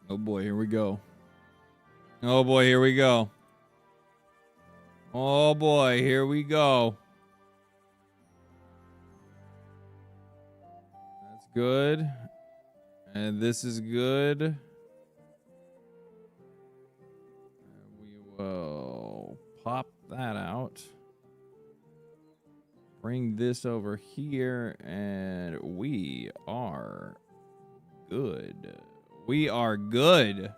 Oh boy, here we go. Oh boy, here we go. Oh boy, here we go. That's good. And this is good. And we will pop that out. Bring this over here, and we are good. We are good.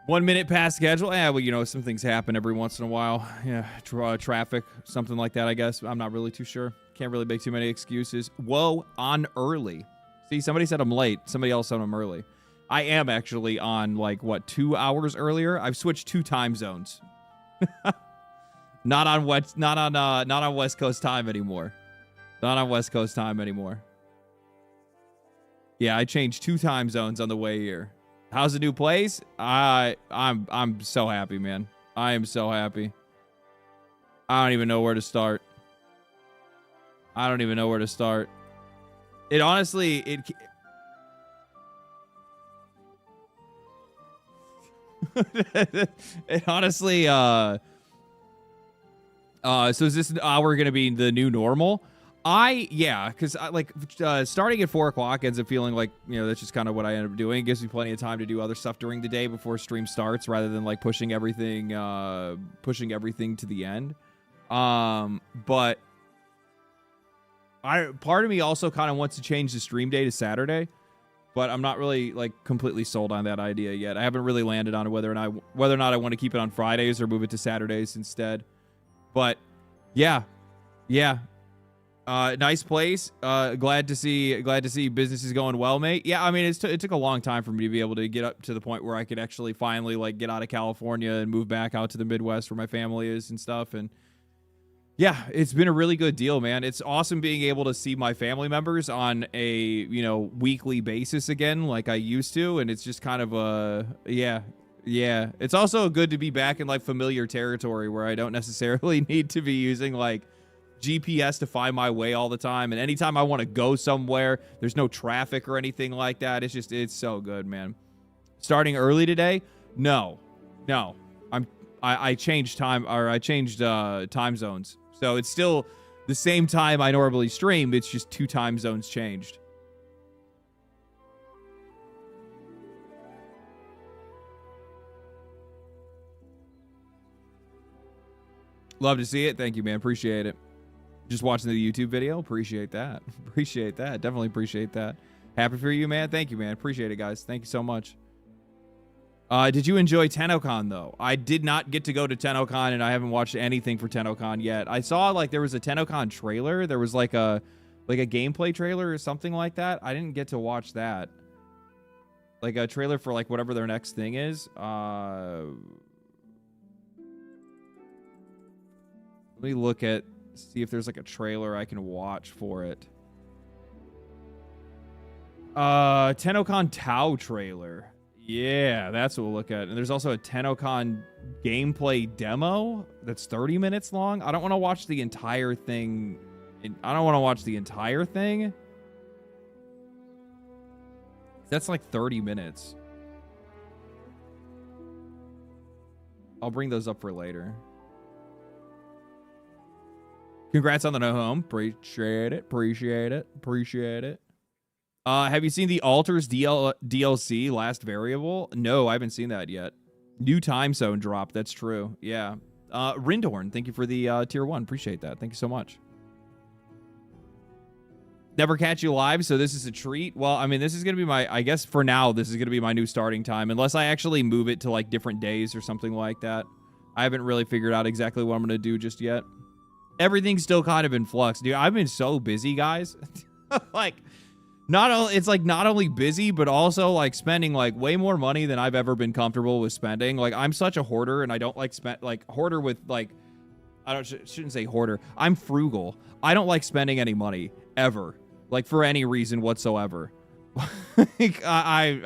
1 minute past schedule. Yeah, well, you know, some things happen every once in a while. Yeah, traffic, something like that, I guess. I'm not really too sure. Can't really make too many excuses. Whoa, on early. See, somebody said I'm late. Somebody else said I'm early. I am actually on, like, what, 2 hours earlier? I've switched 2 time zones. Not on West Coast time anymore. Not on West Coast time anymore. Yeah, I changed 2 time zones on the way here. How's the new place? I'm so happy, man. I am so happy. I don't even know where to start. I don't even know where to start. It honestly, it honestly, so is this hour going to be the new normal? Yeah, because like starting at 4 o'clock ends up feeling like, you know, that's just kind of what I end up doing. It gives me plenty of time to do other stuff during the day before stream starts, rather than like pushing everything to the end. But part of me also kind of wants to change the stream day to Saturday, but I'm not really like completely sold on that idea yet. I haven't really landed on whether or not I want to keep it on Fridays or move it to Saturdays instead. But yeah. Nice place. Glad to see business is going well, mate. Yeah, I mean, it took a long time for me to be able to get up to the point where I could actually finally like get out of California and move back out to the Midwest where my family is and stuff. And yeah, it's been a really good deal, man. It's awesome being able to see my family members on a, you know, weekly basis again, like I used to. And it's just kind of yeah. It's also good to be back in like familiar territory where I don't necessarily need to be using like GPS to find my way all the time, and anytime I want to go somewhere, there's no traffic or anything like that. It's so good, man. Starting early today? No. I changed time zones, so it's still the same time I normally stream. It's just 2 time zones changed. Love to see it. Thank you, man. Appreciate it. Just watching the YouTube video. Appreciate that. Definitely appreciate that. Happy for you, man. Thank you, man. Appreciate it, guys. Thank you so much. Did you enjoy TennoCon, though? I did not get to go to TennoCon, and I haven't watched anything for TennoCon yet. I saw, like, there was a TennoCon trailer. There was, like a gameplay trailer or something like that. I didn't get to watch that. Like, a trailer for, like, whatever their next thing is. Let me look at... see if there's like a trailer I can watch for it. TennoCon Tau trailer. Yeah, that's what we'll look at. And there's also a TennoCon gameplay demo that's 30 minutes long. I don't want to watch the entire thing. That's like 30 minutes. I'll bring those up for later. Congrats on the no home. Appreciate it. Have you seen the Alters DLC Last Variable? No, I haven't seen that yet. New time zone drop. That's true. Yeah. Rindorn, thank you for the tier 1. Appreciate that. Thank you so much. Never catch you live, so this is a treat. Well, I mean, this is going to be I guess for now, this is going to be my new starting time, unless I actually move it to like different days or something like that. I haven't really figured out exactly what I'm going to do just yet. Everything's still kind of in flux, dude. I've been so busy, guys. Like, it's not only busy, but also like spending like way more money than I've ever been comfortable with spending. Like, I'm such a hoarder, and I don't like hoarder with like, shouldn't say hoarder. I'm frugal. I don't like spending any money ever, like for any reason whatsoever. Like, I'm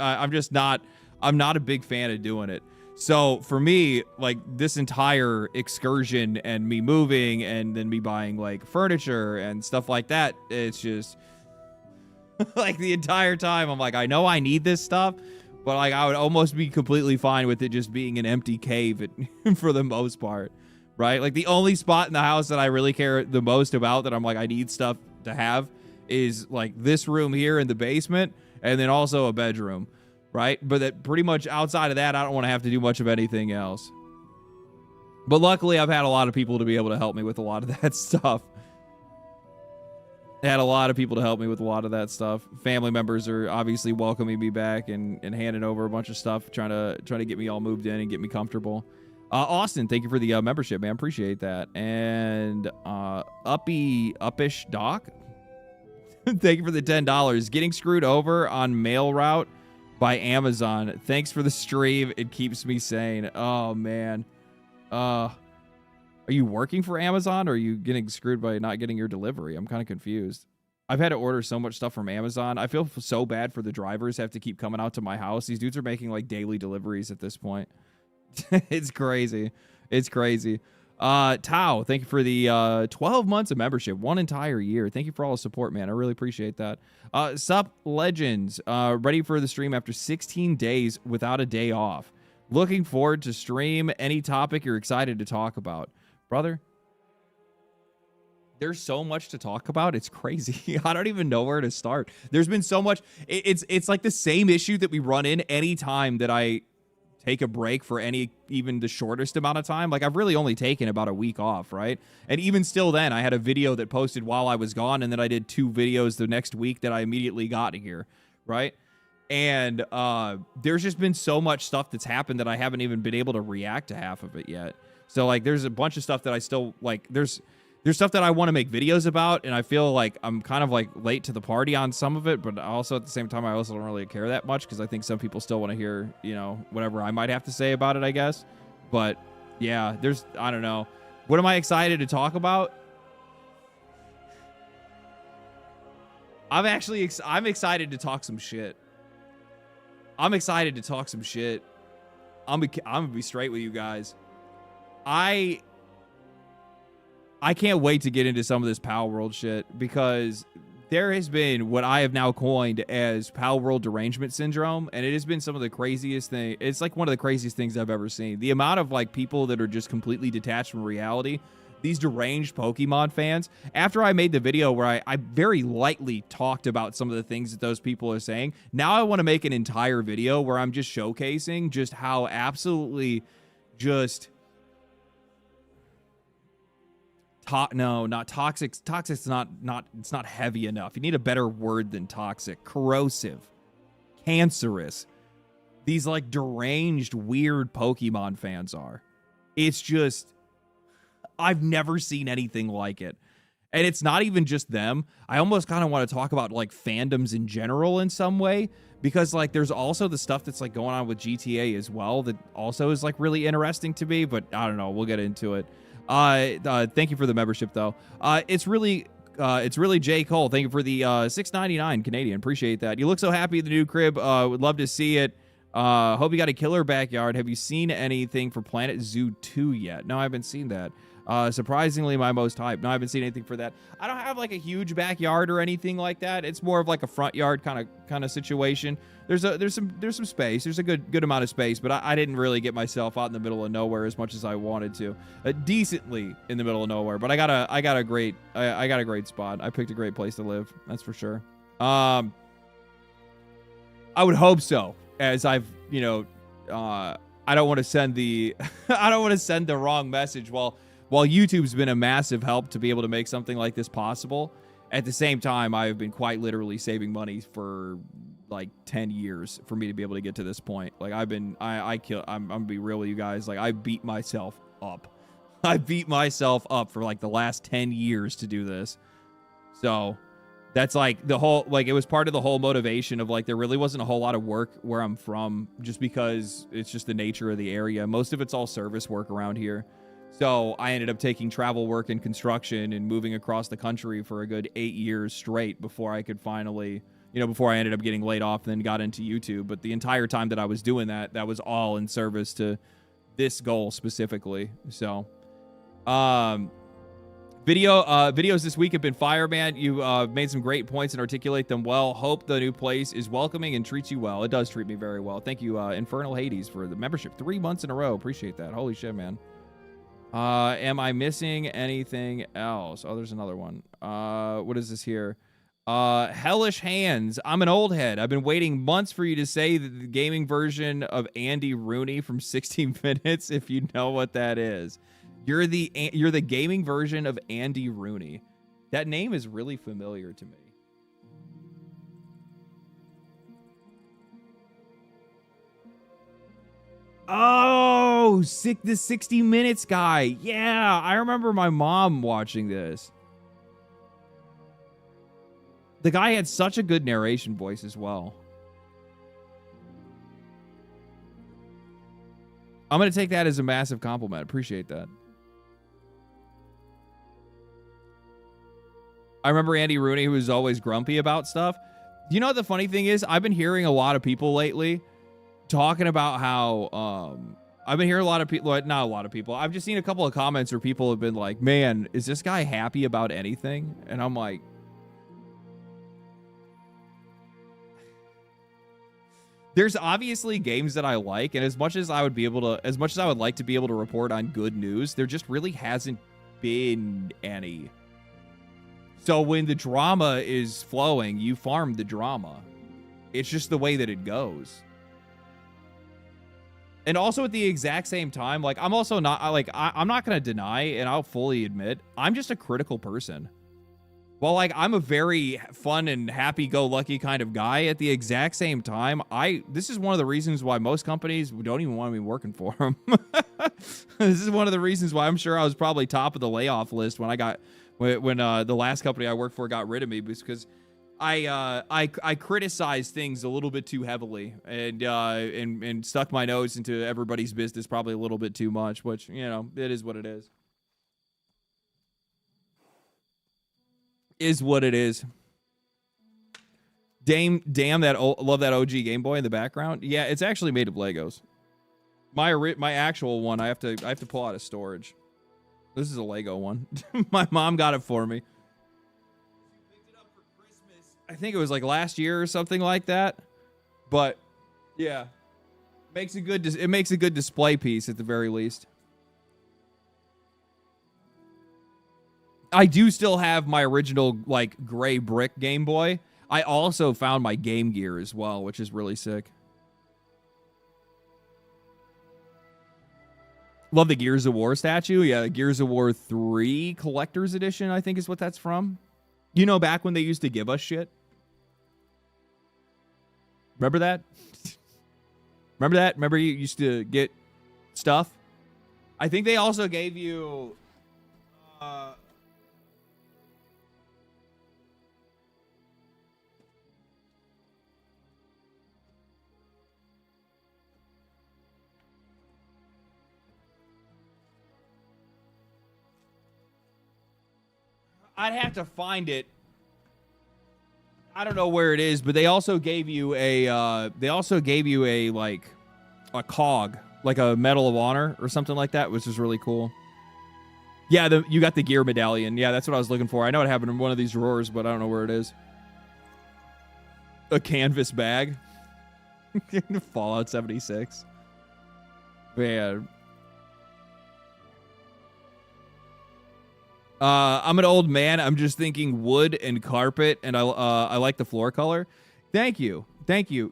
not a big fan of doing it. So for me, like this entire excursion and me moving and then me buying like furniture and stuff like that, it's just like the entire time I'm like, I know I need this stuff, But like I would almost be completely fine with it just being an empty cave for the most part, right? Like the only spot in the house that I really care the most about that I'm like I need stuff to have is like this room here in the basement and then also a bedroom, right? But that pretty much outside of that, I don't want to have to do much of anything else. But luckily, I've had a lot of people to be able to help me with a lot of that stuff. I had a lot of people to help me with a lot of that stuff. Family members are obviously welcoming me back and handing over a bunch of stuff, trying to get me all moved in and get me comfortable. Austin, thank you for the membership, man. Appreciate that. And Uppish Doc, thank you for the $10. Getting screwed over on mail route by Amazon. Thanks for the stream. It keeps me sane. Oh man. Are you working for Amazon or are you getting screwed by not getting your delivery? I'm kind of confused. I've had to order so much stuff from Amazon. I feel so bad for the drivers who have to keep coming out to my house. These dudes are making like daily deliveries at this point. It's crazy. It's crazy. Tao, thank you for the 12 months of membership, 1 entire year. Thank you for all the support, man. I really appreciate that. Sup Legends, ready for the stream after 16 days without a day off. Looking forward to stream. Any topic you're excited to talk about. Brother, there's so much to talk about. It's crazy. I don't even know where to start. There's been so much. It's like the same issue that we run in any time that I take a break for even the shortest amount of time. Like I've really only taken about a week off, right? And even still then, I had a video that posted while I was gone, and then I did 2 videos the next week that I immediately got here, right? And there's just been so much stuff that's happened that I haven't even been able to react to half of it yet. So like there's a bunch of stuff that I still like there's stuff that I want to make videos about, and I feel like I'm kind of like late to the party on some of it, but also at the same time I also don't really care that much because I think some people still want to hear, you know, whatever I might have to say about it, I guess. But yeah, I don't know. What am I excited to talk about? I'm excited to talk some shit. I'm excited to talk some shit. I'm gonna be straight with you guys. I can't wait to get into some of this Palworld shit because there has been what I have now coined as Palworld derangement syndrome, and it has been some of the craziest thing. It's like one of the craziest things I've ever seen. The amount of like people that are just completely detached from reality. These deranged Pokemon fans. After I made the video where I very lightly talked about some of the things that those people are saying, now I want to make an entire video where I'm just showcasing just how absolutely just not toxic. Toxic's not it's not heavy enough. You need a better word than toxic. Corrosive, cancerous. These like deranged, weird Pokemon fans are. It's just, I've never seen anything like it. And it's not even just them. I almost kind of want to talk about like fandoms in general in some way, because like there's also the stuff that's like going on with GTA as well that also is like really interesting to me, but I don't know, we'll get into it. Thank you for the membership though. It's really J. Cole. Thank you for the $6.99 Canadian. Appreciate that. You look so happy in the new crib. Would love to see it. Hope you got a killer backyard. Have you seen anything for Planet Zoo 2 yet? No, I haven't seen that. Surprisingly, my most hype. No, I haven't seen anything for that. I don't have like a huge backyard or anything like that. It's more of like a front yard kind of situation. There's some space. There's a good amount of space, but I didn't really get myself out in the middle of nowhere as much as I wanted to. Decently in the middle of nowhere, but I got a great spot. I picked a great place to live. That's for sure. I would hope so. As I've, I don't want to send the wrong message. While YouTube's been a massive help to be able to make something like this possible, at the same time, I have been quite literally saving money for like 10 years for me to be able to get to this point. Like I'm gonna be real with you guys. Like I beat myself up. I beat myself up for like the last 10 years to do this. So that's like the whole, like it was part of the whole motivation of like, there really wasn't a whole lot of work where I'm from just because it's just the nature of the area. Most of it's all service work around here. So I ended up taking travel work and construction and moving across the country for a good 8 years straight before I could finally, before I ended up getting laid off and then got into YouTube. But the entire time that I was doing that was all in service to this goal specifically. So, Videos this week have been fire, man. You made some great points and articulate them well. Hope the new place is welcoming and treats you well. It does treat me very well. Thank you, Infernal Hades, for the membership. 3 months in a row. Appreciate that. Holy shit, man. Am I missing anything else? Oh, there's another one. What is this here? Hellish Hands. I'm an old head. I've been waiting months for you to say the gaming version of Andy Rooney from 60 Minutes, if you know what that is. You're the gaming version of Andy Rooney. That name is really familiar to me. Oh, the 60 Minutes guy. Yeah, I remember my mom watching this. The guy had such a good narration voice as well. I'm going to take that as a massive compliment. Appreciate that. I remember Andy Rooney, who was always grumpy about stuff. You know what the funny thing is? I've been hearing a lot of people lately talking about how I've been hearing a lot of people, not a lot of people. I've just seen a couple of comments where people have been like, man, is this guy happy about anything? And I'm like, there's obviously games that I like, and as much as I would like to be able to report on good news, there just really hasn't been any. So when the drama is flowing, you farm the drama. It's just the way that it goes. And also at the exact same time, like, I'm also not, I'm not going to deny, and I'll fully admit, I'm just a critical person. Well, like, I'm a very fun and happy-go-lucky kind of guy. At the exact same time, this is one of the reasons why most companies don't even want me working for them. This is one of the reasons why I'm sure I was probably top of the layoff list when the last company I worked for got rid of me, because I criticized things a little bit too heavily and stuck my nose into everybody's business probably a little bit too much, which, you know, it is what it is. Is what it is. Damn that love that OG Game Boy in the background. Yeah, it's actually made of Legos. My actual one, I have to pull out of storage. This is a Lego one. My mom got it for me. She picked it up for Christmas. I think it was like last year or something like that. But yeah, it makes a good display piece at the very least. I do still have my original, like, gray brick Game Boy. I also found my Game Gear as well, which is really sick. Love the Gears of War statue. Yeah, Gears of War 3 Collector's Edition, I think is what that's from. You know, back when they used to give us shit? Remember that? Remember that? Remember you used to get stuff? I think they also gave you... I'd have to find it. I don't know where it is, but they also gave you a like a cog, like a Medal of Honor or something like that, which is really cool. Yeah, you got the gear medallion. Yeah, that's what I was looking for. I know it happened in one of these drawers, but I don't know where it is. A canvas bag. Fallout 76. Man. I'm an old man. I'm just thinking wood and carpet, and I like the floor color. Thank you.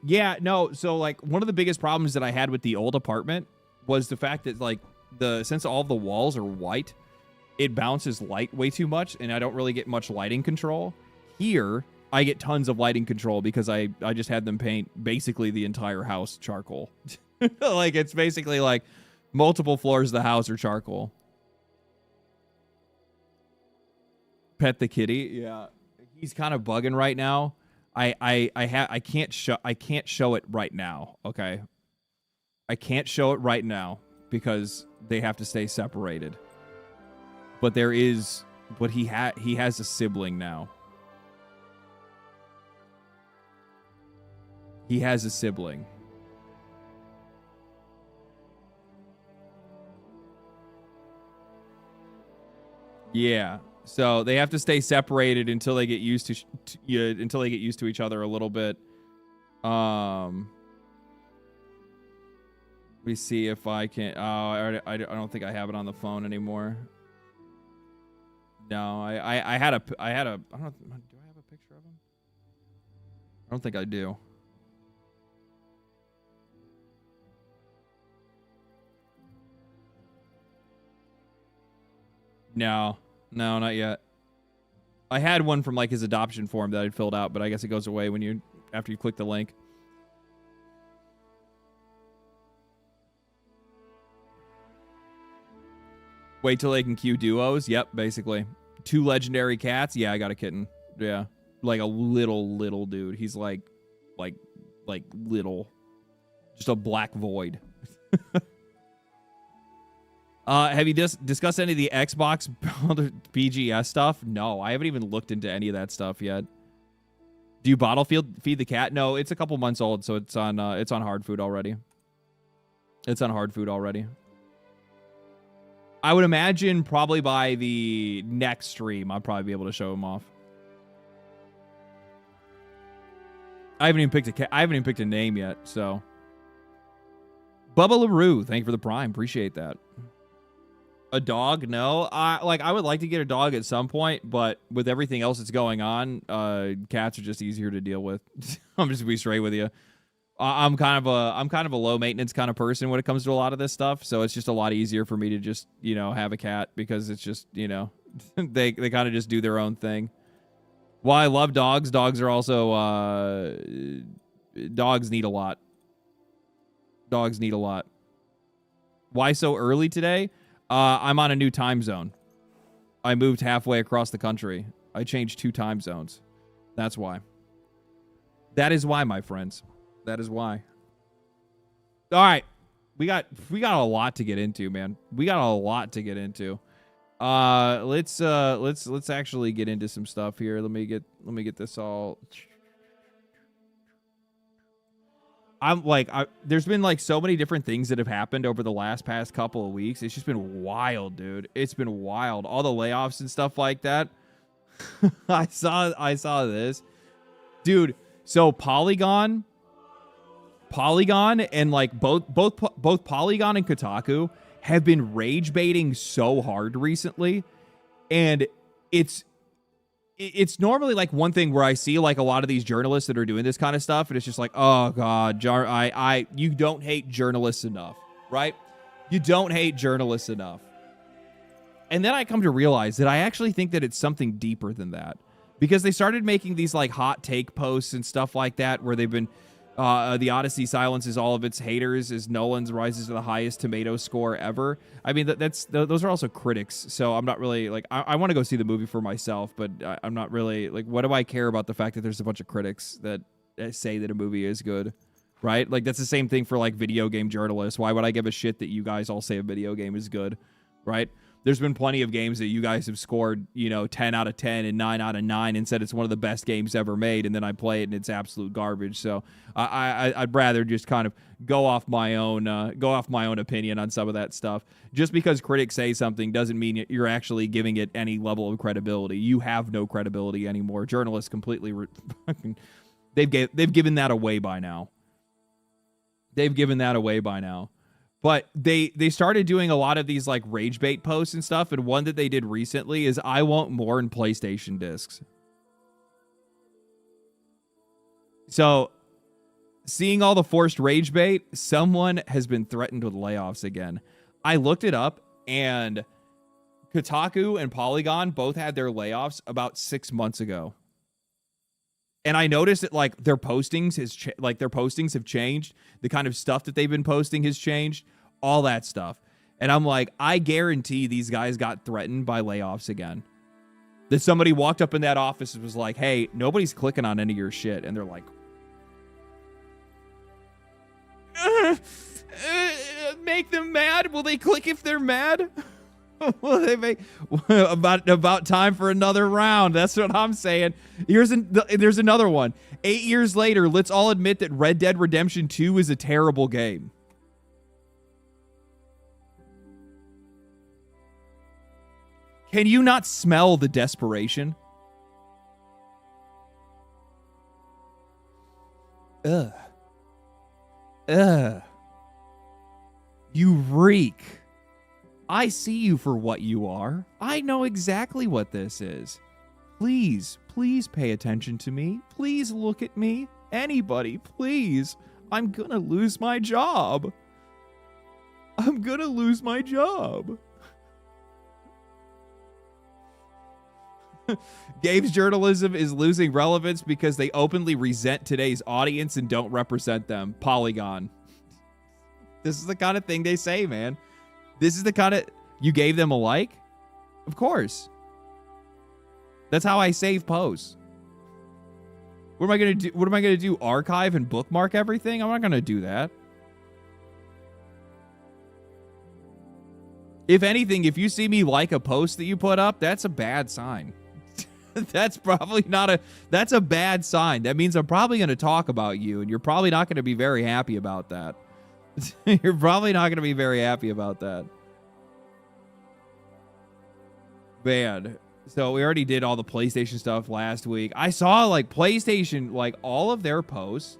Yeah, no, so, like, one of the biggest problems that I had with the old apartment was the fact that, like, since all the walls are white, it bounces light way too much, and I don't really get much lighting control. Here, I get tons of lighting control because I just had them paint basically the entire house charcoal. Like, it's basically, like, multiple floors of the house are charcoal. Pet the kitty. Yeah, he's kind of bugging right now. I can't show it right now. Okay, I can't show it right now because they have to stay separated. But he has a sibling now. He has a sibling. Yeah. So they have to stay separated until they get used until they get used to each other a little bit. Let me see if I can. Oh, I don't think I have it on the phone anymore. No, I had a. I don't know. Do I have a picture of him? I don't think I do. No, not yet. I had one from like his adoption form that I'd filled out, but I guess it goes away when after you click the link. Wait till they can queue duos. Yep, basically. 2 legendary cats. Yeah, I got a kitten. Yeah, like a little dude. He's like little, just a black void. Have you discussed any of the Xbox BGS stuff? No, I haven't even looked into any of that stuff yet. Do you bottle feed the cat? No, it's a couple months old, so it's on hard food already. It's on hard food already. I would imagine probably by the next stream, I'll probably be able to show him off. I haven't even picked a name yet, so. Bubba LaRue, thank you for the Prime. Appreciate that. A dog? No. I would like to get a dog at some point, but with everything else that's going on, cats are just easier to deal with. I'm just gonna be straight with you. I'm kind of a low maintenance kind of person when it comes to a lot of this stuff, so it's just a lot easier for me to just, have a cat because it's just, they kind of just do their own thing. While I love dogs, dogs are also dogs need a lot. Dogs need a lot. Why so early today? I'm on a new time zone. I moved halfway across the country. I changed 2 time zones. That's why. That is why, my friends. That is why. All right. We got a lot to get into, man. We got a lot to get into. Let's actually get into some stuff here. Let me get this all. There's been like so many different things that have happened over the past couple of weeks. It's just been wild, dude. It's been wild. All the layoffs and stuff like that. I saw this, dude. So Polygon and like both Polygon and Kotaku have been rage baiting so hard recently, and it's normally like one thing where I see like a lot of these journalists that are doing this kind of stuff, and it's just like, oh god, you don't hate journalists enough, right? You don't hate journalists enough. And then I come to realize that I actually think that it's something deeper than that, because they started making these like hot take posts and stuff like that where they've been the Odyssey silences all of its haters as Nolan's rises to the highest tomato score ever. I mean, those are also critics, so I'm not really like, I want to go see the movie for myself, but I'm not really like, what do I care about the fact that there's a bunch of critics that say that a movie is good, right? Like that's the same thing for like video game journalists. Why would I give a shit that you guys all say a video game is good, right? There's been plenty of games that you guys have scored, 10 out of 10 and 9 out of 9 and said it's one of the best games ever made, and then I play it and it's absolute garbage. So I'd rather just kind of go off my own opinion on some of that stuff. Just because critics say something doesn't mean you're actually giving it any level of credibility. You have no credibility anymore. Journalists completely they've given that away by now. They've given that away by now. But they started doing a lot of these like rage bait posts and stuff, and one that they did recently is I want more in PlayStation discs. So, seeing all the forced rage bait, someone has been threatened with layoffs again. I looked it up, and Kotaku and Polygon both had their layoffs about 6 months ago. And I noticed that like their postings have changed. The kind of stuff that they've been posting has changed. All that stuff. And I'm like, I guarantee these guys got threatened by layoffs again. That somebody walked up in that office and was like, hey, nobody's clicking on any of your shit. And they're like, make them mad? Will they click if they're mad? Well, they make about time for another round. That's what I'm saying. There's another one. 8 years later, let's all admit that Red Dead Redemption 2 is a terrible game. Can you not smell the desperation? Ugh. Ugh. You reek. I see you for what you are. I know exactly what this is. Please, please pay attention to me. Please look at me. Anybody, please. I'm gonna lose my job. I'm gonna lose my job. Games journalism is losing relevance because they openly resent today's audience and don't represent them. Polygon. This is the kind of thing they say, man. This is the kind of... You gave them a like? Of course. That's how I save posts. What am I going to do? What am I going to do? Archive and bookmark everything? I'm not going to do that. If anything, if you see me like a post that you put up, that's a bad sign. That's probably not a... That's a bad sign. That means I'm probably going to talk about you, and you're probably not going to be very happy about that. You're probably not going to be very happy about that. Man. So we already did all the PlayStation stuff last week. I saw like PlayStation, like all of their posts.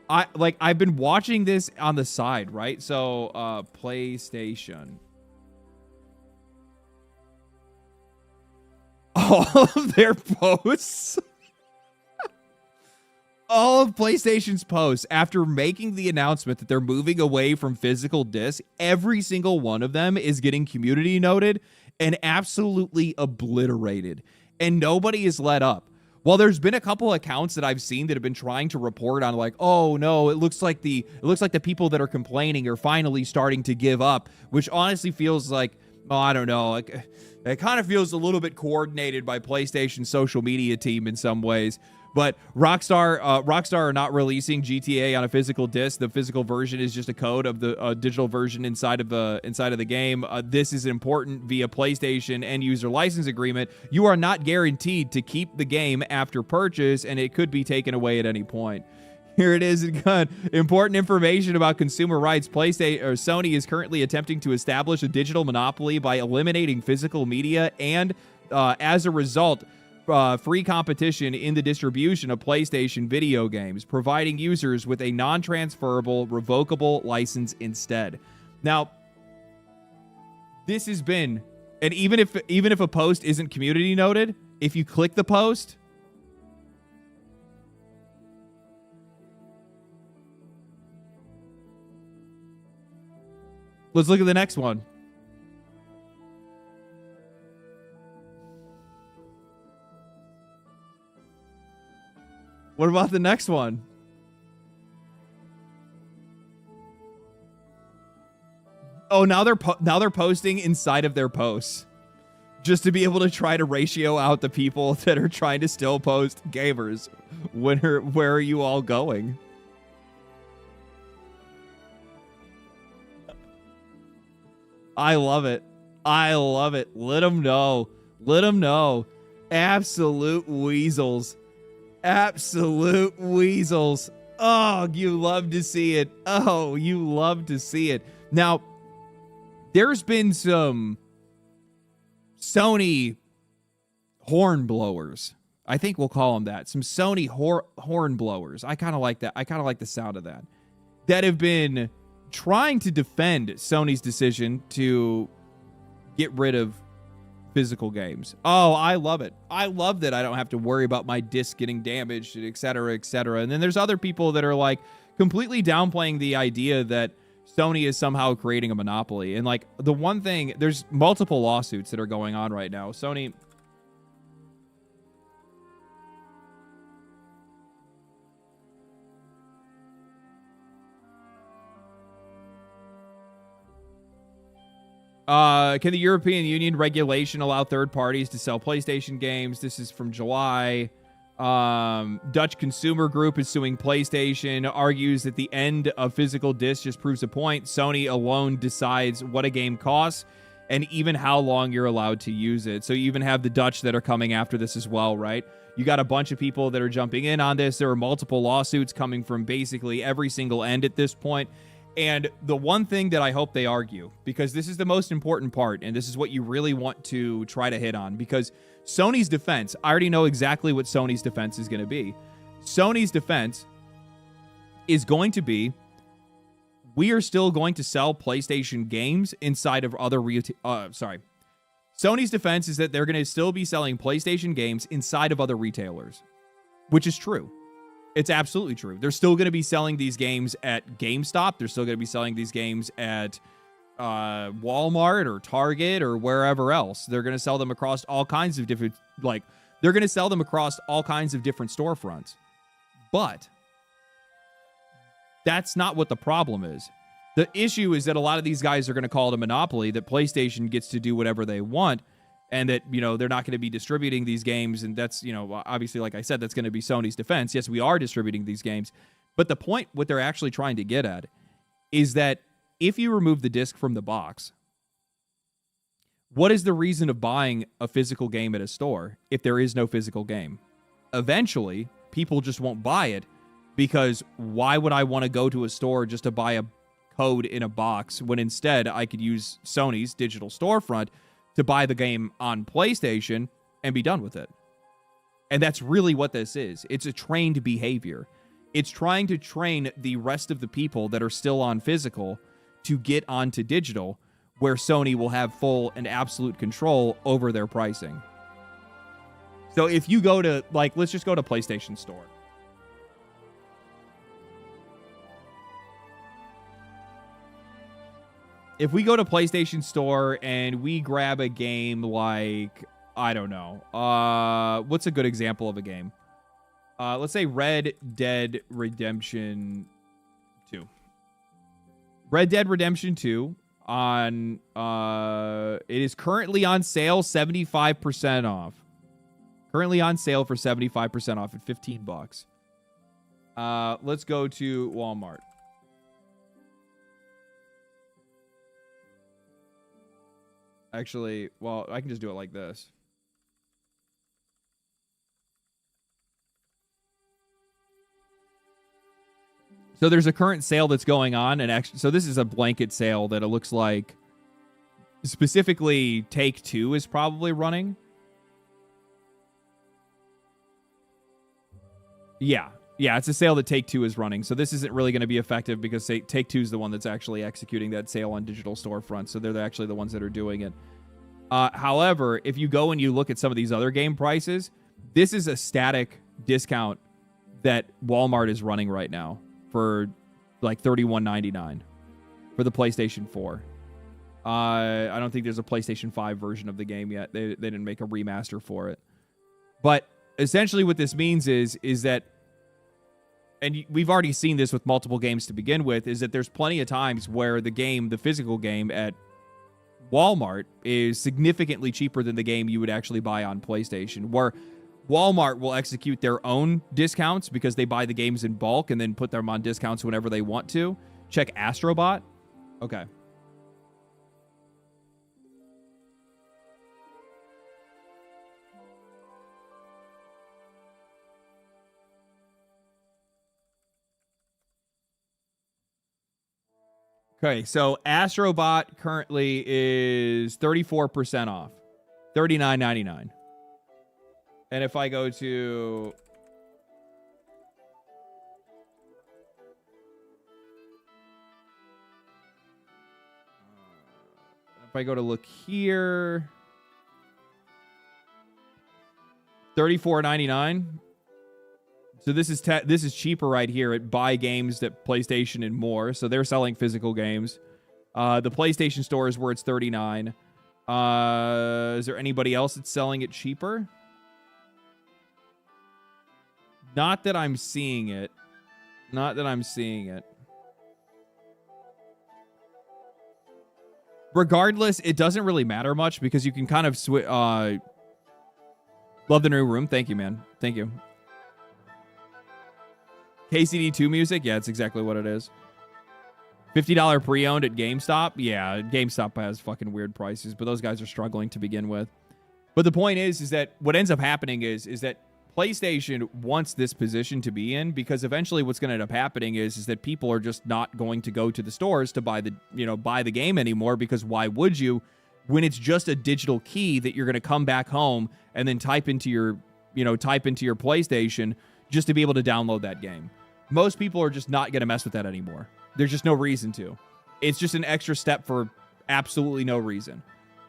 I've been watching this on the side, right? So PlayStation. All of their posts. All of PlayStation's posts after making the announcement that they're moving away from physical discs, every single one of them is getting community noted and absolutely obliterated. And nobody is let up. Well, there's been a couple accounts that I've seen that have been trying to report on like, oh no, it looks like the people that are complaining are finally starting to give up, which honestly feels like, oh, I don't know, like it kind of feels a little bit coordinated by PlayStation's social media team in some ways. But Rockstar are not releasing GTA on a physical disc. The physical version is just a code of the digital version inside of the game. This is important via PlayStation end user license agreement. You are not guaranteed to keep the game after purchase, and it could be taken away at any point. Here it is. Important information about consumer rights. Sony is currently attempting to establish a digital monopoly by eliminating physical media and, as a result, free competition in the distribution of PlayStation video games, providing users with a non-transferable, revocable license instead. Now, this has been, and even if a post isn't community noted, if you click the post, let's look at the next one. What about the next one? Oh, now they're posting inside of their posts just to be able to try to ratio out the people that are trying to still post gamers. Where are you all going? I love it. I love it. Let them know. Let them know. Absolute weasels. Absolute weasels. Oh, you love to see it. Oh, you love to see it. Now, there's been some Sony horn blowers. I think we'll call them that. Some Sony horn blowers. I kind of like that. I kind of like the sound of that. That have been trying to defend Sony's decision to get rid of physical games. Oh, I love it. I love that I don't have to worry about my disc getting damaged, et cetera, et cetera. And then there's other people that are like completely downplaying the idea that Sony is somehow creating a monopoly. And like the one thing, there's multiple lawsuits that are going on right now. Sony... Can the European Union regulation allow third parties to sell PlayStation games? This is from July. Dutch Consumer Group is suing PlayStation, argues that the end of physical discs just proves a point. Sony alone decides what a game costs and even how long you're allowed to use it. So you even have the Dutch that are coming after this as well, right? You got a bunch of people that are jumping in on this. There are multiple lawsuits coming from basically every single end at this point. And the one thing that I hope they argue, because this is the most important part, and this is what you really want to try to hit on, because Sony's defense, I already know exactly what Sony's defense is going to be. Sony's defense is going to be, we are still going to sell PlayStation games inside of other Sony's defense is that they're going to still be selling PlayStation games inside of other retailers, which is true. It's absolutely true. They're still going to be selling these games at GameStop. They're still going to be selling these games at Walmart or Target or wherever else. They're going to sell them across all kinds of different, they're going to sell them across all kinds of different storefronts. But that's not what the problem is. The issue is that a lot of these guys are going to call it a monopoly, that PlayStation gets to do whatever they want, and that, they're not going to be distributing these games. And that's, obviously, like I said, that's going to be Sony's defense. Yes, we are distributing these games. But the point, what they're actually trying to get at, is that if you remove the disc from the box, what is the reason of buying a physical game at a store if there is no physical game? Eventually, people just won't buy it, because why would I want to go to a store just to buy a code in a box when instead I could use Sony's digital storefront to buy the game on PlayStation and be done with it? And that's really what this is. It's a trained behavior. It's trying to train the rest of the people that are still on physical to get onto digital, where Sony will have full and absolute control over their pricing. So if you go to, let's just go to PlayStation Store. If we go to PlayStation Store and we grab a game like, I don't know, what's a good example of a game? Let's say Red Dead Redemption 2. Red Dead Redemption 2 it is currently on sale 75% off. Currently on sale for 75% off at $15. Let's go to Walmart. Actually, well, I can just do it like this. So there's a current sale that's going on, and actually, so this is a blanket sale that it looks like specifically Take-Two is probably running. Yeah, it's a sale that Take-Two is running. So this isn't really going to be effective because Take-Two is the one that's actually executing that sale on digital storefront. So they're actually the ones that are doing it. However, if you go and you look at some of these other game prices, this is a static discount that Walmart is running right now for like $31.99 for the PlayStation 4. I don't think there's a PlayStation 5 version of the game yet. They didn't make a remaster for it. But essentially what this means is that, and we've already seen this with multiple games to begin with, is that there's plenty of times where the physical game at Walmart is significantly cheaper than the game you would actually buy on PlayStation, where Walmart will execute their own discounts because they buy the games in bulk and then put them on discounts whenever they want to. Check Astrobot. Okay. Okay, so Astrobot currently is 34% off, $39.99. And if I go to... if I go to look here... $34.99. So this is cheaper right here at Buy Games at PlayStation and More. So they're selling physical games. The PlayStation Store is where it's $39. Is there anybody else that's selling it cheaper? Not that I'm seeing it. Regardless, it doesn't really matter much because you can kind of switch. Love the new room. Thank you, man. Thank you. KCD2 music? Yeah, it's exactly what it is. $50 pre-owned at GameStop? Yeah, GameStop has fucking weird prices, but those guys are struggling to begin with. But the point is that what ends up happening is that PlayStation wants this position to be in, because eventually what's going to end up happening is that people are just not going to go to the stores to buy the game anymore, because why would you, when it's just a digital key that you're going to come back home and then type into your PlayStation just to be able to download that game. Most people are just not going to mess with that anymore. There's just no reason to. It's just an extra step for absolutely no reason.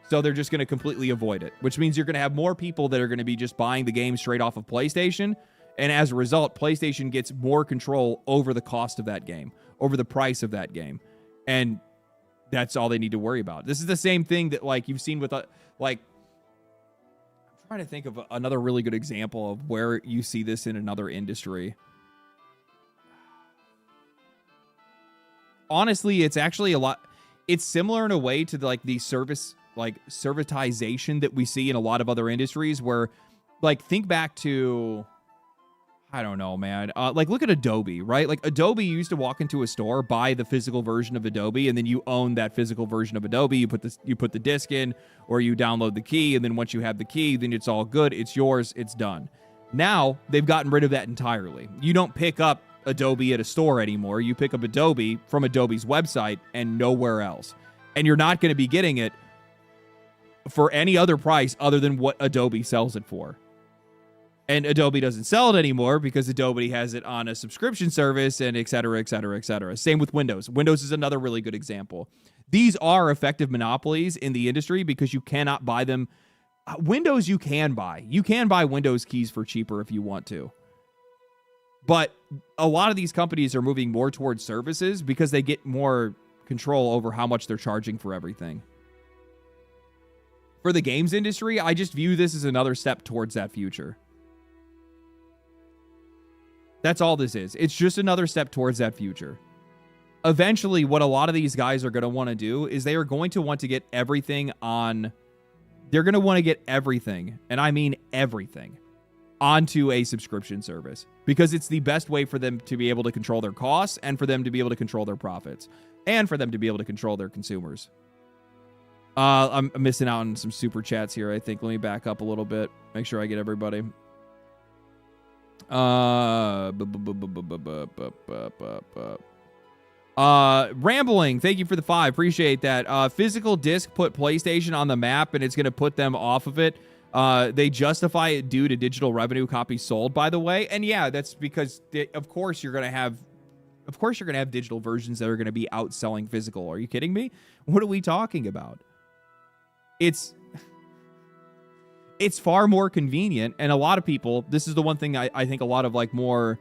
So they're just going to completely avoid it, which means you're going to have more people that are going to be just buying the game straight off of PlayStation. And as a result, PlayStation gets more control over the cost of that game, over the price of that game. And that's all they need to worry about. This is the same thing that, like, you've seen with, like, I'm trying to think of another really good example of where you see this in another industry. Honestly, it's actually it's similar in a way to the servitization that we see in a lot of other industries, where, like, think back to, I don't know, man. Like, look at Adobe, right? Like, Adobe used to walk into a store, buy the physical version of Adobe, and then you own that physical version of Adobe. You put the disc in, or you download the key, and then once you have the key, then it's all good. It's yours. It's done. Now, they've gotten rid of that entirely. You don't pick up Adobe at a store anymore. You pick up Adobe from Adobe's website and nowhere else. And you're not going to be getting it for any other price other than what Adobe sells it for. And Adobe doesn't sell it anymore because Adobe has it on a subscription service, and et cetera, et cetera, et cetera. Same with Windows. Windows is another really good example. These are effective monopolies in the industry because you cannot buy them. Windows you can buy. You can buy Windows keys for cheaper if you want to. But a lot of these companies are moving more towards services because they get more control over how much they're charging for everything. For the games industry, I just view this as another step towards that future. That's all this is. It's just another step towards that future. Eventually, what a lot of these guys are going to want to do is they are going to want to get everything on... They're going to want to get everything, and I mean everything, onto a subscription service, because it's the best way for them to be able to control their costs, and for them to be able to control their profits, and for them to be able to control their consumers. I'm missing out on some super chats here, I think. Let me back up a little bit. Make sure I get everybody. Rambling, thank you for the 5. Appreciate that. Physical disc put PlayStation on the map, and it's going to put them off of it. They justify it due to digital revenue copies sold, by the way. And yeah, that's because of course you're going to have digital versions that are going to be outselling physical. Are you kidding me? What are we talking about? It's far more convenient, and a lot of people, this is the one thing I think a lot of more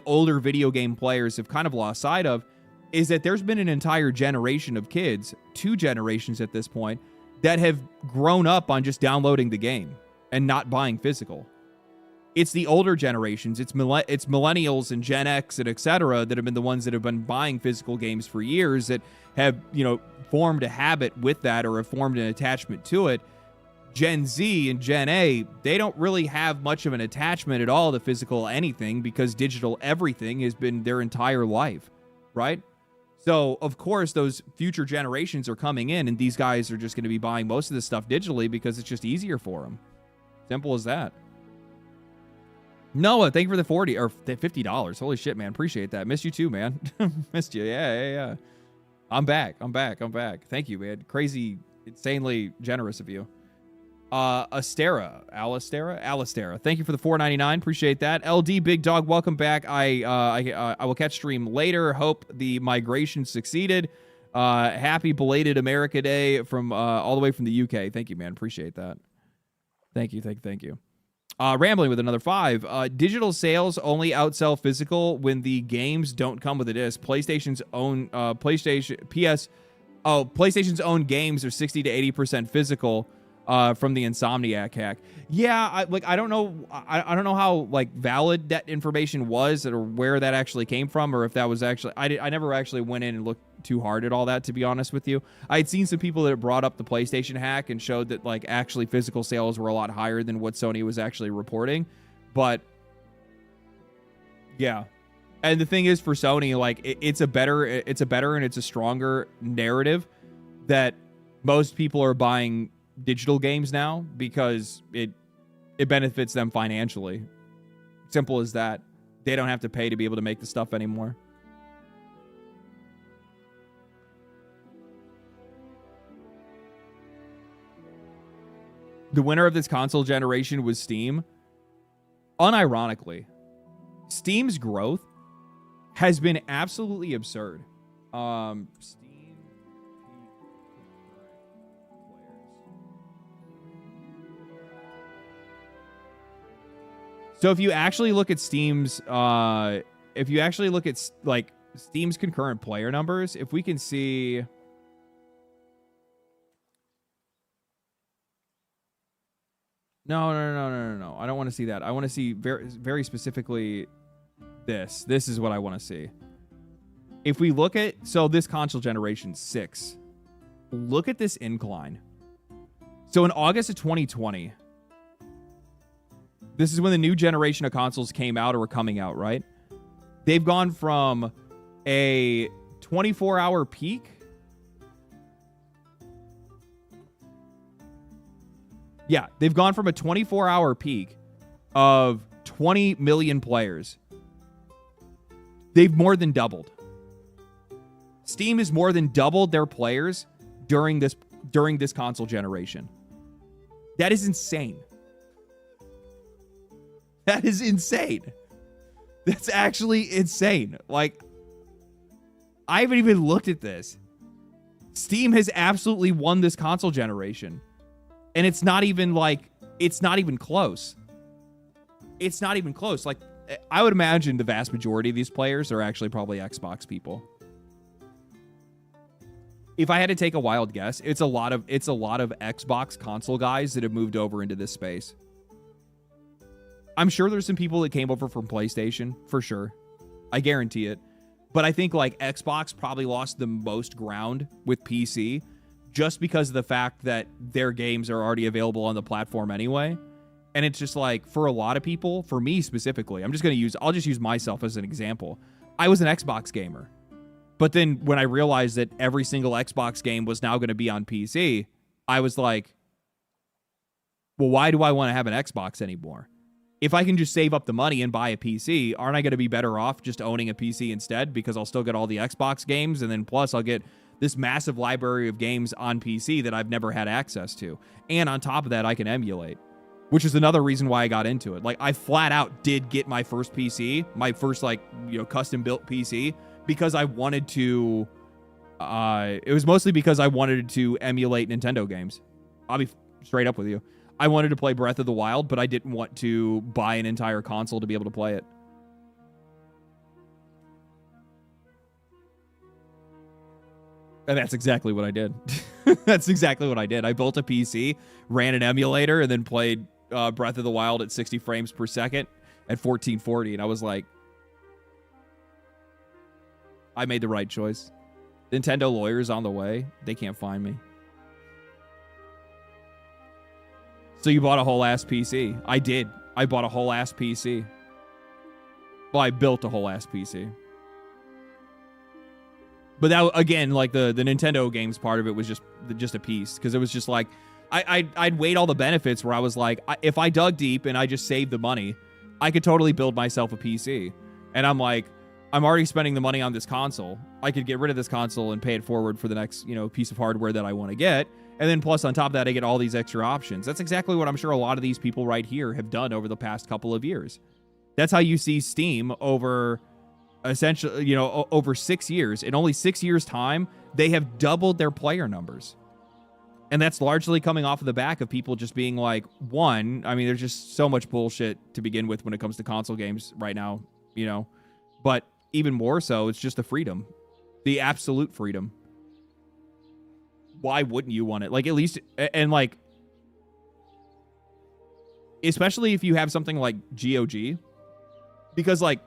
older video game players have kind of lost sight of, is that there's been an entire generation of kids, 2 generations at this point, that have grown up on just downloading the game and not buying physical. It's the older generations, it's millennials and Gen X and etc. that have been the ones that have been buying physical games for years, that have, formed a habit with that, or have formed an attachment to it. Gen Z and Gen A, they don't really have much of an attachment at all to physical anything, because digital everything has been their entire life, right? So, of course, those future generations are coming in, and these guys are just going to be buying most of this stuff digitally because it's just easier for them. Simple as that. Noah, thank you for the $40 or $50. Holy shit, man. Appreciate that. Missed you too, man. Missed you. Yeah. I'm back. Thank you, man. Crazy, insanely generous of you. Alistair. Thank you for the $4.99. Appreciate that. LD Big Dog, welcome back. I will catch stream later. Hope the migration succeeded. Happy belated America Day from all the way from the UK. Thank you, man. Appreciate that. Thank you. Rambling with another 5. Digital sales only outsell physical when the games don't come with a disc. PlayStation's own PlayStation's own games are 60 to 80% physical. From the Insomniac hack. Yeah, I don't know. I don't know how valid that information was, or where that actually came from, or if that was actually. I never actually went in and looked too hard at all that, to be honest with you. I had seen some people that brought up the PlayStation hack and showed that actually physical sales were a lot higher than what Sony was actually reporting, but yeah. And the thing is, for Sony, it's a better and it's a stronger narrative that most people are buying digital games now because it benefits them financially. Simple as that. They don't have to pay to be able to make the stuff anymore. The winner of this console generation was Steam. Unironically, Steam's growth has been absolutely absurd. Steam So if you actually look at Steam's, like Steam's concurrent player numbers, if we can see. No. I don't want to see that. I want to see very, very specifically this. This is what I want to see. If we look at, so this console generation 6, look at this incline. So in August of 2020, this is when the new generation of consoles came out or were coming out, right? They've gone from a 24-hour peak. Yeah, they've gone from a 24-hour peak of 20 million players. They've more than doubled. Steam has more than doubled their players during this console generation. That is insane. That is insane. That's actually insane. Like, I haven't even looked at this. Steam has absolutely won this console generation. And it's not even close. It's not even close. Like, I would imagine the vast majority of these players are actually probably Xbox people. If I had to take a wild guess, it's a lot of Xbox console guys that have moved over into this space. I'm sure there's some people that came over from PlayStation, for sure. I guarantee it. But I think like Xbox probably lost the most ground with PC just because of the fact that their games are already available on the platform anyway. And it's just like, for a lot of people, for me specifically, I'll just use myself as an example. I was an Xbox gamer. But then when I realized that every single Xbox game was now going to be on PC, I was like, well, why do I want to have an Xbox anymore? If I can just save up the money and buy a PC, aren't I going to be better off just owning a PC instead? Because I'll still get all the Xbox games, and then plus I'll get this massive library of games on PC that I've never had access to. And on top of that, I can emulate, which is another reason why I got into it. Like, I flat out did get my first PC, my first, custom built PC, because I wanted to, it was mostly because I wanted to emulate Nintendo games. I'll be straight up with you. I wanted to play Breath of the Wild, but I didn't want to buy an entire console to be able to play it. And that's exactly what I did. That's exactly what I did. I built a PC, ran an emulator, and then played Breath of the Wild at 60 frames per second at 1440. And I was like, I made the right choice. Nintendo lawyers on the way. They can't find me. So you bought a whole ass PC. I did. I bought a whole ass PC. Well, I built a whole ass PC. But that, again, like the Nintendo games part of it was just a piece. Because it was just like, I'd weighed all the benefits where I was like, if I dug deep and I just saved the money, I could totally build myself a PC. And I'm like, I'm already spending the money on this console. I could get rid of this console and pay it forward for the next, piece of hardware that I want to get. And then plus on top of that, I get all these extra options. That's exactly what I'm sure a lot of these people right here have done over the past couple of years. That's how you see Steam over essentially, over 6 years. In only 6 years' time, they have doubled their player numbers. And that's largely coming off of the back of people just being like, there's just so much bullshit to begin with when it comes to console games right now, But even more so, it's just the freedom. The absolute freedom. Why wouldn't you want it? Like, at least, and like, especially if you have something like GOG, because like,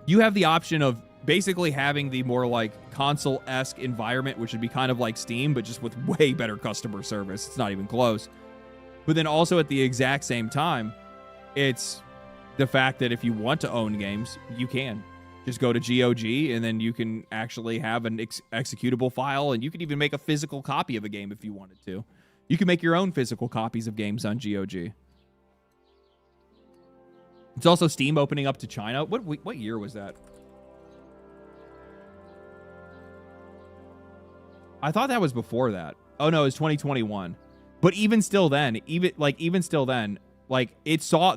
you have the option of basically having the more like console-esque environment, which would be kind of like Steam, but just with way better customer service. It's not even close. But then also at the exact same time, it's the fact that if you want to own games, you can. Just go to GOG, and then you can actually have an executable file, and you can even make a physical copy of a game if you wanted to. You can make your own physical copies of games on GOG. It's also Steam opening up to China. What year was that? I thought that was before that. Oh no, it was 2021. But even still then, they saw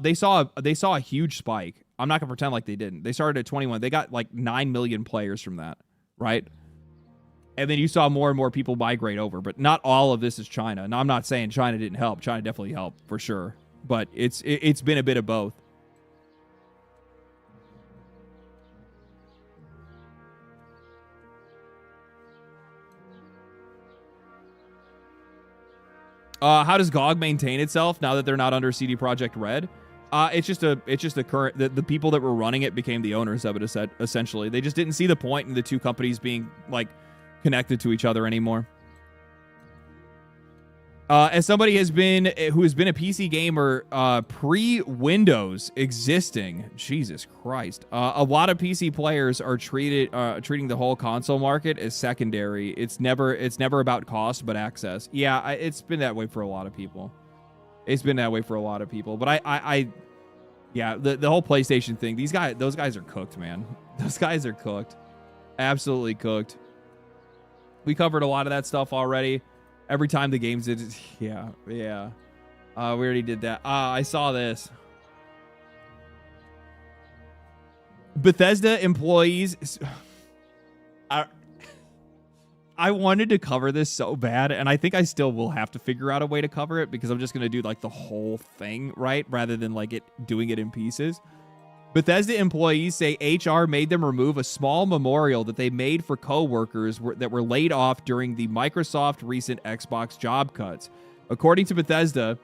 a huge spike. I'm not gonna pretend like they didn't. They started at 21. They got like 9 million players from that, right? And then you saw more and more people migrate over. But not all of this is China. Now I'm not saying China didn't help. China definitely helped for sure. But it's been a bit of both. How does GOG maintain itself now that they're not under CD Projekt Red? It's just a current. The people that were running it became the owners of it. Essentially, they just didn't see the point in the two companies being like connected to each other anymore. As somebody who has been a PC gamer pre-Windows existing, Jesus Christ, a lot of PC players are treating the whole console market as secondary. It's never about cost but access. Yeah, it's been that way for a lot of people. But yeah, the whole PlayStation thing. Those guys are cooked, man. Those guys are cooked, absolutely cooked. We covered a lot of that stuff already. Every time the games did, yeah. We already did that. I saw this. Bethesda employees. I wanted to cover this so bad, and I think I still will have to figure out a way to cover it because I'm just gonna do like the whole thing, right, rather than like doing it in pieces. Bethesda employees say HR made them remove a small memorial that they made for co-workers that were laid off during the Microsoft recent Xbox job cuts. According to Bethesda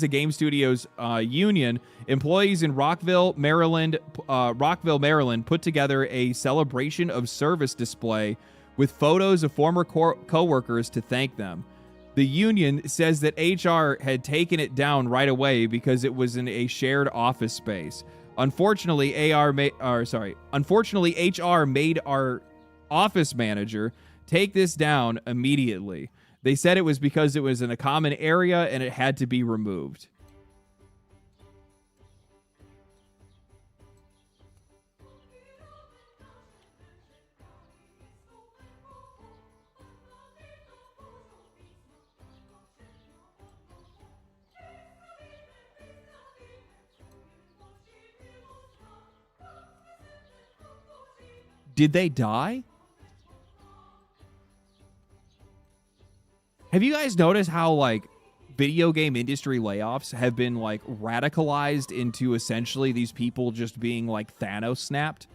Game Studios Union, employees in Rockville, Maryland, put together a celebration of service display with photos of former co-workers to thank them. The union says that HR had taken it down right away because it was in a shared office space. Unfortunately, HR made our office manager take this down immediately. They said it was because it was in a common area and it had to be removed. Did they die? Have you guys noticed how like video game industry layoffs have been like radicalized into essentially these people just being like Thanos snapped?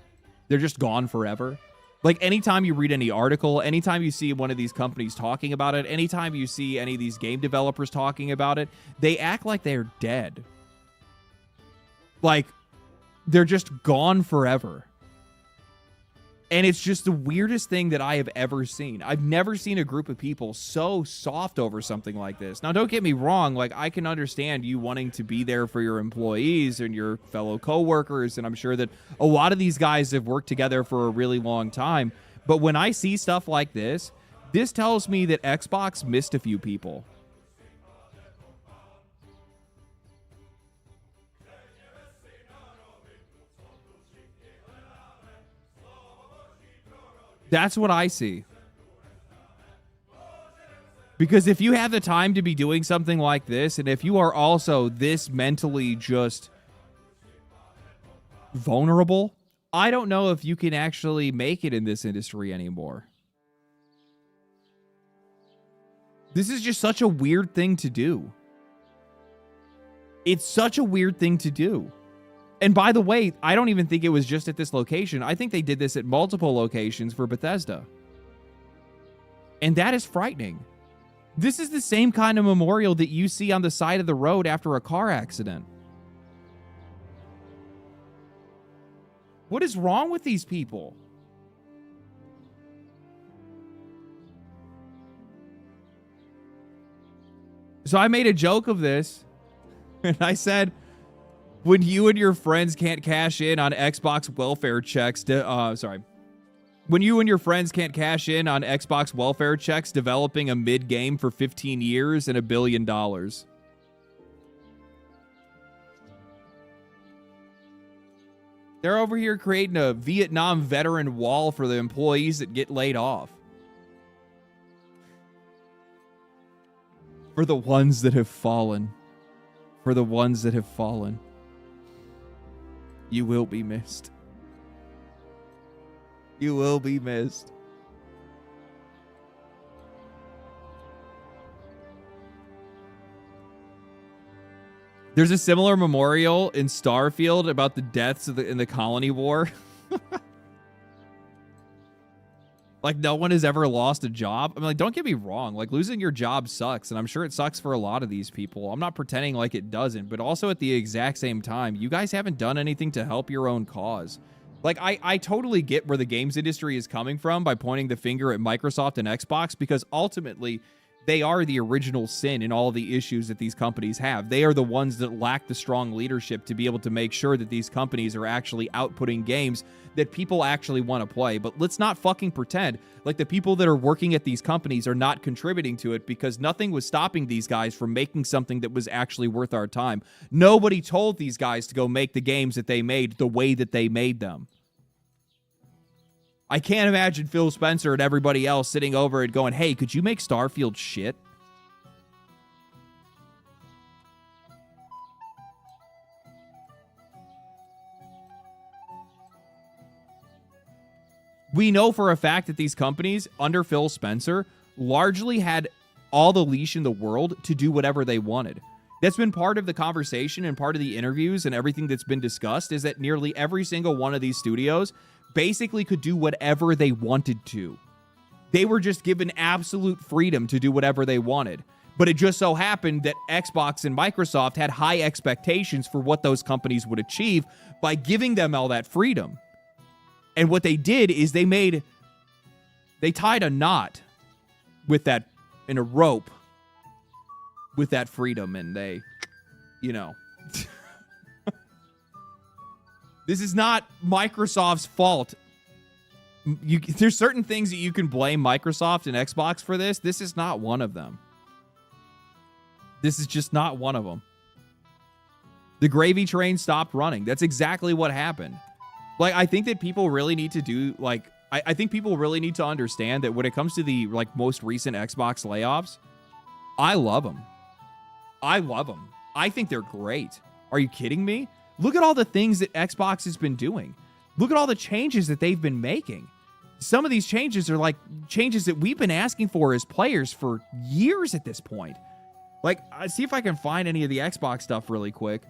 They're just gone forever. Like anytime you read any article, anytime you see one of these companies talking about it, anytime you see any of these game developers talking about it, they act like they're dead. Like they're just gone forever. And it's just the weirdest thing that I have ever seen. I've never seen a group of people so soft over something like this. Now, don't get me wrong. Like, I can understand you wanting to be there for your employees and your fellow coworkers. And I'm sure that a lot of these guys have worked together for a really long time. But when I see stuff like this, this tells me that Xbox missed a few people. That's what I see. Because if you have the time to be doing something like this, and if you are also this mentally just vulnerable, I don't know if you can actually make it in this industry anymore. This is just such a weird thing to do. It's such a weird thing to do. And by the way, I don't even think it was just at this location. I think they did this at multiple locations for Bethesda. And that is frightening. This is the same kind of memorial that you see on the side of the road after a car accident. What is wrong with these people? So I made a joke of this, and I said, when you and your friends can't cash in on Xbox welfare checks, when you and your friends can't cash in on Xbox welfare checks developing a mid-game for 15 years and $1 billion. They're over here creating a Vietnam veteran wall for the employees that get laid off. For the ones that have fallen. For the ones that have fallen. You will be missed. You will be missed. There's a similar memorial in Starfield about the deaths in the colony war. Like, no one has ever lost a job. I mean, like, don't get me wrong. Like, losing your job sucks, and I'm sure it sucks for a lot of these people. I'm not pretending like it doesn't, but also at the exact same time, you guys haven't done anything to help your own cause. Like, I totally get where the games industry is coming from by pointing the finger at Microsoft and Xbox, because ultimately, they are the original sin in all the issues that these companies have. They are the ones that lack the strong leadership to be able to make sure that these companies are actually outputting games that people actually want to play. But let's not fucking pretend like the people that are working at these companies are not contributing to it, because nothing was stopping these guys from making something that was actually worth our time. Nobody told these guys to go make the games that they made the way that they made them. I can't imagine Phil Spencer and everybody else sitting over and going, hey, could you make Starfield shit? We know for a fact that these companies under Phil Spencer largely had all the leash in the world to do whatever they wanted. That's been part of the conversation and part of the interviews and everything that's been discussed, is that nearly every single one of these studios basically could do whatever they wanted to. They were just given absolute freedom to do whatever they wanted. But it just so happened that Xbox and Microsoft had high expectations for what those companies would achieve by giving them all that freedom. And what they did is they tied a knot with that, in a rope, with that freedom, and they, you know. This is not Microsoft's fault. There's certain things that you can blame Microsoft and Xbox for this. This is not one of them. This is just not one of them. The gravy train stopped running. That's exactly what happened. Like, I think that people really need to do, like, I think people really need to understand that when it comes to the, like, most recent Xbox layoffs, I love them. I love them. I think they're great. Are you kidding me? Look at all the things that Xbox has been doing. Look at all the changes that they've been making. Some of these changes are like changes that we've been asking for as players for years at this point. Like, see if I can find any of the Xbox stuff really quick.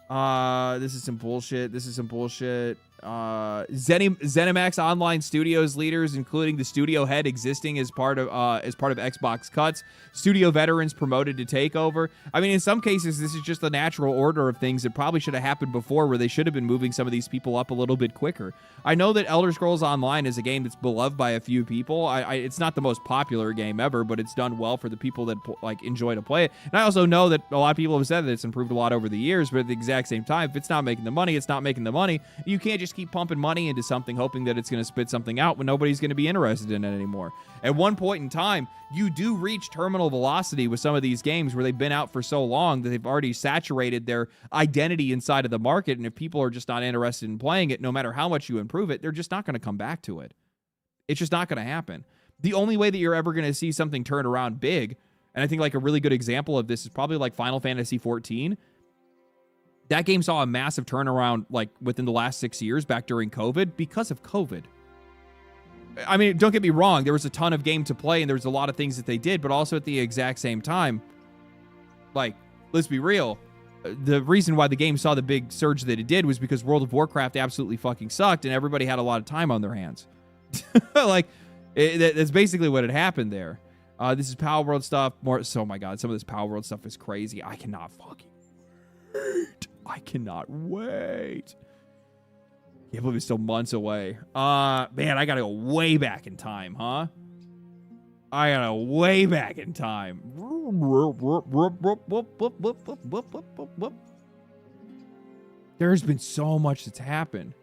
This is some bullshit. This is some bullshit. ZeniMax Online Studios leaders, including the studio head existing as part of Xbox cuts. Studio veterans promoted to take over. I mean, in some cases, this is just the natural order of things that probably should have happened before, where they should have been moving some of these people up a little bit quicker. I know that Elder Scrolls Online is a game that's beloved by a few people. It's not the most popular game ever, but it's done well for the people that like enjoy to play it. And I also know that a lot of people have said that it's improved a lot over the years, but at the exact same time, if it's not making the money, it's not making the money. You can't just keep pumping money into something hoping that it's going to spit something out when nobody's going to be interested in it anymore. At one point in time, you do reach terminal velocity with some of these games where they've been out for so long that they've already saturated their identity inside of the market, and if people are just not interested in playing it, no matter how much you improve it, they're just not going to come back to it. It's just not going to happen. The only way that you're ever going to see something turn around big, and I think like a really good example of this is probably like Final Fantasy XIV. That game saw a massive turnaround like within the last 6 years back during COVID because of COVID. I mean, don't get me wrong. There was a ton of game to play and there was a lot of things that they did, but also at the exact same time, like, let's be real. The reason why the game saw the big surge that it did was because World of Warcraft absolutely fucking sucked and everybody had a lot of time on their hands. Like, that's basically what had happened there. This is Palworld stuff. Oh my God, some of this Palworld stuff is crazy. I cannot fucking wait. I cannot wait. Can't believe it's still months away. Man, I gotta go way back in time, huh? I gotta way back in time. There's been so much that's happened.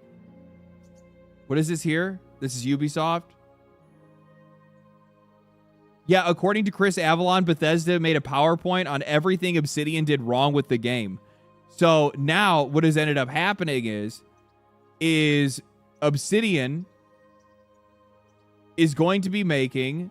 What is this here? This is Ubisoft. Yeah, according to Chris Avalon, Bethesda made a PowerPoint on everything Obsidian did wrong with the game. So now what has ended up happening is is Obsidian is going to be making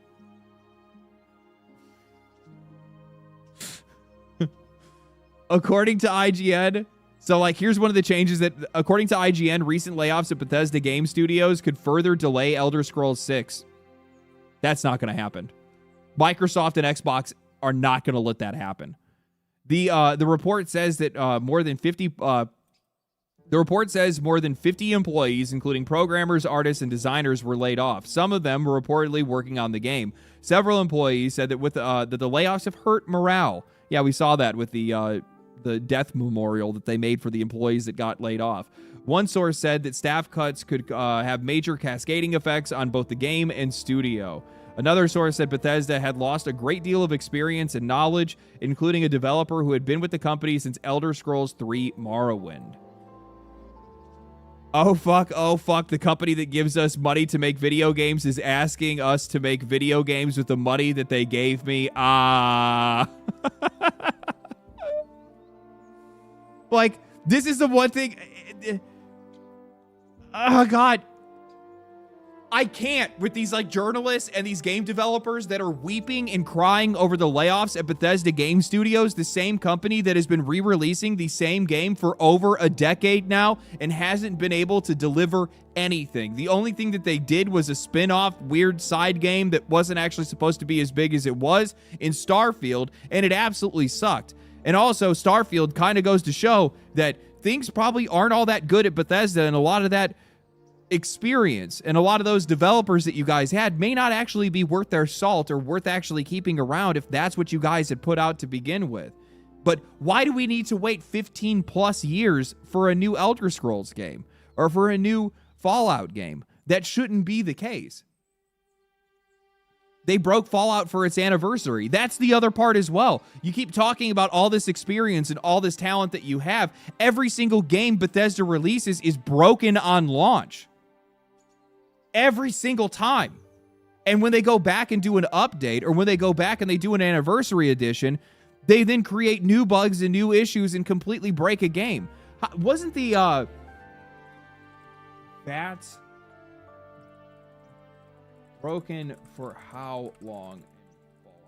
according to IGN. So, like, here's one of the changes that, according to IGN, recent layoffs at Bethesda Game Studios could further delay Elder Scrolls 6. That's not going to happen. Microsoft and Xbox are not going to let that happen. The report says that more than 50 employees, including programmers, artists, and designers, were laid off. Some of them were reportedly working on the game. Several employees said that that the layoffs have hurt morale. Yeah, we saw that with the death memorial that they made for the employees that got laid off. One source said that staff cuts could have major cascading effects on both the game and studio. Another source said Bethesda had lost a great deal of experience and knowledge, including a developer who had been with the company since Elder Scrolls 3 Morrowind. Oh fuck, the company that gives us money to make video games is asking us to make video games with the money that they gave me. Like, this is the one thing. Oh, God. I can't with these, like, journalists and these game developers that are weeping and crying over the layoffs at Bethesda Game Studios, the same company that has been re-releasing the same game for over a decade now and hasn't been able to deliver anything. The only thing that they did was a spin-off weird side game that wasn't actually supposed to be as big as it was in Starfield, and it absolutely sucked. And also, Starfield kind of goes to show that things probably aren't all that good at Bethesda, and a lot of that experience and a lot of those developers that you guys had may not actually be worth their salt or worth actually keeping around if that's what you guys had put out to begin with. But why do we need to wait 15 plus years for a new Elder Scrolls game or for a new Fallout game? That shouldn't be the case. They broke Fallout for its anniversary. That's the other part as well. You keep talking about all this experience and all this talent that you have. Every single game Bethesda releases is broken on launch. Every single time. And when they go back and do an update, or when they go back and they do an anniversary edition, they then create new bugs and new issues and completely break a game. Wasn't the that's broken for how long in Fallout?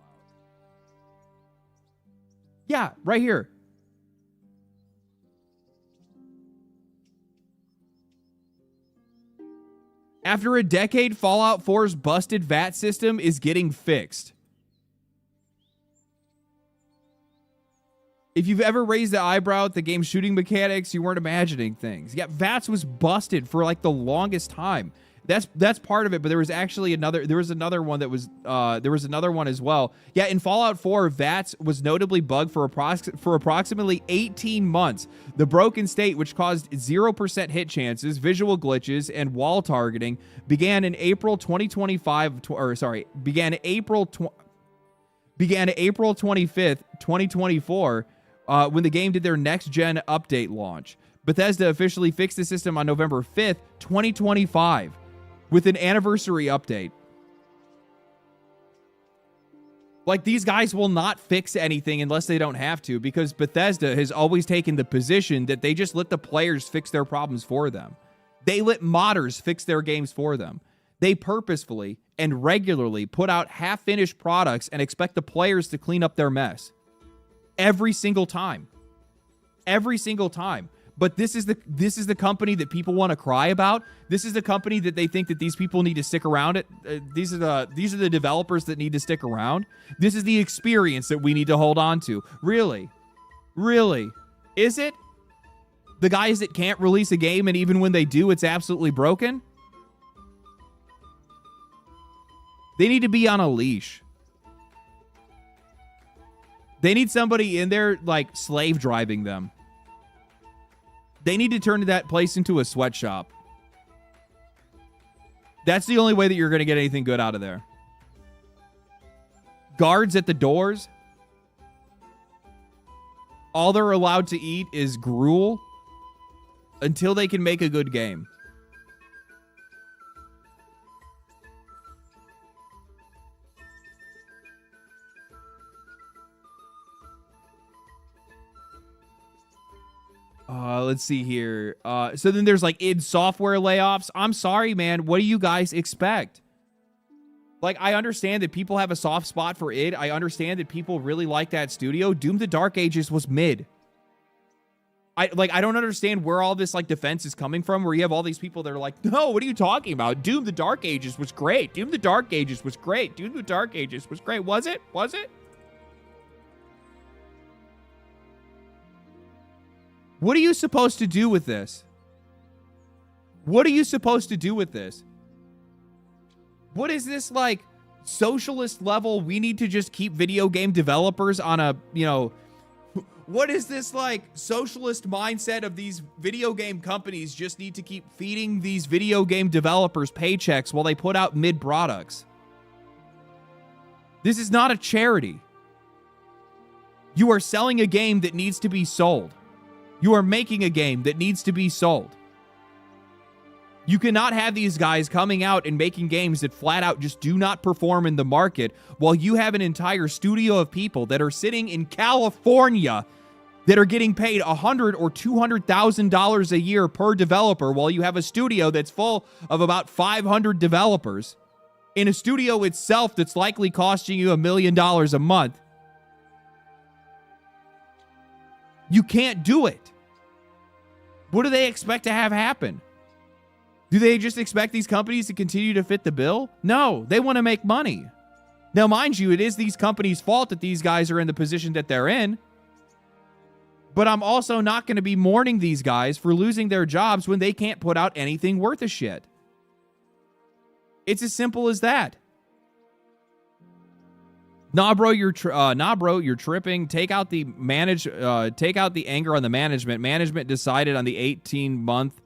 Yeah, right here. After a decade, Fallout 4's busted VAT system is getting fixed. If you've ever raised the eyebrow at the game's shooting mechanics, you weren't imagining things. Yeah, VATS was busted for like the longest time. That's part of it, but there was actually another one that was there was another one as well. Yeah, in Fallout 4, VATS was notably bugged for approximately 18 months. The broken state, which caused 0% hit chances, visual glitches, and wall targeting, began in April 2025 began April 25th, 2024 when the game did their next gen update launch. Bethesda officially fixed the system on November 5th, 2025. With an anniversary update. Like, these guys will not fix anything unless they don't have to, because Bethesda has always taken the position that they just let the players fix their problems for them. They let modders fix their games for them. They purposefully and regularly put out half-finished products and expect the players to clean up their mess. Every single time. Every single time. But this is the company that people want to cry about. This is the company that they think that these people need to stick around. These are the developers that need to stick around. This is the experience that we need to hold on to. Really? Really? Is it? The guys that can't release a game, and even when they do, it's absolutely broken? They need to be on a leash. They need somebody in there, like, slave driving them. They need to turn that place into a sweatshop. That's the only way that you're going to get anything good out of there. Guards at the doors. All they're allowed to eat is gruel until they can make a good game. let's see here. So then there's like id Software layoffs. I'm sorry, man. What do you guys expect? Like, I understand that people have a soft spot for id. I understand that people really like that studio. Doom the Dark Ages was mid. I don't understand where all this like defense is coming from, where you have all these people that are like, no, what are you talking about? Doom the Dark Ages was great. Doom the Dark Ages was great. Doom the Dark Ages was great. Was it? Was it? What are you supposed to do with this? What are you supposed to do with this? What is this, like, socialist level? We need to just keep video game developers on a, you know, what is this, like, socialist mindset of these video game companies just need to keep feeding these video game developers paychecks while they put out mid products? This is not a charity. You are selling a game that needs to be sold. You are making a game that needs to be sold. You cannot have these guys coming out and making games that flat out just do not perform in the market while you have an entire studio of people that are sitting in California that are getting paid $100,000 or $200,000 a year per developer, while you have a studio that's full of about 500 developers in a studio itself that's likely costing you $1 million a month. You can't do it. What do they expect to have happen? Do they just expect these companies to continue to fit the bill? No, they want to make money. Now, mind you, it is these companies' fault that these guys are in the position that they're in. But I'm also not going to be mourning these guys for losing their jobs when they can't put out anything worth a shit. It's as simple as that. Nah, bro, you're tripping. Take out the anger on the management. Management decided on the 18-month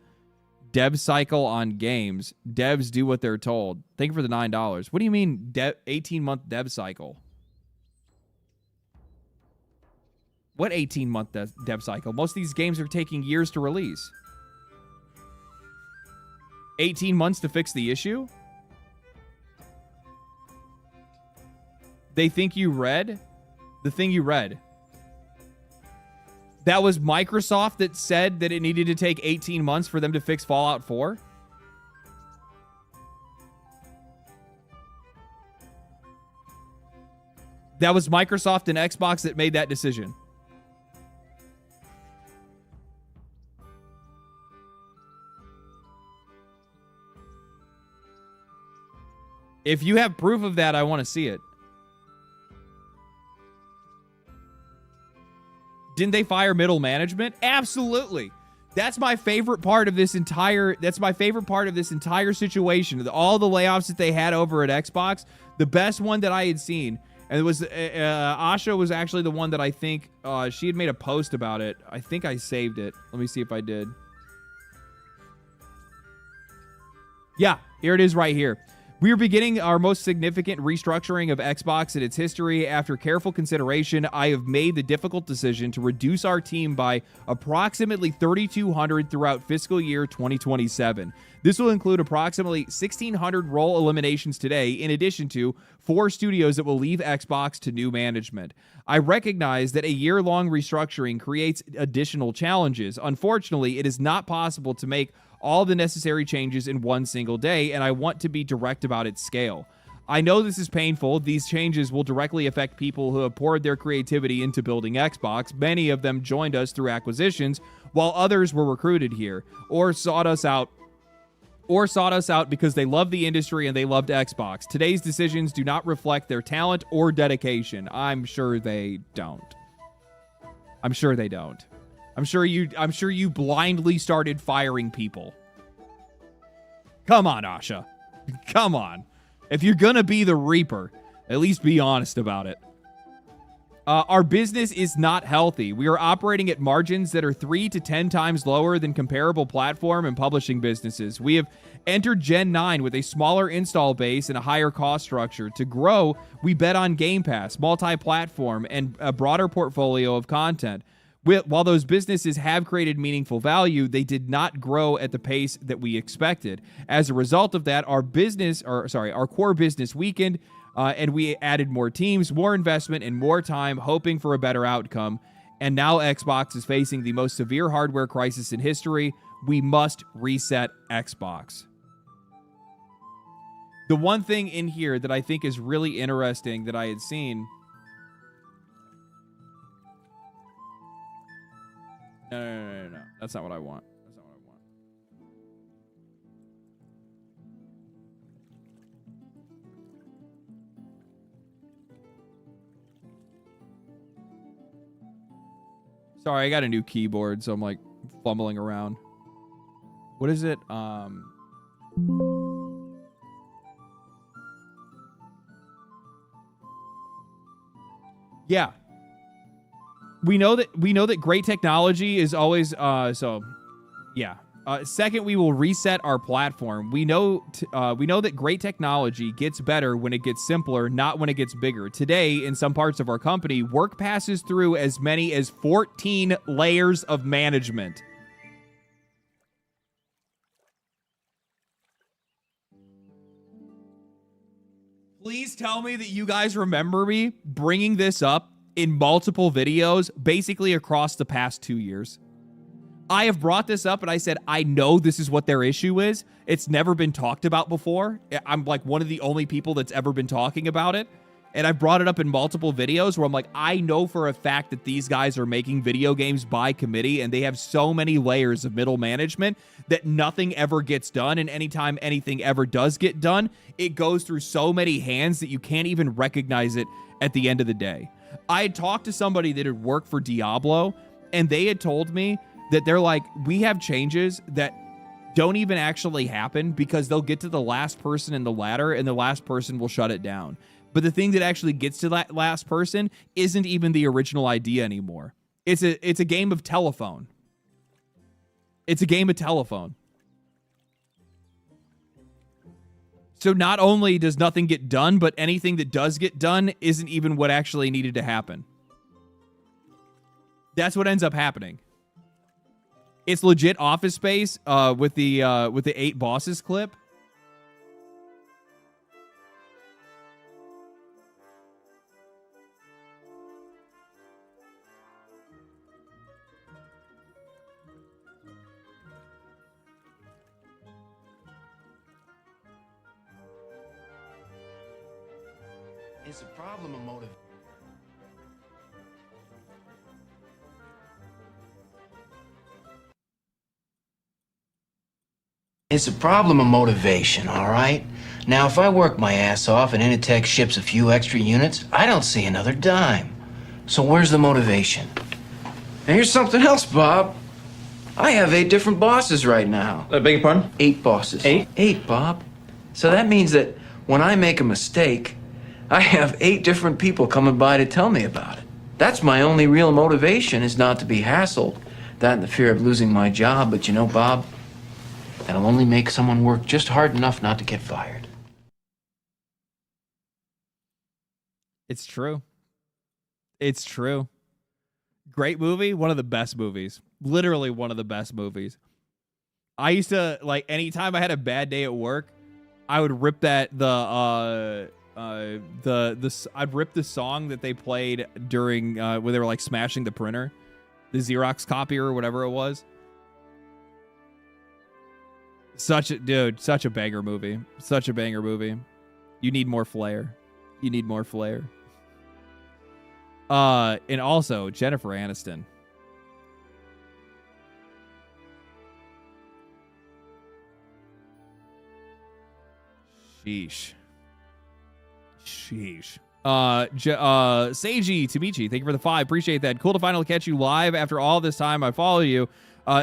dev cycle on games. Devs do what they're told. Thank you for the $9. What do you mean 18-month dev cycle? What 18-month dev cycle? Most of these games are taking years to release. 18 months to fix the issue? They think you read the thing you read. That was Microsoft that said that it needed to take 18 months for them to fix Fallout 4? That was Microsoft and Xbox that made that decision. If you have proof of that, I want to see it. Didn't they fire middle management? Absolutely. That's my favorite part of this entire situation. All the layoffs that they had over at Xbox, the best one that I had seen, and it was Asha was actually the one that I think she had made a post about it. I think I saved it. Let me see if I did. Yeah, here it is right here. We are beginning our most significant restructuring of Xbox in its history. After careful consideration, I have made the difficult decision to reduce our team by approximately 3,200 throughout fiscal year 2027. This will include approximately 1,600 role eliminations today, in addition to 4 studios that will leave Xbox to new management. I recognize that a year-long restructuring creates additional challenges. Unfortunately, it is not possible to make all the necessary changes in one single day, and I want to be direct about its scale. I know this is painful. These changes will directly affect people who have poured their creativity into building Xbox. Many of them joined us through acquisitions, while others were recruited here, or sought us out because they loved the industry and they loved Xbox. Today's decisions do not reflect their talent or dedication. I'm sure they don't. I'm sure they don't. I'm sure you blindly started firing people. Come on, Asha. Come on. If you're gonna be the Reaper, at least be honest about it. Our business is not healthy. We are operating at margins that are 3 to 10 times lower than comparable platform and publishing businesses. We have entered Gen 9 with a smaller install base and a higher cost structure. To grow, we bet on Game Pass, multi-platform, and a broader portfolio of content. While those businesses have created meaningful value, they did not grow at the pace that we expected. As a result of that, our core business weakened, and we added more teams, more investment, and more time, hoping for a better outcome. And now Xbox is facing the most severe hardware crisis in history. We must reset Xbox. The one thing in here that I think is really interesting that I had seen... No. That's not what I want. That's not what I want. Sorry, I got a new keyboard, so I'm like fumbling around. What is it? Yeah. We know that great technology is always second, we will reset our platform. We know that great technology gets better when it gets simpler, not when it gets bigger. Today, in some parts of our company, work passes through as many as 14 layers of management. Please tell me that you guys remember me bringing this up in multiple videos, basically across the past 2 years. I have brought this up and I said, I know this is what their issue is. It's never been talked about before. I'm like one of the only people that's ever been talking about it. And I've brought it up in multiple videos where I'm like, I know for a fact that these guys are making video games by committee and they have so many layers of middle management that nothing ever gets done. And anytime anything ever does get done, it goes through so many hands that you can't even recognize it at the end of the day. I had talked to somebody that had worked for Diablo and they had told me that they're like, we have changes that don't even actually happen because they'll get to the last person in the ladder and the last person will shut it down. But the thing that actually gets to that last person isn't even the original idea anymore. It's a game of telephone. It's a game of telephone. So not only does nothing get done, but anything that does get done isn't even what actually needed to happen. That's what ends up happening. It's legit Office Space with the 8 bosses clip. It's a problem of motive. It's a problem of motivation, all right? Now, if I work my ass off and Initech ships a few extra units, I don't see another dime. So where's the motivation? And here's something else, Bob. I have 8 different bosses right now. Beg your pardon? 8 bosses. 8? 8, Bob. So that means that when I make a mistake, I have 8 different people coming by to tell me about it. That's my only real motivation, is not to be hassled. That and the fear of losing my job. But you know, Bob, that'll only make someone work just hard enough not to get fired. It's true. It's true. Great movie. One of the best movies. Literally one of the best movies. I used to, like, anytime I had a bad day at work, I would rip I'd rip the song that they played during when they were like smashing the printer, the Xerox copier or whatever it was. Such a banger movie. Such a banger movie. You need more flair. You need more flair. And also Jennifer Aniston. Sheesh. Seiji Tamichi, thank you for the 5. Appreciate that. Cool to finally catch you live after all this time. I follow you.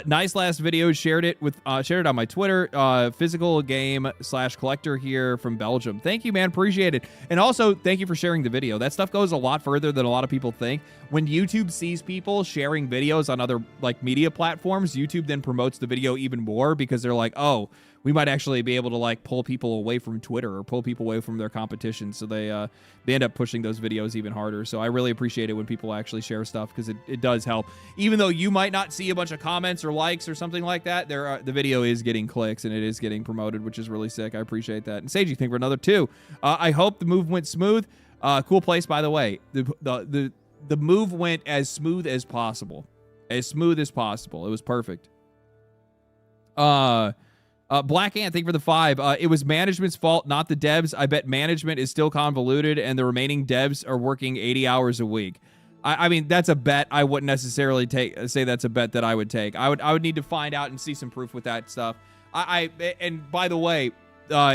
Nice last video. Shared it on my Twitter. Physical game / collector here from Belgium. Thank you, man. Appreciate it. And also, thank you for sharing the video. That stuff goes a lot further than a lot of people think. When YouTube sees people sharing videos on other like media platforms, YouTube then promotes the video even more because they're like, oh, we might actually be able to like pull people away from Twitter or pull people away from their competition. So they end up pushing those videos even harder. So I really appreciate it when people actually share stuff because it does help. Even though you might not see a bunch of comments or likes or something like that, the video is getting clicks and it is getting promoted, which is really sick. I appreciate that. And Seiji, thank you for another 2. I hope the move went smooth. Cool place, by the way. The the move went as smooth as possible. As smooth as possible. It was perfect. Black Ant, thank you for the 5. It was management's fault, not the devs. I bet management is still convoluted and the remaining devs are working 80 hours a week. I mean, that's a bet I wouldn't necessarily say that's a bet that I would take. I would need to find out and see some proof with that stuff. And by the way,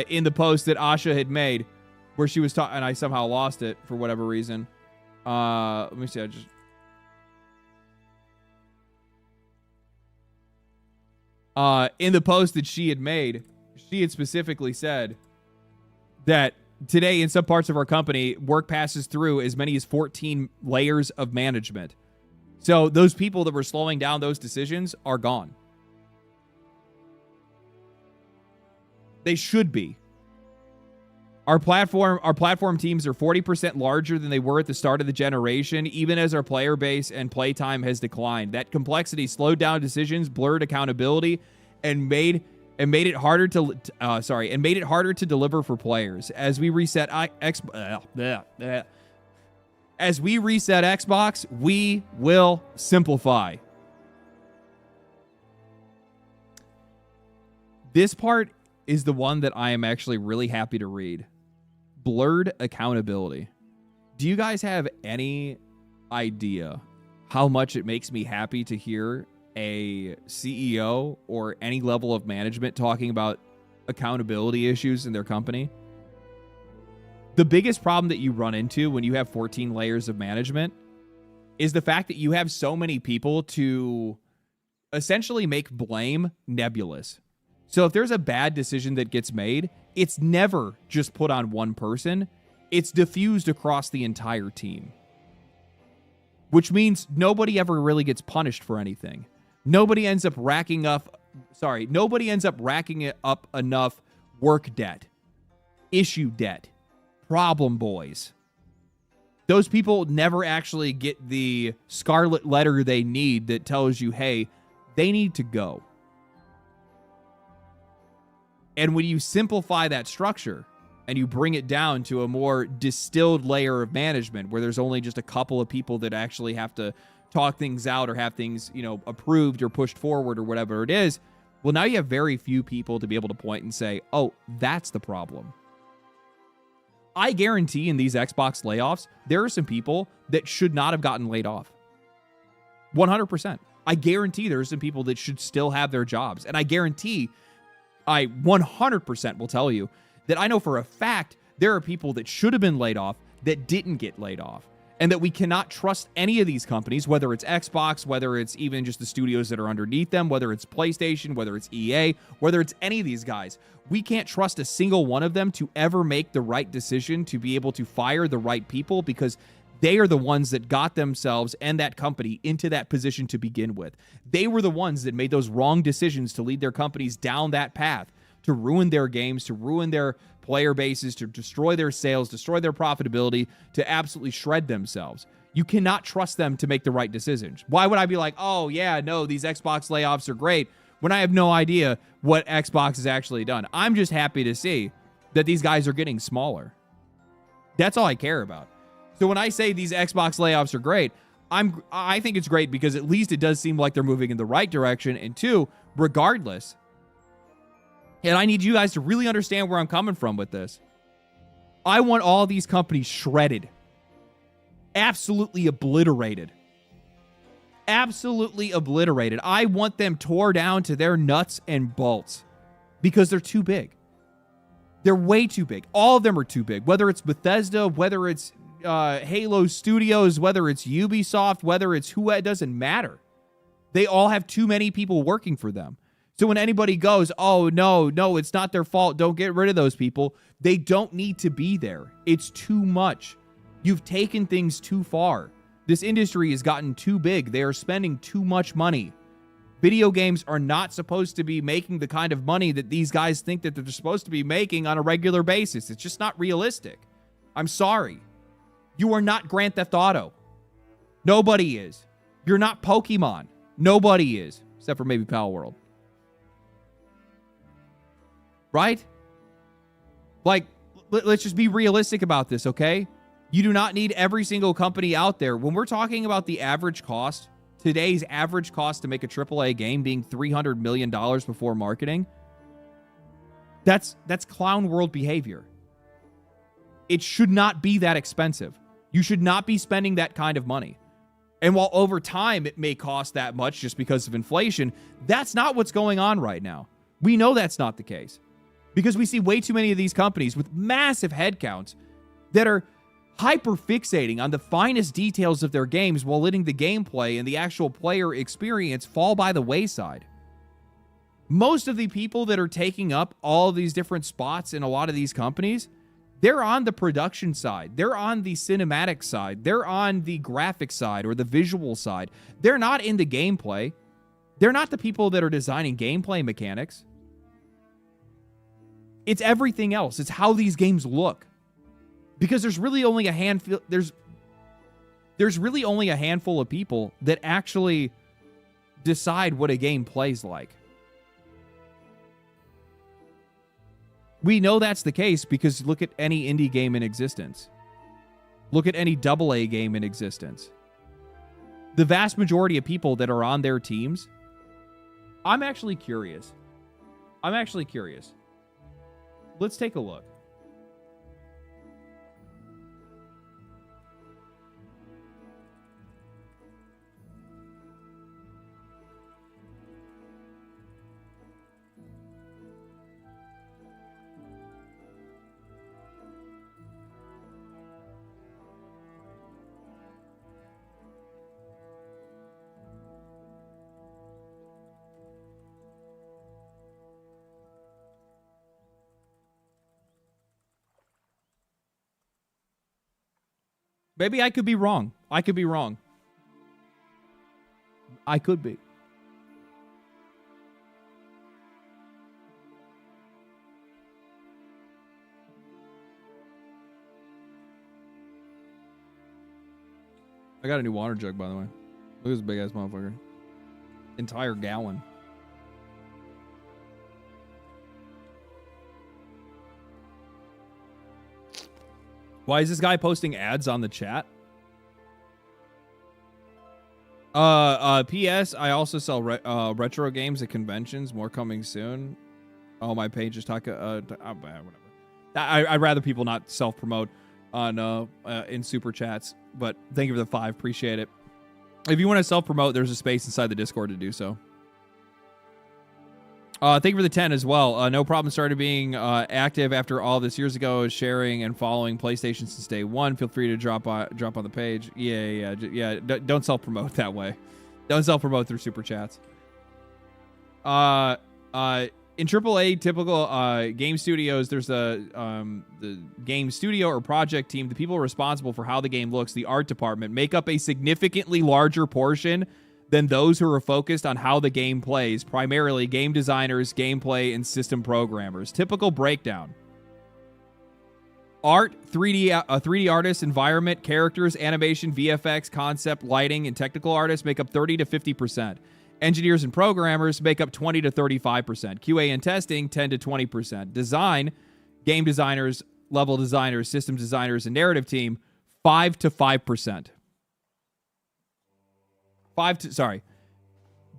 in the post that Asha had made, where she was talking, and I somehow lost it for whatever reason. Let me see. In the post that she had made, she had specifically said that today in some parts of our company, work passes through as many as 14 layers of management. So those people that were slowing down those decisions are gone. They should be. Our platform teams are 40% larger than they were at the start of the generation, even as our player base and playtime has declined. That complexity slowed down decisions, blurred accountability, and made it harder to deliver for players. As we reset Xbox, we will simplify. This part is the one that I am actually really happy to read. Blurred accountability. Do you guys have any idea how much it makes me happy to hear a CEO or any level of management talking about accountability issues in their company? The biggest problem that you run into when you have 14 layers of management is the fact that you have so many people to essentially make blame nebulous. So if there's a bad decision that gets made, it's never just put on one person. It's diffused across the entire team. Which means nobody ever really gets punished for anything. Nobody ends up racking up enough work debt, issue debt, problem boys. Those people never actually get the scarlet letter they need that tells you, hey, they need to go. And when you simplify that structure and you bring it down to a more distilled layer of management where there's only just a couple of people that actually have to talk things out or have things, approved or pushed forward or whatever it is, well, now you have very few people to be able to point and say, oh, that's the problem. I guarantee in these Xbox layoffs, there are some people that should not have gotten laid off. 100%. I guarantee there are some people that should still have their jobs. And I guarantee I 100% will tell you that I know for a fact there are people that should have been laid off that didn't get laid off, and that we cannot trust any of these companies, whether it's Xbox, whether it's even just the studios that are underneath them, whether it's PlayStation, whether it's EA, whether it's any of these guys. We can't trust a single one of them to ever make the right decision to be able to fire the right people, because they are the ones that got themselves and that company into that position to begin with. They were the ones that made those wrong decisions to lead their companies down that path, to ruin their games, to ruin their player bases, to destroy their sales, destroy their profitability, to absolutely shred themselves. You cannot trust them to make the right decisions. Why would I be like, oh yeah, no, these Xbox layoffs are great, when I have no idea what Xbox has actually done? I'm just happy to see that these guys are getting smaller. That's all I care about. So when I say these Xbox layoffs are great, I think it's great because at least it does seem like they're moving in the right direction. And two, regardless, and I need you guys to really understand where I'm coming from with this, I want all these companies shredded. Absolutely obliterated. Absolutely obliterated. I want them tore down to their nuts and bolts because they're too big. They're way too big. All of them are too big. Whether it's Bethesda, whether it's Halo Studios, whether it's Ubisoft, whether it's who, it doesn't matter. They all have too many people working for them. So when anybody goes, oh, no, it's not their fault, don't get rid of those people, they don't need to be there. It's too much. You've taken things too far. This industry has gotten too big. They are spending too much money. Video games are not supposed to be making the kind of money that these guys think that they're supposed to be making on a regular basis. It's just not realistic. I'm sorry. You are not Grand Theft Auto. Nobody is. You're not Pokemon. Nobody is. Except for maybe Palworld. Right? Like, let's just be realistic about this, okay? You do not need every single company out there. When we're talking about the average cost, today's average cost to make a AAA game being $300 million before marketing, that's clown world behavior. It should not be that expensive. You should not be spending that kind of money. And while over time it may cost that much just because of inflation, that's not what's going on right now. We know that's not the case because we see way too many of these companies with massive headcounts that are hyper fixating on the finest details of their games while letting the gameplay and the actual player experience fall by the wayside. Most of the people that are taking up all of these different spots in a lot of these companies, they're on the production side. They're on the cinematic side. They're on the graphic side or the visual side. They're not in the gameplay. They're not the people that are designing gameplay mechanics. It's everything else. It's how these games look. Because there's really only a handful of people that actually decide what a game plays like. We know that's the case because look at any indie game in existence. Look at any AA game in existence. The vast majority of people that are on their teams, I'm actually curious. Let's take a look. Maybe I could be wrong. I could be. I got a new water jug, by the way. Look at this big ass motherfucker. Entire gallon. Why is this guy posting ads on the chat? P.S. I also sell retro games at conventions. More coming soon. Oh, my page is talking. Whatever. I'd rather people not self-promote on in super chats. But thank you for the 5. Appreciate it. If you want to self-promote, there's a space inside the Discord to do so. Thank you for the 10 as well. No problem started being active after all this years ago, sharing and following PlayStation since day one. Feel free to drop on the page. Yeah. Don't self-promote that way. Don't self-promote through super chats. In AAA, typical game studios, there's the game studio or project team. The people responsible for how the game looks, the art department, make up a significantly larger portion than those who are focused on how the game plays, primarily game designers, gameplay, and system programmers. Typical breakdown. Art, 3D artists, environment, characters, animation, VFX, concept, lighting, and technical artists make up 30 to 50%. Engineers and programmers make up 20 to 35%. QA and testing, 10 to 20%. Design, game designers, level designers, system designers, and narrative team, 5 to 5%.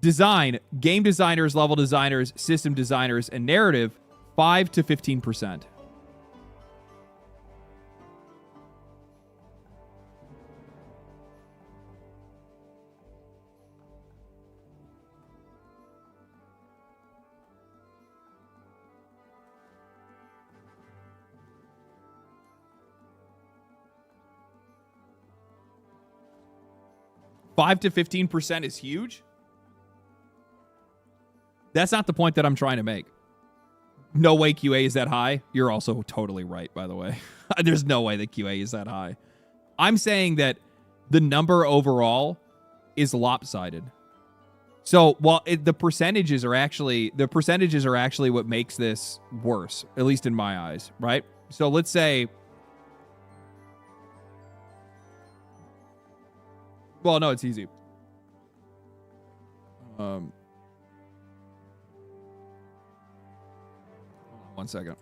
Design, game designers, level designers, system designers, and narrative, 5 to 15%. Five to 15% is huge. That's not the point that I'm trying to make. No way QA is that high. You're also totally right, by the way. There's no way that QA is that high. I'm saying that the number overall is lopsided. So while the percentages are actually what makes this worse, at least in my eyes, right? So let's say. Well, no, it's easy. 1 second.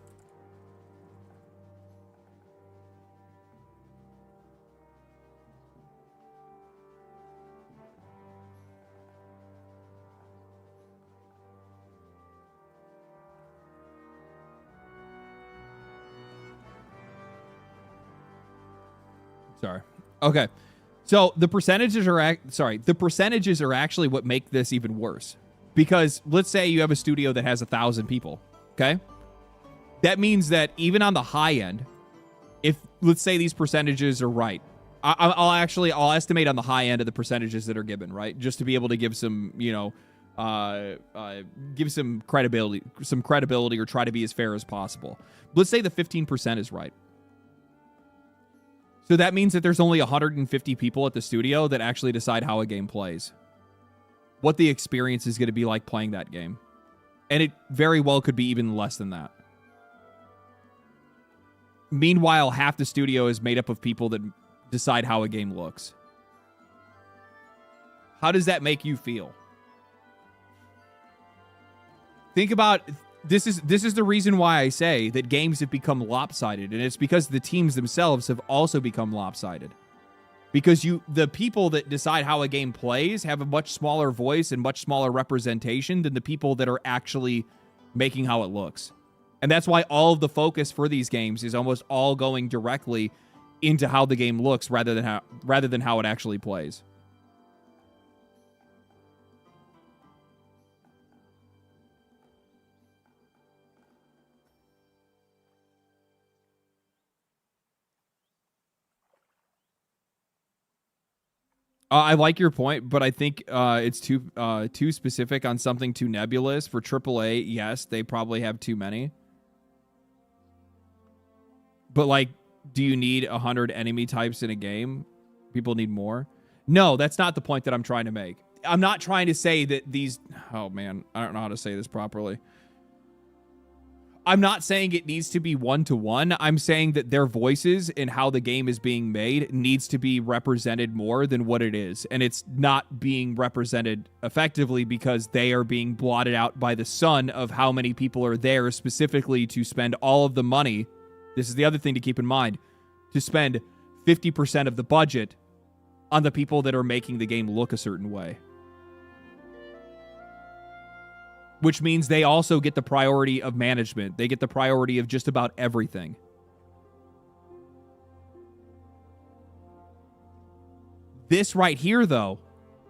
Sorry. Okay. So the percentages are actually what make this even worse. Because let's say you have a studio that has 1,000 people, okay? That means that even on the high end, if let's say these percentages are right, I'll estimate on the high end of the percentages that are given, right? Just to be able to give some, give some credibility or try to be as fair as possible. Let's say the 15% is right. So that means that there's only 150 people at the studio that actually decide how a game plays. What the experience is going to be like playing that game. And it very well could be even less than that. Meanwhile, half the studio is made up of people that decide how a game looks. How does that make you feel? Think about this is the reason why I say that games have become lopsided, and it's because the teams themselves have also become lopsided. Because the people that decide how a game plays have a much smaller voice and much smaller representation than the people that are actually making how it looks. And that's why all of the focus for these games is almost all going directly into how the game looks rather than how it actually plays. I like your point, but I think it's too specific on something too nebulous. For AAA, yes, they probably have too many. But, like, do you need 100 enemy types in a game? People need more? No, that's not the point that I'm trying to make. I'm not trying to say that these... Oh, man, I don't know how to say this properly. I'm not saying it needs to be one-to-one. I'm saying that their voices and how the game is being made needs to be represented more than what it is. And it's not being represented effectively because they are being blotted out by the sun of how many people are there specifically to spend all of the money. This is the other thing to keep in mind. To spend 50% of the budget on the people that are making the game look a certain way. Which means they also get the priority of management. They get the priority of just about everything. This right here, though,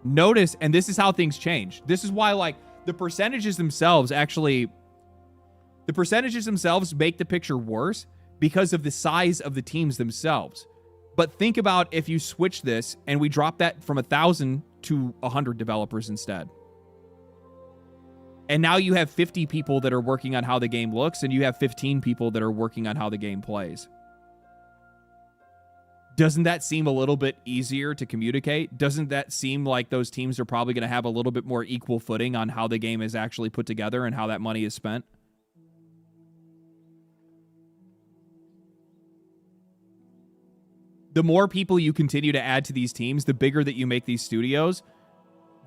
notice, and this is how things change. This is why, like, the percentages themselves make the picture worse because of the size of the teams themselves. But think about if you switch this and we drop that from 1,000 to 100 developers instead. And now you have 50 people that are working on how the game looks, and you have 15 people that are working on how the game plays. Doesn't that seem a little bit easier to communicate? Doesn't that seem like those teams are probably going to have a little bit more equal footing on how the game is actually put together and how that money is spent? The more people you continue to add to these teams, the bigger that you make these studios,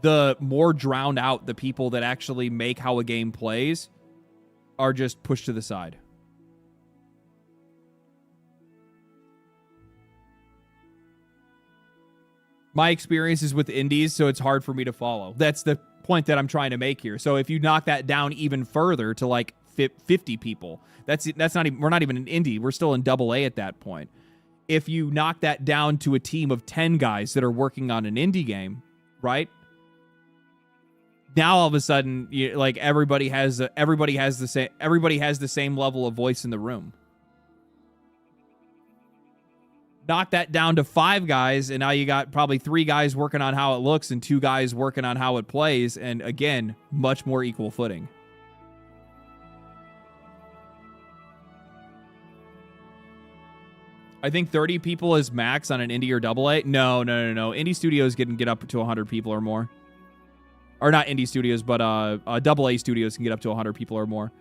the more drowned out the people that actually make how a game plays are just pushed to the side. My experience is with indies, so it's hard for me to follow. That's the point that I'm trying to make here. So if you knock that down even further to like 50 people, that's not even, we're not even an indie. We're still in AA at that point. If you knock that down to a team of 10 guys that are working on an indie game, right? Now all of a sudden, like everybody has the same level of voice in the room. Knock that down to 5 guys, and now you got probably 3 guys working on how it looks and 2 guys working on how it plays, and again, much more equal footing. I think 30 people is max on an indie or AA. No. Indie studios can get up to 100 people or more. Or not indie studios, but AA studios can get up to 100 people or more.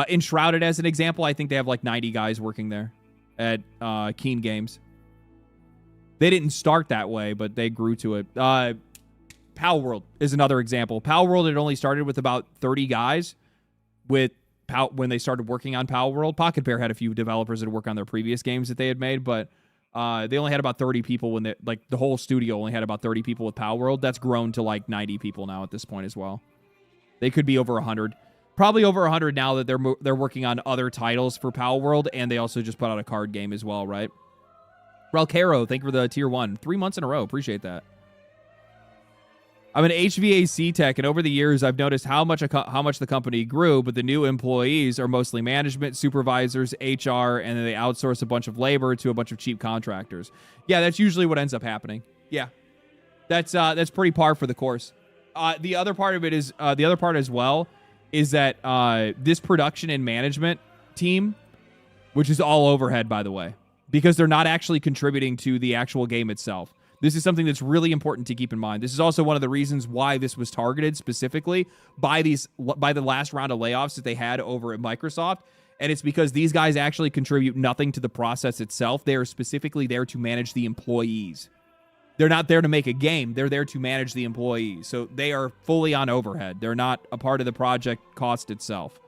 Enshrouded, as an example, I think they have like 90 guys working there at Keen Games. They didn't start that way, but they grew to it. Palworld is another example. Palworld had only started with about 30 guys when they started working on Palworld. Pocket Bear had a few developers that work on their previous games that they had made, but they only had about 30 people when the whole studio only had about 30 people with Palworld. That's grown to like 90 people now at this point as well. They could be over 100. Probably over 100 now that they're working on other titles for Palworld, and they also just put out a card game as well, right? Ralcaro, thank you for the tier 1. 3 months in a row. Appreciate that. I'm an HVAC tech, and over the years, I've noticed how much the company grew, but the new employees are mostly management, supervisors, HR, and then they outsource a bunch of labor to a bunch of cheap contractors. Yeah, that's usually what ends up happening. Yeah, that's pretty par for the course. The other part of it is the other part as well is that this production and management team, which is all overhead, by the way, because they're not actually contributing to the actual game itself. This is something that's really important to keep in mind. This is also one of the reasons why this was targeted specifically by the last round of layoffs that they had over at Microsoft. And it's because these guys actually contribute nothing to the process itself. They are specifically there to manage the employees. They're not there to make a game. They're there to manage the employees. So they are fully on overhead. They're not a part of the project cost itself,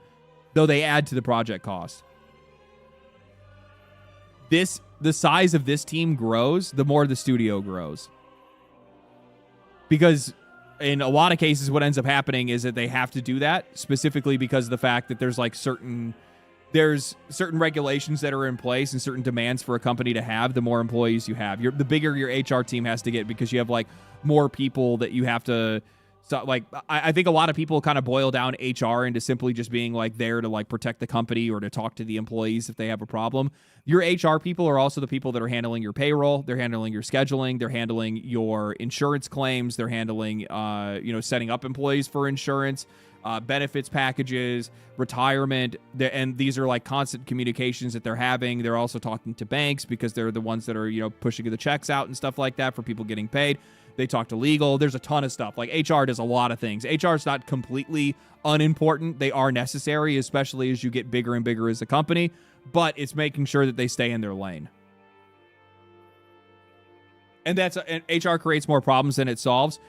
though they add to the project cost. The size of this team grows, the more the studio grows. Because in a lot of cases, what ends up happening is that they have to do that specifically because of the fact that there's like certain regulations that are in place and certain demands for a company to have. The more employees you have, the bigger your HR team has to get, because you have like more people that you have to. So like, I think a lot of people kind of boil down HR into simply just being like there to like protect the company or to talk to the employees if they have a problem. Your HR people are also the people that are handling your payroll. They're handling your scheduling. They're handling your insurance claims. They're handling, setting up employees for insurance, benefits packages, retirement. And these are like constant communications that they're having. They're also talking to banks because they're the ones that are, pushing the checks out and stuff like that for people getting paid. They talk to legal. There's a ton of stuff. Like HR does a lot of things. HR is not completely unimportant. They are necessary, especially as you get bigger and bigger as a company. But it's making sure that they stay in their lane. And HR creates more problems than it solves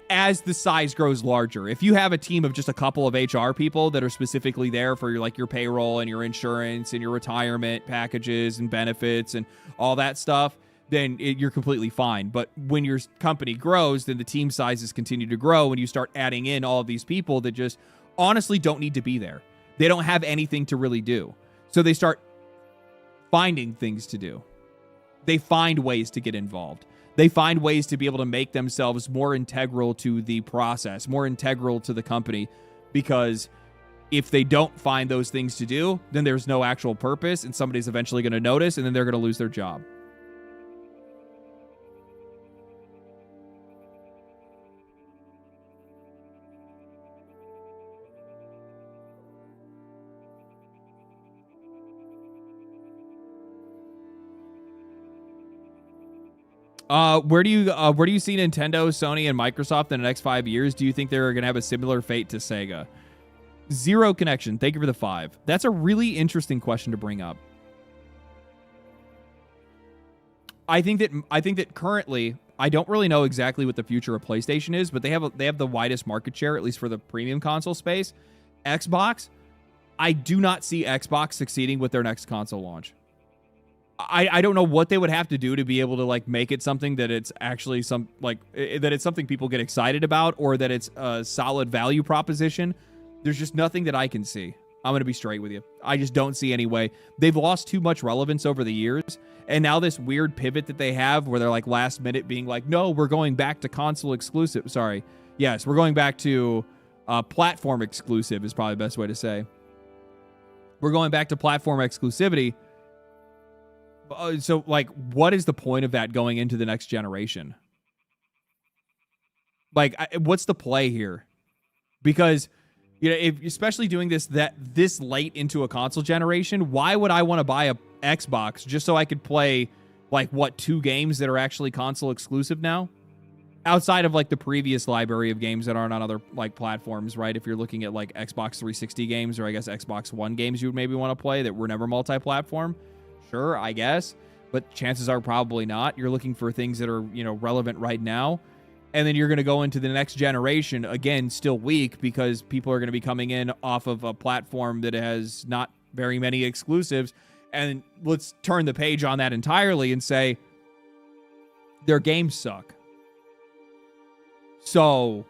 as the size grows larger. If you have a team of just a couple of HR people that are specifically there for your payroll and your insurance and your retirement packages and benefits and all that stuff, then you're completely fine. But when your company grows, then the team sizes continue to grow, and you start adding in all of these people that just honestly don't need to be there. They don't have anything to really do. So they start finding things to do. They find ways to get involved. They find ways to be able to make themselves more integral to the process, more integral to the company, because if they don't find those things to do, then there's no actual purpose, and somebody's eventually going to notice, and then they're going to lose their job. Where do you see Nintendo, Sony, and Microsoft in the next 5 years? Do you think they're going to have a similar fate to Sega? Zero connection. Thank you for the 5. That's a really interesting question to bring up. I think that currently, I don't really know exactly what the future of PlayStation is, but they have the widest market share, at least for the premium console space. Xbox, I do not see Xbox succeeding with their next console launch. I don't know what they would have to do to be able to like make it something that it's actually that it's something people get excited about, or that it's a solid value proposition. There's just nothing that I can see. I'm going to be straight with you. I just don't see any way. They've lost too much relevance over the years. And now this weird pivot that they have where they're like last minute being like, no, we're going back to console exclusive. Sorry. Yes, we're going back to platform exclusive is probably the best way to say. We're going back to platform exclusivity. So, like, what is the point of that going into the next generation? Like, what's the play here? Because, if especially doing this late into a console generation, why would I want to buy a Xbox just so I could play, 2 games that are actually console exclusive now? Outside of, the previous library of games that aren't on other, platforms, right? If you're looking at, Xbox 360 games, or I guess Xbox One games you would maybe want to play that were never multi-platform. Sure, I guess, but chances are probably not. You're looking for things that are, relevant right now. And then you're going to go into the next generation, again, still weak, because people are going to be coming in off of a platform that has not very many exclusives. And let's turn the page on that entirely and say their games suck. So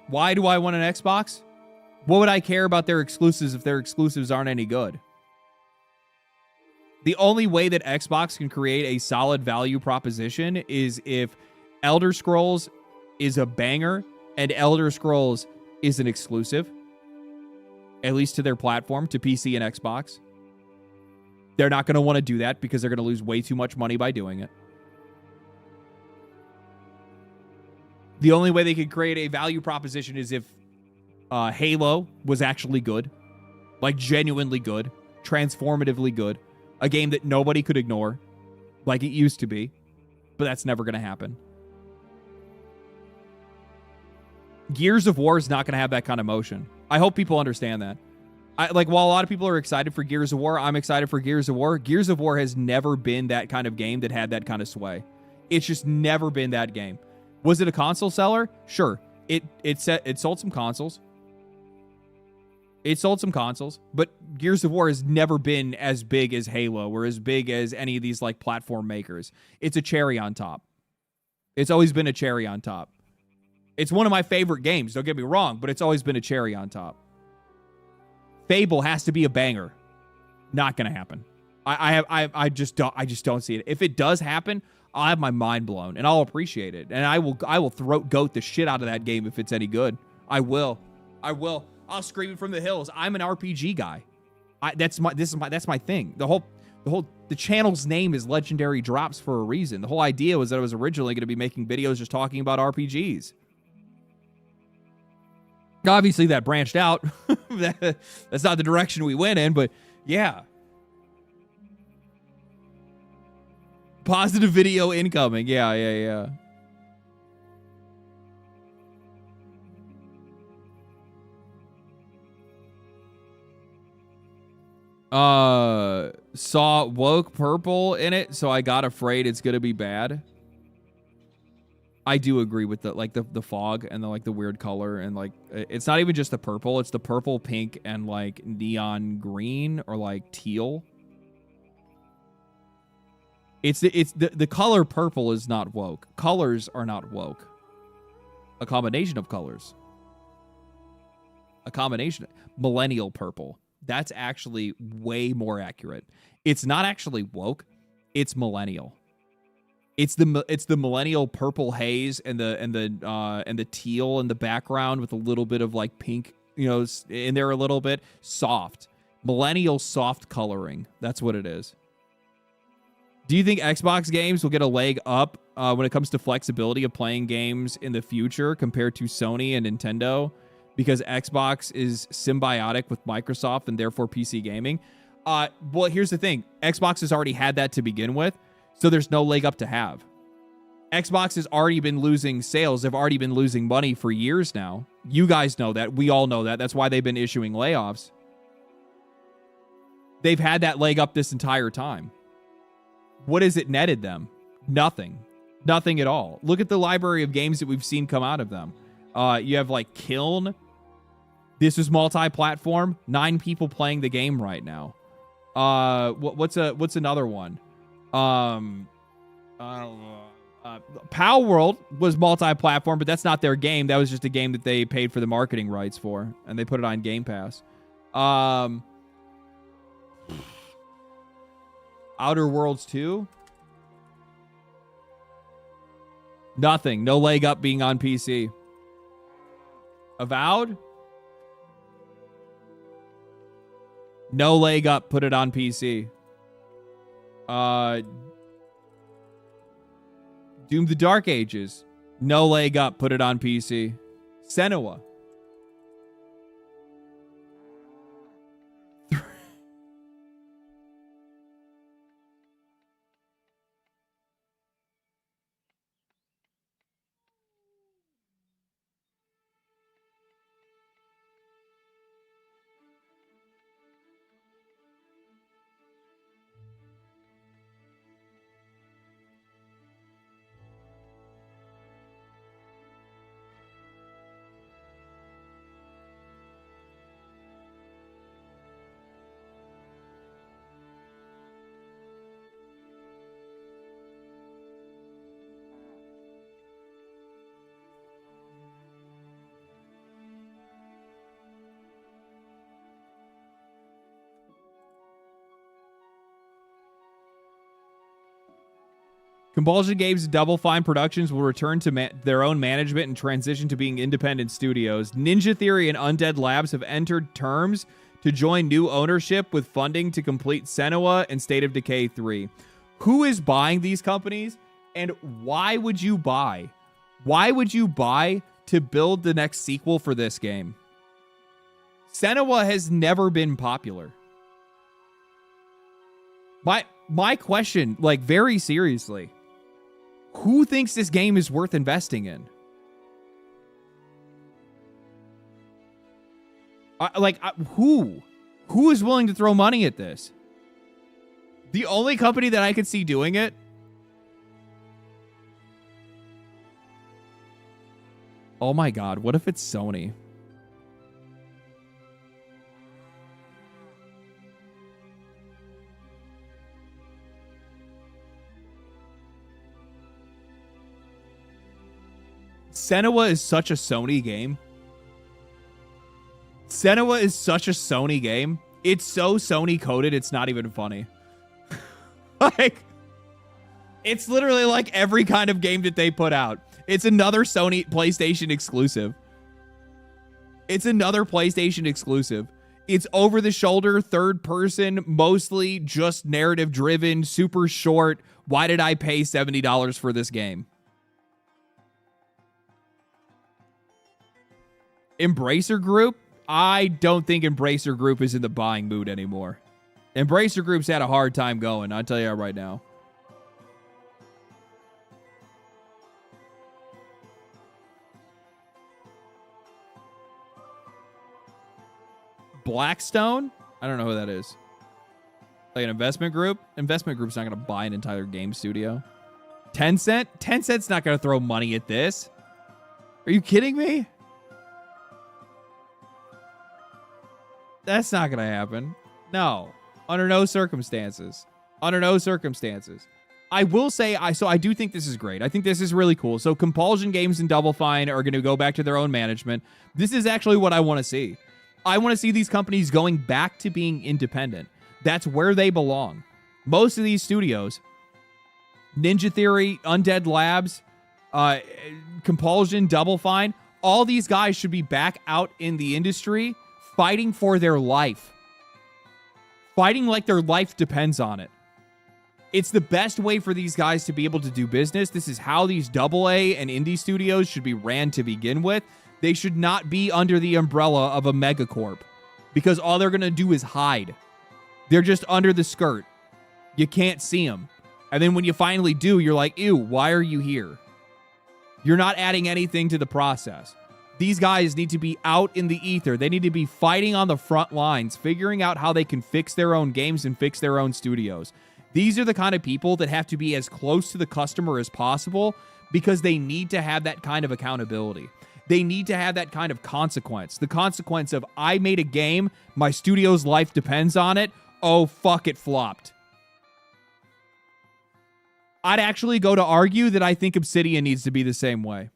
why do I want an Xbox? What would I care about their exclusives if their exclusives aren't any good? The only way that Xbox can create a solid value proposition is if Elder Scrolls is a banger and Elder Scrolls is an exclusive, at least to their platform, to PC and Xbox. They're not going to want to do that because they're going to lose way too much money by doing it. The only way they could create a value proposition is if Halo was actually good, like genuinely good, transformatively good, a game that nobody could ignore, like it used to be, but that's never going to happen. Gears of War is not going to have that kind of motion. I hope people understand that. While a lot of people are excited for Gears of War, I'm excited for Gears of War. Gears of War has never been that kind of game that had that kind of sway. It's just never been that game. Was it a console seller? Sure. It sold some consoles. It sold some consoles, but Gears of War has never been as big as Halo or as big as any of these like platform makers. It's a cherry on top. It's always been a cherry on top. It's one of my favorite games, don't get me wrong, but it's always been a cherry on top. Fable has to be a banger. Not gonna happen. I just don't see it. If it does happen, I'll have my mind blown and I'll appreciate it. And I will throat goat the shit out of that game if it's any good. I will. I'll scream it from the hills. I'm an RPG guy. That's my thing. The channel's name is Legendary Drops for a reason. The whole idea was that I was originally going to be making videos just talking about RPGs. Obviously, that branched out. That's not the direction we went in, but yeah. Positive video incoming. Yeah. Saw woke purple in it, so I got afraid it's gonna be bad. I do agree with the fog and the weird color, and like it's not even just the purple, it's the purple, pink, and like neon green or like teal. It's the color purple is not woke. Colors are not woke. A combination of colors. A combination. Millennial purple. That's actually way more accurate. It's not actually woke. It's millennial. It's the millennial purple haze and the teal in the background with a little bit of like pink, in there a little bit. Soft. Millennial soft coloring. That's what it is. Do you think Xbox games will get a leg up when it comes to flexibility of playing games in the future compared to Sony and Nintendo? Because Xbox is symbiotic with Microsoft and therefore PC gaming. Well, here's the thing. Xbox has already had that to begin with, so there's no leg up to have. Xbox has already been losing sales. They've already been losing money for years now. You guys know that. We all know that. That's why they've been issuing layoffs. They've had that leg up this entire time. What has it netted them? Nothing. Nothing at all. Look at the library of games that we've seen come out of them. You have like Kiln. This is multi-platform. 9 people playing the game right now. What's another one? I don't know. Palworld was multi-platform, but that's not their game. That was just a game that they paid for the marketing rights for, and they put it on Game Pass. Outer Worlds 2? Nothing. No leg up being on PC. Avowed? No leg up, put it on PC. Doom the Dark Ages. No leg up, put it on PC. Senua. Compulsion Games and Double Fine Productions will return to their own management and transition to being independent studios. Ninja Theory and Undead Labs have entered terms to join new ownership with funding to complete Senua and State of Decay 3. Who is buying these companies, and why would you buy? Why would you buy to build the next sequel for this game? Senua has never been popular. My question, like, very seriously, who thinks this game is worth investing in? Who? Who is willing to throw money at this? The only company that I could see doing it. Oh my God, what if it's Sony? Senua is such a Sony game. Senua is such a Sony game. It's so Sony coded, it's not even funny. Like, it's literally like every kind of game that they put out. It's another Sony PlayStation exclusive. It's another PlayStation exclusive. It's over the shoulder, third person, mostly just narrative driven, super short. Why did I pay $70 for this game? Embracer Group? I don't think Embracer Group is in the buying mood anymore. Embracer Group's had a hard time going, I'll tell you that right now. Blackstone? I don't know who that is. Like an investment group? Investment group's not going to buy an entire game studio. Tencent? Tencent's not going to throw money at this. Are you kidding me? That's not going to happen. No. Under no circumstances. Under no circumstances. I will say, I do think this is great. I think this is really cool. So Compulsion Games and Double Fine are going to go back to their own management. This is actually what I want to see. I want to see these companies going back to being independent. That's where they belong. Most of these studios, Ninja Theory, Undead Labs, Compulsion, Double Fine, all these guys should be back out in the industry fighting for their life. Fighting like their life depends on it. It's the best way for these guys to be able to do business. This is how these AA and indie studios should be ran to begin with. They should not be under the umbrella of a megacorp because all they're going to do is hide. They're just under the skirt. You can't see them. And then when you finally do, you're like, ew, why are you here? You're not adding anything to the process. These guys need to be out in the ether. They need to be fighting on the front lines, figuring out how they can fix their own games and fix their own studios. These are the kind of people that have to be as close to the customer as possible because they need to have that kind of accountability. They need to have that kind of consequence. The consequence of, I made a game, my studio's life depends on it. Oh, fuck, it flopped. I'd actually go to argue that I think Obsidian needs to be the same way.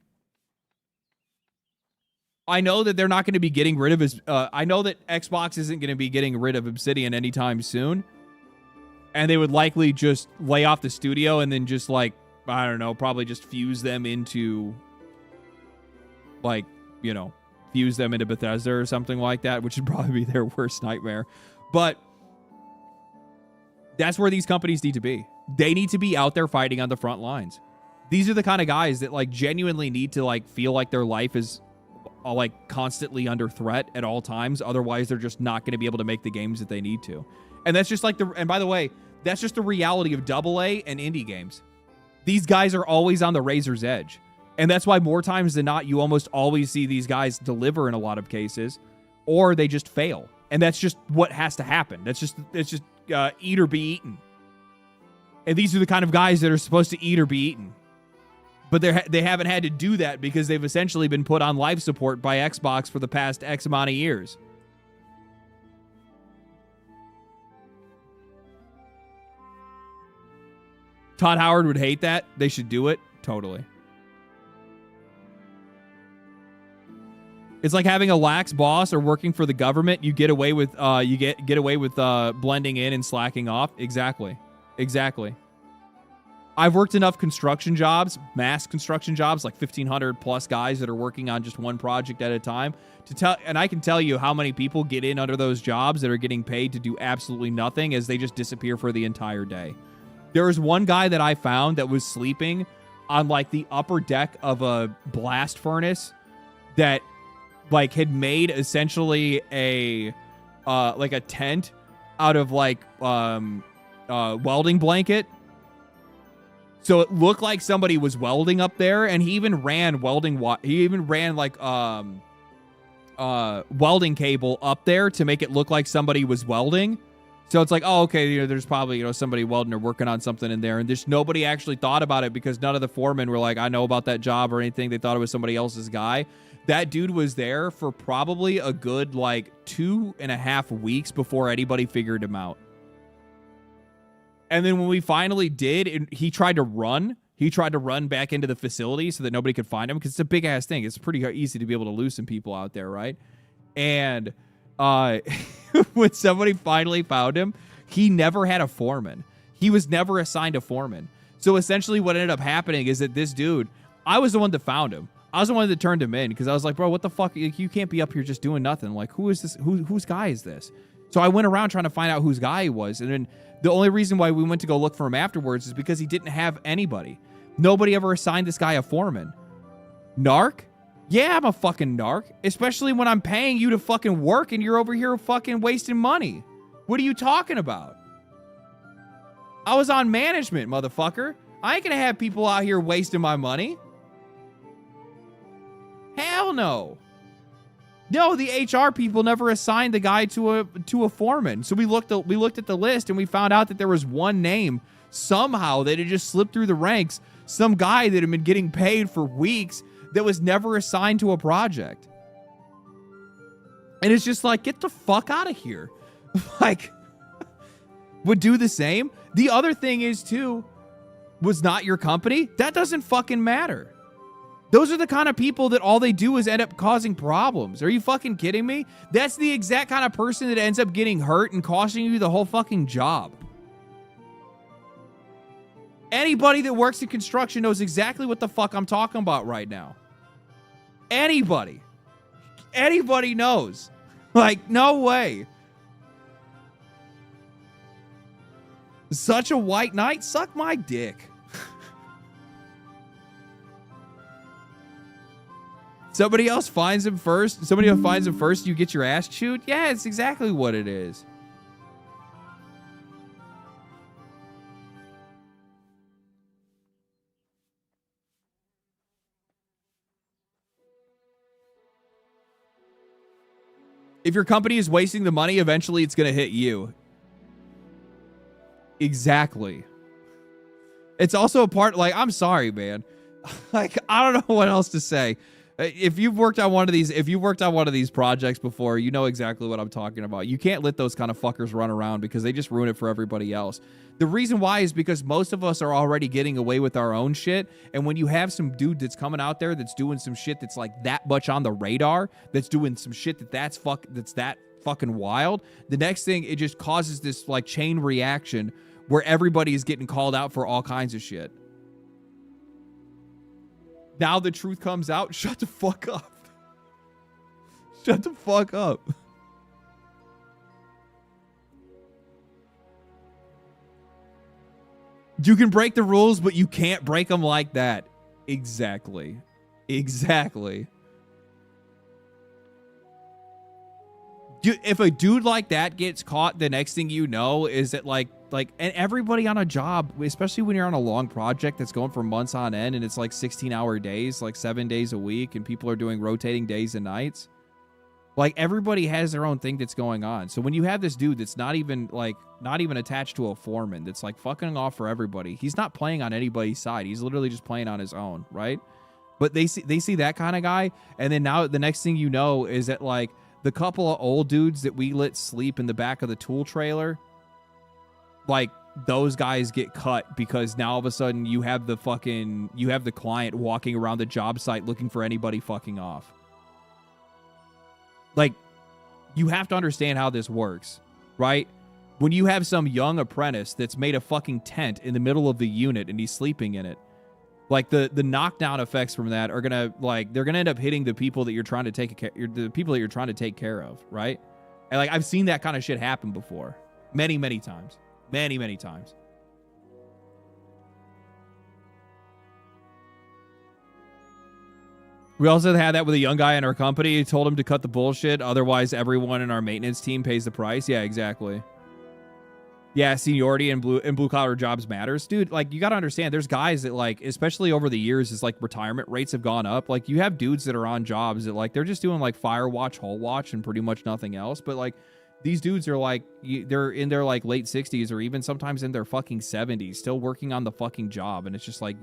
I know that they're not going to be getting rid of his... I know that Xbox isn't going to be getting rid of Obsidian anytime soon. And they would likely just lay off the studio and then just, like, I don't know, probably just fuse them into... like, you know, fuse them into Bethesda or something like that, which would probably be their worst nightmare. But that's where these companies need to be. They need to be out there fighting on the front lines. These are the kind of guys that, like, genuinely need to, like, feel like their life is, like, constantly under threat at all times. Otherwise, they're just not going to be able to make the games that they need to. And that's just like and by the way, that's just the reality of AA and indie games. These guys are always on the razor's edge. And that's why more times than not, you almost always see these guys deliver in a lot of cases, or they just fail. And that's just what has to happen. It's just eat or be eaten. And these are the kind of guys that are supposed to eat or be eaten. But they haven't had to do that because they've essentially been put on life support by Xbox for the past X amount of years. Todd Howard would hate that. They should do it. Totally. It's like having a lax boss or working for the government. You get away with blending in and slacking off. Exactly. I've worked enough construction jobs, mass construction jobs, like 1,500 plus guys that are working on just one project at a time to tell, and I can tell you how many people get in under those jobs that are getting paid to do absolutely nothing as they just disappear for the entire day. There was one guy that I found that was sleeping on like the upper deck of a blast furnace that like had made essentially a like a tent out of like welding blanket. So it looked like somebody was welding up there, and he even ran like welding cable up there to make it look like somebody was welding. So it's like, oh, okay, you know, there's probably, you know, somebody welding or working on something in there, and just nobody actually thought about it because none of the foremen were like, I know about that job or anything. They thought it was somebody else's guy. That dude was there for probably a good like 2.5 weeks before anybody figured him out. And then when we finally did, he tried to run. He tried to run back into the facility so that nobody could find him because it's a big ass thing. It's pretty easy to be able to lose some people out there, right? And when somebody finally found him, he never had a foreman. He was never assigned a foreman. So essentially what ended up happening is that this dude, I was the one that found him. I was the one that turned him in because I was like, bro, what the fuck? You can't be up here just doing nothing. Like, who is this? Whose guy is this? So I went around trying to find out whose guy he was. And then the only reason why we went to go look for him afterwards is because he didn't have anybody. Nobody ever assigned this guy a foreman. Narc? Yeah, I'm a fucking narc. Especially when I'm paying you to fucking work and you're over here fucking wasting money. What are you talking about? I was on management, motherfucker. I ain't gonna have people out here wasting my money. Hell no. No, the HR people never assigned the guy to a foreman. So we looked at the list and we found out that there was one name somehow that had just slipped through the ranks. Some guy that had been getting paid for weeks that was never assigned to a project. And it's just like, get the fuck out of here. Like, would do the same. The other thing is too, was not your company. That doesn't fucking matter. Those are the kind of people that all they do is end up causing problems. Are you fucking kidding me? That's the exact kind of person that ends up getting hurt and costing you the whole fucking job. Anybody that works in construction knows exactly what the fuck I'm talking about right now. Anybody. Anybody knows. Like, no way. Such a white knight? Suck my dick. Somebody else finds him first. Somebody else finds him first. You get your ass chewed. Yeah, it's exactly what it is. If your company is wasting the money, eventually it's going to hit you. Exactly. It's also a part, like, I'm sorry, man. Like, I don't know what else to say. If you've worked on one of these projects before, you know exactly what I'm talking about. You can't let those kind of fuckers run around because they just ruin it for everybody else. The reason why is because most of us are already getting away with our own shit. And when you have some dude that's coming out there that's doing some shit that's like that much on the radar, that's doing some shit that's that fucking wild, the next thing, it just causes this like chain reaction where everybody is getting called out for all kinds of shit. Now the truth comes out. Shut the fuck up. Shut the fuck up. You can break the rules, but you can't break them like that. Exactly. Exactly. If a dude like that gets caught, the next thing you know is that like and everybody on a job, especially when you're on a long project that's going for months on end and it's like 16-hour days, like 7 days a week, and people are doing rotating days and nights. Like, everybody has their own thing that's going on. So when you have this dude that's not even attached to a foreman, that's like fucking off for everybody, he's not playing on anybody's side. He's literally just playing on his own, right? But they see that kind of guy, and then now the next thing you know is that like the couple of old dudes that we let sleep in the back of the tool trailer, like, those guys get cut because now all of a sudden you have the client walking around the job site looking for anybody fucking off. Like, you have to understand how this works, right? when you have some young apprentice that's made a fucking tent in the middle of the unit and he's sleeping in it. Like the knockdown effects from that are gonna they're gonna end up hitting the people that you're trying to take care of, right? And like I've seen that kind of shit happen before, many times, many times. We also had that with a young guy in our company. He told him to cut the bullshit, otherwise everyone in our maintenance team pays the price. Yeah, exactly. Yeah, seniority in blue collar jobs matters. Dude, like, you got to understand, there's guys that, like, especially over the years, as, like, retirement rates have gone up. Like, you have dudes that are on jobs that, like, they're just doing, like, fire watch, hull watch, and pretty much nothing else. But, like, these dudes are, like, they're in their, like, late 60s or even sometimes in their fucking 70s, still working on the fucking job. And it's just, like,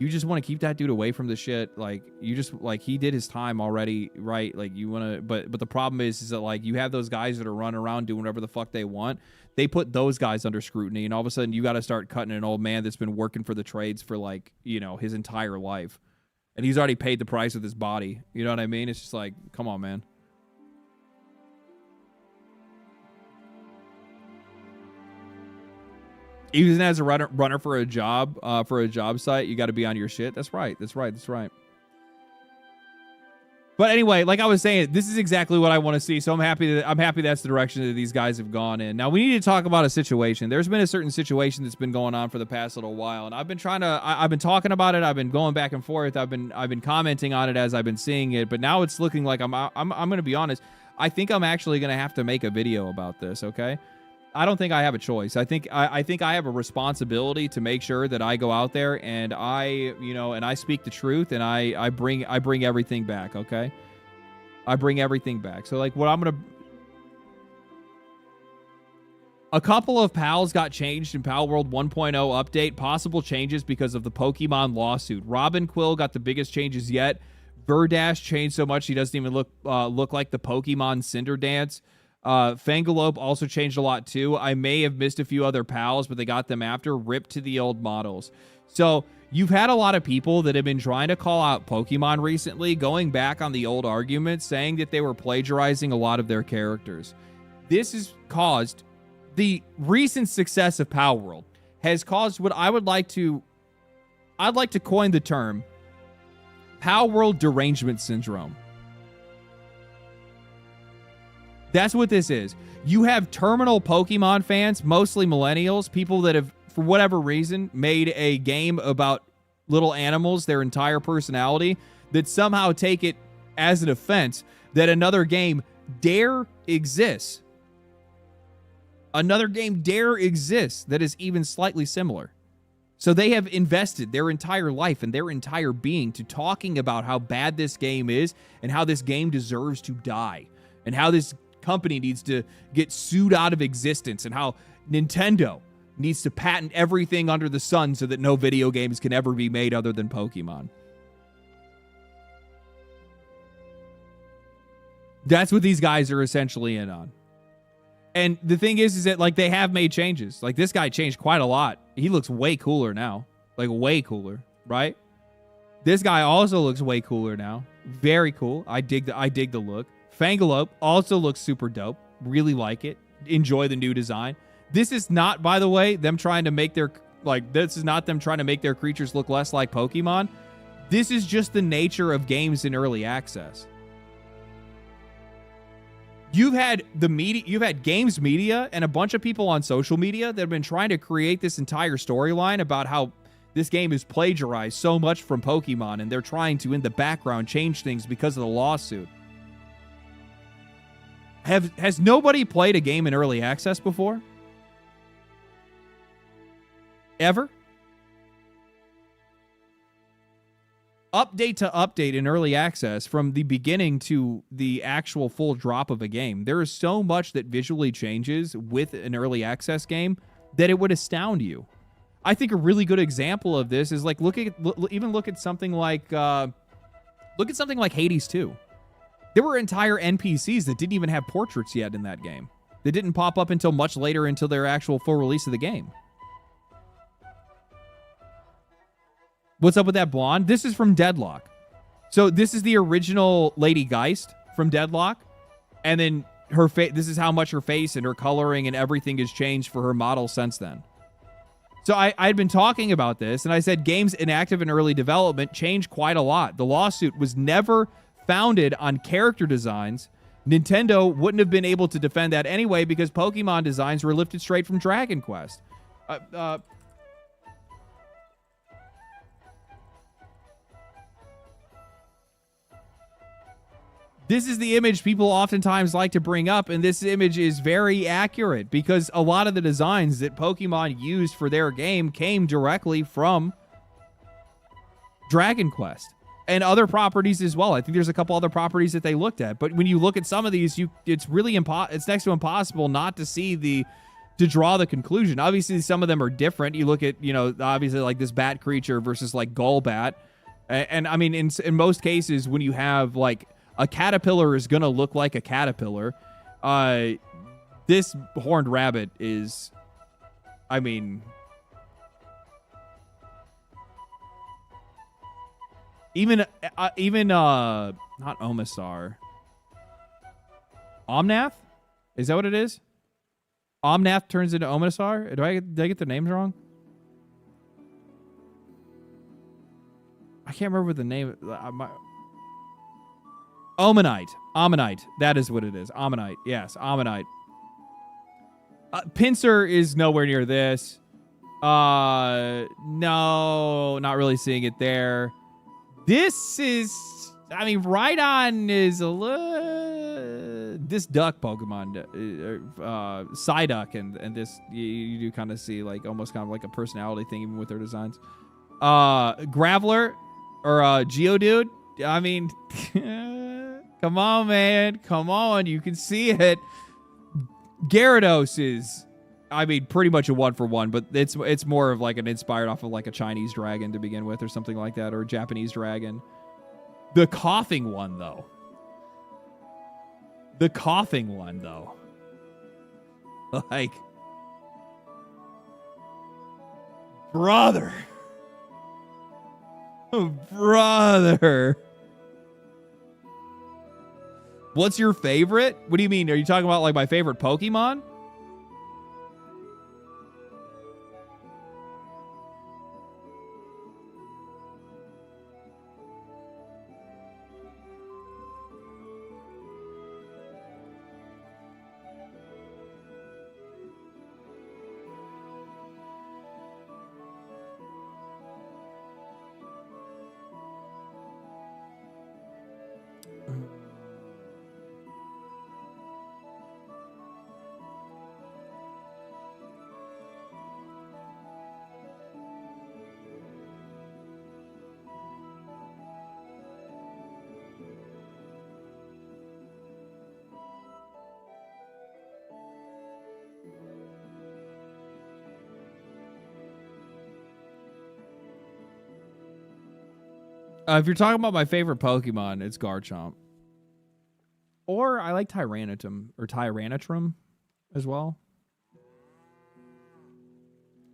you just want to keep that dude away from the shit. Like, you just, like, he did his time already, right? Like, you want to, but the problem is that, like, you have those guys that are running around doing whatever the fuck they want. They put those guys under scrutiny, and all of a sudden you got to start cutting an old man that's been working for the trades for, like, you know, his entire life. And he's already paid the price with his body. You know what I mean? It's just like, come on, man. Even as a runner for a job site, you got to be on your shit. That's right. But anyway, like I was saying, this is exactly what I want to see. So I'm happy that's the direction that these guys have gone in. Now we need to talk about a situation. There's been a certain situation that's been going on for the past little while, and I've been talking about it. I've been going back and forth. I've been commenting on it as I've been seeing it. But now it's looking like I'm going to be honest. I think I'm actually going to have to make a video about this. Okay. I don't think I have a choice. I think I have a responsibility to make sure that I go out there and I speak the truth, and I bring everything back, okay? I bring everything back. So, like, a couple of pals got changed in Palworld 1.0 update, possible changes because of the Pokemon lawsuit. Robin Quill got the biggest changes yet. Verdash changed so much he doesn't even look like the Pokemon Cinder Dance. Fangalope also changed a lot too. I may have missed a few other pals, but they got them after. Rip to the old models. So you've had a lot of people that have been trying to call out Pokemon recently, going back on the old arguments, saying that they were plagiarizing a lot of their characters. This has caused the recent success of Palworld has caused what I'd like to coin the term Palworld derangement syndrome. That's what this is. You have terminal Pokemon fans, mostly millennials, people that have, for whatever reason, made a game about little animals their entire personality, that somehow take it as an offense that another game dare exists. Another game dare exists that is even slightly similar. So they have invested their entire life and their entire being to talking about how bad this game is and how this game deserves to die and how this company needs to get sued out of existence and how Nintendo needs to patent everything under the sun so that no video games can ever be made other than Pokemon. That's what these guys are essentially in on. And the thing is that, like, they have made changes. Like, this guy changed quite a lot. He looks way cooler now. Like, way cooler, right? This guy also looks way cooler now. Very cool. I dig the look. Fangalope also looks super dope. Really like it. Enjoy the new design. This is not, by the way, them trying to make their creatures look less like Pokemon. This is just the nature of games in early access. You've had games media and a bunch of people on social media that have been trying to create this entire storyline about how this game is plagiarized so much from Pokemon, and they're trying to, in the background, change things because of the lawsuit. Has nobody played a game in early access before? Ever? Update to update in early access, from the beginning to the actual full drop of a game, there is so much that visually changes with an early access game that it would astound you. I think a really good example of this is, like, look at something like Hades 2. There were entire NPCs that didn't even have portraits yet in that game. They didn't pop up until much later, until their actual full release of the game. What's up with that blonde? This is from Deadlock. So this is the original Lady Geist from Deadlock. And then this is how much her face and her coloring and everything has changed for her model since then. So I'd been talking about this, and I said games inactive in early development change quite a lot. The lawsuit was never founded on character designs. Nintendo wouldn't have been able to defend that anyway because Pokemon designs were lifted straight from Dragon Quest. This is the image people oftentimes like to bring up, and this image is very accurate because a lot of the designs that Pokemon used for their game came directly from Dragon Quest and other properties as well. I think there's a couple other properties that they looked at, but when you look at some of these, it's really it's next to impossible not to see to draw the conclusion. Obviously, some of them are different. You look at, obviously like this bat creature versus like Golbat, and I mean, in most cases, when you have like a caterpillar is going to look like a caterpillar. This horned rabbit is, I mean, even not Omastar. Omnath? Is that what it is? Omnath turns into Omastar? Did I get the names wrong? I can't remember the name. Ammonite. That is what it is. Ammonite. Yes, Ammonite. Pinsir is nowhere near this. No, not really seeing it there. This is, I mean, Rhydon is a little, this duck Pokemon, Psyduck, and this, you do kind of see like almost kind of like a personality thing even with their designs. Graveler or Geodude. I mean, come on, man. Come on. You can see it. Gyarados is, I mean, pretty much a 1-for-1, but it's more of like an inspired off of like a Chinese dragon to begin with or something like that, or a Japanese dragon. The coughing one, though. Like, brother. What's your favorite? What do you mean? Are you talking about like my favorite Pokemon? If you're talking about my favorite Pokemon, it's Garchomp. Or I like Tyranitum as well.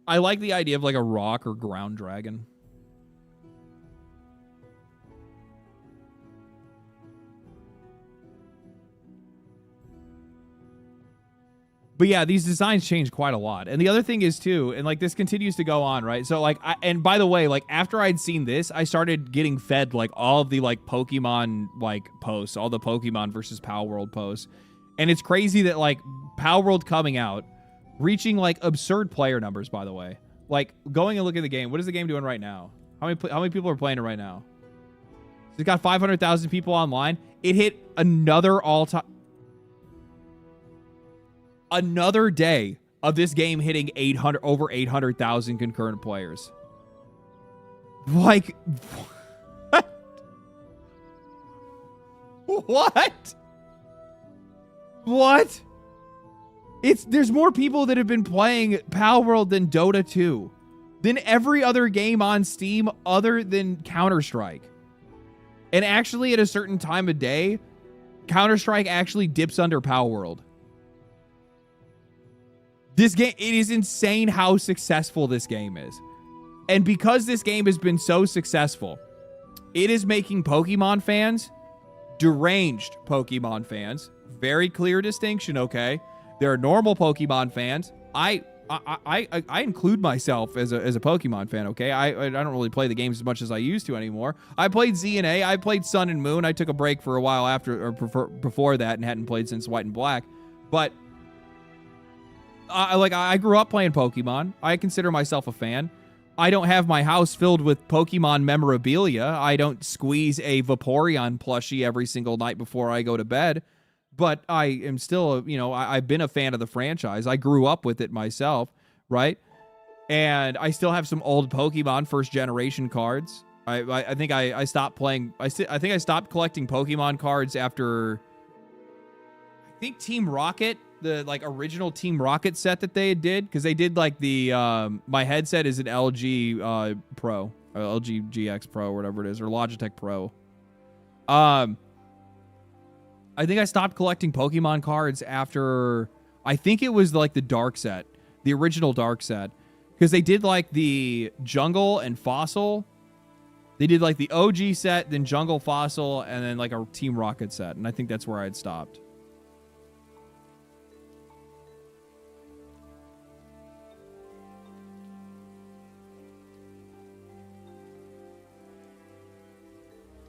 I like the idea of like a rock or ground dragon. But yeah, these designs change quite a lot. And the other thing is too, and like this continues to go on, right? So like, and by the way, like after I'd seen this, I started getting fed like all of the like Pokemon like posts, all the Pokemon versus Palworld posts. And it's crazy that like Palworld coming out, reaching like absurd player numbers, by the way. Like going and looking at the game, what is the game doing right now? How many people are playing it right now? It's got 500,000 people online. It hit another another day of this game hitting over 800,000 concurrent players. Like, what? What? There's more people that have been playing Palworld than Dota 2, than every other game on Steam other than Counter-Strike. And actually, at a certain time of day, Counter-Strike actually dips under Palworld. This game, it is insane how successful this game is. And because this game has been so successful, it is making Pokemon fans, deranged Pokemon fans, Very clear distinction, okay? There are normal Pokemon fans. I include myself as a Pokemon fan, okay? I don't really play the games as much as I used to anymore. I played Z and A. I played Sun and Moon. I took a break for a while before that and hadn't played since White and Black. But I grew up playing Pokemon. I consider myself a fan. I don't have my house filled with Pokemon memorabilia. I don't squeeze a Vaporeon plushie every single night before I go to bed. But I am still, I've been a fan of the franchise. I grew up with it myself, right? And I still have some old Pokemon first generation cards. I think I stopped playing. I think I stopped collecting Pokemon cards after, I think Team Rocket, the original Team Rocket set that they did, because they did my headset is an LG Pro, or LG GX Pro, or whatever it is, or Logitech Pro. I think I stopped collecting Pokemon cards after, I think it was the Dark set, the original Dark set, because they did the Jungle and Fossil. They did the OG set, then Jungle, Fossil, and then a Team Rocket set, and I think that's where I had stopped.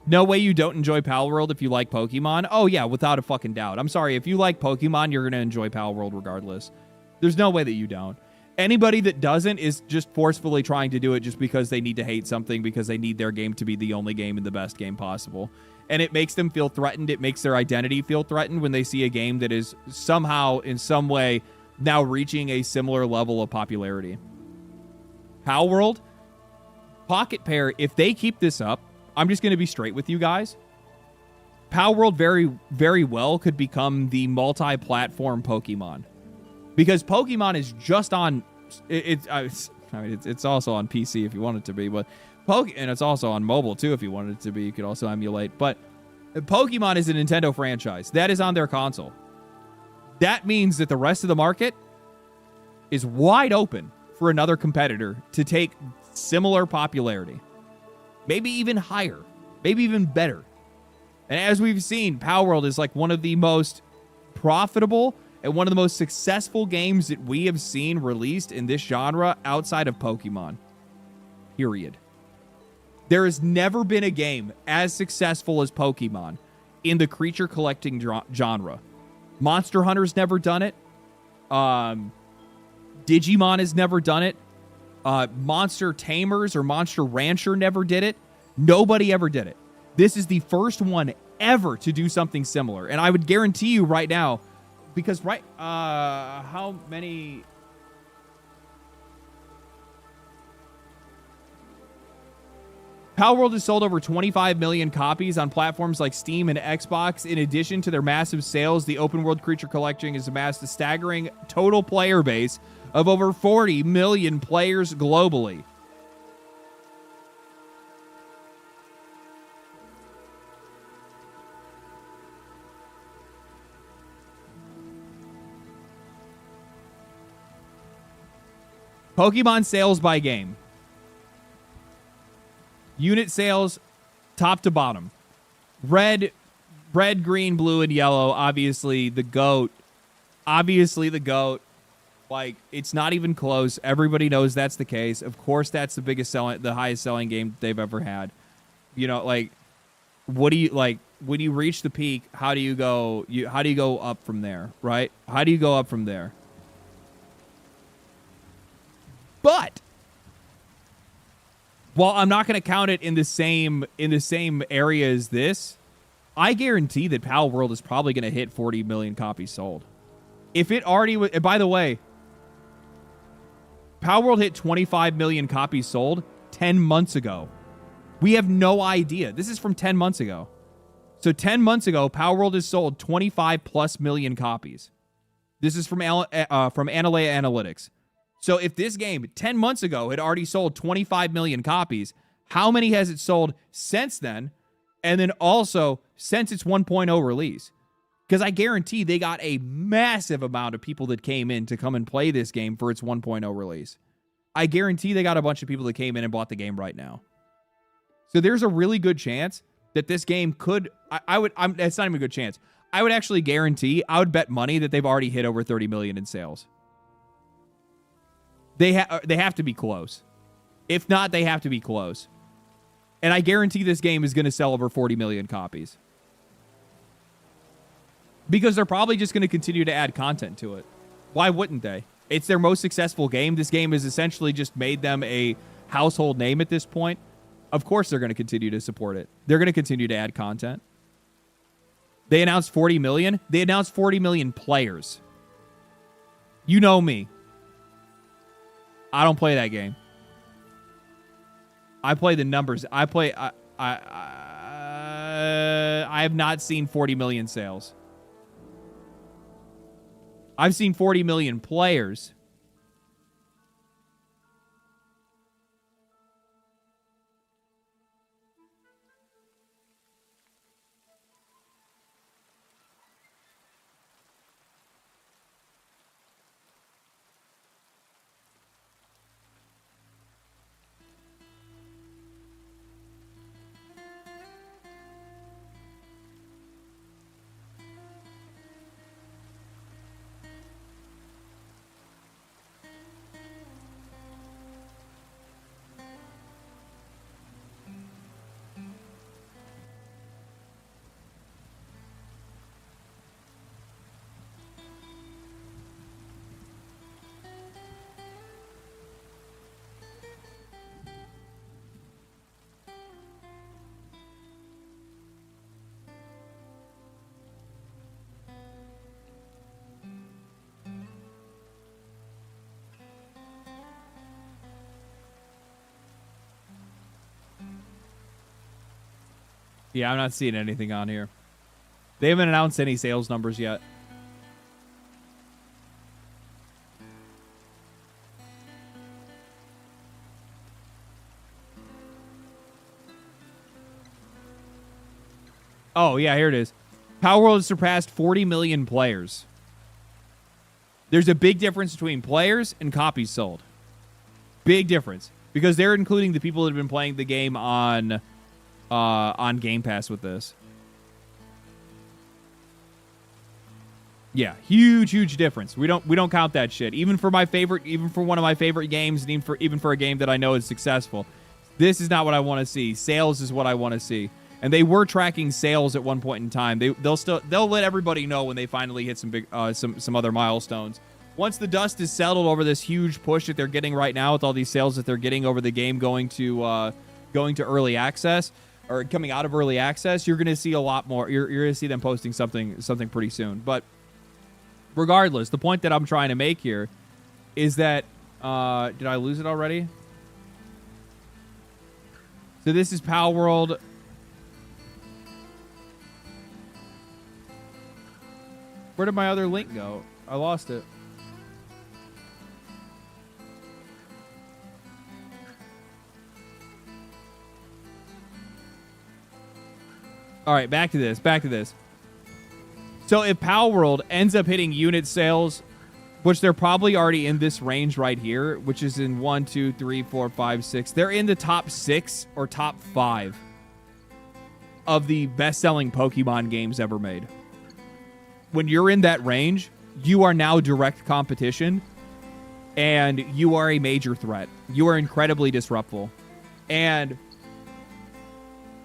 No way you don't enjoy Palworld if you like Pokemon. Oh, yeah, without a fucking doubt. I'm sorry. If you like Pokemon, you're going to enjoy Palworld regardless. There's no way that you don't. Anybody that doesn't is just forcefully trying to do it just because they need to hate something, because they need their game to be the only game and the best game possible. And it makes them feel threatened. It makes their identity feel threatened when they see a game that is somehow, in some way, now reaching a similar level of popularity. Palworld, Pocket Pair, if they keep this up, I'm just going to be straight with you guys. Palworld very, very well could become the multi-platform Pokemon. Because Pokemon is just on... It's also on PC if you want it to be, but... And it's also on mobile, too, if you wanted it to be. You could also emulate. But Pokemon is a Nintendo franchise. That is on their console. That means that the rest of the market is wide open for another competitor to take similar popularity. Maybe even higher. Maybe even better. And as we've seen, Palworld is one of the most profitable and one of the most successful games that we have seen released in this genre outside of Pokemon. Period. There has never been a game as successful as Pokemon in the creature collecting genre. Monster Hunter's never done it. Digimon has never done it. Monster Tamers or Monster Rancher never did it. Nobody ever did it. This is the first one ever to do something similar. And I would guarantee you right now, because how many... Palworld has sold over 25 million copies on platforms like Steam and Xbox. In addition to their massive sales, the open world creature collection has amassed a staggering total player base of over 40 million players globally. Pokemon sales by game. Unit sales, top to bottom. Red, green, blue, and yellow. Obviously, the GOAT. It's not even close. Everybody knows that's the case. Of course, that's the highest selling game they've ever had. What do you when you reach the peak? How do you go up from there? Right? How do you go up from there? But while I'm not going to count it in the same area as this, I guarantee that Palworld is probably going to hit 40 million copies sold. If it already was, by the way, Palworld hit 25 million copies sold 10 months ago. We have no idea. This is from 10 months ago. So 10 months ago, Palworld has sold 25 plus million copies. This is from Analea Analytics. So if this game 10 months ago had already sold 25 million copies, how many has it sold since then? And then also since its 1.0 release? Because I guarantee they got a massive amount of people that came in to come and play this game for its 1.0 release. I guarantee they got a bunch of people that came in and bought the game right now. So there's a really good chance that this game could... it's not even a good chance. I would actually guarantee, I would bet money that they've already hit over 30 million in sales. They have to be close. If not, they have to be close. And I guarantee this game is going to sell over 40 million copies. Because they're probably just going to continue to add content to it. Why wouldn't they? It's their most successful game. This game has essentially just made them a household name at this point. Of course they're going to continue to support it. They're going to continue to add content. They announced 40 million. They announced 40 million players. You know me. I don't play that game. I play the numbers. I have not seen 40 million sales. I've seen 40 million players. Yeah, I'm not seeing anything on here. They haven't announced any sales numbers yet. Oh, yeah, here it is. Palworld has surpassed 40 million players. There's a big difference between players and copies sold. Big difference. Because they're including the people that have been playing the game on Game Pass with this. Yeah, huge difference. We don't count that shit. Even for one of my favorite games, and even for a game that I know is successful, this is not what I want to see. Sales is what I want to see. And they were tracking sales at one point in time. They'll let everybody know when they finally hit some big some other milestones. Once the dust is settled over this huge push that they're getting right now with all these sales that they're getting over the game going to early access or coming out of early access, you're going to see a lot more. You're going to see them posting something pretty soon. But regardless, the point that I'm trying to make here is that did I lose it already? So this is Palworld. Where did my other link go? I lost it. All right, back to this. So if Palworld ends up hitting unit sales, which they're probably already in this range right here, which is in 1, 2, 3, 4, 5, 6. They're in the top 6 or top 5 of the best-selling Pokemon games ever made. When you're in that range, you are now direct competition, and you are a major threat. You are incredibly disruptful. And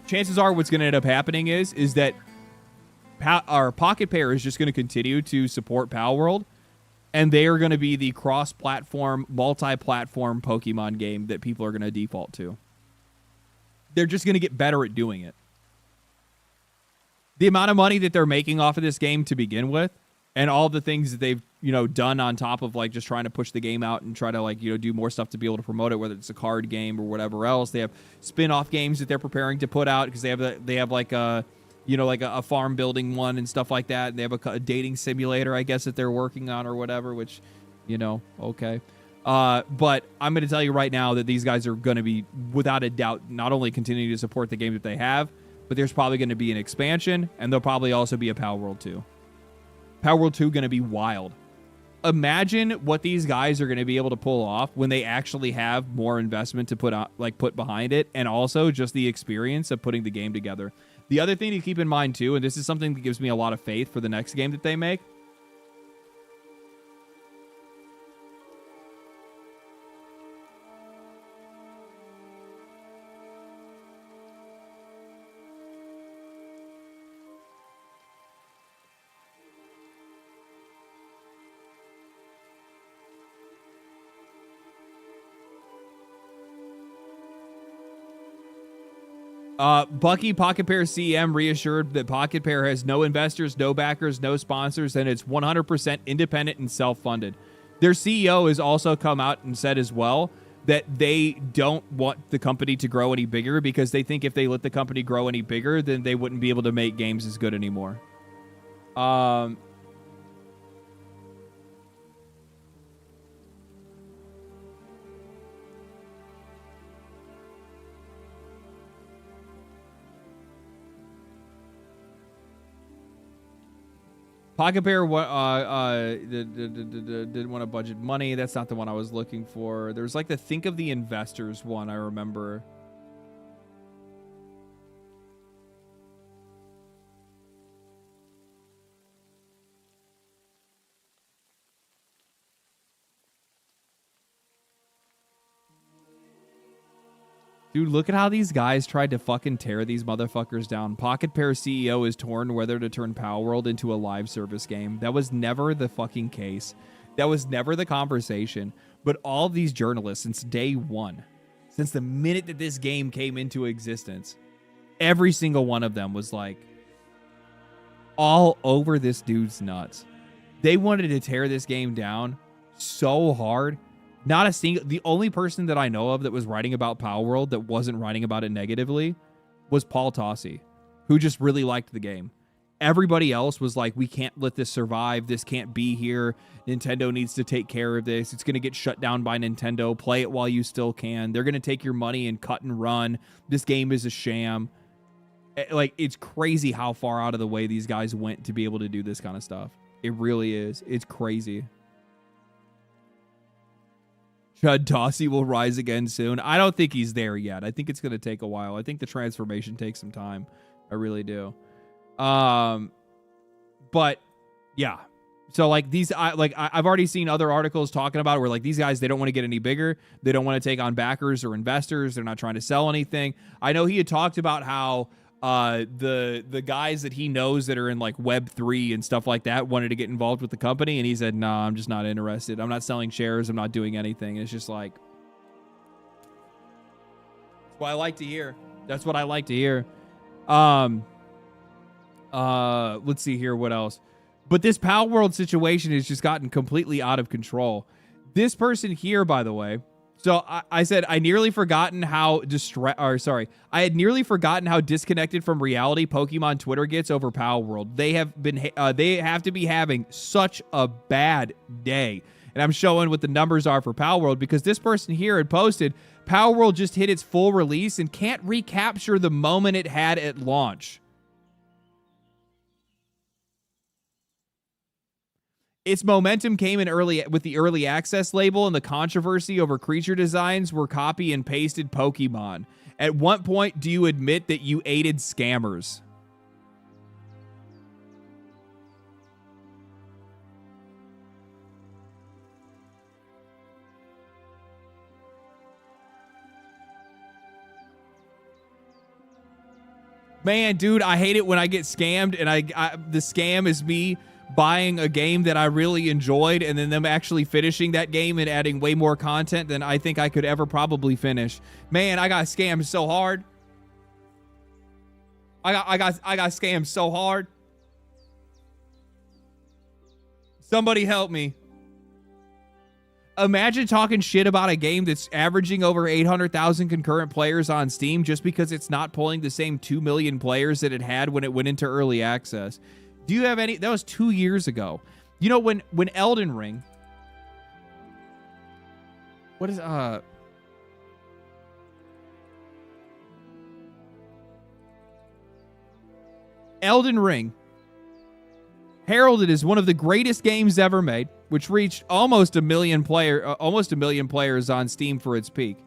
chances are what's going to end up happening is that our Pocket Pair is just going to continue to support Palworld, and they are going to be the cross-platform, multi-platform Pokemon game that people are going to default to. They're just going to get better at doing it. The amount of money that they're making off of this game to begin with, and all the things that they've done on top of just trying to push the game out and try to do more stuff to be able to promote it, whether it's a card game or whatever else. They have spin-off games that they're preparing to put out because they have a farm building one and stuff like that. And they have a dating simulator, I guess, that they're working on or whatever, which, okay. But I'm going to tell you right now that these guys are going to be, without a doubt, not only continuing to support the game that they have, but there's probably going to be an expansion, and there'll probably also be a Palworld 2. Palworld 2 going to be wild. Imagine what these guys are going to be able to pull off when they actually have more investment to put behind it, and also just the experience of putting the game together. The other thing to keep in mind too, and this is something that gives me a lot of faith for the next game that they make, Bucky, Pocket Pair CM, reassured that Pocket Pair has no investors, no backers, no sponsors, and it's 100% independent and self-funded. Their CEO has also come out and said as well that they don't want the company to grow any bigger because they think if they let the company grow any bigger, then they wouldn't be able to make games as good anymore. Pocket Pair didn't want to budget money. That's not the one I was looking for. There's like the Think of the Investors one I remember. Dude, look at how these guys tried to fucking tear these motherfuckers down. Pocket Pair CEO is torn whether to turn Palworld into a live service game. That was never the fucking case. That was never the conversation. But all of these journalists since day one, since the minute that this game came into existence, every single one of them was like all over this dude's nuts. They wanted to tear this game down so hard. Not a single, the only person that I know of that was writing about Palworld that wasn't writing about it negatively was Paul Tossi, who just really liked the game. Everybody else was like, we can't let this survive. This can't be here. Nintendo needs to take care of this. It's going to get shut down by Nintendo. Play it while you still can. They're going to take your money and cut and run. This game is a sham. Like, it's crazy how far out of the way these guys went to be able to do this kind of stuff. It really is. It's crazy. Chud Tossi will rise again soon. I don't think he's there yet. I think it's going to take a while. I think the transformation takes some time. I really do. But yeah. So like these, I've already seen other articles talking about it where like these guys, they don't want to get any bigger. They don't want to take on backers or investors. They're not trying to sell anything. I know he had talked about how the guys that he knows that are in like Web3 and stuff like that wanted to get involved with the company, and he said, "Nah, I'm just not interested. I'm not selling shares. I'm not doing anything." And it's just like, that's what I like to hear. That's what I like to hear. Let's see here. What else? But this Palworld situation has just gotten completely out of control. This person here, by the way. So I said I nearly forgotten how I had nearly forgotten how disconnected from reality Pokemon Twitter gets over Palworld. They have to be having such a bad day. And I'm showing what the numbers are for Palworld because this person here had posted Palworld just hit its full release and can't recapture the moment it had at launch. Its momentum came in early with the early access label, and the controversy over creature designs were copy and pasted Pokemon. At what point do you admit that you aided scammers? Man, dude, I hate it when I get scammed, and the scam is me buying a game that I really enjoyed and then them actually finishing that game and adding way more content than I think I could ever probably finish. Man, I got scammed so hard. I got scammed so hard. Somebody help me. Imagine talking shit about a game that's averaging over 800,000 concurrent players on Steam just because it's not pulling the same 2 million players that it had when it went into early access. Do you have any? That was 2 years ago. You know, when Elden Ring. What is Elden Ring, heralded as one of the greatest games ever made, which reached almost a million players on Steam for its peak.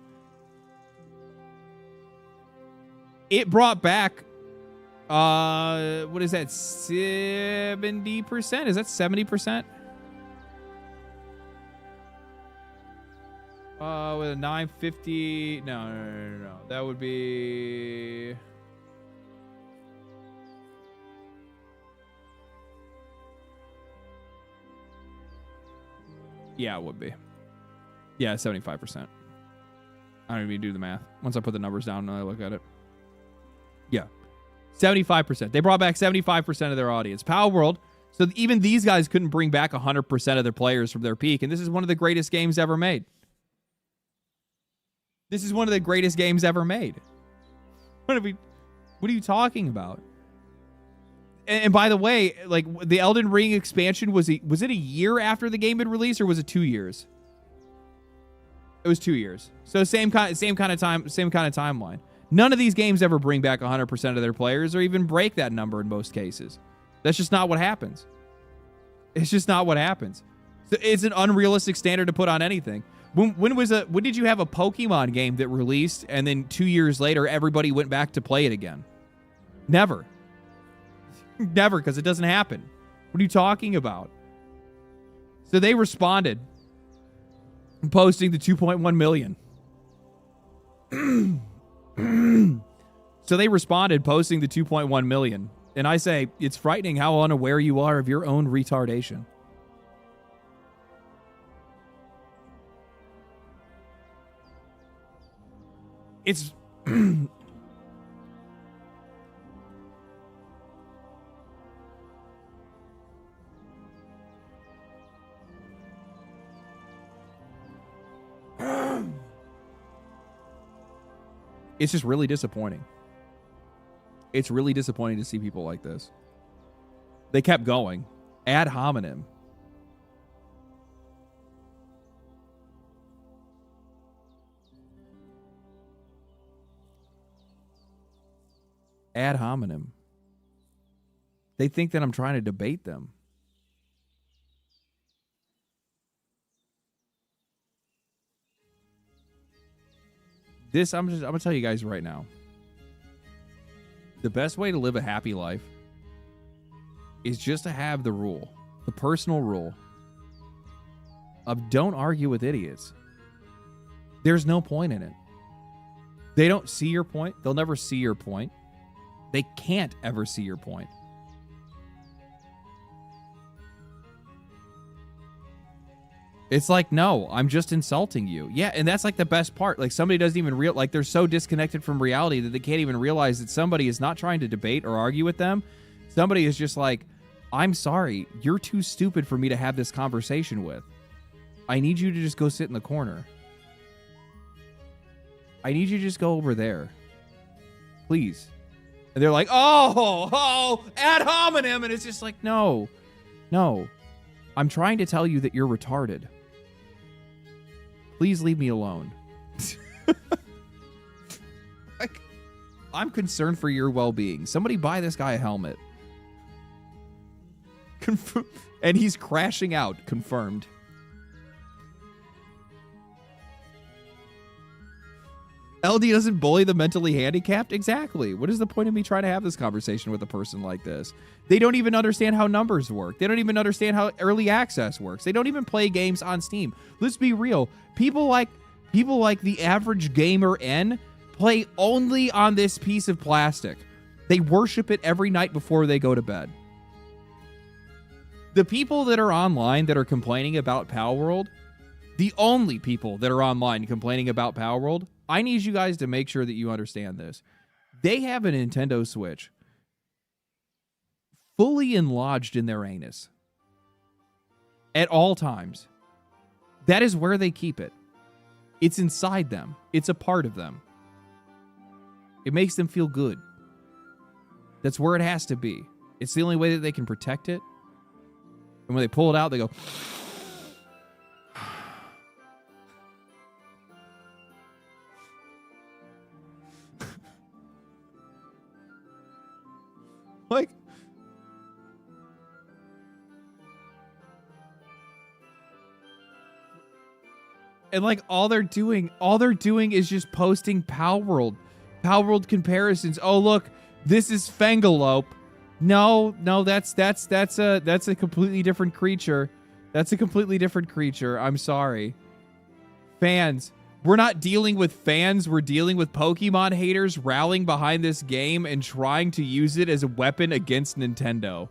It brought back What is that? 70%? Is that 70%? With a 950. No. That would be. Yeah, it would be. Yeah, 75%. I don't even do the math. Once I put the numbers down and I look at it. Yeah. 75%. They brought back 75% of their audience. Palworld. So even these guys couldn't bring back 100% of their players from their peak. And this is one of the greatest games ever made. This is one of the greatest games ever made. What are you talking about? And by the way, like the Elden Ring expansion, was it a year after the game had released, or was it 2 years? It was 2 years. So same kind of timeline. None of these games ever bring back 100% of their players or even break that number in most cases. That's just not what happens. It's just not what happens. So it's an unrealistic standard to put on anything. When did you have a Pokemon game that released and then 2 years later everybody went back to play it again? Never. Never, because it doesn't happen. What are you talking about? So they responded, posting the 2.1 million. So they responded, posting the 2.1 million. And I say, it's frightening how unaware you are of your own retardation. It's... It's just really disappointing. It's really disappointing to see people like this. They kept going. Ad hominem. Ad hominem. They think that I'm trying to debate them. I'm gonna tell you guys right now. The best way to live a happy life is just to have the rule, the personal rule of don't argue with idiots. There's no point in it. They don't see your point. They'll never see your point. They can't ever see your point. It's like, no, I'm just insulting you. Yeah, and that's like the best part. Like somebody doesn't even like they're so disconnected from reality that they can't even realize that somebody is not trying to debate or argue with them. Somebody is just like, I'm sorry, you're too stupid for me to have this conversation with. I need you to just go sit in the corner. I need you to just go over there. Please. And they're like, oh, ad hominem. And it's just like, no. I'm trying to tell you that you're retarded. Please leave me alone. Like, I'm concerned for your well-being. Somebody buy this guy a helmet. And he's crashing out. Confirmed. LD doesn't bully the mentally handicapped? Exactly. What is the point of me trying to have this conversation with a person like this? They don't even understand how numbers work. They don't even understand how early access works. They don't even play games on Steam. Let's be real. People like the average gamer N play only on this piece of plastic. They worship it every night before they go to bed. The people that are online that are complaining about Palworld, the only people that are online complaining about Palworld, I need you guys to make sure that you understand this. They have a Nintendo Switch fully enlarged in their anus at all times. That is where they keep it. It's inside them. It's a part of them. It makes them feel good. That's where it has to be. It's the only way that they can protect it. And when they pull it out, they go... Like, and like all they're doing is just posting Palworld comparisons. Oh, look, This is Fangalope. No, that's a completely different creature. That's a completely different creature. I'm sorry. Fans. We're not dealing with fans. We're dealing with Pokemon haters rallying behind this game and trying to use it as a weapon against Nintendo.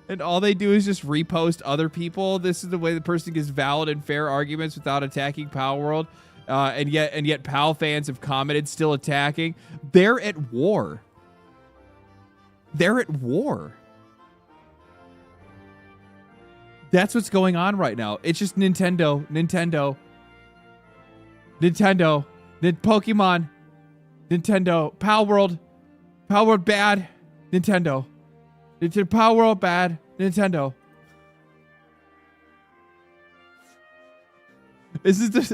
And all they do is just repost other people. This is the way the person gives valid and fair arguments without attacking Palworld. And yet PAL fans have commented still attacking. They're at war. They're at war. That's what's going on right now. It's just Nintendo, Pokemon, Nintendo, Palworld bad, Nintendo. Palworld bad, Nintendo. Isn't this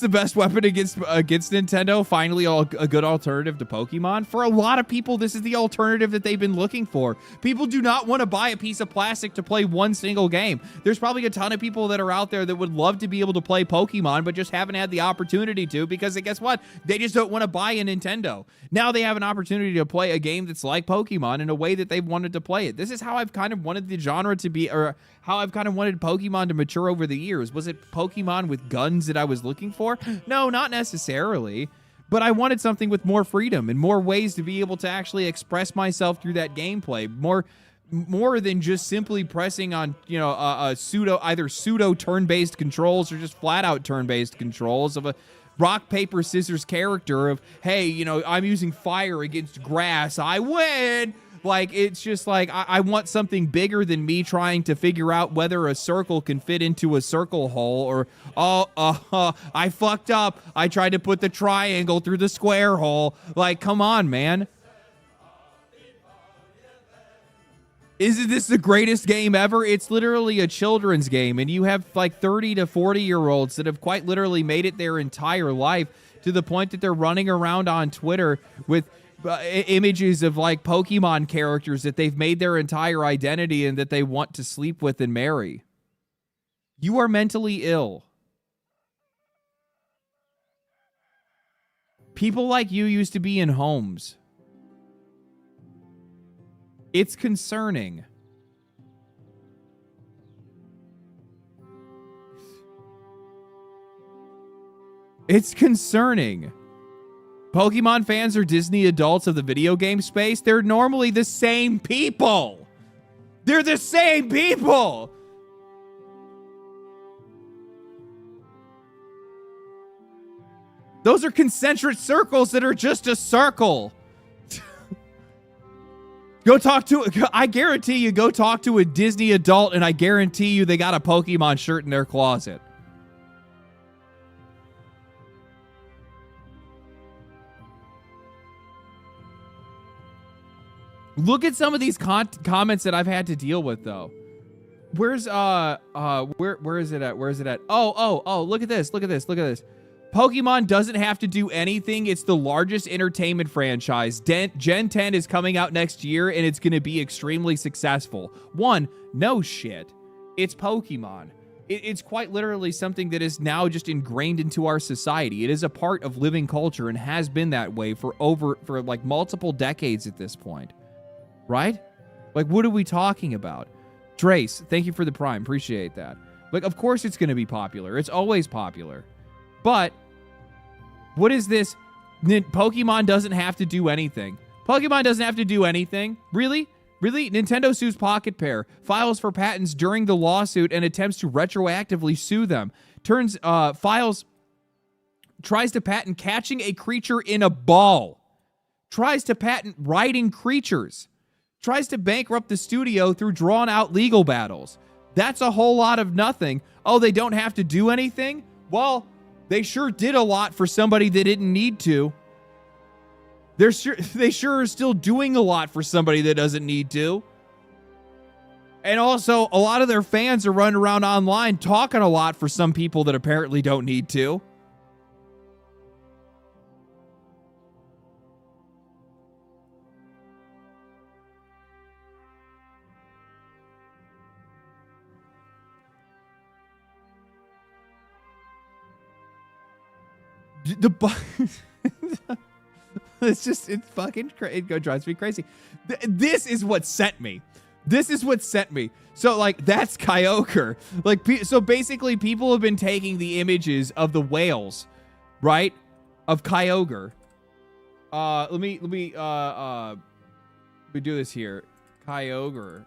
the best weapon against Nintendo? Finally, a good alternative to Pokemon? For a lot of people, this is the alternative that they've been looking for. People do not want to buy a piece of plastic to play one single game. There's probably a ton of people that are out there that would love to be able to play Pokemon, but just haven't had the opportunity to because, guess what? They just don't want to buy a Nintendo. Now they have an opportunity to play a game that's like Pokemon in a way that they've wanted to play it. This is how I've kind of wanted the genre to be, or how I've kind of wanted Pokemon to mature over the years. Was it Pokemon with guns that I was looking for? No, not necessarily. But I wanted something with more freedom and more ways to be able to actually express myself through that gameplay. More than just simply pressing on, either pseudo turn-based controls or just flat-out turn-based controls of a rock, paper, scissors character of, hey, I'm using fire against grass. I win! Like, it's just like, I want something bigger than me trying to figure out whether a circle can fit into a circle hole or, I fucked up. I tried to put the triangle through the square hole. Like, come on, man. Isn't this the greatest game ever? It's literally a children's game, and you have like 30 to 40-year-olds that have quite literally made it their entire life to the point that they're running around on Twitter with images of like Pokemon characters that they've made their entire identity and that they want to sleep with and marry. You are mentally ill. People like you used to be in homes. It's concerning. It's concerning. Pokemon fans are Disney adults of the video game space. They're normally the same people. They're the same people. Those are concentric circles that are just a circle. I guarantee you, go talk to a Disney adult, and I guarantee you they got a Pokemon shirt in their closet. Look at some of these comments that I've had to deal with, though. Where is it at? Oh, look at this. Pokemon doesn't have to do anything. It's the largest entertainment franchise. Gen 10 is coming out next year, and it's going to be extremely successful. No shit. It's Pokemon. It's quite literally something that is now just ingrained into our society. It is a part of living culture and has been that way for like multiple decades at this point. Right? Like, what are we talking about? Drace, thank you for the Prime. Appreciate that. Like, of course it's going to be popular. It's always popular. But what is this? Pokemon doesn't have to do anything. Pokemon doesn't have to do anything. Really? Really? Nintendo sues Pocket Pair, files for patents during the lawsuit, and attempts to retroactively sue them. Tries to patent catching a creature in a ball. Tries to patent riding creatures. Tries to bankrupt the studio through drawn-out legal battles. That's a whole lot of nothing. Oh, they don't have to do anything? Well, they sure did a lot for somebody that didn't need to. They sure are still doing a lot for somebody that doesn't need to. And also, a lot of their fans are running around online talking a lot for some people that apparently don't need to. It's fucking it drives me crazy. This is what sent me. So like that's Kyogre. Like so basically people have been taking the images of the whales, right? Of Kyogre. Let me do this here. Kyogre.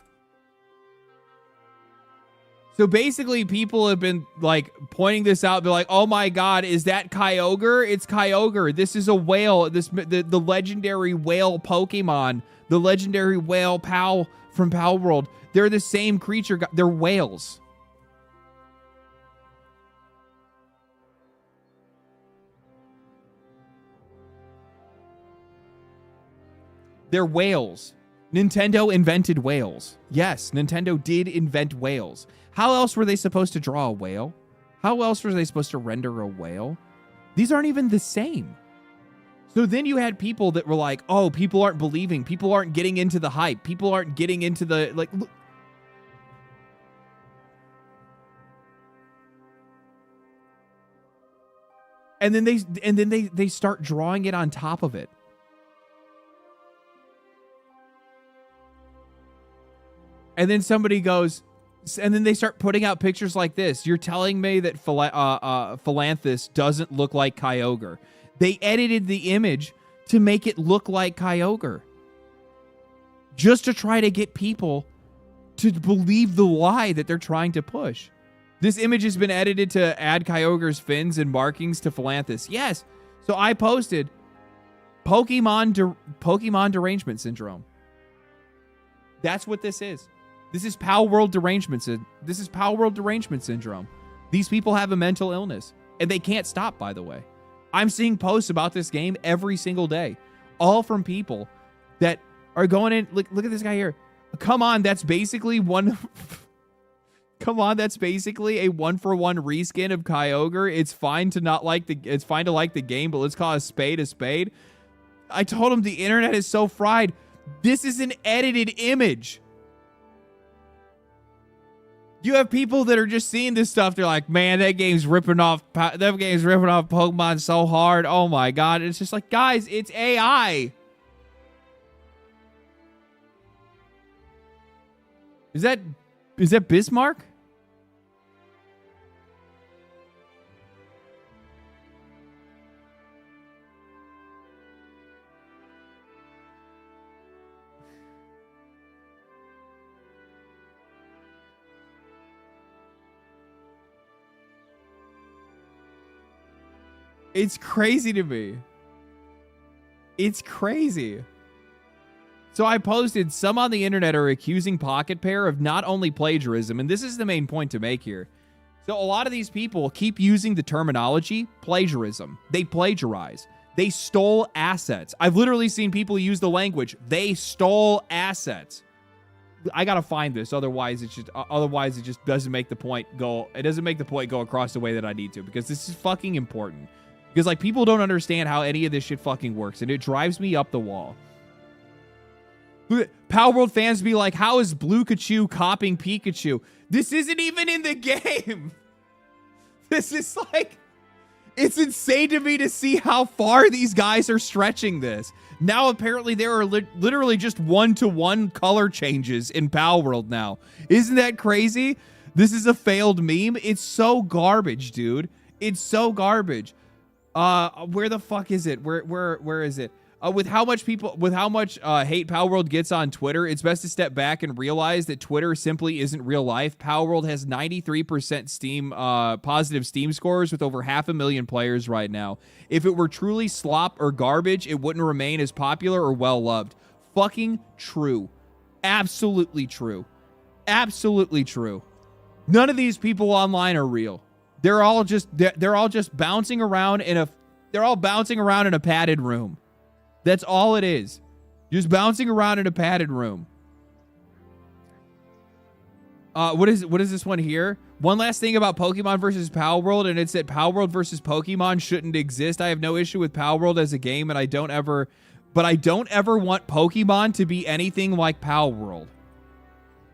So basically, people have been like pointing this out. They're like, "Oh my God, is that Kyogre? It's Kyogre. This is a whale. The legendary whale Pokemon, the legendary whale Pal from Palworld. They're the same creature. They're whales." They're whales. Nintendo invented whales. Yes, Nintendo did invent whales. How else were they supposed to draw a whale? How else were they supposed to render a whale? These aren't even the same. So then you had people that were like, oh, people aren't believing. People aren't getting into the hype. People aren't getting into the, like, look. And then they start drawing it on top of it. And then somebody goes, and then they start putting out pictures like this. You're telling me that Philanthus doesn't look like Kyogre. They edited the image to make it look like Kyogre. Just to try to get people to believe the lie that they're trying to push. This image has been edited to add Kyogre's fins and markings to Philanthus. Yes. So I posted Pokemon derangement syndrome. That's what this is. This is Palworld derangement. This is Palworld derangement syndrome. These people have a mental illness, and they can't stop, by the way. I'm seeing posts about this game every single day, all from people that are going in. Look at this guy here. Come on, that's basically Come on, that's basically a 1-for-1 reskin of Kyogre. It's fine to like the game, but let's call a spade a spade. I told him the internet is so fried. This is an edited image. You have people that are just seeing this stuff. They're like, man, that game's ripping off Pokemon so hard. Oh my God. It's just like, guys, it's AI. Is that Bismarck? It's crazy to me. It's crazy. So I posted, some on the internet are accusing Pocket Pair of not only plagiarism, and this is the main point to make here. So a lot of these people keep using the terminology plagiarism. They plagiarize. They stole assets. I've literally seen people use the language, they stole assets. I gotta find this, otherwise it just doesn't make the point go. It doesn't make the point go across the way that I need to, because this is fucking important. Because like people don't understand how any of this shit fucking works, and it drives me up the wall. Palworld fans be like, how is Bluekachu copying Pikachu? This isn't even in the game. This is like, it's insane to me to see how far these guys are stretching this. Now apparently there are literally just 1-to-1 color changes in Palworld now. Isn't that crazy? This is a failed meme. It's so garbage, dude. It's so garbage. Where the fuck is it? Where is it? With how much hate Palworld gets on Twitter, it's best to step back and realize that Twitter simply isn't real life. Palworld has 93% Steam positive Steam scores with over 500,000 players right now. If it were truly slop or garbage, it wouldn't remain as popular or well loved. Fucking true. Absolutely true. Absolutely true. None of these people online are real. They're all just bouncing around in a padded room. That's all it is. Just bouncing around in a padded room. What is this one here? One last thing about Pokemon versus Palworld, and it's that Palworld versus Pokemon shouldn't exist. I have no issue with Palworld as a game, and I don't ever want Pokemon to be anything like Palworld.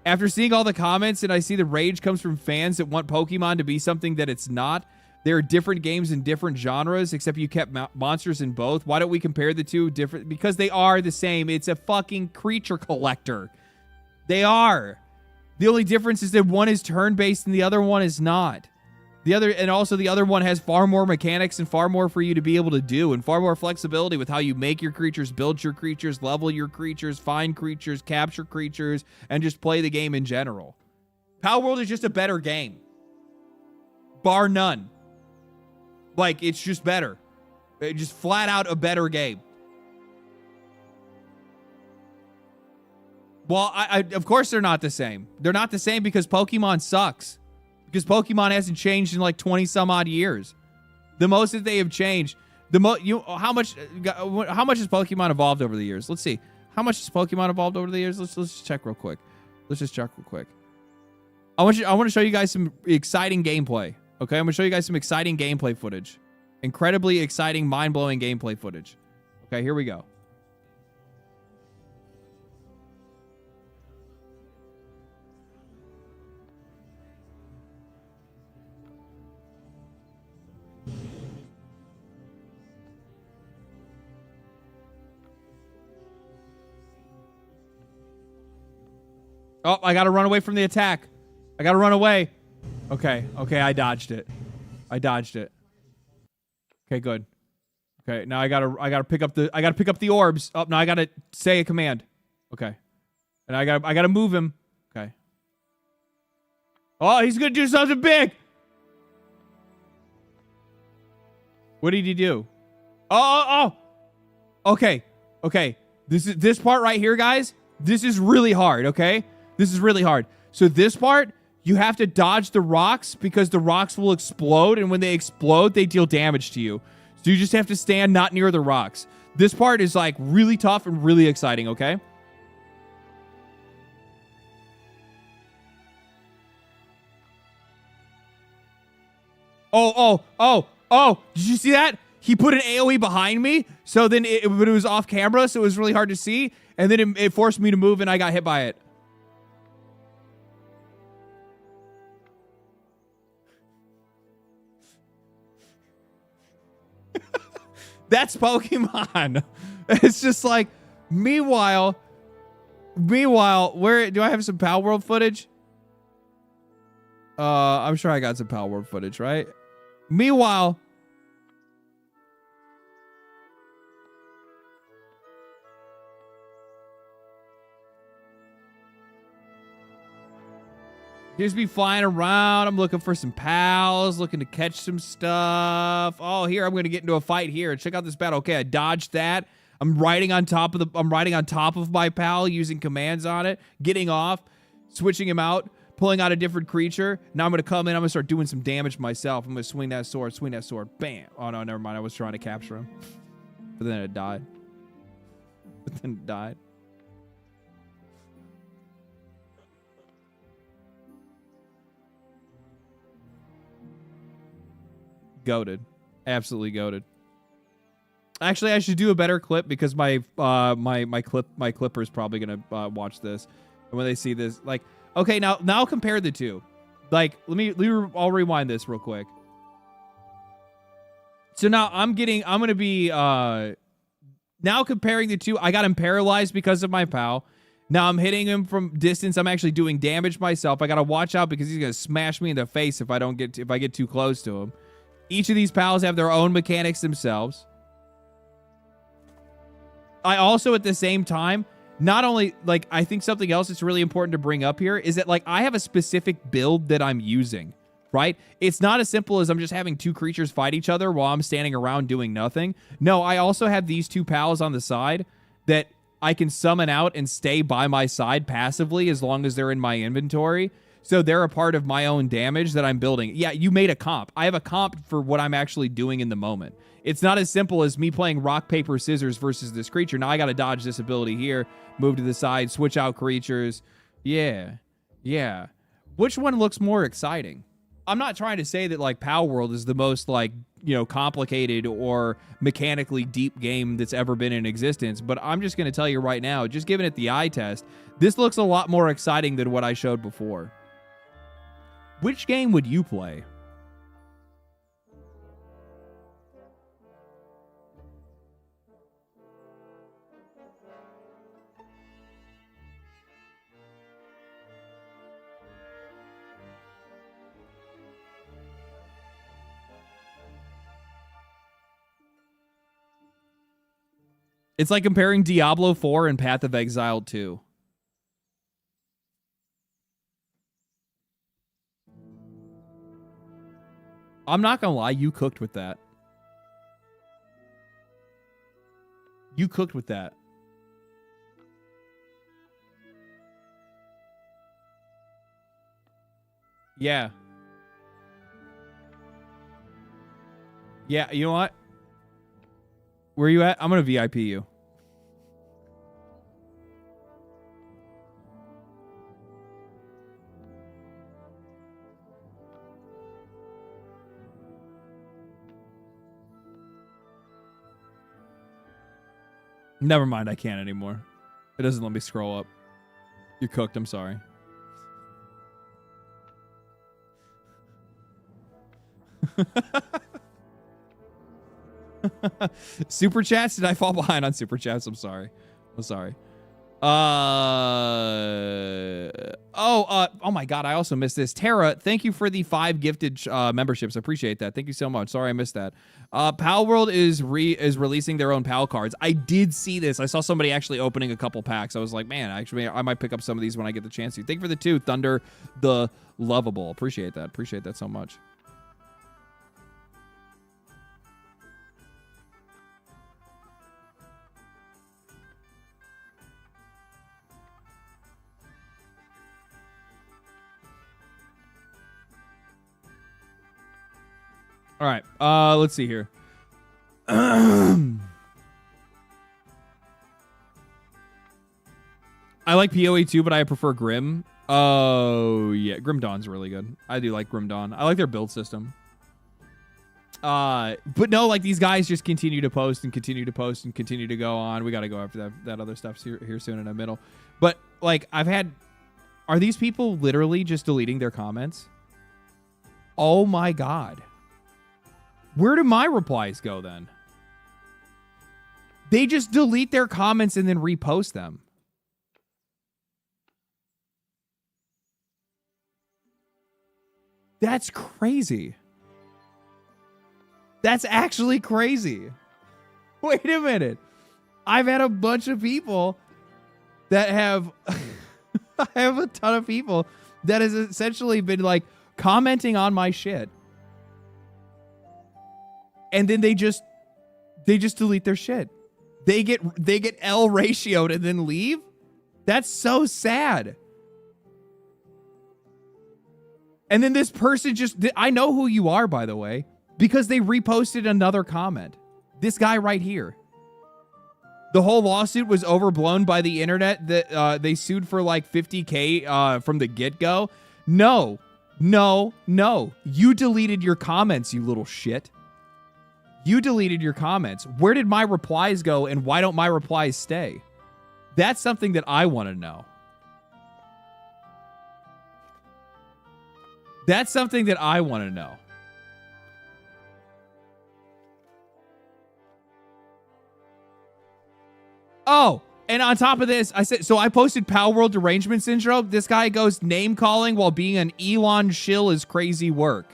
After seeing all the comments, and I see the rage comes from fans that want Pokemon to be something that it's not, There are different games in different genres, except you kept monsters in both. Why don't we compare the two different? Because they are the same. It's a fucking creature collector. They are. The only difference is that one is turn-based and the other one is not. The other one has far more mechanics and far more for you to be able to do, and far more flexibility with how you make your creatures, build your creatures, level your creatures, find creatures, capture creatures, and just play the game in general. Palworld is just a better game. Bar none. Like, it's just better. It's just flat out a better game. Well, of course they're not the same. They're not the same because Pokemon sucks. Because Pokemon hasn't changed in like 20 some odd years. The most that they have changed, how much has Pokemon evolved over the years? Let's see. How much has Pokemon evolved over the years? Let's just check real quick. I want to show you guys some exciting gameplay. Okay, I'm going to show you guys some exciting gameplay footage. Incredibly exciting, mind-blowing gameplay footage. Okay, here we go. Oh, I got to run away from the attack. I got to run away. Okay, I dodged it. Okay, good. Okay, now I gotta pick up the orbs. Oh, now I gotta say a command. Okay. And I gotta move him. Okay. Oh, he's gonna do something big. What did he do? Oh. Okay. This part right here, guys. This is really hard, okay? This is really hard. So this part, you have to dodge the rocks because the rocks will explode, and when they explode, they deal damage to you. So you just have to stand not near the rocks. This part is like really tough and really exciting, okay? Oh, did you see that? He put an AoE behind me, so then it was off camera, so it was really hard to see, and then it forced me to move, and I got hit by it. That's Pokemon. It's just like, meanwhile, where do I have some Palworld footage? I'm sure I got some Palworld footage, right? Meanwhile, here's me flying around. I'm looking for some pals, looking to catch some stuff. Oh, here, I'm going to get into a fight here. Check out this battle. Okay, I dodged that. I'm riding on top of my pal using commands on it, getting off, switching him out, pulling out a different creature. Now I'm going to come in. I'm going to start doing some damage myself. I'm going to swing that sword. Bam. Oh, no, never mind. I was trying to capture him. But then it died. Goated. Absolutely goated. Actually, I should do a better clip because my clipper is probably gonna watch this, and when they see this, like, okay, now compare the two. Like, I'll rewind this real quick. So now I'm gonna be now comparing the two. I got him paralyzed because of my pal. Now I'm hitting him from distance. I'm actually doing damage myself. I gotta watch out because he's gonna smash me in the face if I get too close to him. Each of these pals have their own mechanics themselves. I also, at the same time, not only, like, I think something else that's really important to bring up here is that, like, I have a specific build that I'm using, right? It's not as simple as I'm just having two creatures fight each other while I'm standing around doing nothing. No, I also have these two pals on the side that I can summon out and stay by my side passively as long as they're in my inventory. So they're a part of my own damage that I'm building. Yeah, you made a comp. I have a comp for what I'm actually doing in the moment. It's not as simple as me playing rock, paper, scissors versus this creature. Now I got to dodge this ability here, move to the side, switch out creatures. Yeah. Which one looks more exciting? I'm not trying to say that, like, Palworld is the most, like, you know, complicated or mechanically deep game that's ever been in existence, but I'm just going to tell you right now, just giving it the eye test, this looks a lot more exciting than what I showed before. Which game would you play? It's like comparing Diablo 4 and Path of Exile 2. I'm not gonna lie, you cooked with that. You cooked with that. Yeah. Yeah, you know what? Where you at? I'm gonna VIP you. Never mind, I can't anymore. It doesn't let me scroll up. You're cooked, I'm sorry. Super chats? Did I fall behind on super chats? I'm sorry. I'm sorry. Oh my God, I also missed this. Tara, thank you for the 5 gifted memberships. I appreciate that. Thank you so much. Sorry I missed that. Palworld is releasing their own PAL cards. I did see this. I saw somebody actually opening a couple packs. I was like, man, actually, I might pick up some of these when I get the chance to. Thank you for the 2, Thunder the Lovable. Appreciate that. Appreciate that so much. All right, let's see here. I like PoE too, but I prefer Grim. Oh, yeah, Grim Dawn's really good. I do like Grim Dawn. I like their build system. But no, like these guys just continue to post and continue to post and continue to go on. We got to go after that other stuff here soon in a middle. But like are these people literally just deleting their comments? Oh my God. Where do my replies go then? They just delete their comments and then repost them. That's crazy. That's actually crazy. Wait a minute. I've had a bunch of people that have... I have a ton of people that has essentially been like commenting on my shit. And then they just delete their shit. They get L ratioed and then leave? That's so sad. And then this person I know who you are, by the way, because they reposted another comment. This guy right here. The whole lawsuit was overblown by the internet that they sued for like $50K from the get-go. No. You deleted your comments, you little shit. You deleted your comments. Where did my replies go and why don't my replies stay? That's something that I want to know. That's something that I want to know. Oh, and on top of this, I posted Palworld Derangement Syndrome. This guy goes name calling while being an Elon shill is crazy work.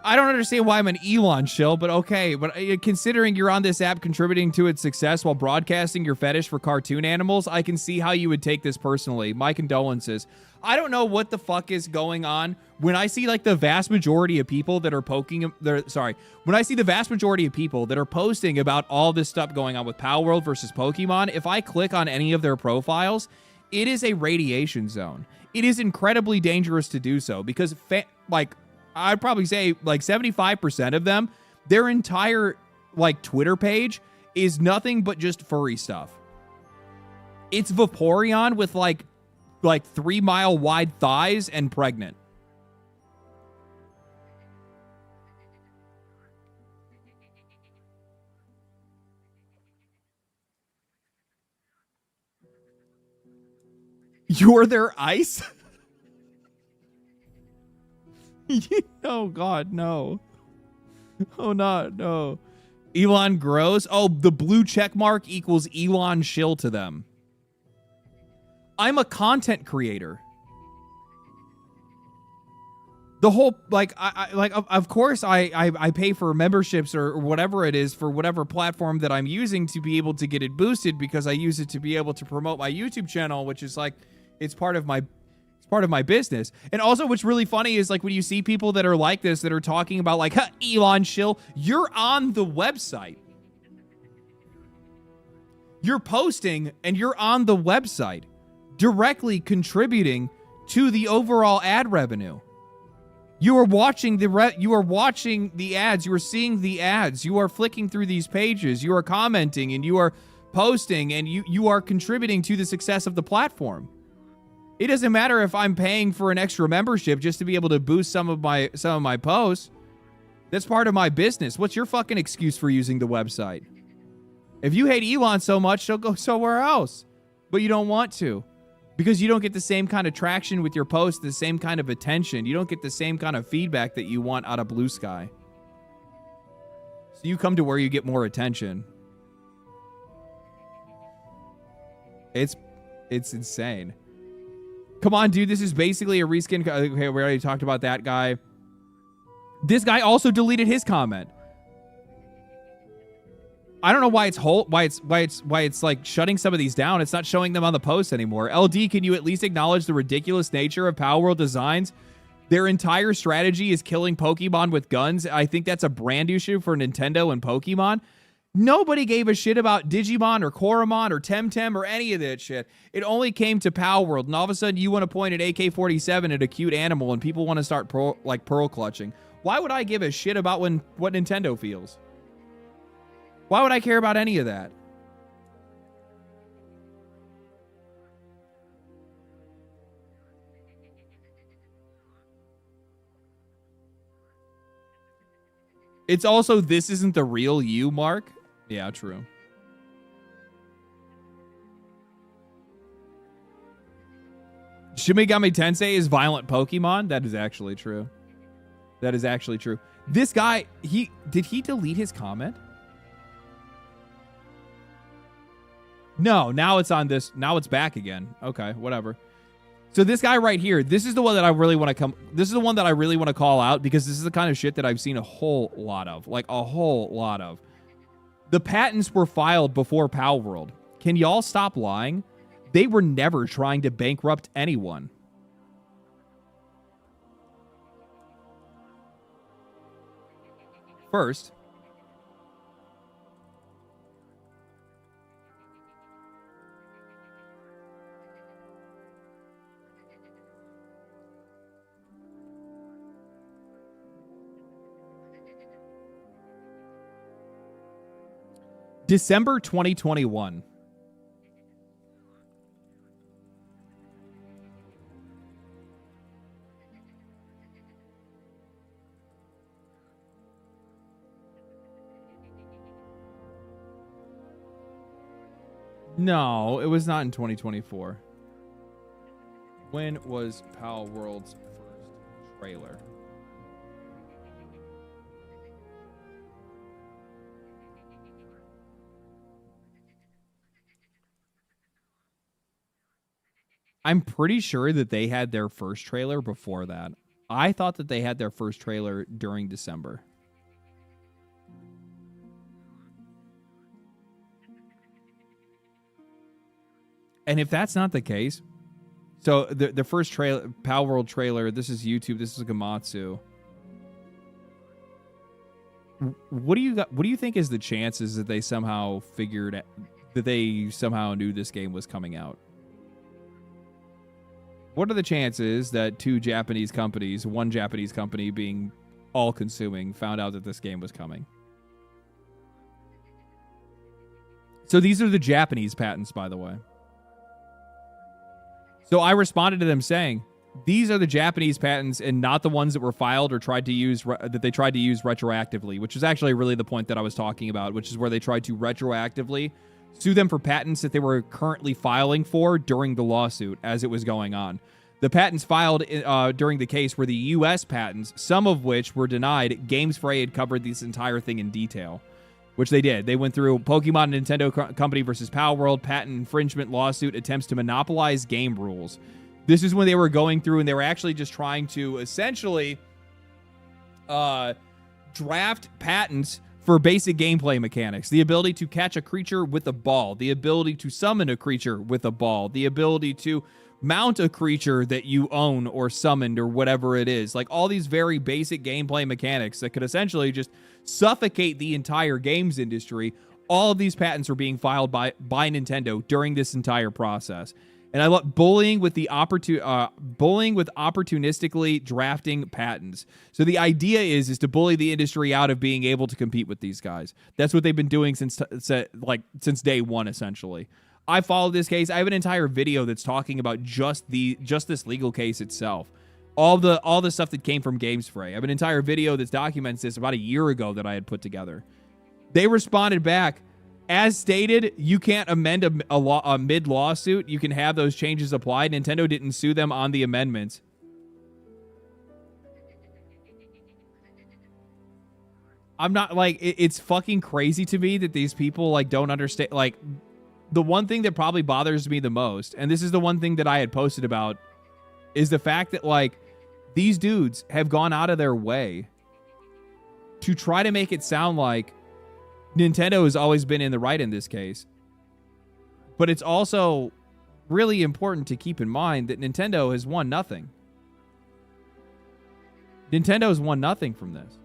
I don't understand why I'm an Elon shill, but okay. But considering you're on this app contributing to its success while broadcasting your fetish for cartoon animals, I can see how you would take this personally. My condolences. I don't know what the fuck is going on. When I see like the vast majority of people that are when I see the vast majority of people that are posting about all this stuff going on with Palworld versus Pokemon, if I click on any of their profiles, it is a radiation zone. It is incredibly dangerous to do so because I'd probably say like 75% of them, their entire like Twitter page is nothing but just furry stuff. It's Vaporeon with like 3 mile wide thighs and pregnant. You're their ice? Oh God, no. Oh no. Elon grows. Oh, the blue check mark equals Elon shill to them. I'm a content creator. The whole, like, of course I pay for memberships or whatever it is for whatever platform that I'm using to be able to get it boosted, because I use it to be able to promote my YouTube channel, which is like, it's part of my business. And also what's really funny is like when you see people that are like this, that are talking about like, huh, Elon shill, you're on the website. You're posting and you're on the website, directly contributing to the overall ad revenue. You are watching you are watching the ads. You are seeing the ads. You are flicking through these pages. You are commenting and you are posting, and you are contributing to the success of the platform. It doesn't matter if I'm paying for an extra membership just to be able to boost some of my posts. That's part of my business. What's your fucking excuse for using the website? If you hate Elon so much, so go somewhere else. But you don't want to. Because you don't get the same kind of traction with your posts, the same kind of attention. You don't get the same kind of feedback that you want out of Blue Sky. So you come to where you get more attention. It's insane. Come on, dude. This is basically a reskin. Okay, we already talked about that guy. This guy also deleted his comment. I don't know why it's like shutting some of these down. It's not showing them on the post anymore. LD, can you at least acknowledge the ridiculous nature of Palworld designs? Their entire strategy is killing Pokemon with guns. I think that's a brand issue for Nintendo and Pokemon. Nobody gave a shit about Digimon or Koromon or Temtem or any of that shit. It only came to Palworld, and all of a sudden you want to point an AK-47 at a cute animal and people want to start pearl clutching. Why would I give a shit about what Nintendo feels? Why would I care about any of that? It's also, this isn't the real you, Mark. Yeah, true. Shimigami Tensei is violent Pokemon. That is actually true. That is actually true. This guy, did he delete his comment? No, now it's on this. Now it's back again. Okay, whatever. So this guy right here, this is the one that I really want to this is the one that I really want to call out, because this is the kind of shit that I've seen a whole lot of. Like a whole lot of. The patents were filed before Palworld. Can y'all stop lying? They were never trying to bankrupt anyone. First, December 2021. No, it was not in 2024. When was Palworld's first trailer? I'm pretty sure that they had their first trailer before that. I thought that they had their first trailer during December. And if that's not the case, so the first trailer, Palworld trailer, this is YouTube, this is Gamatsu. What do you think is the chances that they somehow knew this game was coming out? What are the chances that two Japanese companies, one Japanese company being all-consuming, found out that this game was coming? So these are the Japanese patents, by the way. So I responded to them saying, these are the Japanese patents and not the ones that were filed or tried to use retroactively, which is actually really the point that I was talking about, which is where they tried to retroactively sue them for patents that they were currently filing for during the lawsuit as it was going on. The patents filed during the case were the U.S. patents, some of which were denied. Games Fray had covered this entire thing in detail, which they did. They went through Pokemon and Nintendo Company versus Palworld, patent infringement lawsuit, attempts to monopolize game rules. This is when they were going through and they were actually just trying to essentially draft patents for basic gameplay mechanics. The ability to catch a creature with a ball, the ability to summon a creature with a ball, the ability to mount a creature that you own or summoned or whatever it is. Like all these very basic gameplay mechanics that could essentially just suffocate the entire games industry. All of these patents are being filed by Nintendo during this entire process. And I love bullying with opportunistically drafting patents. So the idea is to bully the industry out of being able to compete with these guys. That's what they've been doing since day one, essentially. I followed this case. I have an entire video that's talking about just this legal case itself. All the stuff that came from GameSpray. I have an entire video that documents this about a year ago that I had put together. They responded back. As stated, you can't amend a mid-lawsuit. You can have those changes applied. Nintendo didn't sue them on the amendments. I'm not, like, it's fucking crazy to me that these people, like, don't understand. Like, the one thing that probably bothers me the most, and this is the one thing that I had posted about, is the fact that, like, these dudes have gone out of their way to try to make it sound like Nintendo has always been in the right in this case. But it's also really important to keep in mind that Nintendo has won nothing. Nintendo has won nothing from this.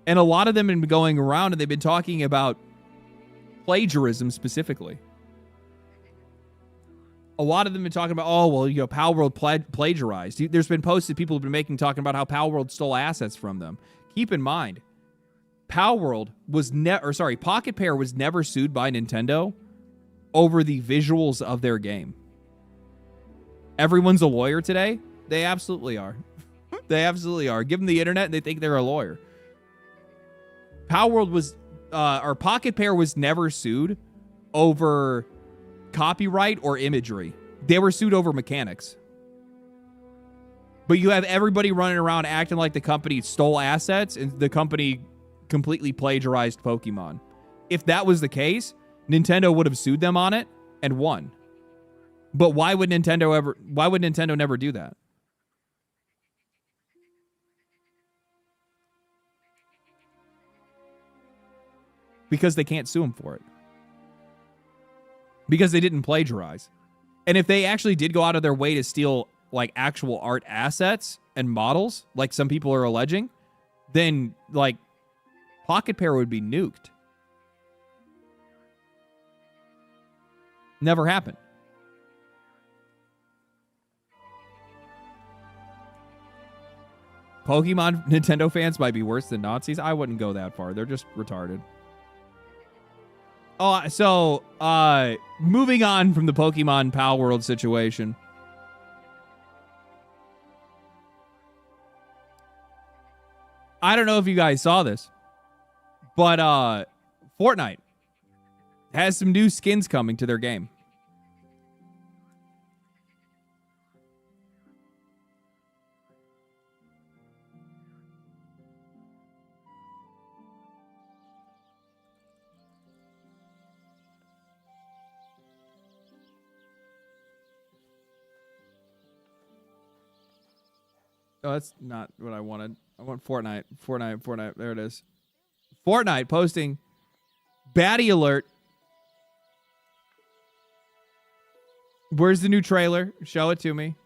And a lot of them have been going around and they've been talking about plagiarism specifically. A lot of them have been talking about, oh, well, you know, Palworld plagiarized. There's been posts that people have been making talking about how Palworld stole assets from them. Keep in mind, Pocket Pair was never sued by Nintendo over the visuals of their game. Everyone's a lawyer today? They absolutely are. They absolutely are. Give them the internet and they think they're a lawyer. Pocket Pair was never sued over copyright or imagery. They were sued over mechanics. But you have everybody running around acting like the company stole assets and the company completely plagiarized Pokemon. If that was the case, Nintendo would have sued them on it and won. But why would Nintendo never do that? Because they can't sue them for it. Because they didn't plagiarize. And if they actually did go out of their way to steal like actual art assets and models, like some people are alleging, then like Pocket Pair would be nuked. Never happened. Pokemon Nintendo fans might be worse than Nazis. I wouldn't go that far. They're just retarded. Oh, so moving on from the Pokemon Palworld situation. I don't know if you guys saw this, but Fortnite has some new skins coming to their game. Oh, that's not what I wanted. I want Fortnite. Fortnite. There it is. Fortnite posting baddie alert. Where's the new trailer? Show it to me.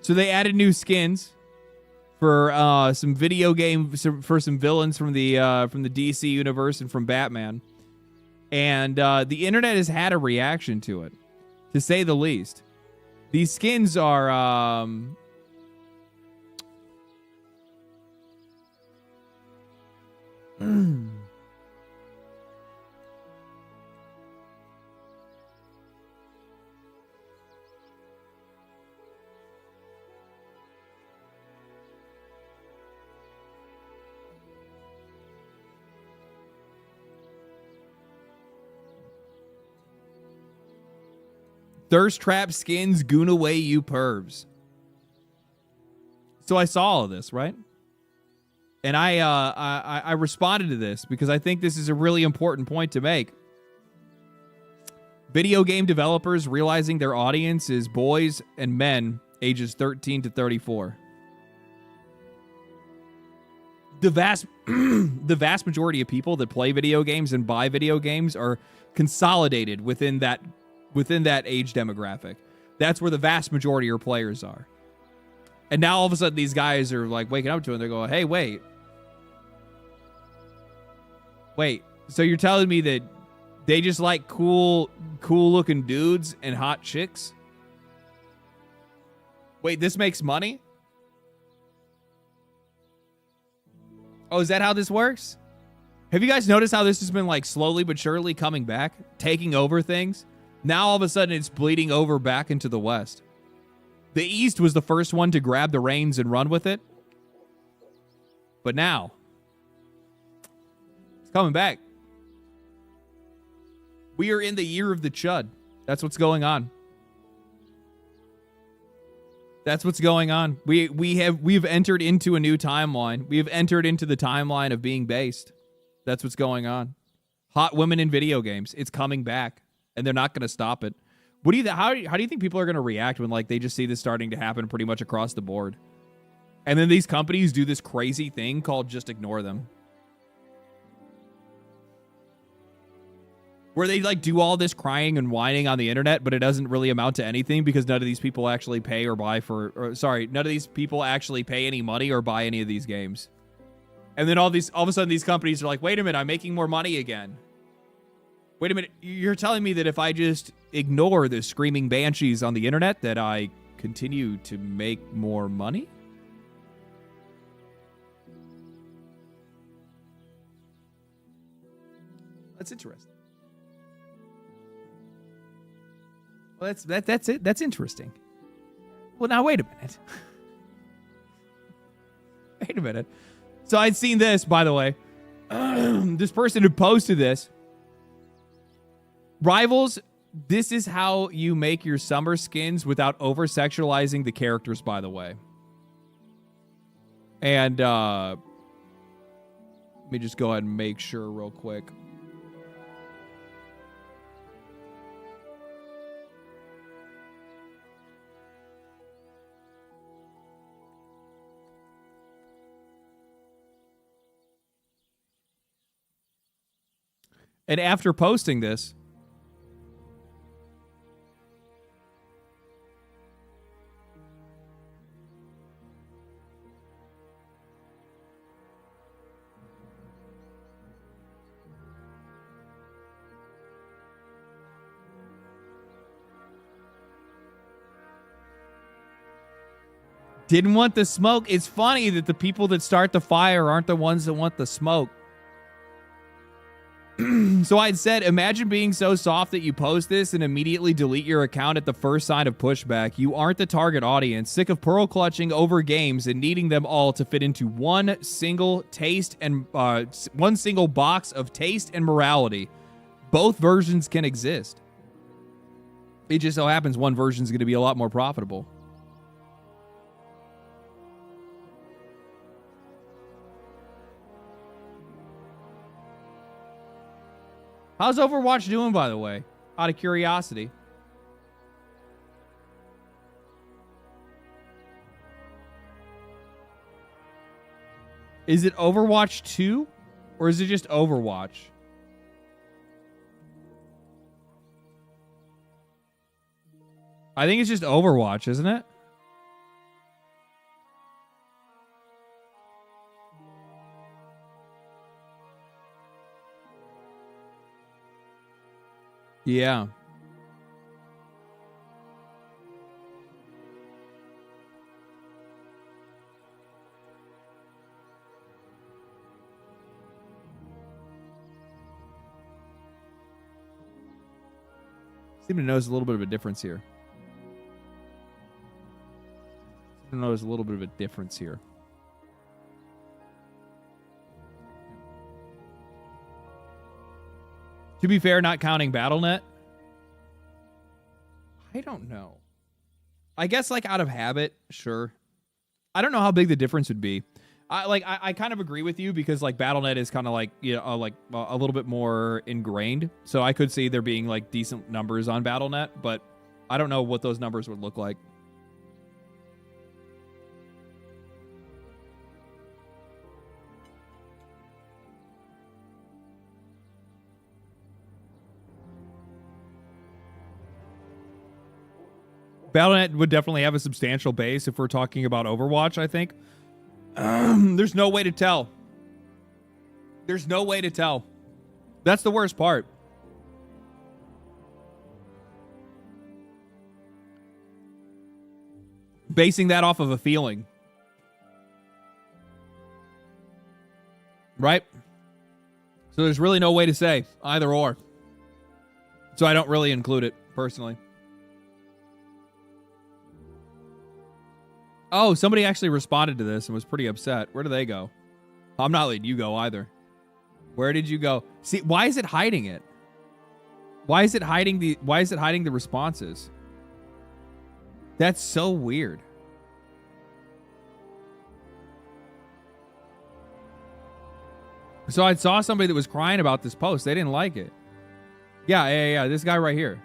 So they added new skins for some video games, for some villains from the DC universe and from Batman, and the internet has had a reaction to it, to say the least. These skins are Thirst Trap Skins, Goon Away You Pervs. So I saw all of this, right? And I responded to this because I think this is a really important point to make. Video game developers realizing their audience is boys and men ages 13 to 34. The vast majority of people that play video games and buy video games are consolidated within that age demographic. That's where the vast majority of players are. And now all of a sudden these guys are like waking up to it and they're going, hey, wait, so you're telling me that they just like cool looking dudes and hot chicks? Wait, this makes money? Oh, is that how this works? Have you guys noticed how this has been like slowly but surely coming back, taking over things? Now all of a sudden it's bleeding over back into the West. The East was the first one to grab the reins and run with it. But now it's coming back. We are in the year of the Chud. That's what's going on. That's what's going on. We've entered into a new timeline. We have entered into the timeline of being based. That's what's going on. Hot women in video games. It's coming back, and they're not going to stop it. How do you think people are going to react when like they just see this starting to happen pretty much across the board? And then these companies do this crazy thing called just ignore them. Where they like do all this crying and whining on the internet, but it doesn't really amount to anything because none of these people actually pay or buy none of these people actually pay any money or buy any of these games. And then all of a sudden these companies are like, wait a minute, I'm making more money again. Wait a minute, you're telling me that if I just ignore the screaming banshees on the internet that I continue to make more money? That's interesting. Well, that's it. That's interesting. Well, now wait a minute. Wait a minute. So I'd seen this, by the way. This person who posted this. Rivals, this is how you make your summer skins without over-sexualizing the characters, by the way. And let me just go ahead and make sure real quick. And after posting this, didn't want the smoke. It's funny that the people that start the fire aren't the ones that want the smoke. So I'd said, imagine being so soft that you post this and immediately delete your account at the first sign of pushback. You aren't the target audience. Sick of pearl clutching over games and needing them all to fit into one single box of taste and morality. Both versions can exist. It just so happens one version is going to be a lot more profitable. How's Overwatch doing, by the way? Out of curiosity. Is it Overwatch 2? Or is it just Overwatch? I think it's just Overwatch, isn't it? Yeah. Seem to notice a little bit of a difference here. Seem to notice a little bit of a difference here. To be fair, not counting BattleNet. I don't know. I guess like out of habit, sure. I don't know how big the difference would be. I kind of agree with you because like BattleNet is kind of like, you know, like a little bit more ingrained. So I could see there being like decent numbers on BattleNet, but I don't know what those numbers would look like. BattleNet would definitely have a substantial base if we're talking about Overwatch, I think. There's no way to tell. There's no way to tell. That's the worst part. Basing that off of a feeling. Right? So there's really no way to say either or. So I don't really include it, personally. Oh, somebody actually responded to this and was pretty upset. Where do they go? I'm not letting you go either. Where did you go? See, why is it hiding it? Why is it hiding the responses? That's so weird. So I saw somebody that was crying about this post. They didn't like it. Yeah. This guy right here.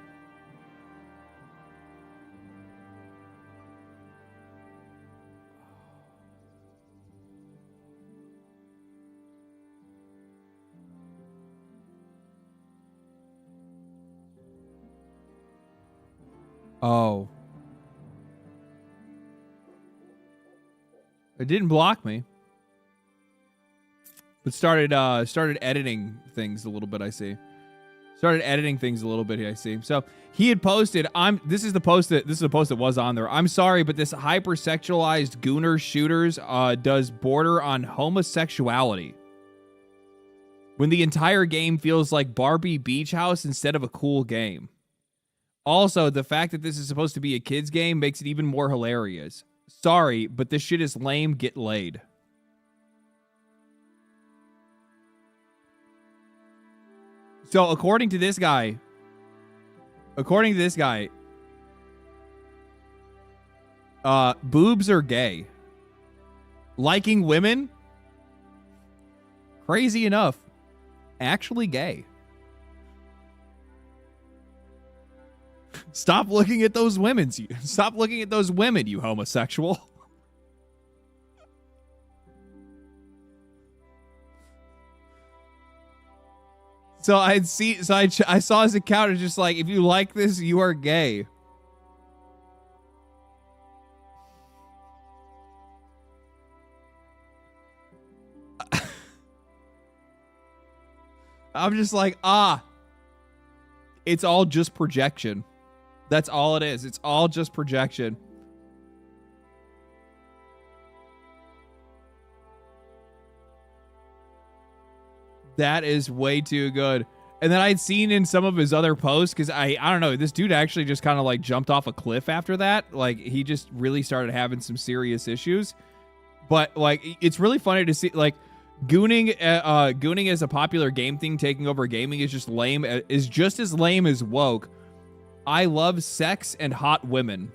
Oh. It didn't block me. But started editing things a little bit, I see. Started editing things a little bit here, I see. So he had posted, this is the post that was on there. I'm sorry, but this hypersexualized gooner shooters does border on homosexuality. When the entire game feels like Barbie Beach House instead of a cool game. Also, the fact that this is supposed to be a kid's game makes it even more hilarious. Sorry, but this shit is lame. Get laid. So, according to this guy, boobs are gay. Liking women, crazy enough, actually gay. Stop looking at those women. Stop looking at those women, you homosexual. So I saw his account and just like, if you like this, you are gay. I'm just like, it's all just projection. That's all it is. It's all just projection. That is way too good. And then I'd seen in some of his other posts, because I don't know, this dude actually just kind of like jumped off a cliff after that. Like he just really started having some serious issues. But like it's really funny to see like gooning as a popular game thing taking over gaming is just lame, is just as lame as woke. I love sex and hot women.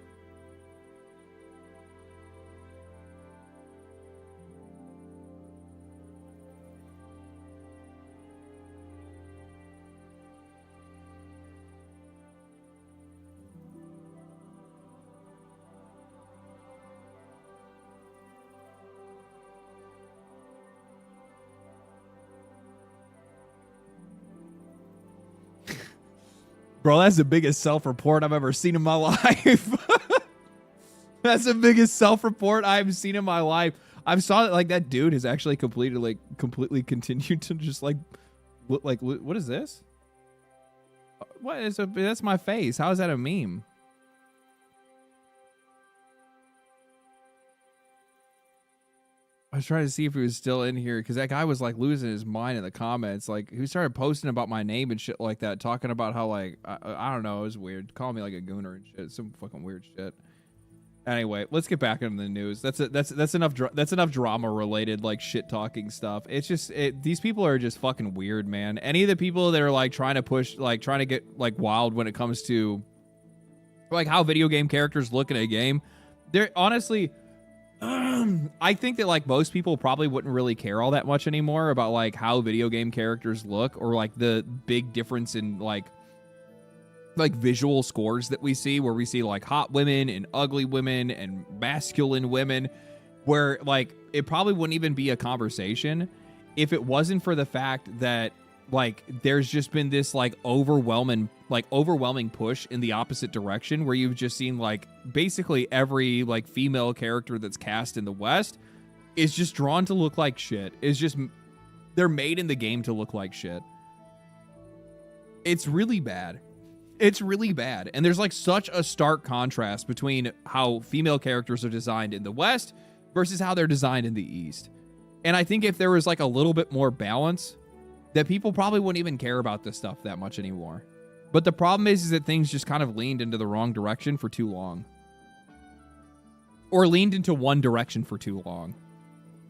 Bro, that's the biggest self-report I've ever seen in my life. That's the biggest self-report I've seen in my life. I've saw that like that dude has actually completely continued to just like what is this? What is that's my face. How is that a meme? I was trying to see if he was still in here because that guy was like losing his mind in the comments. Like he started posting about my name and shit like that, talking about how like I don't know, it was weird, calling me like a gooner and shit, some fucking weird shit. Anyway, let's get back into the news. That's enough drama related like shit talking stuff. It's just these people are just fucking weird, man. Any of the people that are like trying to get like wild when it comes to like how video game characters look in a game, they're honestly. I think that like most people probably wouldn't really care all that much anymore about like how video game characters look or like the big difference in like visual scores that we see, where we see like hot women and ugly women and masculine women, where like it probably wouldn't even be a conversation if it wasn't for the fact that like there's just been this like overwhelming push in the opposite direction, where you've just seen like basically every like female character that's cast in the West is just drawn to look like shit. It's just, they're made in the game to look like shit. It's really bad. It's really bad. And there's like such a stark contrast between how female characters are designed in the West versus how they're designed in the East. And I think if there was like a little bit more balance, that people probably wouldn't even care about this stuff that much anymore. But the problem is that things just kind of leaned into the wrong direction for too long. Or leaned into one direction for too long.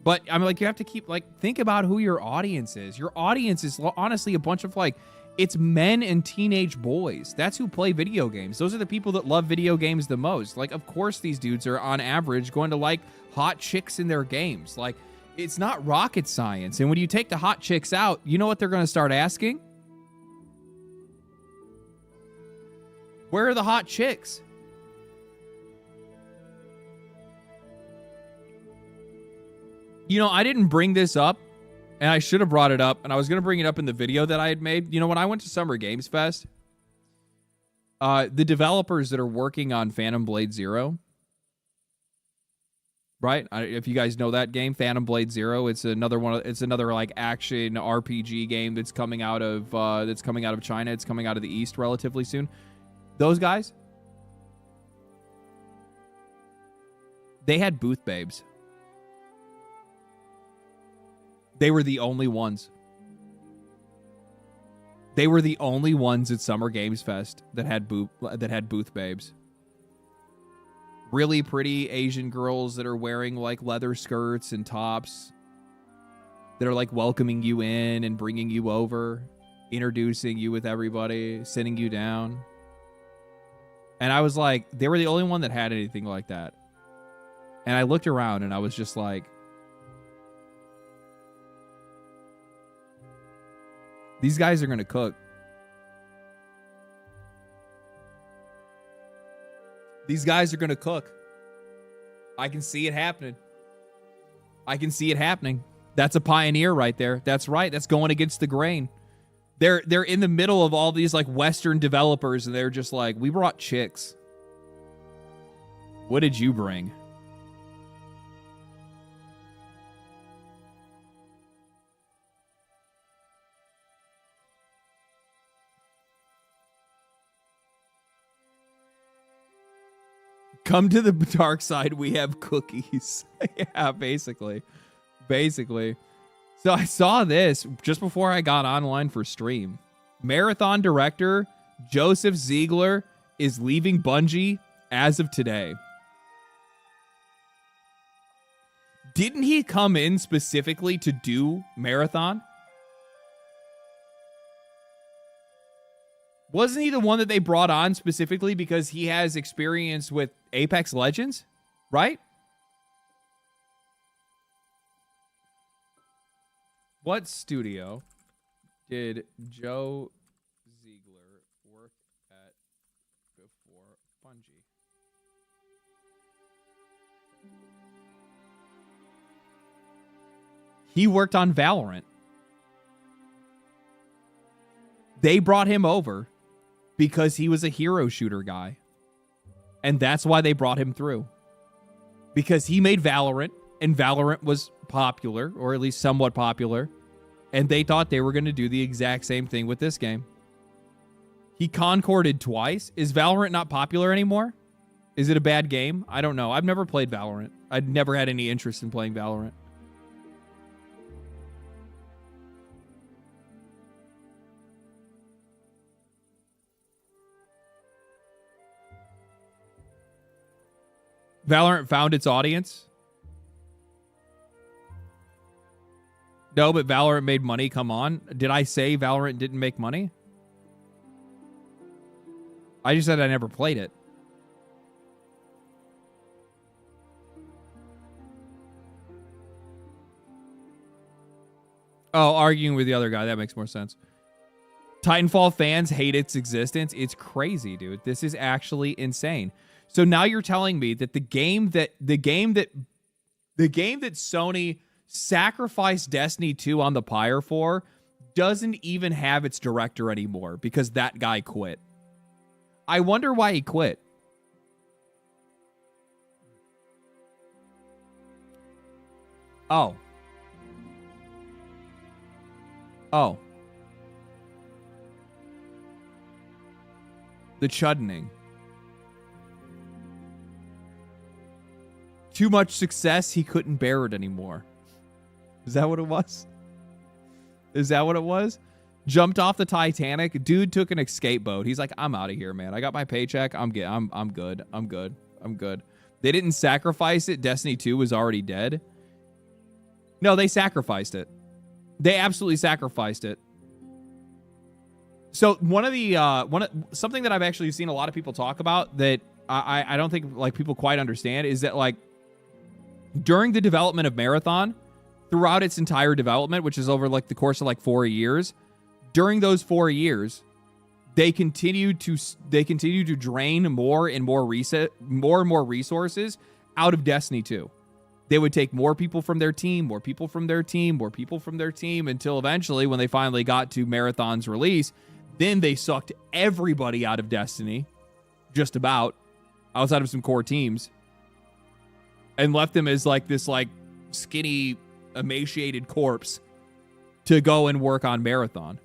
But I mean, like, you have to keep, like, think about who your audience is. Your audience is honestly a bunch of, like, it's men and teenage boys. That's who play video games. Those are the people that love video games the most. Like, of course these dudes are, on average, going to like hot chicks in their games. Like, it's not rocket science. And when you take the hot chicks out, you know what they're going to start asking? Where are the hot chicks? You know, I didn't bring this up, and I should have brought it up, and I was going to bring it up in the video that I had made. You know, when I went to Summer Games Fest, the developers that are working on Phantom Blade Zero, right? If you guys know that game, Phantom Blade Zero, it's another one. It's another like action RPG game that's coming out of China. It's coming out of the East relatively soon. Those guys, they had booth babes. They were the only ones. They were the only ones at Summer Games Fest that had booth babes. Really pretty Asian girls that are wearing like leather skirts and tops, that are like welcoming you in and bringing you over, introducing you with everybody, sitting you down. And I was like, they were the only one that had anything like that. And I looked around and I was just like, these guys are going to cook. These guys are going to cook. I can see it happening. I can see it happening. That's a pioneer right there. That's right. That's going against the grain. They're in the middle of all these like Western developers, and they're just like, we brought chicks. What did you bring? Come to the dark side, we have cookies. Yeah, basically. So I saw this just before I got online for stream. Marathon director Joseph Ziegler is leaving Bungie as of today. Didn't he come in specifically to do Marathon? Wasn't he the one that they brought on specifically because he has experience with Apex Legends, right? What studio did Joe Ziegler work at before Bungie? He worked on Valorant. They brought him over because he was a hero shooter guy. And that's why they brought him through. Because he made Valorant, and Valorant was popular, or at least somewhat popular. And they thought they were going to do the exact same thing with this game. He concorded twice. Is Valorant not popular anymore? Is it a bad game? I don't know. I've never played Valorant. I'd never had any interest in playing Valorant. Valorant found its audience. No, but Valorant made money. Come on. Did I say Valorant didn't make money? I just said I never played it. Oh, arguing with the other guy. That makes more sense. Titanfall fans hate its existence. It's crazy, dude. This is actually insane. So now you're telling me that the game that Sony sacrificed Destiny 2 on the pyre for doesn't even have its director anymore because that guy quit. I wonder why he quit. Oh. The chuddening. Too much success, he couldn't bear it anymore. Is that what it was? Is that what it was? Jumped off the Titanic. Dude took an escape boat. He's like, I'm out of here, man. I got my paycheck. I'm good. They didn't sacrifice it. Destiny 2 was already dead. No, they sacrificed it. They absolutely sacrificed it. So something that I've actually seen a lot of people talk about that I don't think like people quite understand is that like during the development of Marathon, throughout its entire development, which is over like the course of like 4 years, during those 4 years, they continued to drain more and more resources out of Destiny 2. They would take more people from their team, until eventually when they finally got to Marathon's release, then they sucked everybody out of Destiny, just about, outside of some core teams, and left them as like this like skinny, emaciated corpse to go and work on Marathon.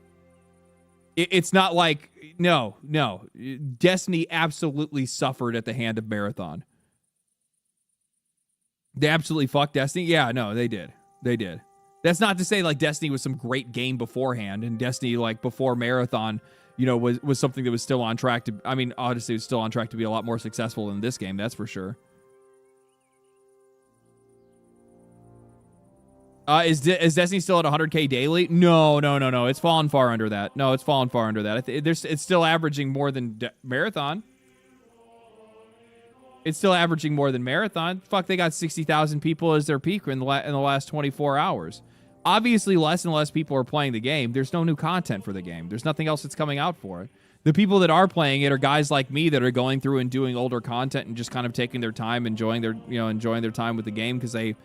It's not like, no. Destiny absolutely suffered at the hand of Marathon. They absolutely fucked Destiny? Yeah, no, they did. That's not to say like Destiny was some great game beforehand, and Destiny like before Marathon, you know, was something that was still on track to, I mean, honestly, it was still on track to be a lot more successful than this game, that's for sure. Is Destiny still at 100K daily? No. It's fallen far under that. It's still averaging more than Marathon. It's still averaging more than Marathon. Fuck, they got 60,000 people as their peak in the last 24 hours. Obviously, less and less people are playing the game. There's no new content for the game. There's nothing else that's coming out for it. The people that are playing it are guys like me that are going through and doing older content and just kind of taking their time, enjoying their time with the game because they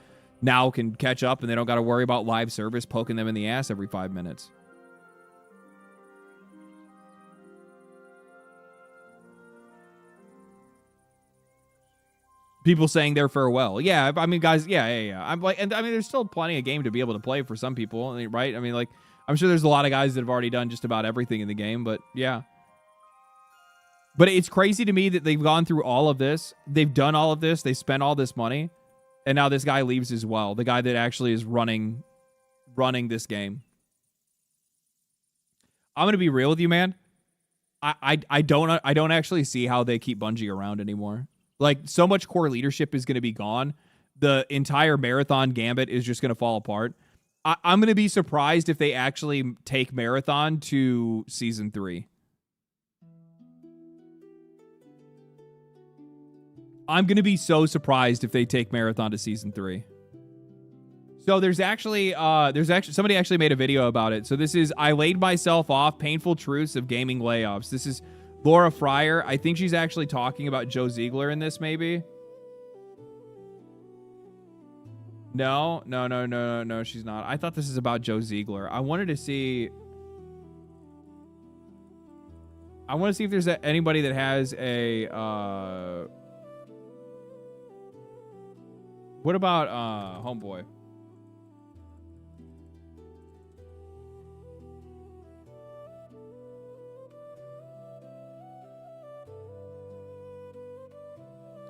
now can catch up and they don't got to worry about live service poking them in the ass every 5 minutes. People saying their farewell. Yeah, I mean, guys, yeah. I'm like, and I mean, there's still plenty of game to be able to play for some people, right? I mean, like, I'm sure there's a lot of guys that have already done just about everything in the game, but yeah. But it's crazy to me that they've gone through all of this. They've done all of this. They spent all this money. And now this guy leaves as well. The guy that actually is running this game. I'm going to be real with you, man. I don't actually see how they keep Bungie around anymore. Like, so much core leadership is going to be gone. The entire Marathon gambit is just going to fall apart. I'm going to be surprised if they actually take Marathon to Season 3. I'm going to be so surprised if they take Marathon to Season 3. So there's actually somebody actually made a video about it. So this is, I laid myself off, painful truths of gaming layoffs. This is Laura Fryer. I think she's actually talking about Joe Ziegler in this, maybe. No, she's not. I thought this is about Joe Ziegler. I wanted to see if there's anybody that has a what about Homeboy?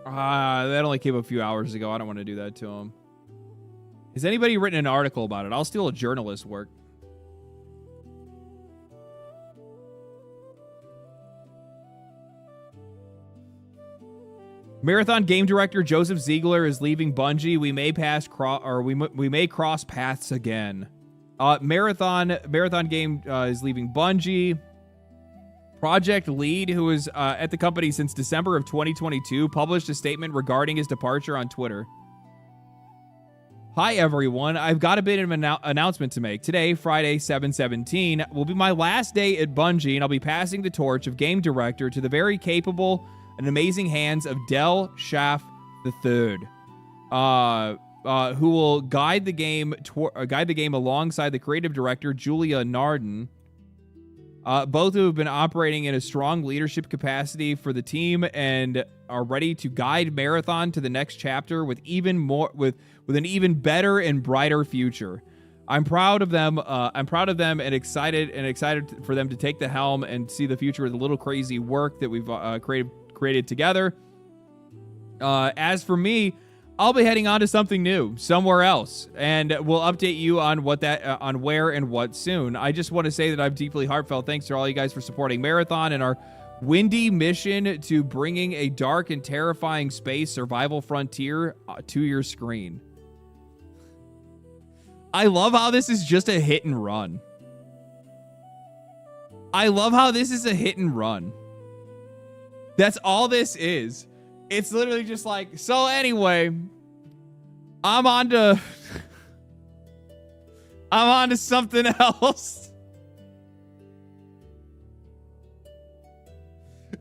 That only came a few hours ago. I don't want to do that to him. Has anybody written an article about it? I'll steal a journalist's work. Marathon game director Joseph Ziegler is leaving Bungie. We may we may cross paths again. Marathon game is leaving Bungie. Project lead, who was at the company since December of 2022, published a statement regarding his departure on Twitter. Hi, everyone. I've got a bit of an announcement to make. Today, Friday, 7/17, will be my last day at Bungie, and I'll be passing the torch of game director to the very capable and amazing hands of Del Schaff III, who will guide the game alongside the creative director, Julia Narden, both who have been operating in a strong leadership capacity for the team and are ready to guide Marathon to the next chapter with an even better and brighter future. I'm proud of them. And excited for them to take the helm and see the future of the little crazy work that we've created together. As for me, I'll be heading on to something new somewhere else, and we'll update you on on where and what soon. I just want to say that I'm deeply heartfelt thanks to all you guys for supporting Marathon and our windy mission to bringing a dark and terrifying space survival frontier to your screen. I love how this is just a hit and run. That's all this is. It's literally just like, so anyway, I'm on to something else.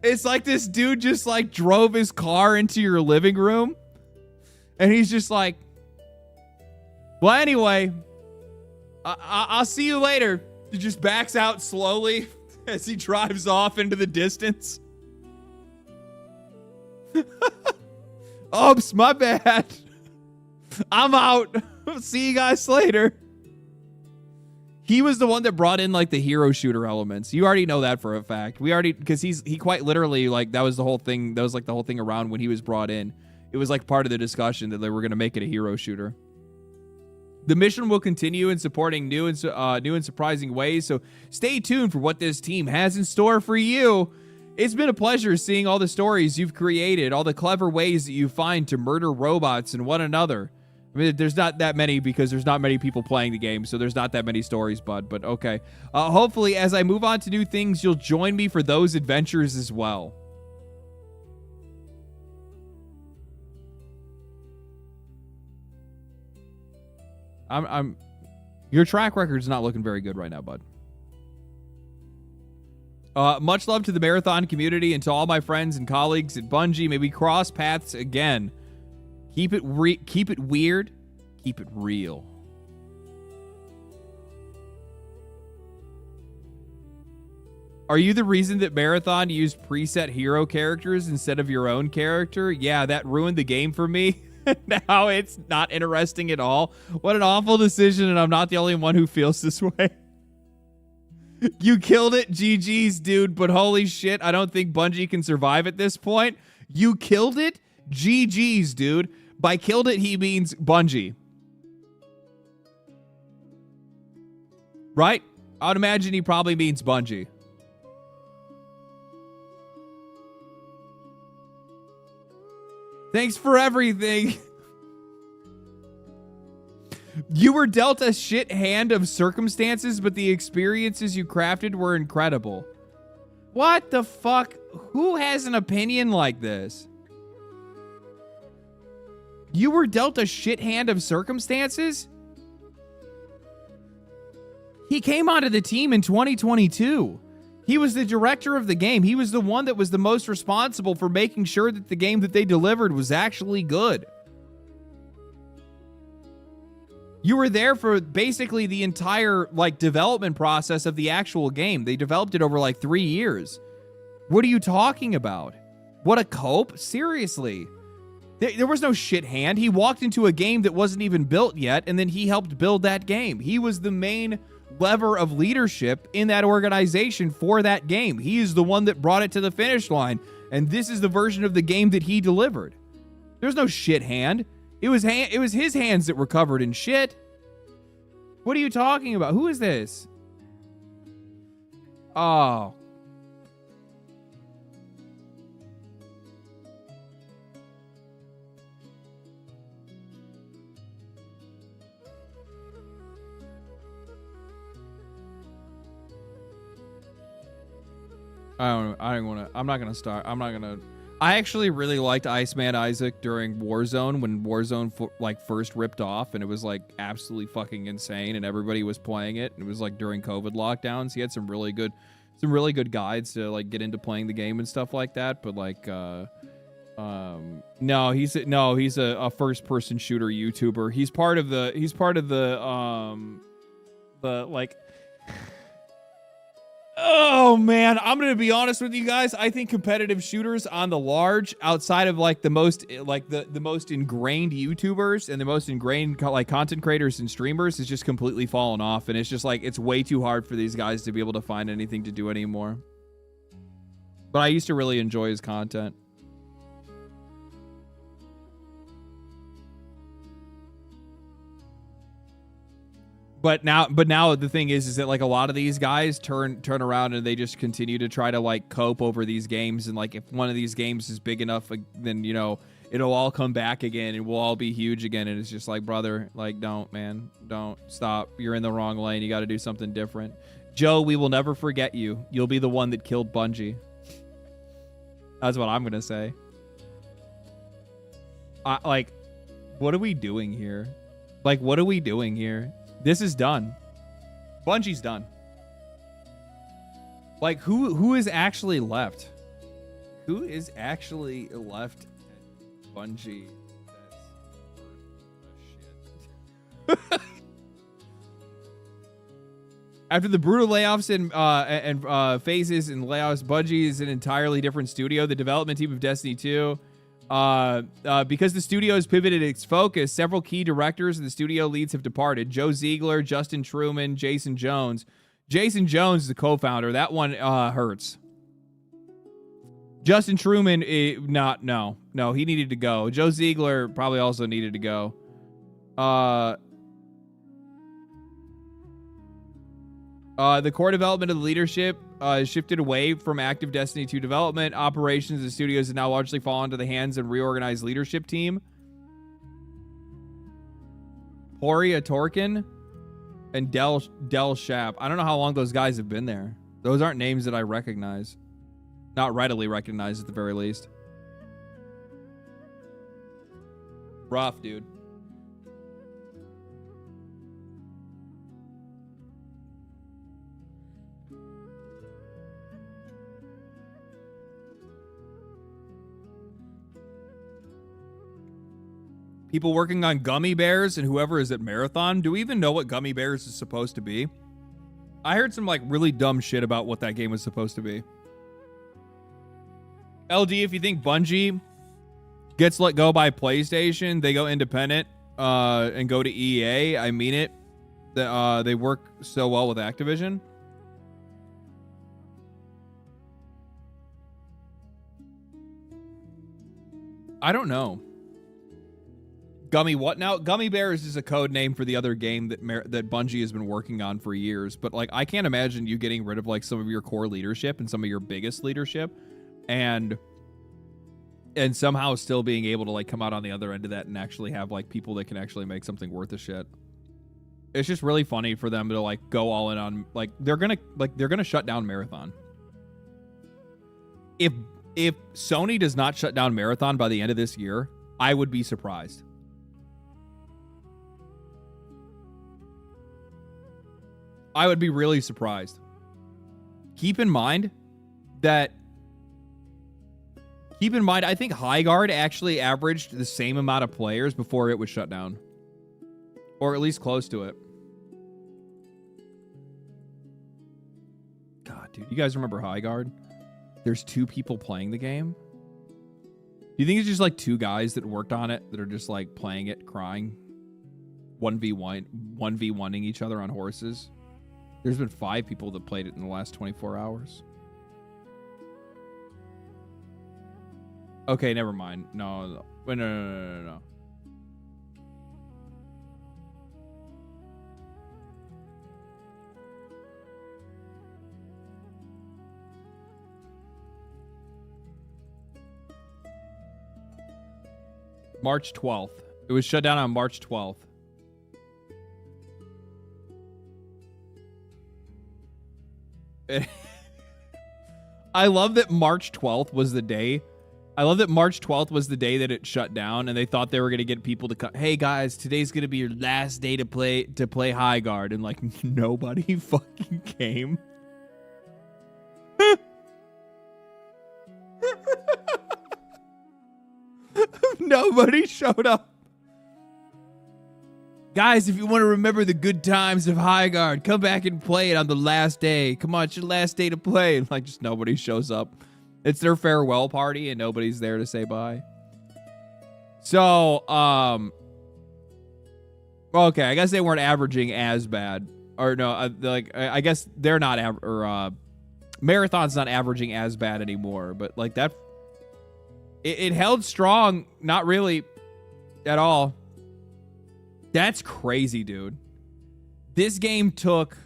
It's like this dude just like drove his car into your living room and he's just like, well, anyway, I'll see you later. He just backs out slowly as he drives off into the distance. Oops, my bad. I'm out. See you guys later. He was the one that brought in like the hero shooter elements. You already know that for a fact. Because he quite literally, like, that was the whole thing. That was like the whole thing around when he was brought in. It was like part of the discussion that they were going to make it a hero shooter. The mission will continue in supporting new and surprising ways, so stay tuned for what this team has in store for you. It's been a pleasure seeing all the stories you've created, all the clever ways that you find to murder robots and one another. I mean, there's not that many because there's not many people playing the game, so there's not that many stories, bud, but okay. Hopefully, as I move on to new things, you'll join me for those adventures as well. Your track record's not looking very good right now, bud. Much love to the Marathon community and to all my friends and colleagues at Bungie. May we cross paths again. Keep it weird. Keep it real. Are you the reason that Marathon used preset hero characters instead of your own character? Yeah, that ruined the game for me. Now it's not interesting at all. What an awful decision, and I'm not the only one who feels this way. You killed it, GG's, dude, but holy shit, I don't think Bungie can survive at this point. You killed it? GG's, dude. By killed it, he means Bungie. Right? I would imagine he probably means Bungie. Thanks for everything. You were dealt a shit hand of circumstances, but the experiences you crafted were incredible. What the fuck? Who has an opinion like this? You were dealt a shit hand of circumstances? He came onto the team in 2022. He was the director of the game. He was the one that was the most responsible for making sure that the game that they delivered was actually good. You were there for basically the entire development process of the actual game. They developed it over 3 years. What are you talking about? What a cope? Seriously. There was no shit hand. He walked into a game that wasn't even built yet, and then he helped build that game. He was the main lever of leadership in that organization for that game. He is the one that brought it to the finish line, and this is the version of the game that he delivered. There's no shit hand. It was his hands that were covered in shit. What are you talking about? Who is this? Oh. I'm not gonna start. I'm not gonna I actually really liked Iceman Isaac during Warzone when Warzone like first ripped off, and it was like absolutely fucking insane, and everybody was playing it. It was like during COVID lockdowns. He had some really good guides to like get into playing the game and stuff like that. But like, no, he's a first person shooter YouTuber. He's part of the like. Oh man, I'm gonna be honest with you guys. I think competitive shooters on the large, outside of like the most ingrained YouTubers and the most ingrained like content creators and streamers, is just completely fallen off, and it's just like it's way too hard for these guys to be able to find anything to do anymore. But I used to really enjoy his content. But now the thing is that like a lot of these guys turn around and they just continue to try to like cope over these games, and like if one of these games is big enough, then you know it'll all come back again and we'll all be huge again. And it's just like, brother, like don't stop. You're in the wrong lane. You got to do something different. Joe, we will never forget you. You'll be the one that killed Bungie. That's what I'm gonna say. Like, what are we doing here? Like, what are we doing here? This is done. Bungie's done. Like, who is actually left? Who is actually left at Bungie? That's shit. After the brutal layoffs and phases and layoffs, Bungie is an entirely different studio. The development team of Destiny 2. Because the studio has pivoted its focus, several key directors and the studio leads have departed. Joe Ziegler, Justin Truman, Jason Jones. Jason Jones is the co-founder. That one hurts. Justin Truman, no, he needed to go. Joe Ziegler probably also needed to go. The core development of the leadership shifted away from active Destiny 2 development. Operations of the studios have now largely fallen into the hands of reorganized leadership team. Horia Torkin and Del Shap. I don't know how long those guys have been there. Those aren't names that I recognize. Not readily recognized at the very least. Rough, dude. People working on gummy bears and whoever is at Marathon. Do we even know what gummy bears is supposed to be? I heard some like really dumb shit about what that game was supposed to be. LD, if you think Bungie gets let go by PlayStation, they go independent and go to EA, I mean it. They work so well with Activision. I don't know. Gummy what now? Gummy Bears is a code name for the other game that Bungie has been working on for years. But like, I can't imagine you getting rid of like some of your core leadership and some of your biggest leadership, and somehow still being able to like come out on the other end of that and actually have like people that can actually make something worth a shit. It's just really funny for them to like go all in on like they're gonna shut down Marathon. If Sony does not shut down Marathon by the end of this year, I would be surprised. I would be really surprised. Keep in mind, I think Highguard actually averaged the same amount of players before it was shut down. Or at least close to it. God, dude. You guys remember Highguard? There's 2 people playing the game. Do you think it's just like 2 guys that worked on it that are just like playing it, crying? 1v1ing each other on horses? There's been 5 people that played it in the last 24 hours. Okay, never mind. No. No. March 12th. It was shut down on March 12th. I love that March 12th was the day I love that March 12th was the day that it shut down, and they thought they were gonna get people to come. Hey guys, today's gonna be your last day to play Highguard, and like nobody fucking came. Nobody showed up. Guys, if you want to remember the good times of Highguard, come back and play it on the last day. Come on, it's your last day to play. And like, just nobody shows up. It's their farewell party, and nobody's there to say bye. So, okay, I guess they weren't averaging as bad. Or no, I guess they're not, Marathon's not averaging as bad anymore. But like that, it held strong, not really at all. That's crazy, dude. This game took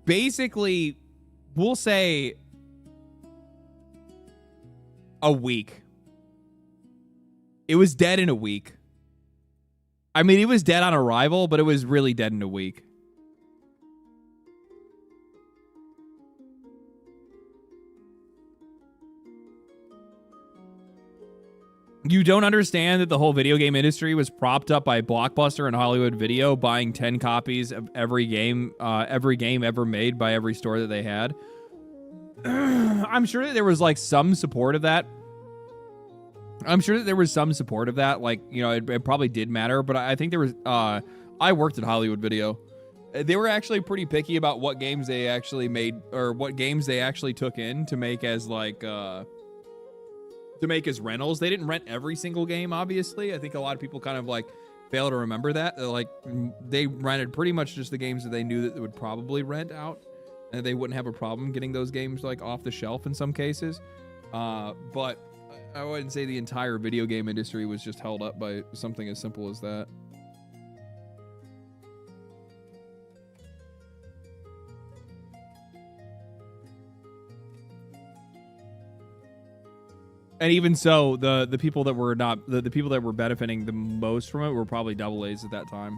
basically, we'll say, a week. It was dead in a week. I mean, it was dead on arrival, but it was really dead in a week. You don't understand that the whole video game industry was propped up by Blockbuster and Hollywood Video buying 10 copies of every game ever made by every store that they had. I'm sure that there was like some support of that. Like, you know, it probably did matter, but I think there was, I worked at Hollywood Video. They were actually pretty picky about what games they actually made, or what games they actually took in to make as like, to make as rentals. They didn't rent every single game, obviously. I think a lot of people kind of like fail to remember that. Like, they rented pretty much just the games that they knew that they would probably rent out, and they wouldn't have a problem getting those games like off the shelf in some cases. But I wouldn't say the entire video game industry was just held up by something as simple as that. And even so, the people that were not the people that were benefiting the most from it were probably double A's at that time,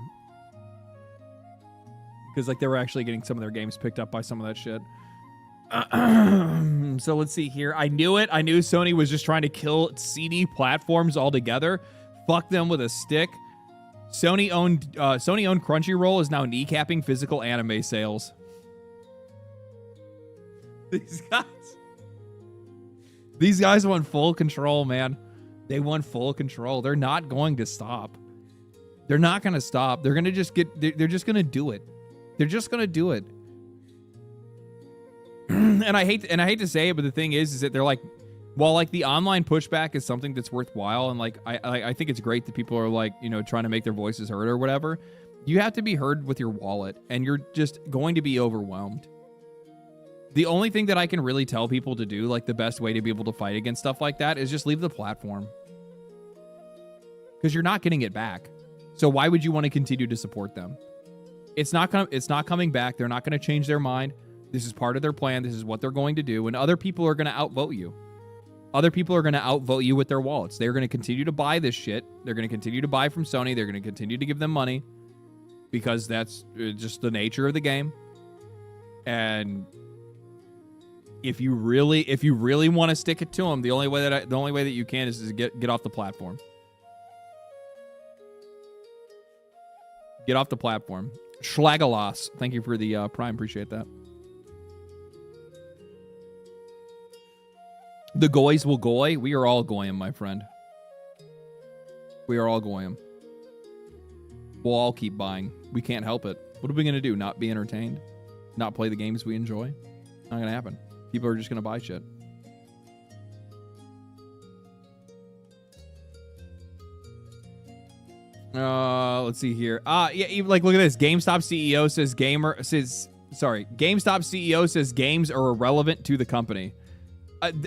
because like they were actually getting some of their games picked up by some of that shit. So let's see here. I knew it. I knew Sony was just trying to kill CD platforms altogether. Fuck them with a stick. Sony owned Crunchyroll is now kneecapping physical anime sales. These guys want full control, man. They want full control. They're not going to stop. They're not going to stop. They're going to just they're just going to do it. They're just going to do it. And I hate to say it, but the thing is that they're like, while like the online pushback is something that's worthwhile, and like I think it's great that people are like, you know, trying to make their voices heard or whatever. You have to be heard with your wallet, and you're just going to be overwhelmed. The only thing that I can really tell people to do, like the best way to be able to fight against stuff like that, is just leave the platform. Because you're not getting it back. So why would you want to continue to support them? It's not coming back. They're not going to change their mind. This is part of their plan. This is what they're going to do. And other people are going to outvote you. Other people are going to outvote you with their wallets. They're going to continue to buy this shit. They're going to continue to buy from Sony. They're going to continue to give them money. Because that's just the nature of the game. And if you really want to stick it to them, the only way that you can is to get off the platform. Get off the platform. Schlagalos, thank you for the Prime. Appreciate that. The goys will goy. We are all goyim, my friend. We are all goyim. We'll all keep buying. We can't help it. What are we going to do? Not be entertained? Not play the games we enjoy? Not going to happen. People are just going to buy shit. Let's see here. Yeah, like look at this. GameStop CEO says GameStop CEO says games are irrelevant to the company.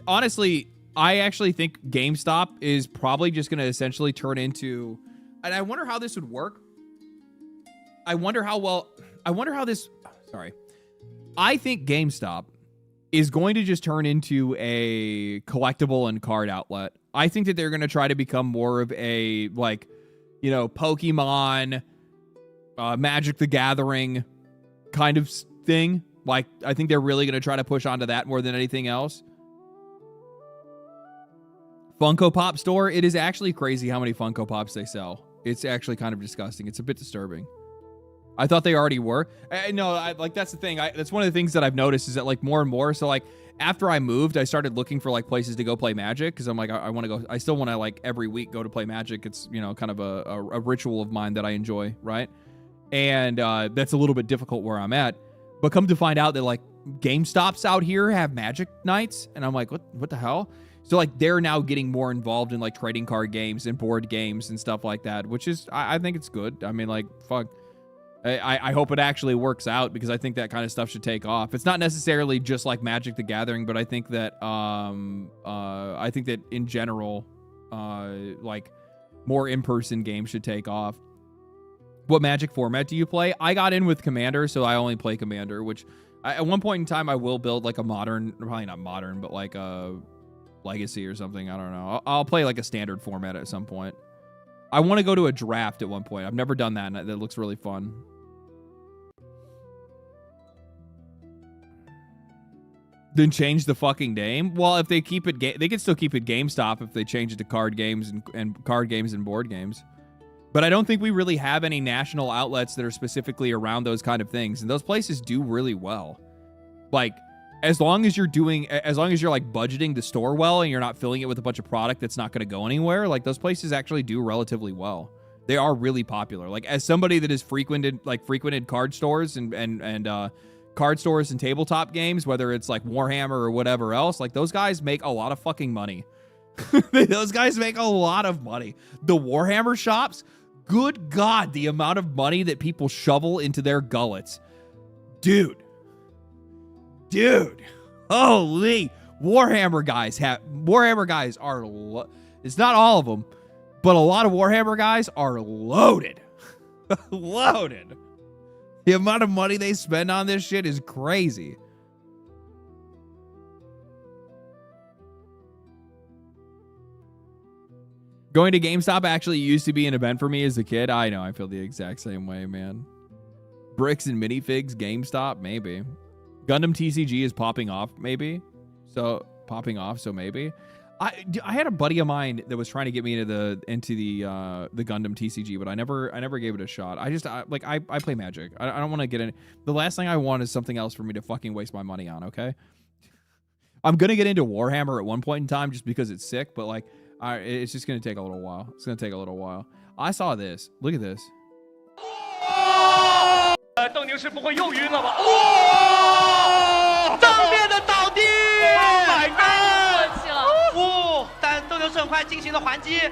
Honestly, I actually think GameStop is probably just going to essentially turn into, and I wonder how this would work. I think GameStop is going to just turn into a collectible and card outlet. I think that they're going to try to become more of a, like, you know, Pokemon, Magic the Gathering kind of thing. Like, I think they're really going to try to push onto that more than anything else. Funko Pop store. It is actually crazy how many Funko Pops they sell. It's actually kind of disgusting. It's a bit disturbing. I thought they already were. Like that's the thing. That's one of the things that I've noticed is that like more and more. So like after I moved, I started looking for like places to go play Magic because I'm like I want to go. I still want to like every week go to play Magic. It's kind of a ritual of mine that I enjoy, right? And that's a little bit difficult where I'm at. But come to find out that like GameStops out here have Magic nights, and I'm like, what the hell? So like they're now getting more involved in like trading card games and board games and stuff like that, which is I think it's good. I mean, like fuck. I hope it actually works out because I think that kind of stuff should take off. It's not necessarily just like Magic the Gathering, but I think that in general, like more in-person games should take off. What Magic format do you play? I got in with Commander, so I only play Commander, which at one point in time I will build like a modern, probably not modern, but like a Legacy or something. I don't know. I'll play like a standard format at some point. I want to go to a draft at one point. I've never done that, and that looks really fun. Then change the fucking name? Well, if they keep it, they can still keep it GameStop if they change it to card games and card games and board games. But I don't think we really have any national outlets that are specifically around those kind of things, and those places do really well. Like, as long as you're like budgeting the store well and you're not filling it with a bunch of product that's not going to go anywhere, like those places actually do relatively well. They are really popular. Like as somebody that has frequented card stores and card stores and tabletop games, whether it's like Warhammer or whatever else, like those guys make a lot of fucking money. Those guys make a lot of money. The Warhammer shops, good God, the amount of money that people shovel into their gullets. Dude, holy, Warhammer guys are, it's not all of them, but a lot of Warhammer guys are loaded. Loaded. The amount of money they spend on this shit is crazy. Going to GameStop actually used to be an event for me as a kid. I know, I feel the exact same way, man. Bricks and minifigs, GameStop, maybe. Gundam TCG is popping off, maybe. So maybe. I had a buddy of mine that was trying to get me into the Gundam TCG, but I never gave it a shot. I play Magic. I don't want to get in. The last thing I want is something else for me to fucking waste my money on. Okay. I'm gonna get into Warhammer at one point in time just because it's sick, but like, it's just gonna take a little while. It's gonna take a little while. I saw this. Look at this. 斗牛士不会又晕了吧？哦！正面的倒地 ！Oh my god！ 客气了。哦，但斗牛士很快进行了还击，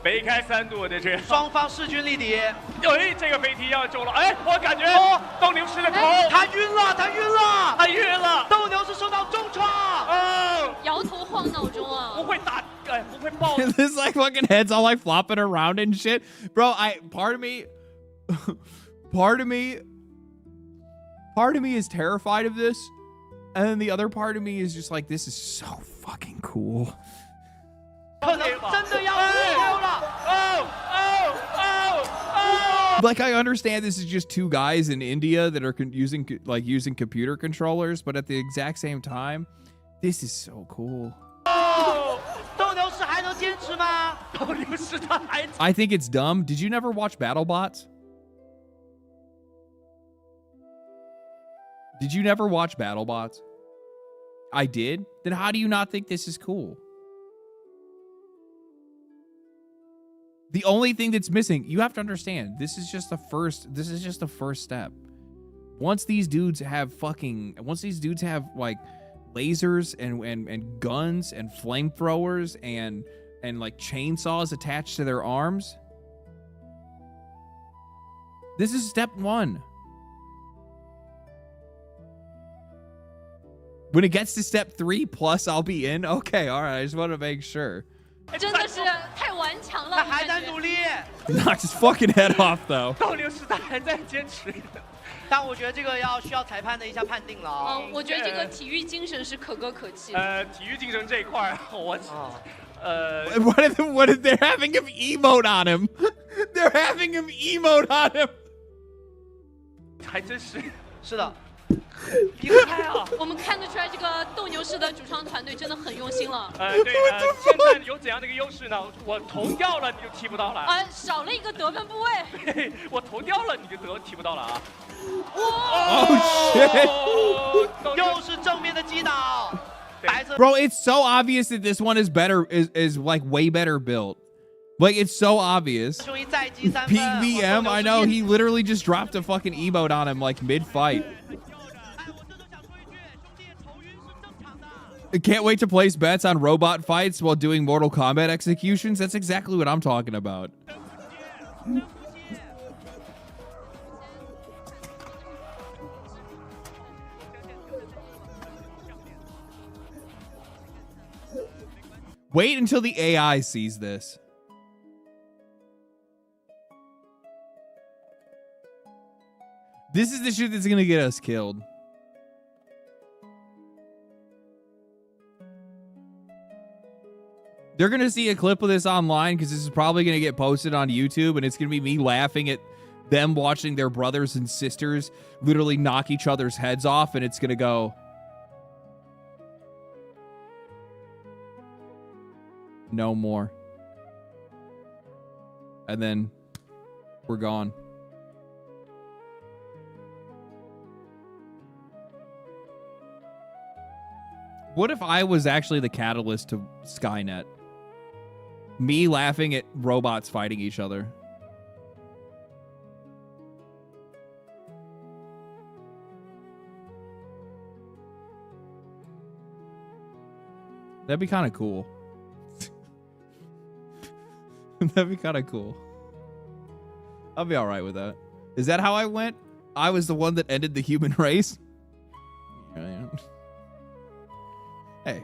梅开三度的这双方势均力敌。哎，这个飞踢要救了！哎，我感觉斗牛士的头，他晕了，他晕了，他晕了！斗牛士受到重创。哦，摇头晃脑中啊。不会打，哎，不会爆。This like fucking heads all like flopping around and shit, bro. Part of me is terrified of this, and then the other part of me is just like, this is so fucking cool. Like, I understand this is just two guys in India that are using computer controllers, but at the exact same time, this is so cool. I think it's dumb. Did you never watch BattleBots? Did you never watch BattleBots? I did? Then how do you not think this is cool? The only thing that's missing, you have to understand, this is just the first step. Once these dudes have like lasers and guns and flamethrowers and like chainsaws attached to their arms, this is step one. When it gets to step 3 plus, I'll be in. Okay, all right. I just want to make sure. 真的是太顽强了。他还在努力。 Knock his fucking head off, though. 斗牛士他还在坚持。但我觉得这个需要裁判的一下判定了啊。我觉得这个体育精神是可歌可泣。体育精神这一块，我what if they're having him emote on him? They're having him emote on him. 还真是。是的。厉害啊！我们看得出来，这个斗牛士的主创团队真的很用心了。对，现在有怎样的一个优势呢？我投掉了，你就踢不到了。少了一个得分部位。对，我投掉了，你就踢不到了啊。Oh shit! 又是正面的击倒。Bro, it's so obvious that this one is better, is like way better built. Like, it's so obvious. PVM, I know, he literally just dropped a fucking emote on him like mid-fight. I can't wait to place bets on robot fights while doing Mortal Kombat executions. That's exactly what I'm talking about. Wait until the AI sees this. This is the shit that's gonna get us killed. They're gonna see a clip of this online because this is probably gonna get posted on YouTube, and it's gonna be me laughing at them watching their brothers and sisters literally knock each other's heads off, and it's gonna go, no more. And then we're gone. What if I was actually the catalyst to Skynet? Me laughing at robots fighting each other. That'd be kind of cool. That'd be kind of cool. I'll be all right with that. Is that how I went? I was the one that ended the human race? Yeah. Hey.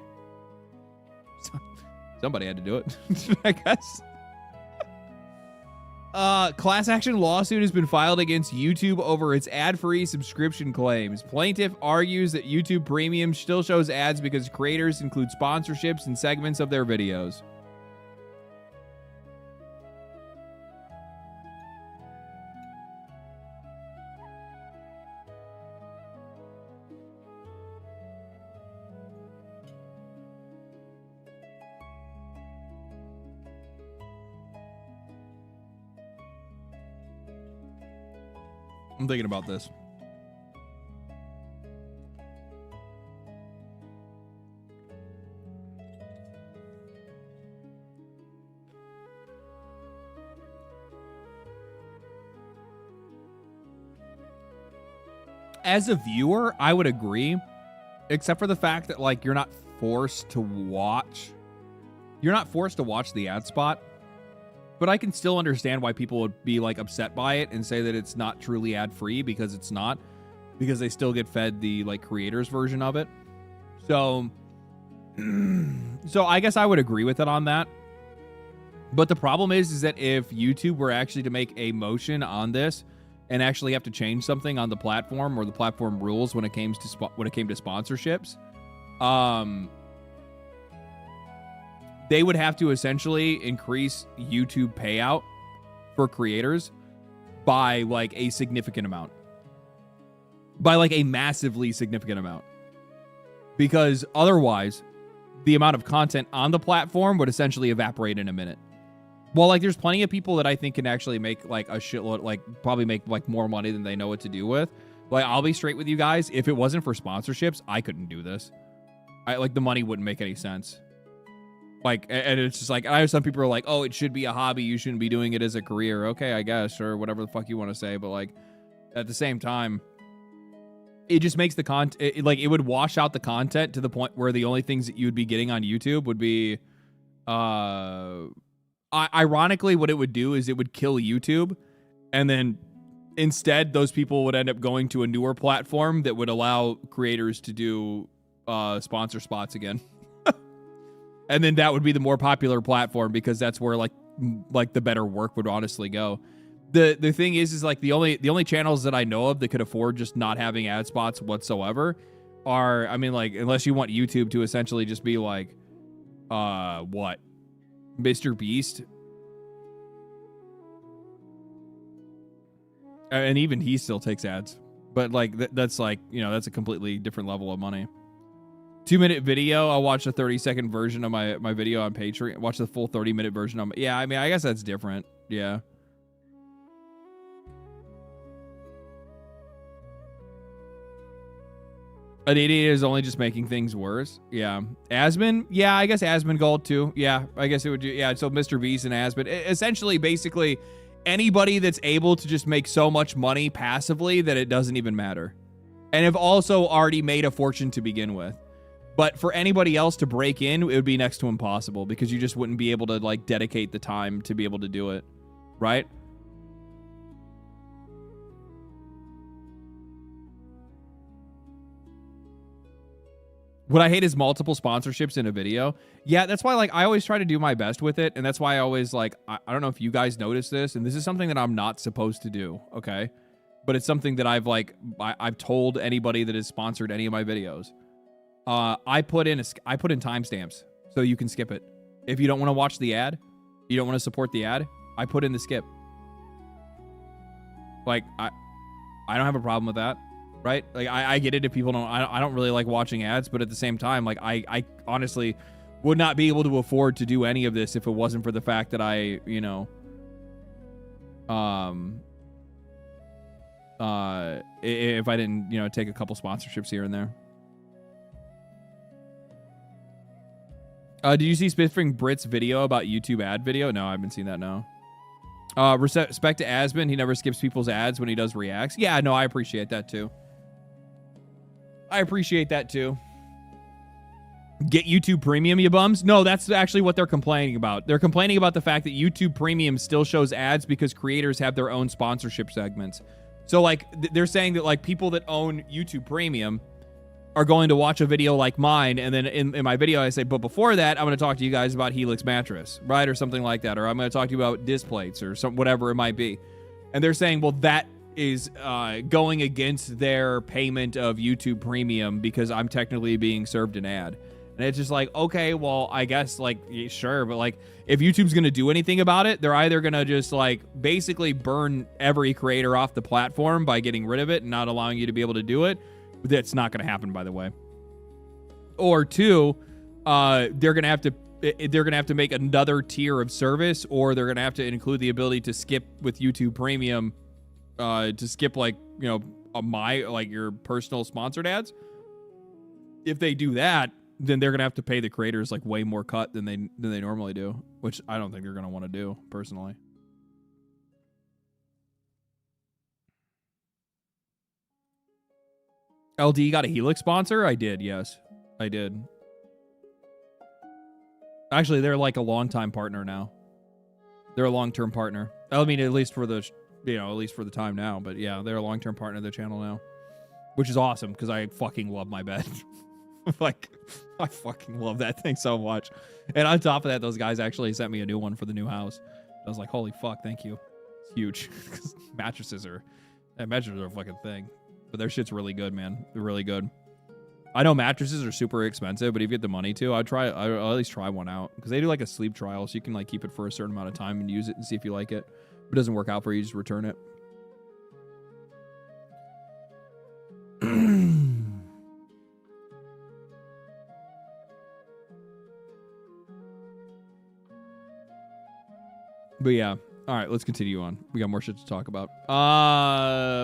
Somebody had to do it, I guess. Class action lawsuit has been filed against YouTube over its ad-free subscription claims. Plaintiff argues that YouTube Premium still shows ads because creators include sponsorships in segments of their videos. I'm thinking about this. As a viewer, I would agree, except for the fact that, like, you're not forced to watch. You're not forced to watch the ad spot. But I can still understand why people would be, like, upset by it and say that it's not truly ad-free, because it's not. Because they still get fed the, like, creators version of it. So I guess I would agree with it on that. But the problem is that if YouTube were actually to make a motion on this and actually have to change something on the platform or the platform rules when it came to sponsorships, they would have to essentially increase YouTube payout for creators by, like, a significant amount. By, like, a massively significant amount. Because otherwise, the amount of content on the platform would essentially evaporate in a minute. Well, like, there's plenty of people that I think can actually make, like, a shitload, like, probably make, like, more money than they know what to do with. Like, I'll be straight with you guys. If it wasn't for sponsorships, I couldn't do this. Like, the money wouldn't make any sense. Like, and it's just like, I know some people are like, oh, it should be a hobby. You shouldn't be doing it as a career. Okay, I guess, or whatever the fuck you want to say. But, like, at the same time, it just makes the content, like, it would wash out the content to the point where the only things that you would be getting on YouTube would be, ironically, what it would do is it would kill YouTube. And then instead, those people would end up going to a newer platform that would allow creators to do sponsor spots again. And then that would be the more popular platform because that's where like the better work would honestly go. The thing is like the only channels that I know of that could afford just not having ad spots whatsoever are, I mean, like, unless you want YouTube to essentially just be like, what? Mr. Beast? And even he still takes ads. But like that's like, you know, that's a completely different level of money. 2-minute video, I'll watch a 30-second version of my video on Patreon. Watch the full 30-minute version on. Yeah, I mean, I guess that's different. Yeah. An idiot is only just making things worse. Yeah. Asmon? Yeah, I guess Asmongold too. Yeah, I guess it would. Yeah, so Mr. Beast and Asmon. Essentially, basically, anybody that's able to just make so much money passively that it doesn't even matter. And have also already made a fortune to begin with. But for anybody else to break in, it would be next to impossible because you just wouldn't be able to like dedicate the time to be able to do it. Right? What I hate is multiple sponsorships in a video. Yeah, that's why like I always try to do my best with it. And that's why I always like, I don't know if you guys notice this, and this is something that I'm not supposed to do. Okay. But it's something that I've told anybody that has sponsored any of my videos. I put in timestamps so you can skip it. If you don't want to watch the ad, you don't want to support the ad, I put in the skip. Like I don't have a problem with that, right? Like I get it if people don't. I don't really like watching ads, but at the same time, like I honestly would not be able to afford to do any of this if it wasn't for the fact that I, you know, if I didn't, you know, take a couple sponsorships here and there. Did you see Spiffing Brit's video about YouTube ad video? No, I haven't seen that, no. Respect to Asmon, he never skips people's ads when he does reacts. Yeah, no, I appreciate that too. Get YouTube Premium, you bums? No, that's actually what they're complaining about. They're complaining about the fact that YouTube Premium still shows ads because creators have their own sponsorship segments. So, like, they're saying that, like, people that own YouTube Premium are going to watch a video like mine, and then in my video I say, but before that, I'm going to talk to you guys about Helix Mattress, right? Or something like that. Or I'm going to talk to you about disc plates or whatever it might be. And they're saying, well, that is going against their payment of YouTube Premium because I'm technically being served an ad. And it's just like, okay, well, I guess, like, sure. But, like, if YouTube's going to do anything about it, they're either going to just, like, basically burn every creator off the platform by getting rid of it and not allowing you to be able to do it. That's not going to happen, by the way. Or two, they're going to have to make another tier of service, or they're going to have to include the ability to skip with YouTube Premium, to skip, like, you know, your personal sponsored ads. If they do that, then they're going to have to pay the creators like way more cut than they normally do, which I don't think they're going to want to do personally. LD got a Helix sponsor? I did, yes. I did. Actually, they're like a long-time partner now. They're a long-term partner. I mean, at least for the, you know, at least for the time now. But yeah, they're a long-term partner of the channel now, which is awesome because I fucking love my bed. Like, I fucking love that thing so much. And on top of that, those guys actually sent me a new one for the new house. I was like, holy fuck, thank you. It's huge. mattresses are a fucking thing. But their shit's really good, man. They're really good. I know mattresses are super expensive, but if you get the money to, I'll at least try one out. Because they do like a sleep trial, so you can like keep it for a certain amount of time and use it and see if you like it. If it doesn't work out for you, just return it. But yeah. All right, let's continue on. We got more shit to talk about.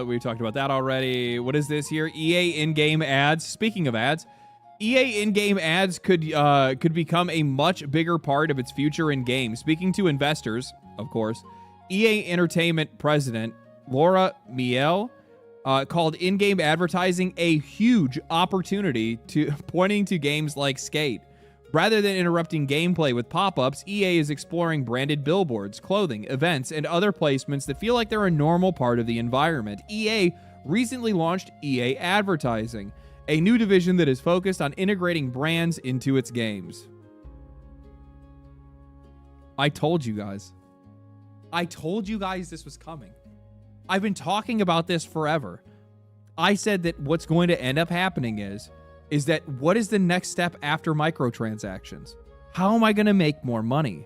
We talked about that already. What is this here? EA in-game ads. Speaking of ads, EA in-game ads could become a much bigger part of its future in-game. Speaking to investors, of course, EA Entertainment president Laura Miele called in-game advertising a huge opportunity, pointing to games like Skate. Rather than interrupting gameplay with pop-ups, EA is exploring branded billboards, clothing, events, and other placements that feel like they're a normal part of the environment. EA recently launched EA Advertising, a new division that is focused on integrating brands into its games. I told you guys. I told you guys this was coming. I've been talking about this forever. I said that what's going to end up happening is that what is the next step after microtransactions? How am I going to make more money?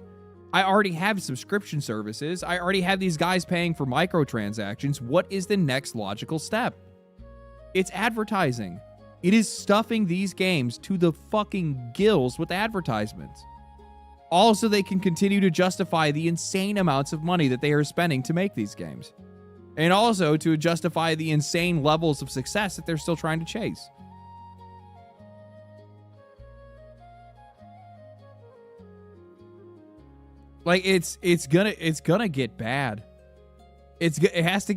I already have subscription services. I already have these guys paying for microtransactions. What is the next logical step? It's advertising. It is stuffing these games to the fucking gills with advertisements. Also, they can continue to justify the insane amounts of money that they are spending to make these games. And also to justify the insane levels of success that they're still trying to chase. Like it's gonna get bad. It has to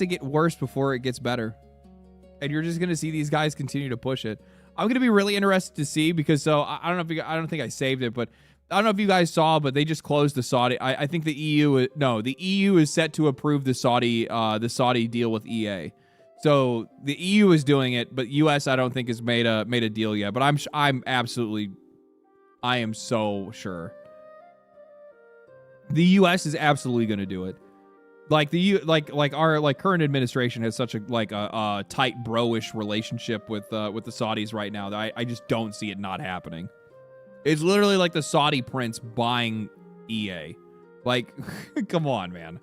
get worse before it gets better. And you're just gonna see these guys continue to push it. I'm gonna be really interested to see because I don't think I saved it, but I don't know if you guys saw, but they just closed the Saudi. I think the EU is set to approve the Saudi deal with EA. So the EU is doing it, but US I don't think has made a deal yet. But I am so sure the US is absolutely going to do it. Like our current administration has such a tight bro-ish relationship with the Saudis right now that I just don't see it not happening. It's literally like the Saudi prince buying EA. Like, come on, man.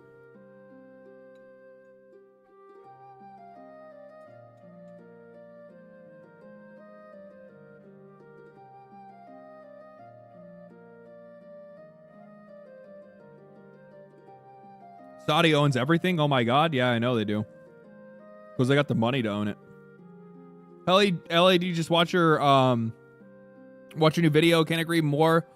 Saudi owns everything? Oh my god. Yeah, I know they do. Because they got the money to own it. LA, do you just watch your new video? Can't agree more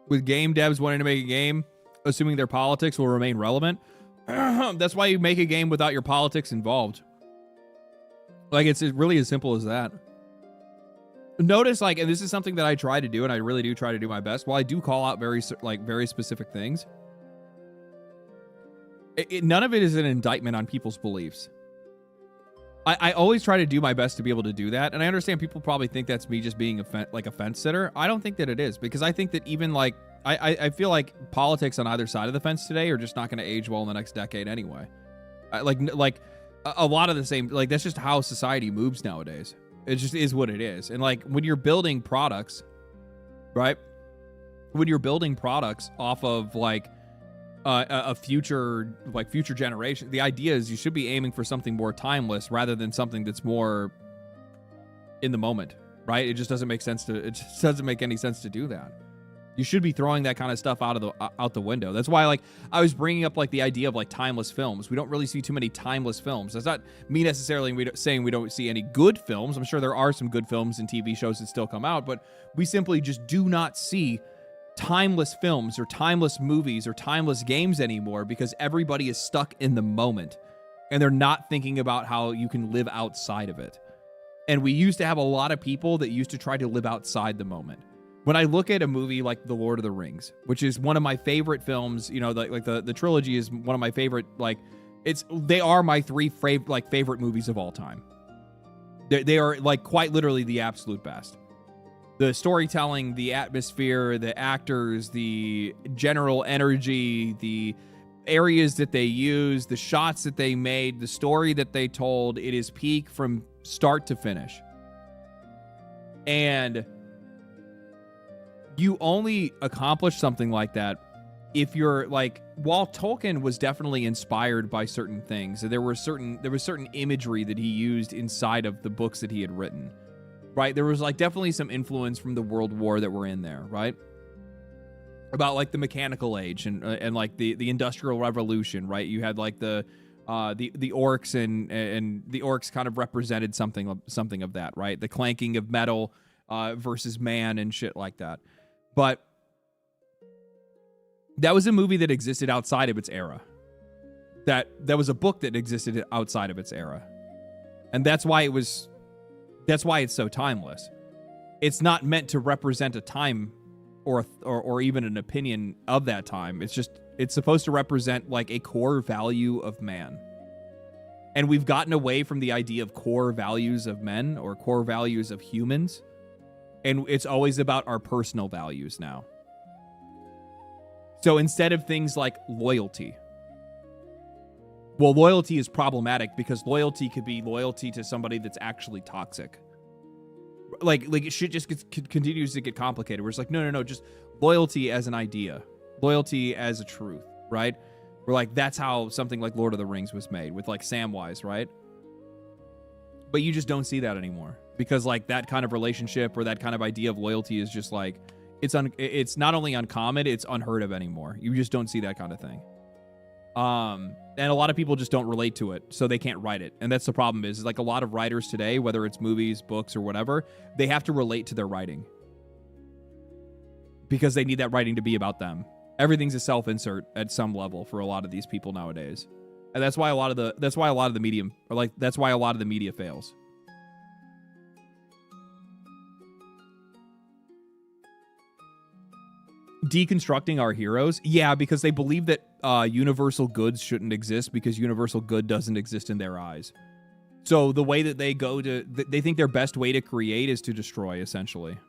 with game devs wanting to make a game, assuming their politics will remain relevant. That's why you make a game without your politics involved. Like, it's really as simple as that. Notice, like, and this is something that I try to do, and I really do try to do my best. While I do call out very specific things, none of it is an indictment on people's beliefs. I always try to do my best to be able to do that. And I understand people probably think that's me just being a fence sitter. I don't think that it is, because I think that even like, I feel like politics on either side of the fence today are just not going to age well in the next decade anyway. Like a lot of the same, like that's just how society moves nowadays. It just is what it is. And like when you're building products, right? When you're building products off of like, a future generation, the idea is you should be aiming for something more timeless rather than something that's more in the moment, right? It just doesn't make any sense to do that. You should be throwing that kind of stuff out the window. That's why, like, I was bringing up like the idea of like timeless films. We don't really see too many timeless films. That's not me necessarily saying we don't see any good films. I'm sure there are some good films and TV shows that still come out, but we simply just do not see timeless films or timeless movies or timeless games anymore, because everybody is stuck in the moment and they're not thinking about how you can live outside of it. And we used to have a lot of people that used to try to live outside the moment. When I look at a movie like The Lord of the Rings, which is one of my favorite films, you know, like the trilogy is one of my favorite, like they are my three favorite movies of all time. They are like quite literally the absolute best. The storytelling, the atmosphere, the actors, the general energy, the areas that they used, the shots that they made, the story that they told, it is peak from start to finish. And you only accomplish something like that if you're like, while Tolkien was definitely inspired by certain things, there was certain imagery that he used inside of the books that he had written. Right, there was like definitely some influence from the World War that were in there, right? About like the mechanical age and like the Industrial Revolution, right? You had like the orcs and the orcs kind of represented something of that, right? The clanking of metal versus man and shit like that. But that was a movie that existed outside of its era. That was a book that existed outside of its era, and that's why it's so timeless. It's not meant to represent a time or even an opinion of that time. It's supposed to represent like a core value of man. And we've gotten away from the idea of core values of men or core values of humans. And it's always about our personal values now. So instead of things like loyalty, well, loyalty is problematic because loyalty could be loyalty to somebody that's actually toxic. Like shit just continues to get complicated. Where it's like, no, just loyalty as an idea, loyalty as a truth, right? We're like, that's how something like Lord of the Rings was made with like Samwise, right? But you just don't see that anymore because like that kind of relationship or that kind of idea of loyalty is just like it's not only uncommon, it's unheard of anymore. You just don't see that kind of thing. And a lot of people just don't relate to it, so they can't write it. And that's the problem is like a lot of writers today, whether it's movies, books, or whatever, they have to relate to their writing because they need that writing to be about them. Everything's a self-insert at some level for a lot of these people nowadays. And that's why a lot of the media fails. Deconstructing our heroes, yeah, because they believe that universal goods shouldn't exist because universal good doesn't exist in their eyes. So the way that they they think their best way to create is to destroy, essentially.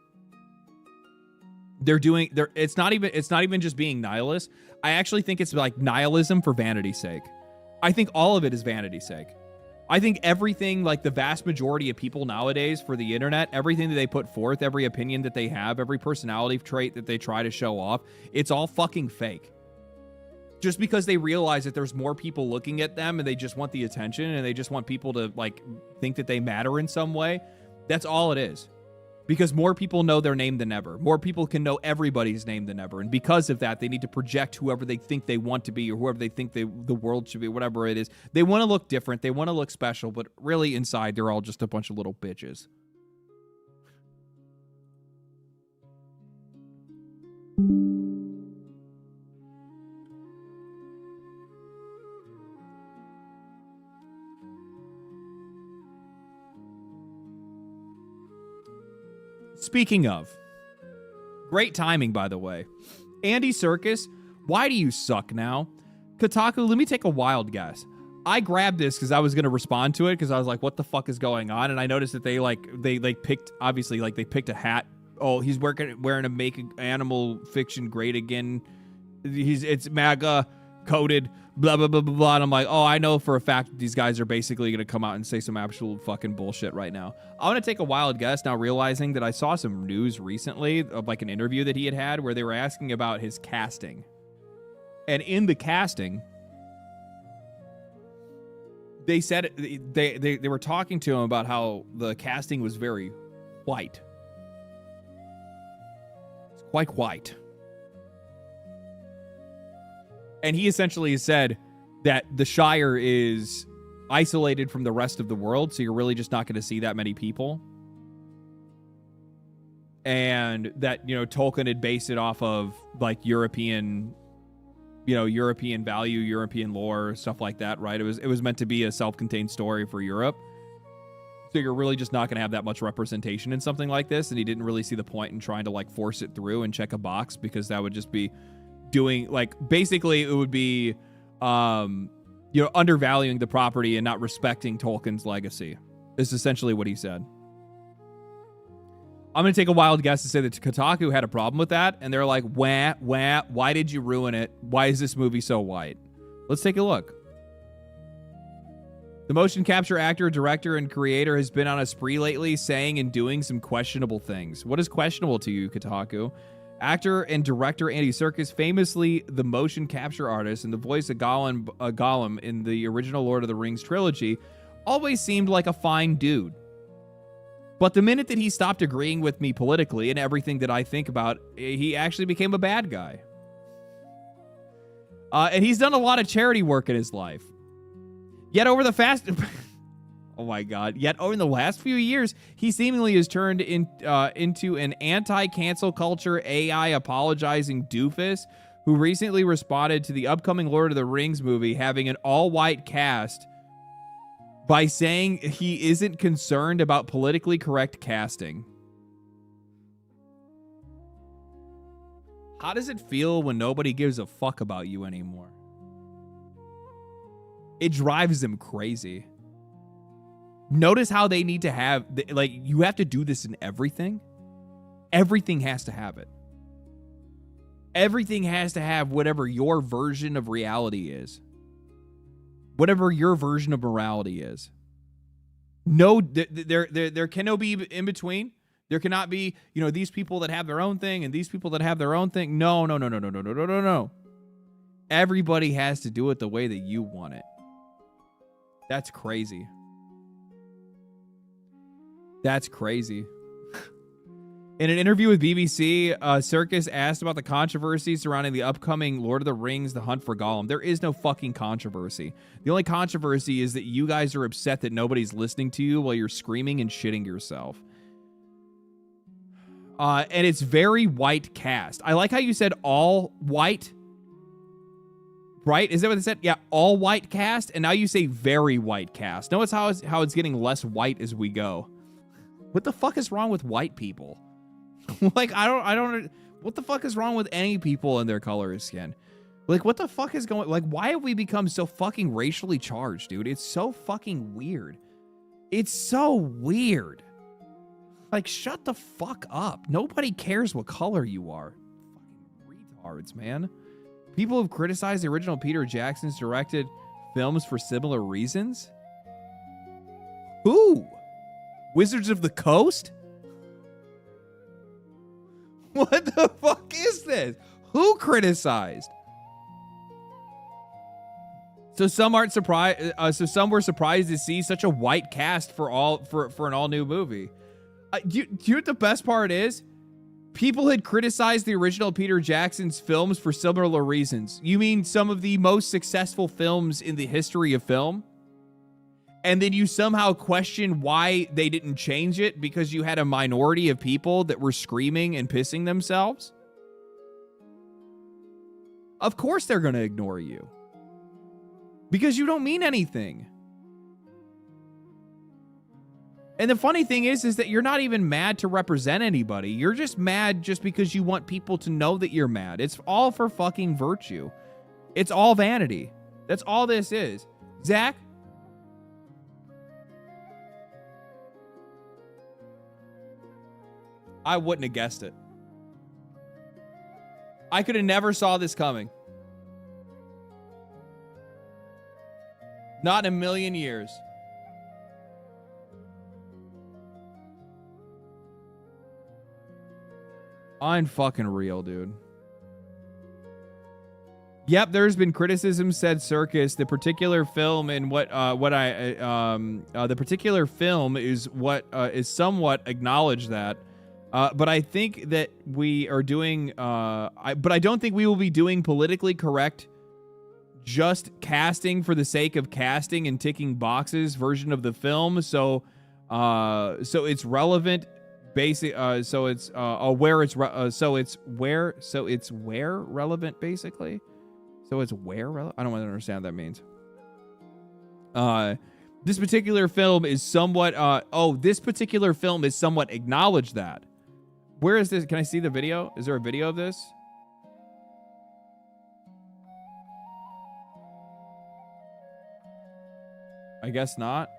It's not even just being nihilist. I actually think it's like nihilism for vanity's sake. I think all of it is vanity's sake. I think everything, like the vast majority of people nowadays for the internet, everything that they put forth, every opinion that they have, every personality trait that they try to show off, it's all fucking fake. Just because they realize that there's more people looking at them and they just want the attention and they just want people to like think that they matter in some way. That's all it is. Because more people know their name than ever. More people can know everybody's name than ever. And because of that, they need to project whoever they think they want to be or whoever they think the world should be, whatever it is. They want to look different. They want to look special. But really inside, they're all just a bunch of little bitches. Speaking of, great timing, by the way. Andy Serkis, why do you suck now? Kotaku, let me take a wild guess. I grabbed this because I was going to respond to it because I was like, what the fuck is going on? And I noticed that they picked a hat. Oh, he's wearing a Make Animal Fiction Great Again. It's MAGA coded, blah, blah, blah, blah, blah. And I'm like, oh, I know for a fact that these guys are basically going to come out and say some absolute fucking bullshit right now. I want to take a wild guess now, realizing that I saw some news recently of like an interview that he had where they were asking about his casting. And in the casting, they said they were talking to him about how the casting was very white. It's quite white. And he essentially said that the Shire is isolated from the rest of the world, so you're really just not going to see that many people. And that, Tolkien had based it off of like European value, European lore, stuff like that, right? It was meant to be a self-contained story for Europe. So you're really just not going to have that much representation in something like this, and he didn't really see the point in trying to like force it through and check a box because that would just be doing like basically it would be undervaluing the property and not respecting Tolkien's legacy is essentially what he said. I'm going to take a wild guess to say that Kotaku had a problem with that and they're like, why did you ruin it? Why is this movie so white? Let's take a look. The motion capture actor, director, and creator has been on a spree lately saying and doing some questionable things. What is questionable to you, Kotaku? Actor and director Andy Serkis, famously the motion capture artist and the voice of Gollum in the original Lord of the Rings trilogy, always seemed like a fine dude. But the minute that he stopped agreeing with me politically and everything that I think about, he actually became a bad guy. And he's done a lot of charity work in his life. Yet over the oh my God. Yet over the last few years, he seemingly has turned into an anti-cancel culture AI apologizing doofus who recently responded to the upcoming Lord of the Rings movie having an all-white cast by saying he isn't concerned about politically correct casting. How does it feel when nobody gives a fuck about you anymore? It drives them crazy. Notice how they need to have, like, you have to do this in everything. Everything has to have it. Everything has to have whatever your version of reality is. Whatever your version of morality is. No, there cannot be in between. There cannot be, these people that have their own thing and these people that have their own thing. No. Everybody has to do it the way that you want it. That's crazy. That's crazy. In an interview with BBC, Circus asked about the controversy surrounding the upcoming Lord of the Rings, The Hunt for Gollum. There is no fucking controversy. The only controversy is that you guys are upset that nobody's listening to you while you're screaming and shitting yourself. And it's very white cast. I like how you said all white. Right? Is that what they said? Yeah, all white cast. And now you say very white cast. Notice how it's getting less white as we go. What the fuck is wrong with white people? Like, I don't, what the fuck is wrong with any people in their color of skin? Like, what the fuck is going, like, why have we become so fucking racially charged, dude? It's so fucking weird. It's so weird. Like, shut the fuck up. Nobody cares what color you are. Fucking retards, man. People have criticized the original Peter Jackson's directed films for similar reasons. Who? Wizards of the Coast? What the fuck is this? Who criticized? So some aren't surprised. So some were surprised to see such a white cast for an all new movie. Do you know what the best part is? People had criticized the original Peter Jackson's films for similar reasons. You mean some of the most successful films in the history of film? And then you somehow question why they didn't change it because you had a minority of people that were screaming and pissing themselves? Of course they're going to ignore you. Because you don't mean anything. And the funny thing is that you're not even mad to represent anybody. You're just mad just because you want people to know that you're mad. It's all for fucking virtue. It's all vanity. That's all this is. Zach? I wouldn't have guessed it. I could have never saw this coming. Not in a million years. I'm fucking real, dude. Yep, there's been criticism, said Circus. The particular film and the particular film is what is somewhat acknowledged that. But I think that we are doing, but I don't think we will be doing politically correct, just casting for the sake of casting and ticking boxes version of the film. So it's relevant, basic. So it's where it's where relevant, basically. So it's where relevant. I don't understand what that means. This particular film is somewhat. This particular film is somewhat acknowledged that. Where is this? Can I see the video? Is there a video of this? I guess not.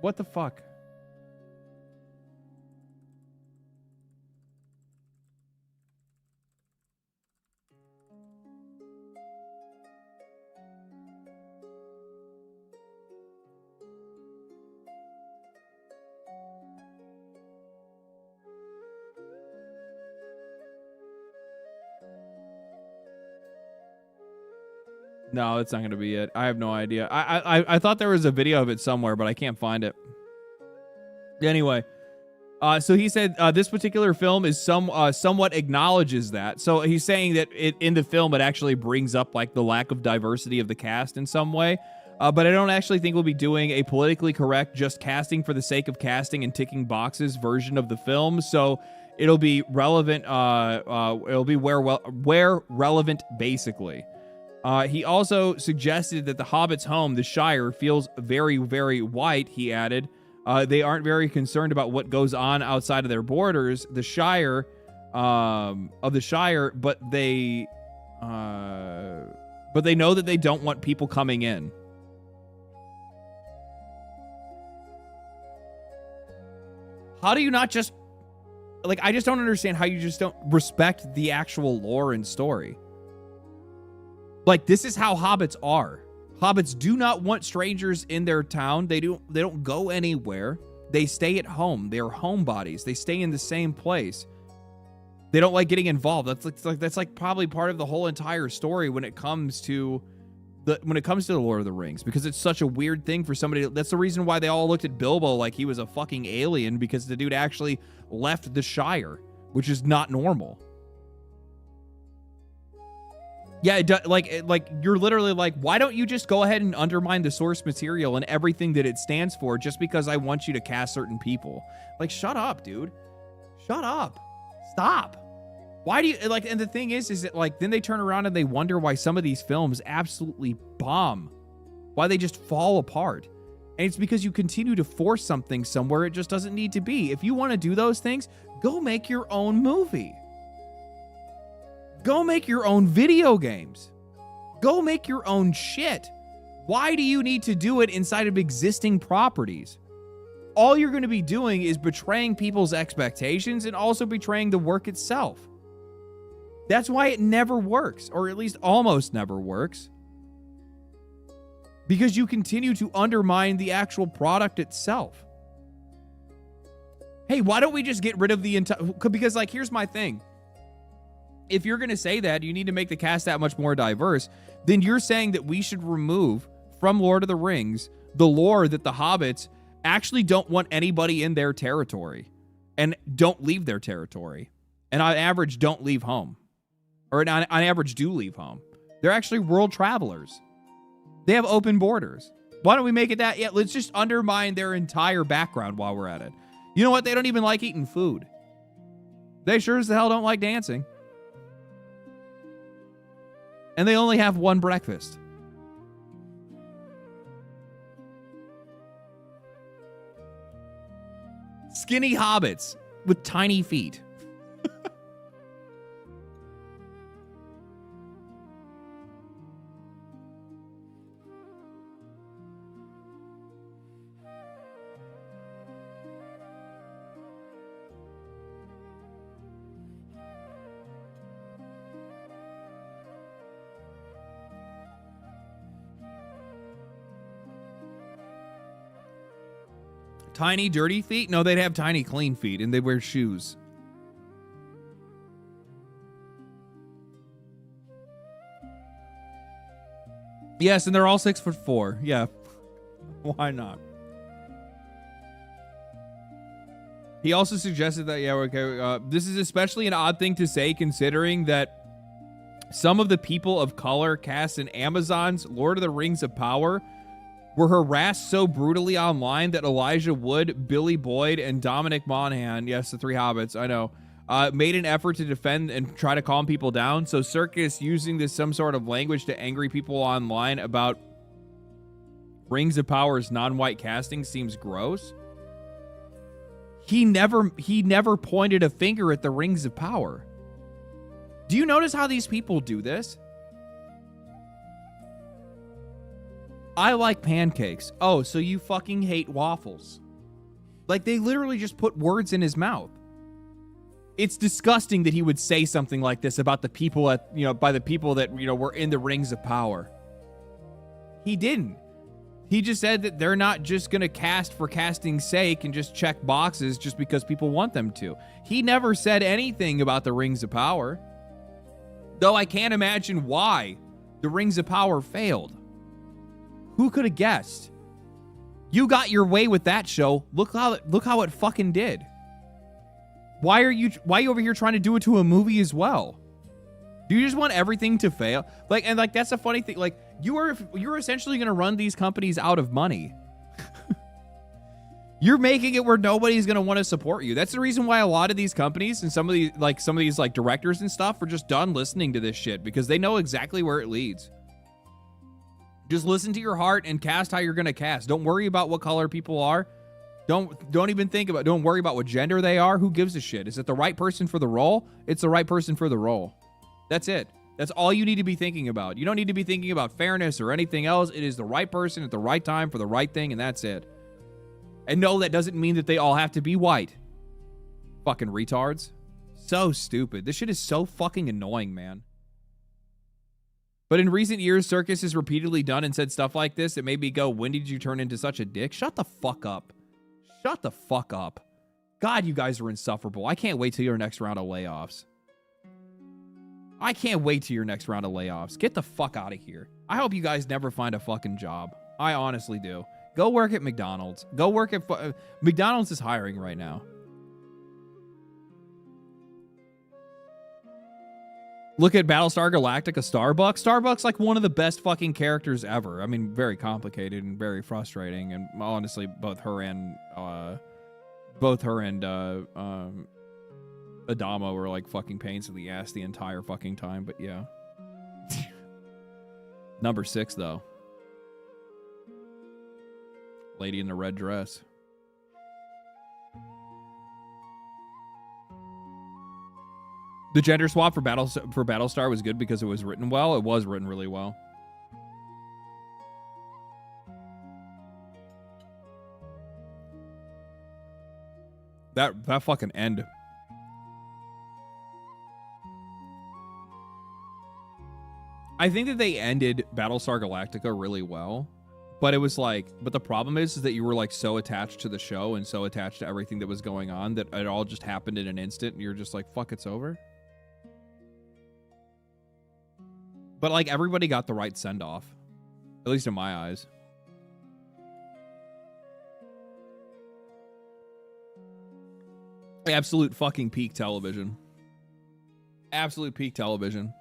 What the fuck? No, that's not going to be it. I have no idea. I thought there was a video of it somewhere, but I can't find it. Anyway, so he said this particular film is somewhat acknowledges that. So he's saying that in the film it actually brings up like the lack of diversity of the cast in some way. But I don't actually think we'll be doing a politically correct, just casting for the sake of casting and ticking boxes version of the film. So it'll be relevant. It'll be where relevant, basically. He also suggested that the Hobbit's home, the Shire, feels very, very white, he added. They aren't very concerned about what goes on outside of their borders, the Shire, but they know that they don't want people coming in. How do you not just... Like, I just don't understand how you just don't respect the actual lore and story. Like, this is how hobbits are. Hobbits do not want strangers in their town. They don't go anywhere. They stay at home. They're homebodies. They stay in the same place. They don't like getting involved. That's like probably part of the whole entire story when it comes to when it comes to the Lord of the Rings, because it's such a weird thing for somebody. That's the reason why they all looked at Bilbo like he was a fucking alien, because the dude actually left the Shire, which is not normal. Yeah, like you're literally like, why don't you just go ahead and undermine the source material and everything that it stands for just because I want you to cast certain people? Like, shut up, dude. Shut up. Stop. Why do you, like, and the thing is that, like, then they turn around and they wonder why some of these films absolutely bomb. Why they just fall apart. And it's because you continue to force something somewhere it just doesn't need to be. If you want to do those things, go make your own movie. Go make your own video games. Go make your own shit. Why do you need to do it inside of existing properties? All you're going to be doing is betraying people's expectations and also betraying the work itself. That's why it never works, or at least almost never works. Because you continue to undermine the actual product itself. Hey, why don't we just get rid of the entire... Because, like, here's my thing. If you're going to say that, you need to make the cast that much more diverse, then you're saying that we should remove from Lord of the Rings the lore that the hobbits actually don't want anybody in their territory and don't leave their territory. And on average, don't leave home. Or on average, do leave home. They're actually world travelers. They have open borders. Why don't we make it that? Yeah, let's just undermine their entire background while we're at it. You know what? They don't even like eating food. They sure as the hell don't like dancing. And they only have one breakfast. Skinny hobbits with tiny feet. Tiny, dirty feet? No, they'd have tiny, clean feet, and they wear shoes. Yes, and they're all 6'4". Yeah. Why not? He also suggested that, yeah, okay, this is especially an odd thing to say considering that some of the people of color cast in Amazon's Lord of the Rings of Power were harassed so brutally online that Elijah Wood, Billy Boyd, and Dominic Monaghan, yes, the three hobbits, I know, made an effort to defend and try to calm people down. So Circus using this some sort of language to angry people online about Rings of Power's non-white casting seems gross. He never pointed a finger at the Rings of Power. Do you notice how these people do this? I like pancakes. Oh, so you fucking hate waffles. Like, they literally just put words in his mouth. It's disgusting that he would say something like this about the people at, by the people that, were in the Rings of Power. He didn't. He just said that they're not just going to cast for casting's sake and just check boxes just because people want them to. He never said anything about the Rings of Power. Though I can't imagine why the Rings of Power failed. Who could have guessed? You got your way with that show. Look how it fucking did. Why are you over here trying to do it to a movie as well? Do you just want everything to fail? That's a funny thing. Like, you're essentially going to run these companies out of money. You're making it where nobody's going to want to support you. That's the reason why a lot of these companies and some of these directors and stuff are just done listening to this shit, because they know exactly where it leads. Just listen to your heart and cast how you're going to cast. Don't worry about what color people are. Don't even think about, don't worry about what gender they are. Who gives a shit? Is it the right person for the role? It's the right person for the role. That's it. That's all you need to be thinking about. You don't need to be thinking about fairness or anything else. It is the right person at the right time for the right thing, and that's it. And no, that doesn't mean that they all have to be white. Fucking retards. So stupid. This shit is so fucking annoying, man. But in recent years, Circus has repeatedly done and said stuff like this that made me go, when did you turn into such a dick? Shut the fuck up. Shut the fuck up. God, you guys are insufferable. I can't wait till your next round of layoffs. I can't wait till your next round of layoffs. Get the fuck out of here. I hope you guys never find a fucking job. I honestly do. Go work at McDonald's. Go work at... McDonald's is hiring right now. Look at Battlestar Galactica Starbucks. Starbucks, like, one of the best fucking characters ever. I mean, very complicated and very frustrating. And honestly, both her and Adamo were like fucking pains in the ass the entire fucking time. But yeah. Number 6, though. Lady in the red dress. The gender swap for Battlestar was good because it was written well. It was written really well. That fucking end. I think that they ended Battlestar Galactica really well. But it was like, but the problem is that you were like so attached to the show and so attached to everything that was going on that it all just happened in an instant and you're just like, fuck, it's over. But like everybody got the right send off, at least in my eyes. Absolute fucking peak television. Absolute peak television.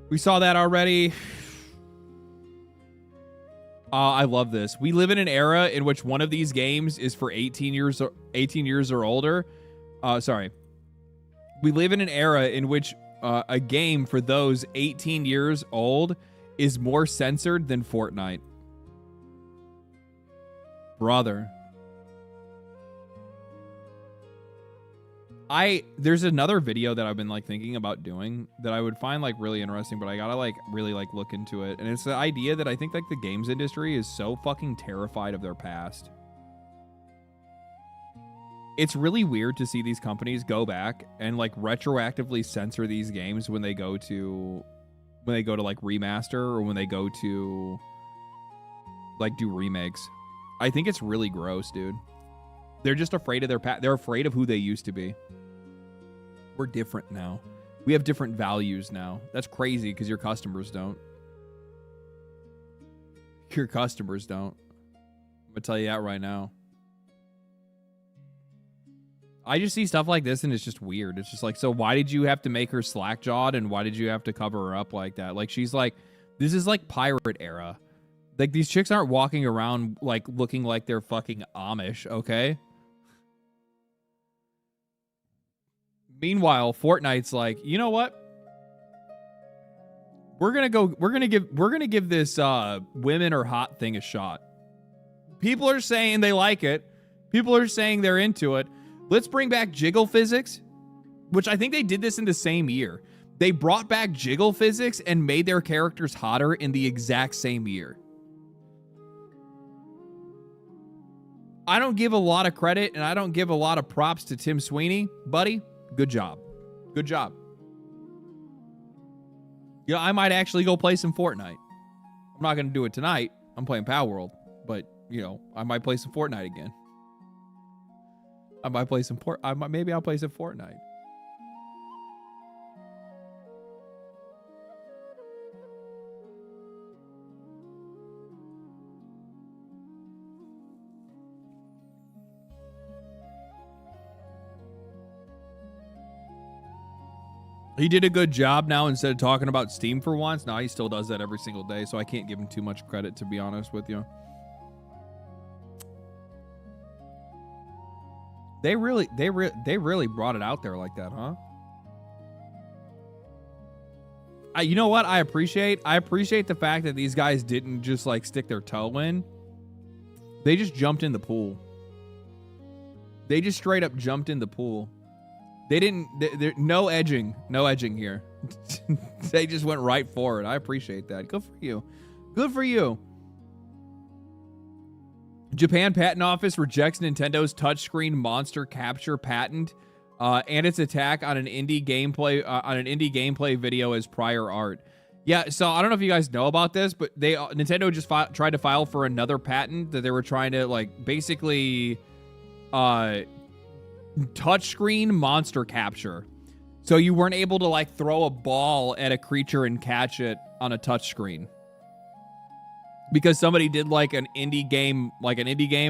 We saw that already. I love this. We live in an era in which one of these games is for 18 years or older. Sorry. We live in an era in which a game for those 18 years old is more censored than Fortnite. Brother. There's another video that I've been like thinking about doing that I would find like really interesting, but I gotta like really like look into it. And it's the idea that I think like the games industry is so fucking terrified of their past. It's really weird to see these companies go back and like retroactively censor these games when they go to like remaster or when they go to like do remakes. I think it's really gross, dude. They're just afraid of their past. They're afraid of who they used to be. We're different now. We have different values now. That's crazy because your customers don't. Your customers don't. I'm gonna tell you that right now. I just see stuff like this and it's just weird. It's just like, so why did you have to make her slack-jawed and why did you have to cover her up like that? Like, she's like, this is like pirate era. Like, these chicks aren't walking around like looking like they're fucking Amish, okay? Meanwhile, Fortnite's like, you know what? We're gonna give this women are hot thing a shot. People are saying they like it. People are saying they're into it. Let's bring back jiggle physics, which I think they did this in the same year. They brought back jiggle physics and made their characters hotter in the exact same year. I don't give a lot of credit and I don't give a lot of props to Tim Sweeney, buddy. Good job. Good job. You know, I might actually go play some Fortnite. I'm not going to do it tonight. I'm playing Palworld, but you know, I might play some Fortnite again. I might play some maybe I'll play some Fortnite. He did a good job now instead of talking about Steam for once. Now he still does that every single day, so I can't give him too much credit, to be honest with you. They really brought it out there like that, huh? You know what? I appreciate the fact that these guys didn't just like stick their toe in. They just jumped in the pool. They just straight up jumped in the pool. They didn't, no edging here. They just went right for it. I appreciate that. Good for you. Good for you. Japan Patent Office rejects Nintendo's touchscreen monster capture patent and its attack on an indie gameplay video as prior art. Yeah, so I don't know if you guys know about this, but Nintendo just tried to file for another patent that they were trying to like basically touchscreen monster capture. So you weren't able to like throw a ball at a creature and catch it on a touchscreen. Because somebody did like an indie game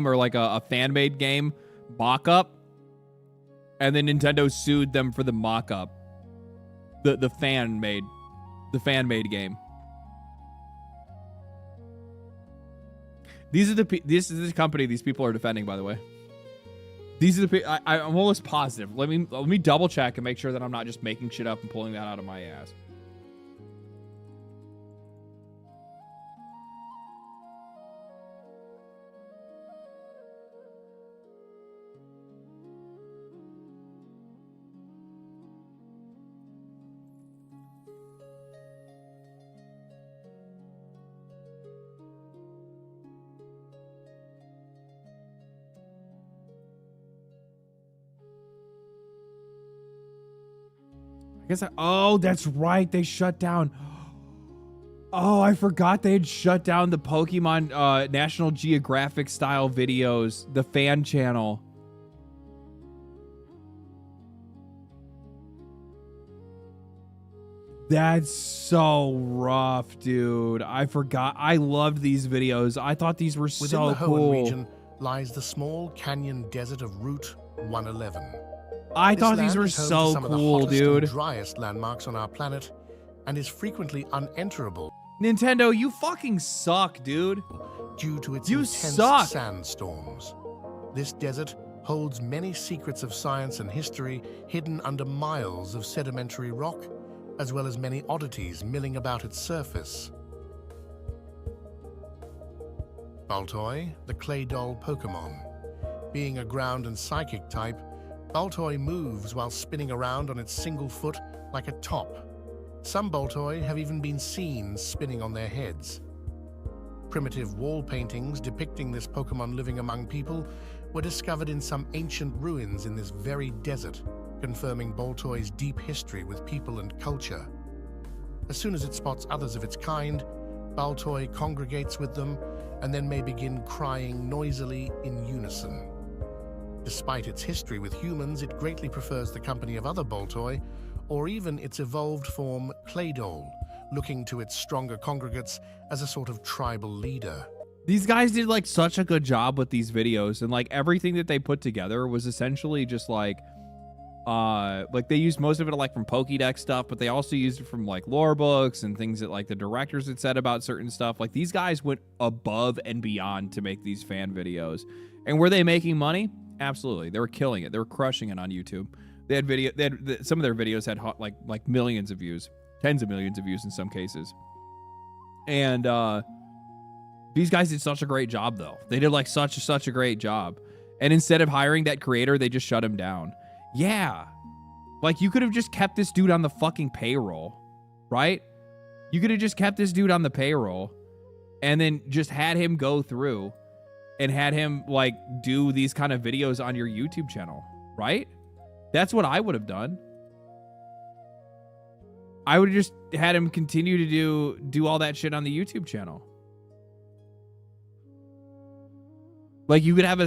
or like a fan-made game mock-up. And then Nintendo sued them for the mock-up. The fan-made game. This is the company these people are defending, by the way. These are the I'm almost positive. Let me double check and make sure that I'm not just making shit up and pulling that out of my ass. Oh, that's right. They shut down. Oh, I forgot they had shut down the Pokemon National Geographic style videos, the fan channel. That's so rough, dude. I forgot. I loved these videos. I thought these were Within so the Hoenn cool. region lies the small canyon desert of Route 111. I This thought these land were is home to so some of the cool, hottest dude. and driest landmarks on our planet, and is frequently unenterable Nintendo, you fucking suck, dude. due to its You intense suck. sandstorms. This desert holds many secrets of science and history hidden under miles of sedimentary rock, as well as many oddities milling about its surface. Baltoy, the clay doll Pokémon. Being a ground and psychic type, Baltoy moves while spinning around on its single foot like a top. Some Baltoy have even been seen spinning on their heads. Primitive wall paintings depicting this Pokémon living among people were discovered in some ancient ruins in this very desert, confirming Baltoy's deep history with people and culture. As soon as it spots others of its kind, Baltoy congregates with them and then may begin crying noisily in unison. Despite its history with humans, it greatly prefers the company of other Baltoy, or even its evolved form, Claydol, looking to its stronger congregates as a sort of tribal leader. These guys did like such a good job with these videos, and like everything that they put together was essentially just like they used most of it like from Pokédex stuff, but they also used it from like lore books and things that like the directors had said about certain stuff. Like these guys went above and beyond to make these fan videos. And were they making money? Absolutely. They were killing it. They were crushing it on YouTube. They had some of their videos had like millions of views, tens of millions of views in some cases. And these guys did such a great job though. They did like such a great job. And instead of hiring that creator, they just shut him down. Yeah. Like you could have just kept this dude on the fucking payroll, right? You could have just kept this dude on the payroll and then just had him go through and had him like do these kind of videos on your YouTube channel, right? That's what I would have done. I would have just had him continue to do all that shit on the YouTube channel. Like you could have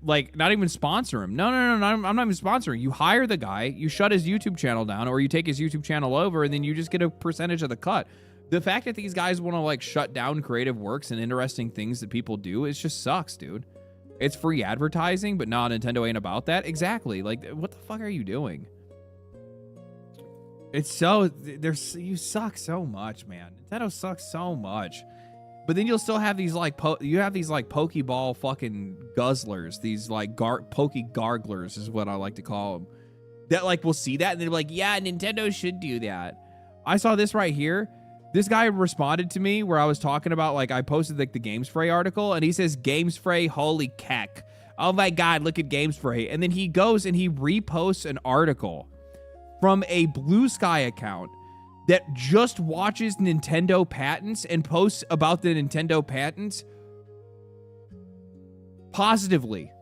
like not even sponsor him. No, I'm not even sponsoring. You hire the guy, you shut his YouTube channel down, or you take his YouTube channel over, and then you just get a percentage of the cut. The fact that these guys want to like shut down creative works and interesting things that people do, it just sucks, dude. It's free advertising, but no, Nintendo ain't about that. Exactly. Like, what the fuck are you doing? You suck so much, man. Nintendo sucks so much. But then you'll still have these like Pokeball fucking guzzlers, these like Poke garglers is what I like to call them. That like will see that and they're like, yeah, Nintendo should do that. I saw this right here. This guy responded to me where I was talking about like I posted like the GameSpray article and he says GameSpray, holy keck. Oh my God, look at GameSpray. And then he goes and he reposts an article from a Blue Sky account that just watches Nintendo patents and posts about the Nintendo patents positively.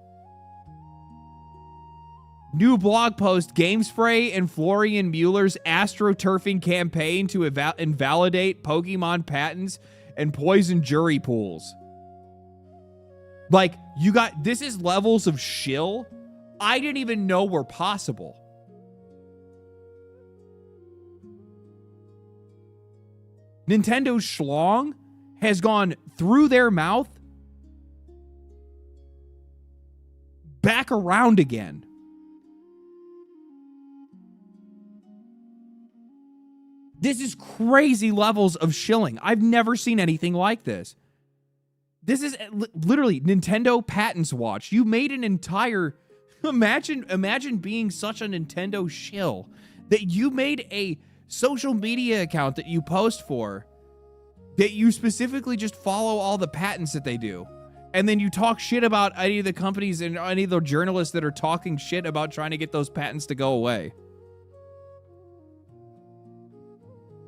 New blog post, GameSpray and Florian Mueller's astroturfing campaign to invalidate Pokemon patents and poison jury pools. Like, this is levels of shill I didn't even know were possible. Nintendo's schlong has gone through their mouth, back around again. This is crazy levels of shilling. I've never seen anything like this. This is literally Nintendo Patents Watch. You made an entire... Imagine being such a Nintendo shill that you made a social media account that you post for, that you specifically just follow all the patents that they do. And then you talk shit about any of the companies and any of the journalists that are talking shit about trying to get those patents to go away.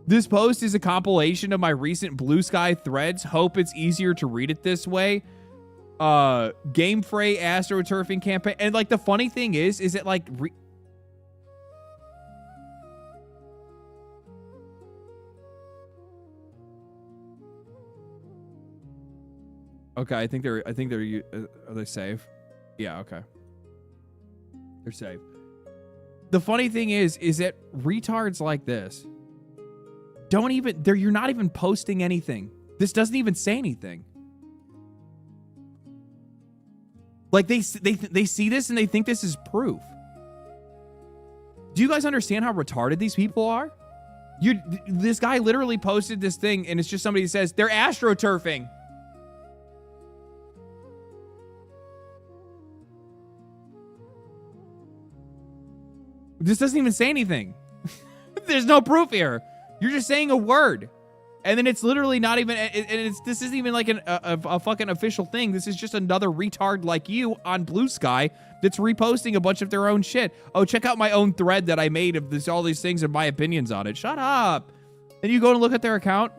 This post is a compilation of my recent Blue Sky threads. Hope it's easier to read it this way. Game Fray AstroTurfing campaign. And like the funny thing is it like... Okay, I think they're are they safe? Yeah, okay. They're safe. The funny thing is that retards like this don't even, you're not even posting anything. This doesn't even say anything. Like they see this and they think this is proof. Do you guys understand how retarded these people are? This guy literally posted this thing and it's just somebody that says they're astroturfing. This doesn't even say anything. There's no proof here. You're just saying a word. And then it's literally not even, this isn't even like a fucking official thing. This is just another retard like you on Blue Sky that's reposting a bunch of their own shit. Oh, check out my own thread that I made of this, all these things and my opinions on it. Shut up. And you go and look at their account.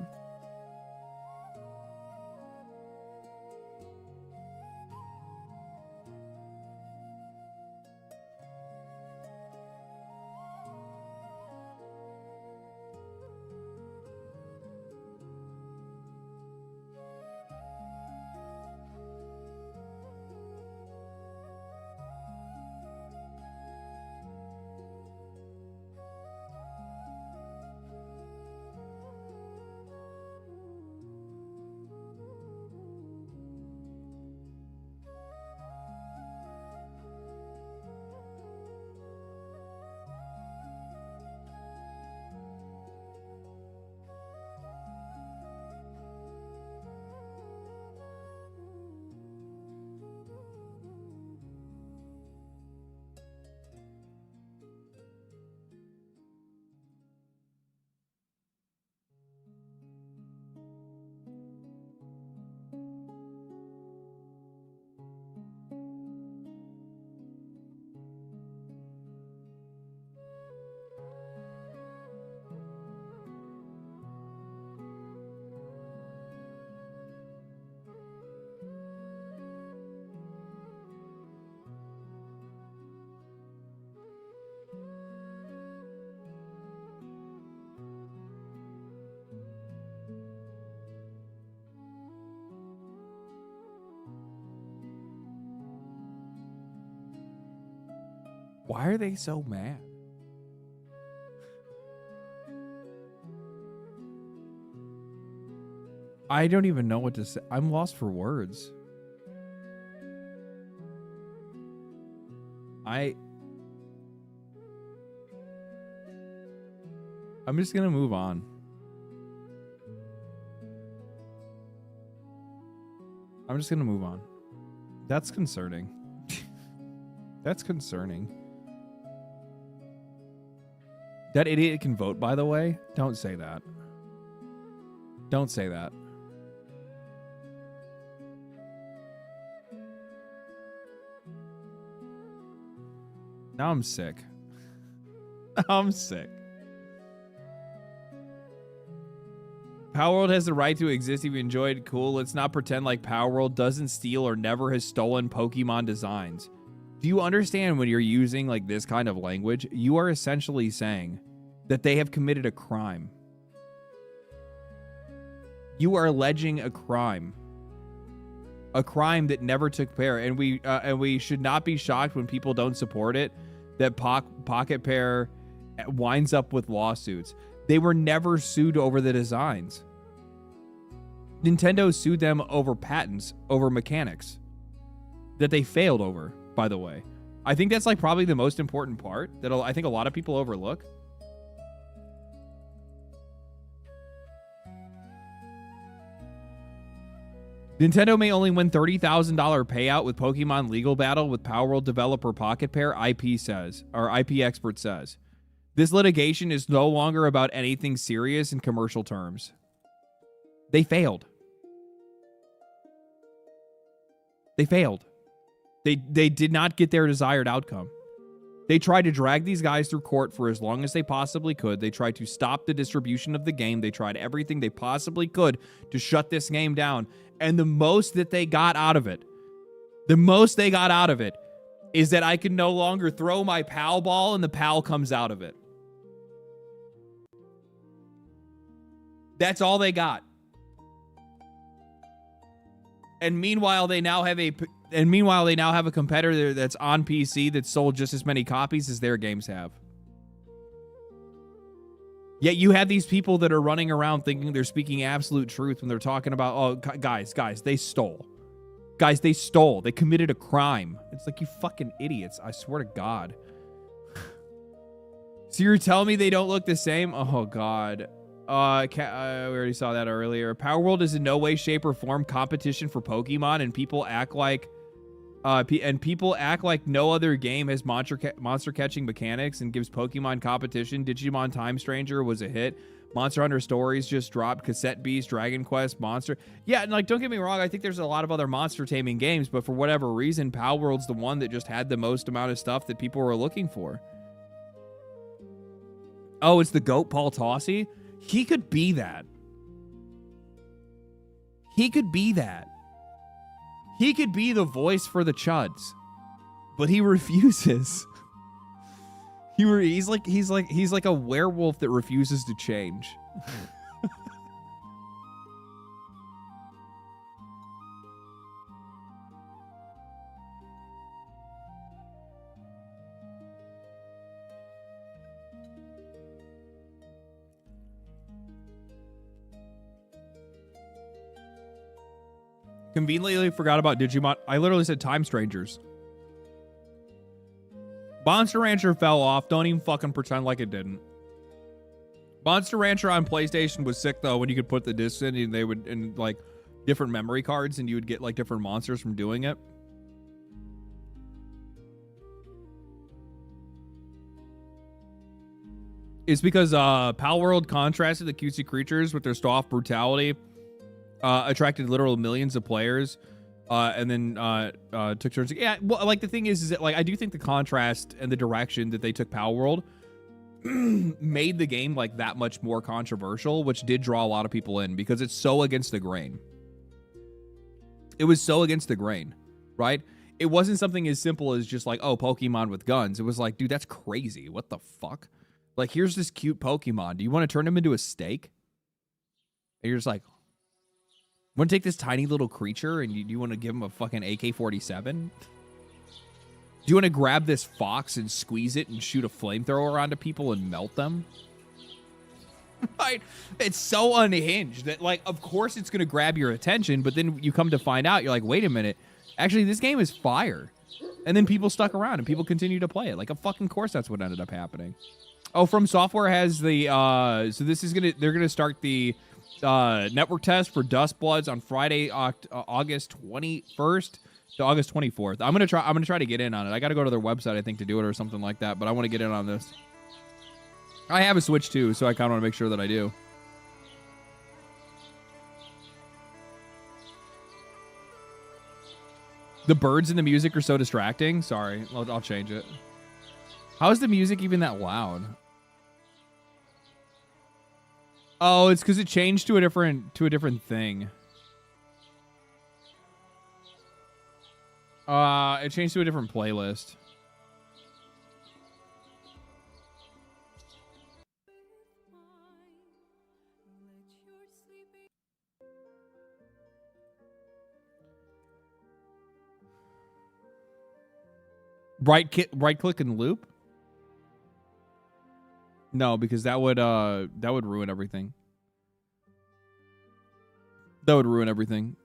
Why are they so mad? I don't even know what to say. I'm lost for words. I'm just gonna move on. I'm just gonna move on. That's concerning. That's concerning. That idiot can vote, by the way. Don't say that. Don't say that. Now I'm sick. I'm sick. Palworld has the right to exist if you enjoy it. Cool. Let's not pretend like Palworld doesn't steal or never has stolen Pokemon designs. Do you understand when you're using like this kind of language? You are essentially saying that they have committed a crime. You are alleging a crime. a crime that never took place, and we should not be shocked when people don't support it, that Pocket Pair winds up with lawsuits. They were never sued over the designs. Nintendo sued them over patents, over mechanics that they failed over, by the way. I think that's like probably the most important part that I think a lot of people overlook. Nintendo may only win $30,000 payout with Pokemon legal battle with Palworld developer Pocket Pair, IP says, or IP expert says. This litigation is no longer about anything serious in commercial terms. They failed. They failed. They did not get their desired outcome. They tried to drag these guys through court for as long as they possibly could. They tried to stop the distribution of the game. They tried everything they possibly could to shut this game down. And the most that they got out of it, is that I can no longer throw my PAL ball and the PAL comes out of it. That's all they got. And meanwhile, they now have a competitor that's on PC that sold just as many copies as their games have. Yet you have these people that are running around thinking they're speaking absolute truth when they're talking about, oh, guys, they stole. Guys, they stole. They committed a crime. It's like, you fucking idiots. I swear to God. So you're telling me they don't look the same? Oh, God. We already saw that earlier. Palworld is in no way, shape, or form competition for Pokemon, and people act like no other game has monster catching mechanics and gives Pokemon competition. Digimon Time Stranger was a hit. Monster Hunter Stories just dropped. Cassette Beast, Dragon Quest, Monster. Yeah, and like, don't get me wrong, I think there's a lot of other monster taming games, but for whatever reason, Palworld's the one that just had the most amount of stuff that people were looking for. Oh, it's the GOAT Paul Tossi? He could be that. He could be that. He could be the voice for the Chuds, but he refuses. He's like a werewolf that refuses to change. Conveniently forgot about Digimon. I literally said Time Strangers. Monster Rancher fell off. Don't even fucking pretend like it didn't. Monster Rancher on PlayStation was sick though, when you could put the discs in and they would, in like different memory cards, and you would get like different monsters from doing it. It's because Palworld contrasted the cutesy creatures with their soft brutality. Attracted literal millions of players, and then took turns. Yeah, well, like the thing is that like I do think the contrast and the direction that they took Palworld made the game like that much more controversial, which did draw a lot of people in because it's so against the grain. It was so against the grain, right? It wasn't something as simple as just like, oh, Pokemon with guns. It was like, dude, that's crazy. What the fuck? Like, here's this cute Pokemon. Do you want to turn him into a steak? And you're just like, want to take this tiny little creature and you want to give him a fucking AK-47? Do you want to grab this fox and squeeze it and shoot a flamethrower onto people and melt them? Right? It's so unhinged that, like, of course it's going to grab your attention, but then you come to find out, you're like, wait a minute. Actually, this game is fire. And then people stuck around and people continue to play it. Like, of fucking course that's what ended up happening. Oh, From Software has the, so this is they're going to start the network test for Dust Bloods on Friday, August 21st to August 24th. I'm gonna try to get in on it. I gotta go to their website, I think, to do it or something like that, but I want to get in on this. I have a Switch too, so I kind of want to make sure that I do. The birds and the music are so distracting. Sorry, I'll change it. How is the music even that loud? Oh, it's because it changed to a different thing. It changed to a different playlist. Right click and loop? No, because that would ruin everything. That would ruin everything.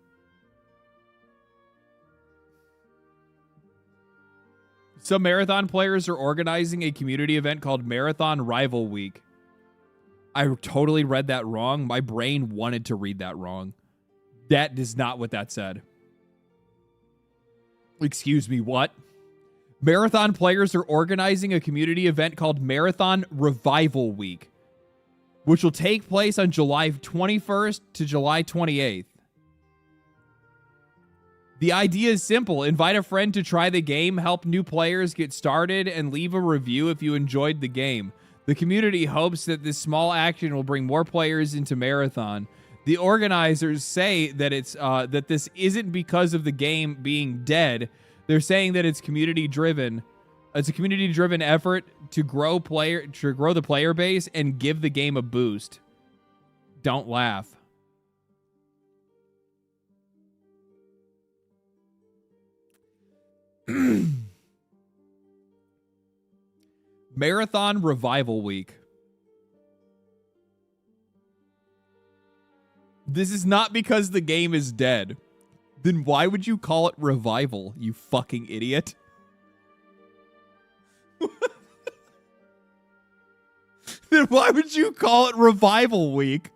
Some marathon players are organizing a community event called Marathon Rival Week. I totally read that wrong. My brain wanted to read that wrong. That is not what that said. Excuse me, what? Marathon players are organizing a community event called Marathon Revival Week, which will take place on July 21st to July 28th. The idea is simple. Invite a friend to try the game, help new players get started, and leave a review if you enjoyed the game. The community hopes that this small action will bring more players into Marathon. The organizers say that it's that this isn't because of the game being dead. They're saying that it's community-driven. It's a community-driven effort to grow the player base and give the game a boost. Don't laugh. Marathon Revival Week. This is not because the game is dead. Then why would you call it Revival, you fucking idiot? Then why would you call it Revival Week?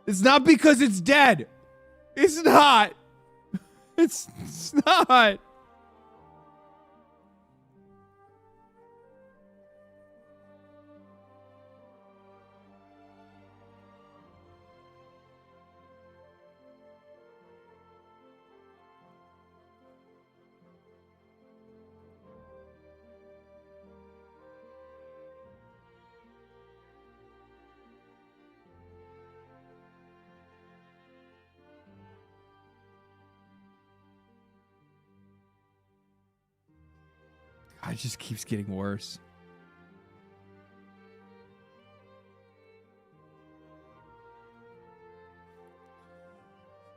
It's not because it's dead. It's not. It's not. It just keeps getting worse.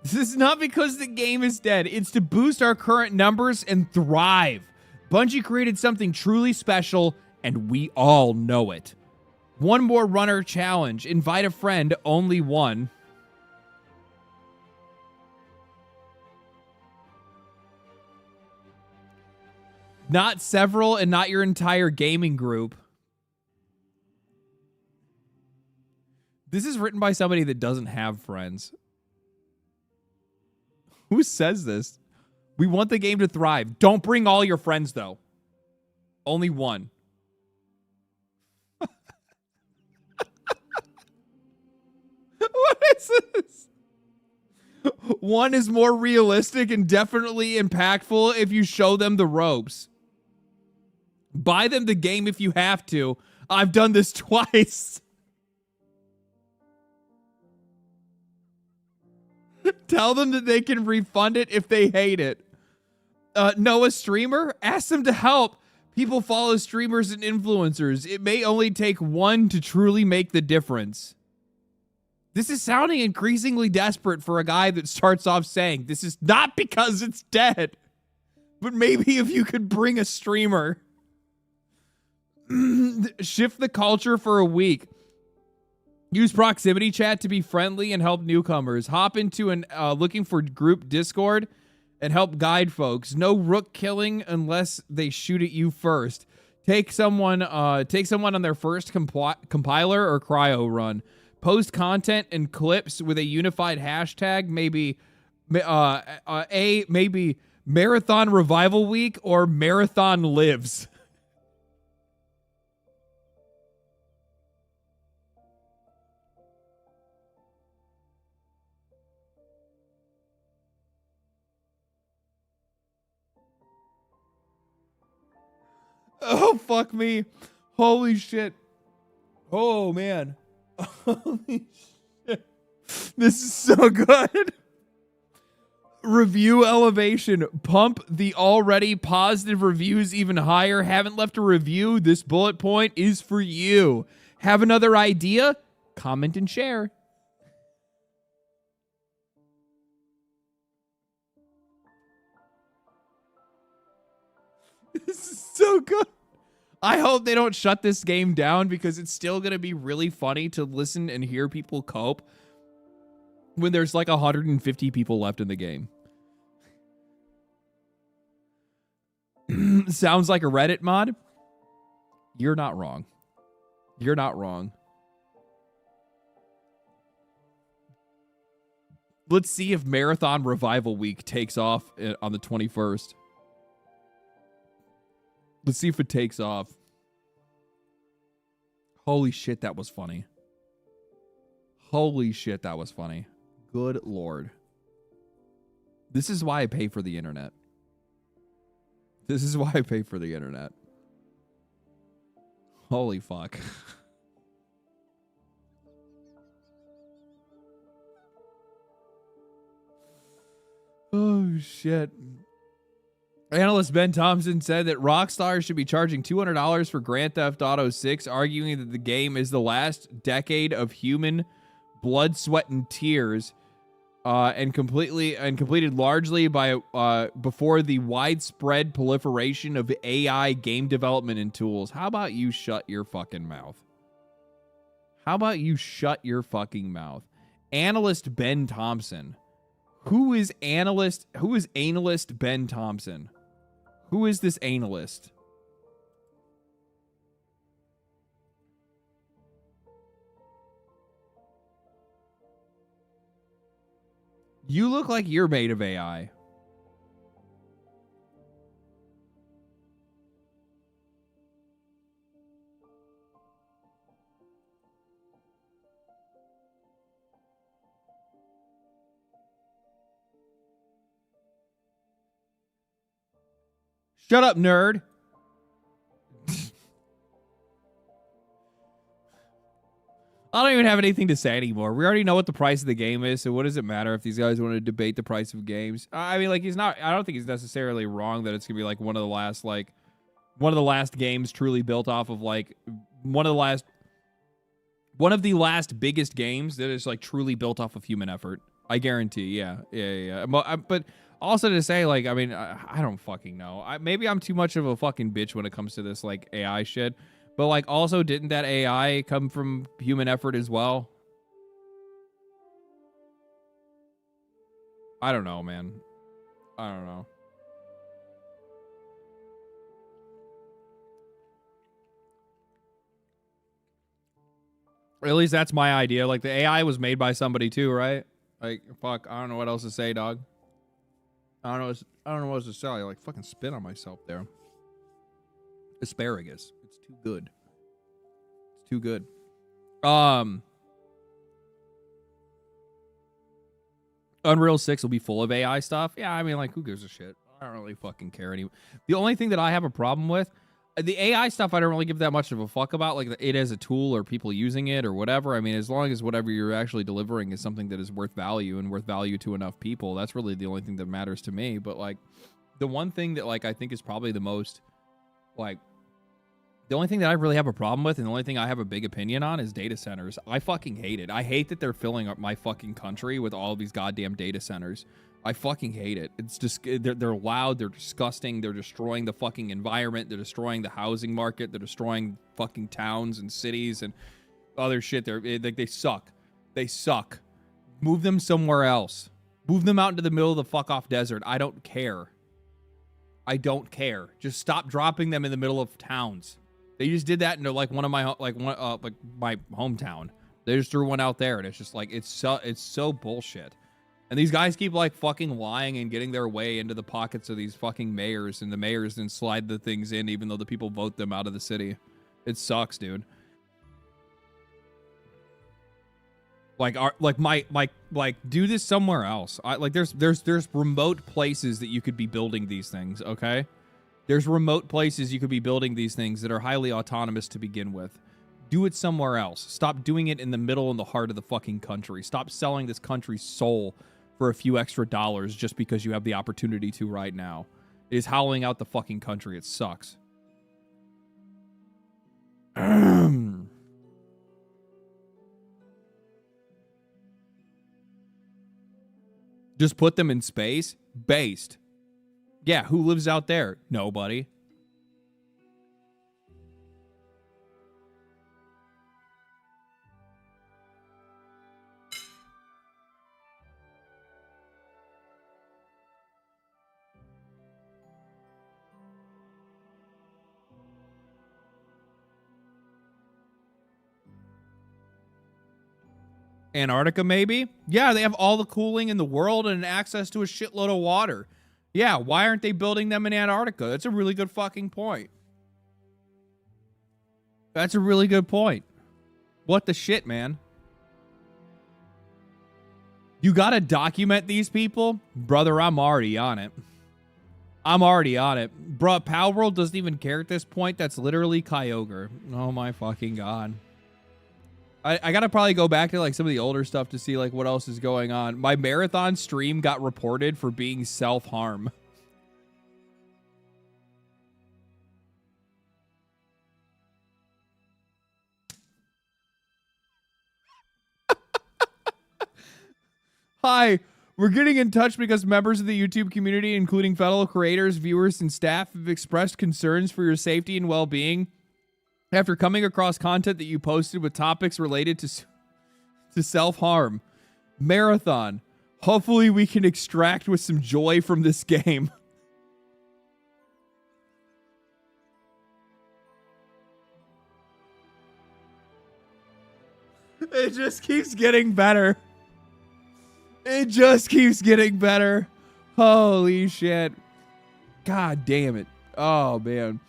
This is not because the game is dead. It's to boost our current numbers and thrive. Bungie created something truly special, and we all know it. One more runner challenge. Invite a friend, only one. Not several and not your entire gaming group. This is written by somebody that doesn't have friends. Who says this? We want the game to thrive. Don't bring all your friends, though. Only one. What is this? One is more realistic and definitely impactful if you show them the ropes. Buy them the game if you have to. I've done this twice. Tell them that they can refund it if they hate it. Know a streamer? Ask them to help. People follow streamers and influencers. It may only take one to truly make the difference. This is sounding increasingly desperate for a guy that starts off saying, this is not because it's dead, but maybe if you could bring a streamer. Shift the culture for a week. Use proximity chat to be friendly and help newcomers. Hop into an looking for group Discord and help guide folks. No rook killing unless they shoot at you first. Take someone on their first compiler or cryo run. Post content and clips with a unified hashtag. Maybe Marathon Revival Week or Marathon Lives. Oh, fuck me. Holy shit. Oh, man. Holy shit. This is so good. Review elevation. Pump the already positive reviews even higher. Haven't left a review? This bullet point is for you. Have another idea? Comment and share. This is so good. I hope they don't shut this game down because it's still going to be really funny to listen and hear people cope when there's like 150 people left in the game. Sounds like a Reddit mod. You're not wrong. You're not wrong. Let's see if Marathon Revival Week takes off on the 21st. Let's see if it takes off. Holy shit, that was funny. Holy shit, that was funny. Good Lord. This is why I pay for the internet. This is why I pay for the internet. Holy fuck. Oh, shit. Analyst Ben Thompson said that Rockstar should be charging $200 for Grand Theft Auto 6, arguing that the game is the last decade of human blood, sweat, and tears, and completed largely by before the widespread proliferation of AI game development and tools. How about you shut your fucking mouth? How about you shut your fucking mouth? Analyst Ben Thompson. Who is analyst Ben Thompson? Who is this analyst? You look like you're made of AI. Shut up, nerd. I don't even have anything to say anymore. We already know what the price of the game is, so what does it matter if these guys want to debate the price of games? I mean, like, I don't think he's necessarily wrong that it's gonna be like one of the last games truly built off of like one of the last biggest games that is like truly built off of human effort. I guarantee. Yeah. But also to say, like, I mean, I don't fucking know. Maybe I'm too much of a fucking bitch when it comes to this like AI shit. But like, also, didn't that AI come from human effort as well? I don't know, man. I don't know. At least that's my idea. Like, the AI was made by somebody too, right? Like, fuck, I don't know what else to say, dog. I don't know what else to say. I like fucking spit on myself there. Asparagus. It's too good. It's too good. Unreal 6 will be full of AI stuff. Yeah, I mean, like, who gives a shit? I don't really fucking care anymore. The only thing that I have a problem with, the AI stuff, I don't really give that much of a fuck about, like it as a tool or people using it or whatever. I mean, as long as whatever you're actually delivering is something that is worth value and worth value to enough people, that's really the only thing that matters to me. But like, the one thing that like I think is probably the most, like, the only thing that I really have a problem with and the only thing I have a big opinion on is data centers. I fucking hate it. I hate that they're filling up my fucking country with all of these goddamn data centers. I fucking hate it. It's just, they're loud, they're disgusting, they're destroying the fucking environment, they're destroying the housing market, they're destroying fucking towns and cities and other shit. They suck. They suck. Move them somewhere else. Move them out into the middle of the fuck off desert. I don't care. I don't care. Just stop dropping them in the middle of towns. They just did that into like one of my like my hometown. They just threw one out there, and it's just like it's so bullshit. And these guys keep like fucking lying and getting their way into the pockets of these fucking mayors, and the mayors then slide the things in, even though the people vote them out of the city. It sucks, dude. Like, do this somewhere else. There's remote places that you could be building these things. Okay, there's remote places you could be building these things that are highly autonomous to begin with. Do it somewhere else. Stop doing it in the middle and the heart of the fucking country. Stop selling this country's soul for a few extra dollars just because you have the opportunity to right now. It is howling out the fucking country. It sucks. Just put them in space? Based. Yeah, who lives out there? Nobody. Antarctica, maybe? Yeah, they have all the cooling in the world and access to a shitload of water. Yeah, why aren't they building them in Antarctica? That's a really good fucking point. That's a really good point. What the shit, man? You gotta document these people? Brother, I'm already on it. I'm already on it. Bruh, Palworld doesn't even care at this point. That's literally Kyogre. Oh my fucking god. I gotta probably go back to like some of the older stuff to see like what else is going on. My marathon stream got reported for being self-harm. Hi, we're getting in touch because members of the YouTube community, including fellow creators, viewers, and staff, have expressed concerns for your safety and well-being after coming across content that you posted with topics related to self-harm. Marathon. Hopefully we can extract with some joy from this game. It just keeps getting better. It just keeps getting better. Holy shit. God damn it. Oh, man.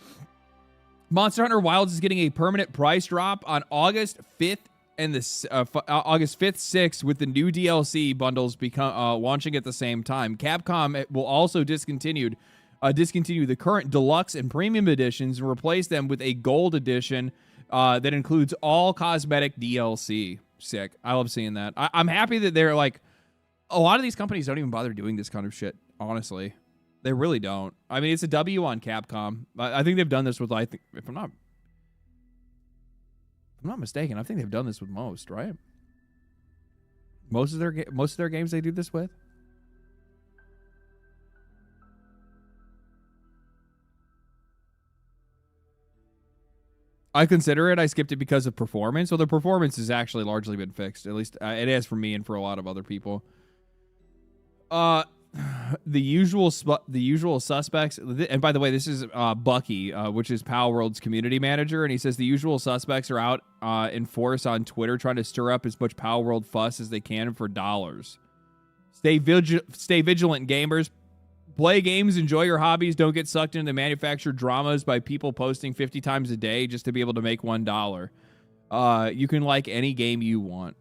Monster Hunter Wilds is getting a permanent price drop on August 5th and August 5th, 6th with the new DLC bundles launching at the same time. Capcom will also discontinue the current deluxe and premium editions and replace them with a gold edition that includes all cosmetic DLC. Sick. I love seeing that. I'm happy that they're like, a lot of these companies don't even bother doing this kind of shit, honestly. They really don't. I mean, it's a W on Capcom. I think they've done this with, I think, if I'm not mistaken, I think they've done this with most, right? Most of their games they do this with. I consider it. I skipped it because of performance. So the performance has actually largely been fixed. At least it has for me and for a lot of other people. The usual suspects, and by the way, this is Bucky, which is Palworld's community manager, and he says the usual suspects are out in force on Twitter trying to stir up as much Palworld fuss as they can for dollars. Stay vigilant, gamers. Play games, enjoy your hobbies, don't get sucked into manufactured dramas by people posting 50 times a day just to be able to make $1. You can like any game you want.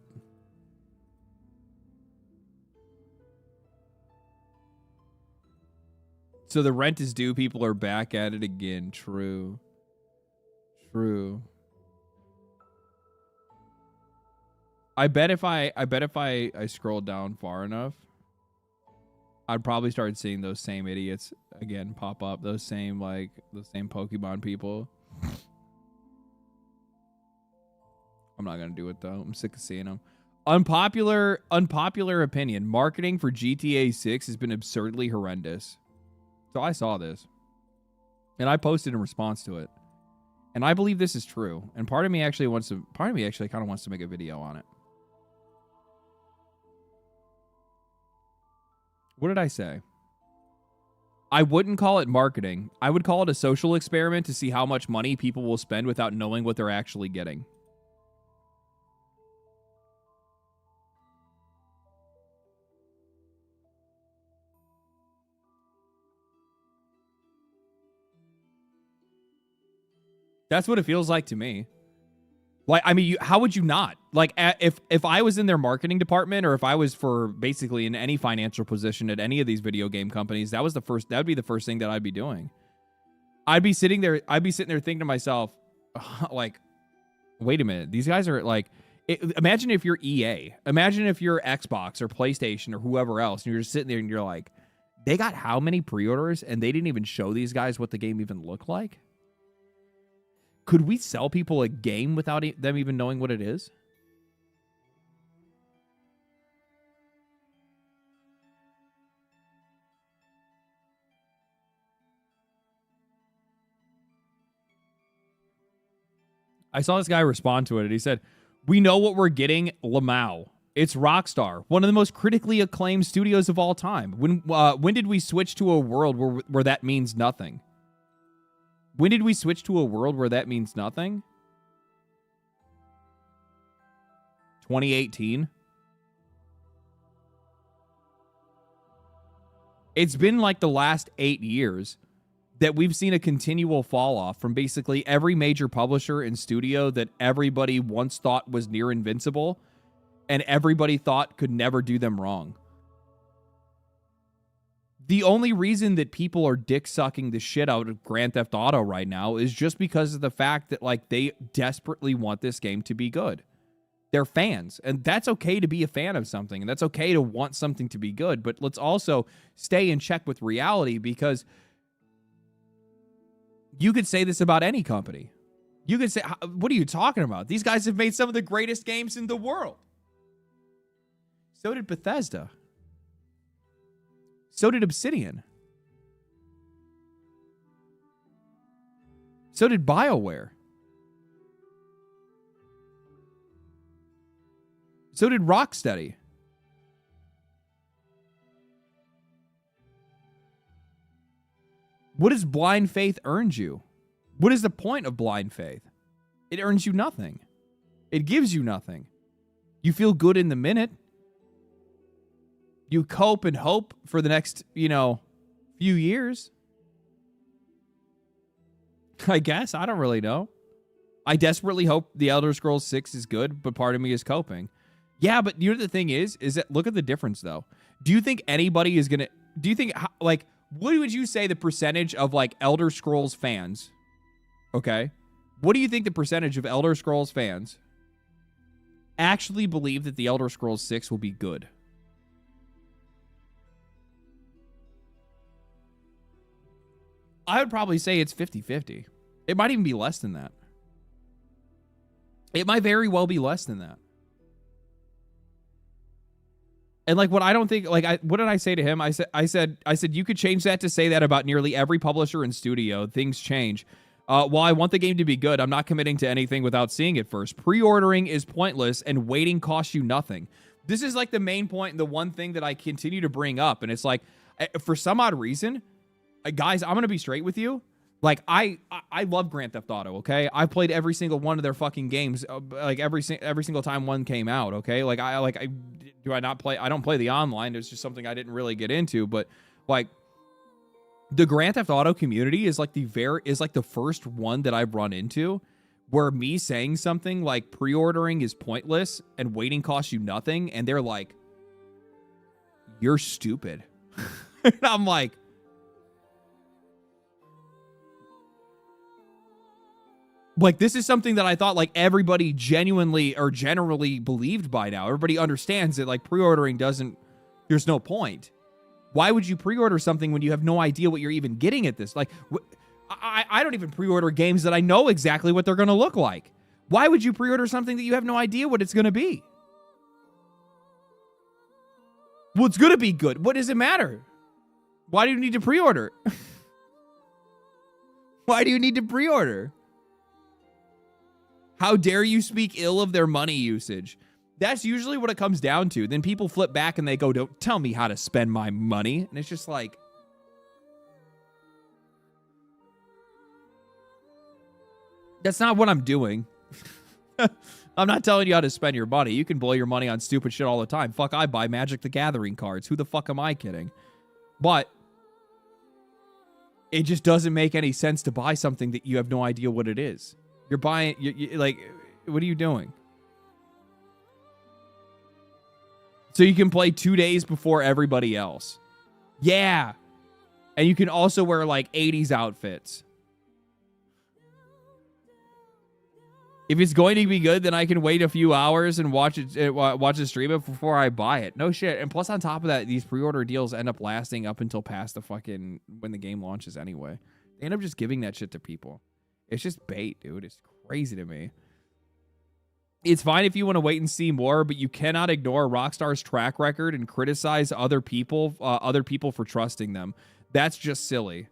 So the rent is due. People are back at it again. True. True. I bet if I scroll down far enough, I'd probably start seeing those same idiots again pop up. Those same Pokemon people. I'm not gonna do it though. I'm sick of seeing them. Unpopular opinion. Marketing for GTA 6 has been absurdly horrendous. So I saw this, and I posted in response to it, and I believe this is true. And part of me actually kind of wants to make a video on it. What did I say? I wouldn't call it marketing. I would call it a social experiment to see how much money people will spend without knowing what they're actually getting. That's what it feels like to me. Like, I mean, how would you not? Like, if I was in their marketing department, or if I was for basically in any financial position at any of these video game companies, that would be the first thing that I'd be doing. I'd be sitting there thinking to myself, like, wait a minute, these guys are like, Imagine if you're EA. Imagine if you're Xbox or PlayStation or whoever else, and you're just sitting there and you're like, they got how many pre-orders and they didn't even show these guys what the game even looked like? Could we sell people a game without them even knowing what it is? I saw this guy respond to it, and he said, "We know what we're getting, Lamau. It's Rockstar, one of the most critically acclaimed studios of all time. When did we switch to a world where that means nothing? When did we switch to a world where that means nothing? 2018? It's been like the last 8 years that we've seen a continual fall off from basically every major publisher and studio that everybody once thought was near invincible and everybody thought could never do them wrong. The only reason that people are dick-sucking the shit out of Grand Theft Auto right now is just because of the fact that, like, they desperately want this game to be good. They're fans, and that's okay to be a fan of something, and that's okay to want something to be good, but let's also stay in check with reality, because you could say this about any company. You could say, what are you talking about? These guys have made some of the greatest games in the world. So did Bethesda. So did Obsidian. So did BioWare. So did Rocksteady. What does blind faith earn you? What is the point of blind faith? It earns you nothing. It gives you nothing. You feel good in the minute. You cope and hope for the next, few years. I guess. I don't really know. I desperately hope the Elder Scrolls 6 is good, but part of me is coping. Yeah, but the thing is that look at the difference, though. Do you think anybody is going to... Do you think, like... What would you say the percentage of, like, Elder Scrolls fans, okay? What do you think the percentage of Elder Scrolls fans actually believe that the Elder Scrolls 6 will be good? I would probably say it's 50-50. It might even be less than that. It might very well be less than that. And like what I don't think, like, what did I say to him? I said you could change that to say that about nearly every publisher and studio. Things change. While I want the game to be good, I'm not committing to anything without seeing it first. Pre-ordering is pointless and waiting costs you nothing. This is like the main point and the one thing that I continue to bring up. And it's like, for some odd reason, guys, I'm going to be straight with you. Like, I love Grand Theft Auto, okay? I've played every single one of their fucking games, like every single time one came out, okay? I don't play the online. It's just something I didn't really get into, but like the Grand Theft Auto community is like the first one that I've run into where me saying something like pre-ordering is pointless and waiting costs you nothing, and they're like, "You're stupid." And I'm like, this is something that I thought like everybody genuinely or generally believed by now. Everybody understands that like pre-ordering there's no point. Why would you pre-order something when you have no idea what you're even getting at this? Like, I don't even pre-order games that I know exactly what they're going to look like. Why would you pre-order something that you have no idea what it's going to be? Well, it's going to be good. What does it matter? Why do you need to pre-order? Why do you need to pre-order? How dare you speak ill of their money usage? That's usually what it comes down to. Then people flip back and they go, "Don't tell me how to spend my money." And it's just like, that's not what I'm doing. I'm not telling you how to spend your money. You can blow your money on stupid shit all the time. Fuck, I buy Magic the Gathering cards. Who the fuck am I kidding? But it just doesn't make any sense to buy something that you have no idea what it is. You're buying, like, what are you doing? So you can play 2 days before everybody else. Yeah. And you can also wear, like, 80s outfits. If it's going to be good, then I can wait a few hours and watch it stream it before I buy it. No shit. And plus on top of that, these pre-order deals end up lasting up until past the fucking when the game launches anyway. They end up just giving that shit to people. It's just bait, dude. It's crazy to me. It's fine if you want to wait and see more, but you cannot ignore Rockstar's track record and criticize other people for trusting them. That's just silly.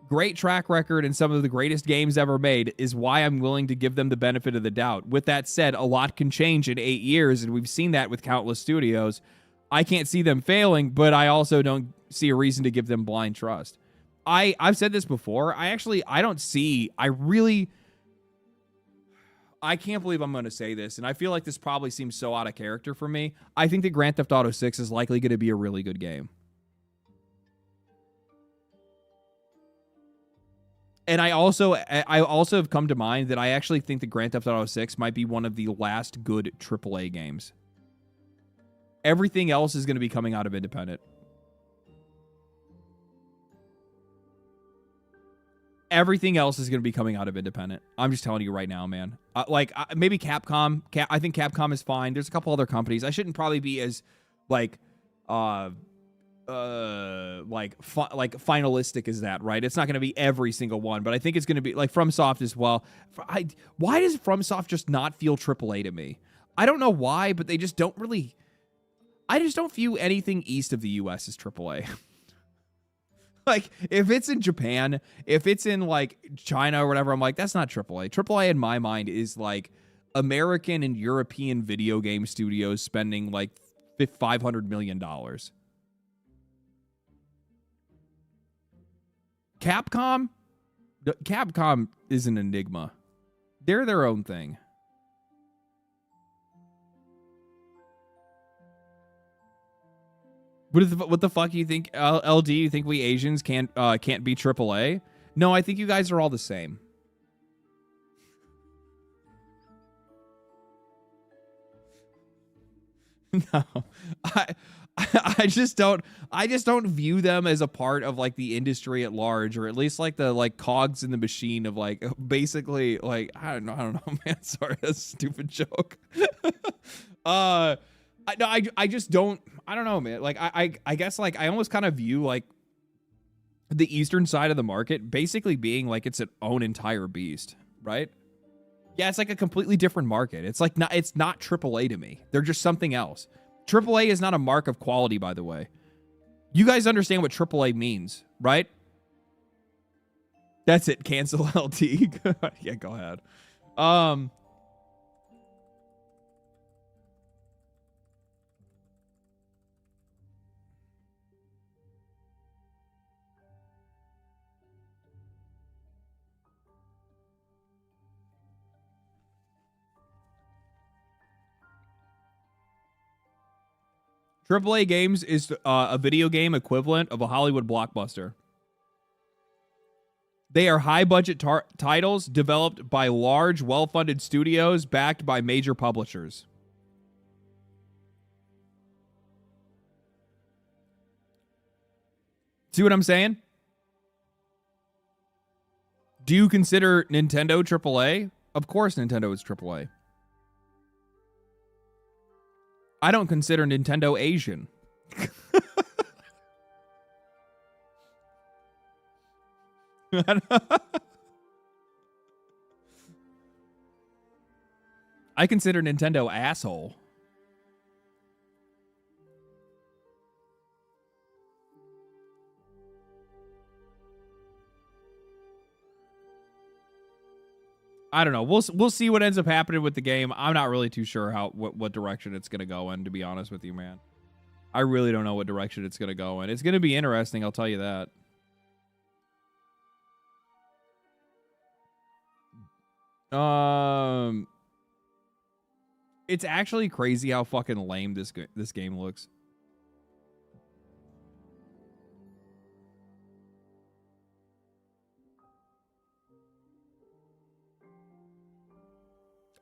Great track record and some of the greatest games ever made is why I'm willing to give them the benefit of the doubt. With that said, a lot can change in 8 years, and we've seen that with countless studios. I can't see them failing, but I also don't see a reason to give them blind trust. I've said this before. I can't believe I'm going to say this, and I feel like this probably seems so out of character for me. I think that Grand Theft Auto 6 is likely going to be a really good game. And I also have come to mind that I actually think that Grand Theft Auto 6 might be one of the last good AAA games. Everything else is going to be coming out of independent. Everything else is going to be coming out of independent. I'm just telling you right now, man. Maybe Capcom. I think Capcom is fine. There's a couple other companies. I shouldn't probably be as finalistic as that, right? It's not going to be every single one, but I think it's going to be like FromSoft as well. Why does FromSoft just not feel AAA to me? I don't know why, but they just don't really. I just don't view anything east of the US as AAA. Like, if it's in Japan, if it's in, like, China or whatever, I'm like, that's not AAA. AAA, in my mind, is, like, American and European video game studios spending, like, $500 million. Capcom is an enigma. They're their own thing. What the fuck you think, LD? You think we Asians can't be AAA? No, I think you guys are all the same. No, I just don't view them as a part of like the industry at large, or at least like the like cogs in the machine of like basically like I don't know, man. Sorry, that's a stupid joke. I just don't. I don't know, man. Like I guess like I almost kind of view like the eastern side of the market basically being like its own entire beast, right? Yeah, it's like a completely different market. It's like it's not AAA to me. They're just something else. AAA is not a mark of quality, by the way. You guys understand what AAA means, right? That's it. Cancel LT. Yeah, go ahead. AAA games is a video game equivalent of a Hollywood blockbuster. They are high-budget titles developed by large, well-funded studios backed by major publishers. See what I'm saying? Do you consider Nintendo AAA? Of course Nintendo is AAA. I don't consider Nintendo Asian. I consider Nintendo asshole. I don't know. We'll see what ends up happening with the game. I'm not really too sure what direction it's going to go in, to be honest with you, man. I really don't know what direction it's going to go in. It's going to be interesting, I'll tell you that. It's actually crazy how fucking lame this game looks.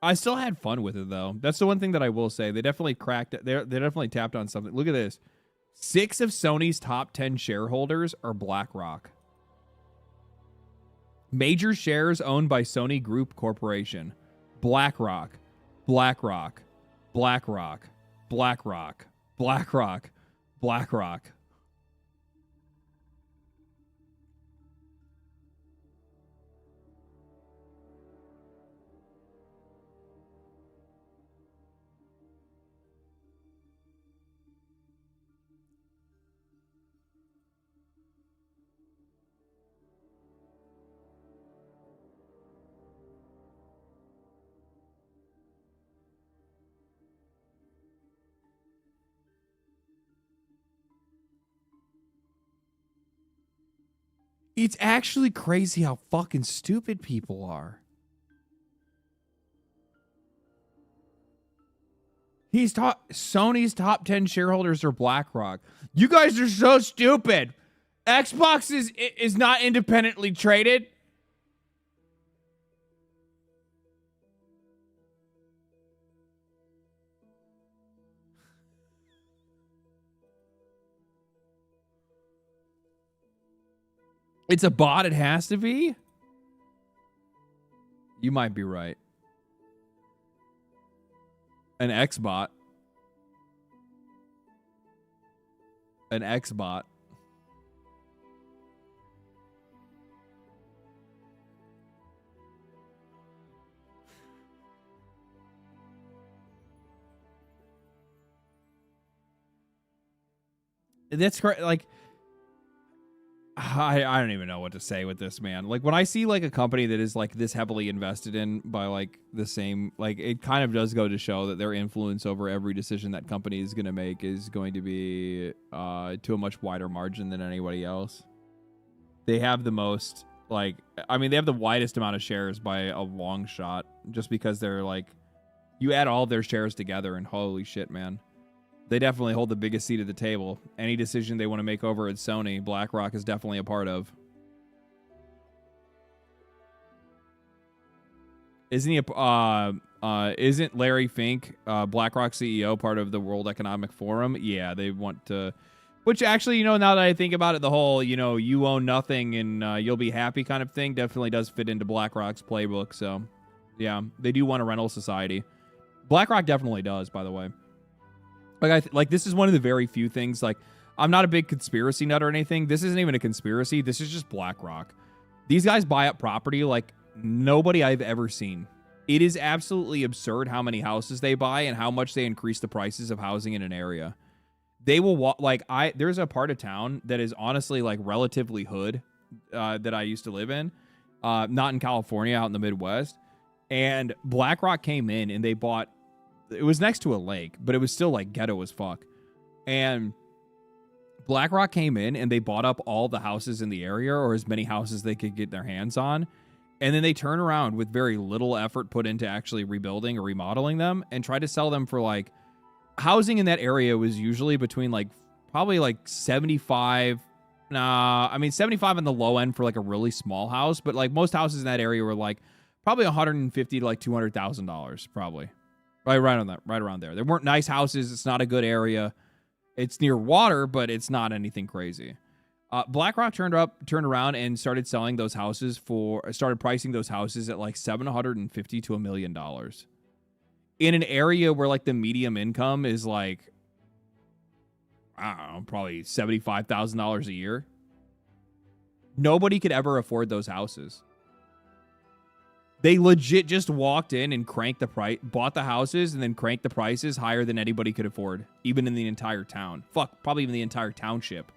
I still had fun with it, though. That's the one thing that I will say. They definitely cracked it. They definitely tapped on something. Look at this. 6 of Sony's top 10 shareholders are BlackRock. Major shares owned by Sony Group Corporation. BlackRock, BlackRock, BlackRock, BlackRock, BlackRock, BlackRock. It's actually crazy how fucking stupid people are. Sony's top 10 shareholders are BlackRock. You guys are so stupid. Xbox is not independently traded. It's a bot, it has to be? You might be right. An X-bot. An X-bot. That's correct. Like, I don't even know what to say with this, man. Like, when I see like a company that is like this heavily invested in by like the same, like, it kind of does go to show that their influence over every decision that company is going to make is going to be to a much wider margin than anybody else. They have the most, like, I mean, they have the widest amount of shares by a long shot, just because they're like, you add all their shares together and holy shit, man. They definitely hold the biggest seat at the table. Any decision they want to make over at Sony, BlackRock is definitely a part of. Isn't he isn't Larry Fink, BlackRock CEO, part of the World Economic Forum? Yeah, they want to, which actually, you know, now that I think about it, the whole, you know, you own nothing and you'll be happy kind of thing definitely does fit into BlackRock's playbook. So yeah, they do want a rental society. BlackRock definitely does, by the way. Like, this is one of the very few things, like, I'm not a big conspiracy nut or anything. This isn't even a conspiracy. This is just BlackRock. These guys buy up property like nobody I've ever seen. It is absolutely absurd how many houses they buy and how much they increase the prices of housing in an area. They will walk, like, there's a part of town that is honestly like relatively hood that I used to live in, not in California, out in the Midwest. And BlackRock came in and they bought, it was next to a lake, but it was still like ghetto as fuck. And BlackRock came in and they bought up all the houses in the area, or as many houses they could get their hands on. And then they turn around with very little effort put into actually rebuilding or remodeling them and try to sell them for, like, housing in that area was usually between like probably like 75. I mean 75 on the low end for like a really small house, but like most houses in that area were like probably 150 to like $200,000 probably. Right around there. There weren't nice houses. It's not a good area. It's near water, but it's not anything crazy. BlackRock turned around and started selling those houses started pricing those houses at like $750,000 to $1 million. In an area where like the medium income is like, I don't know, probably $75,000 a year. Nobody could ever afford those houses. They legit just walked in and cranked the price, bought the houses, and then cranked the prices higher than anybody could afford, even in the entire town. Fuck, probably even the entire township.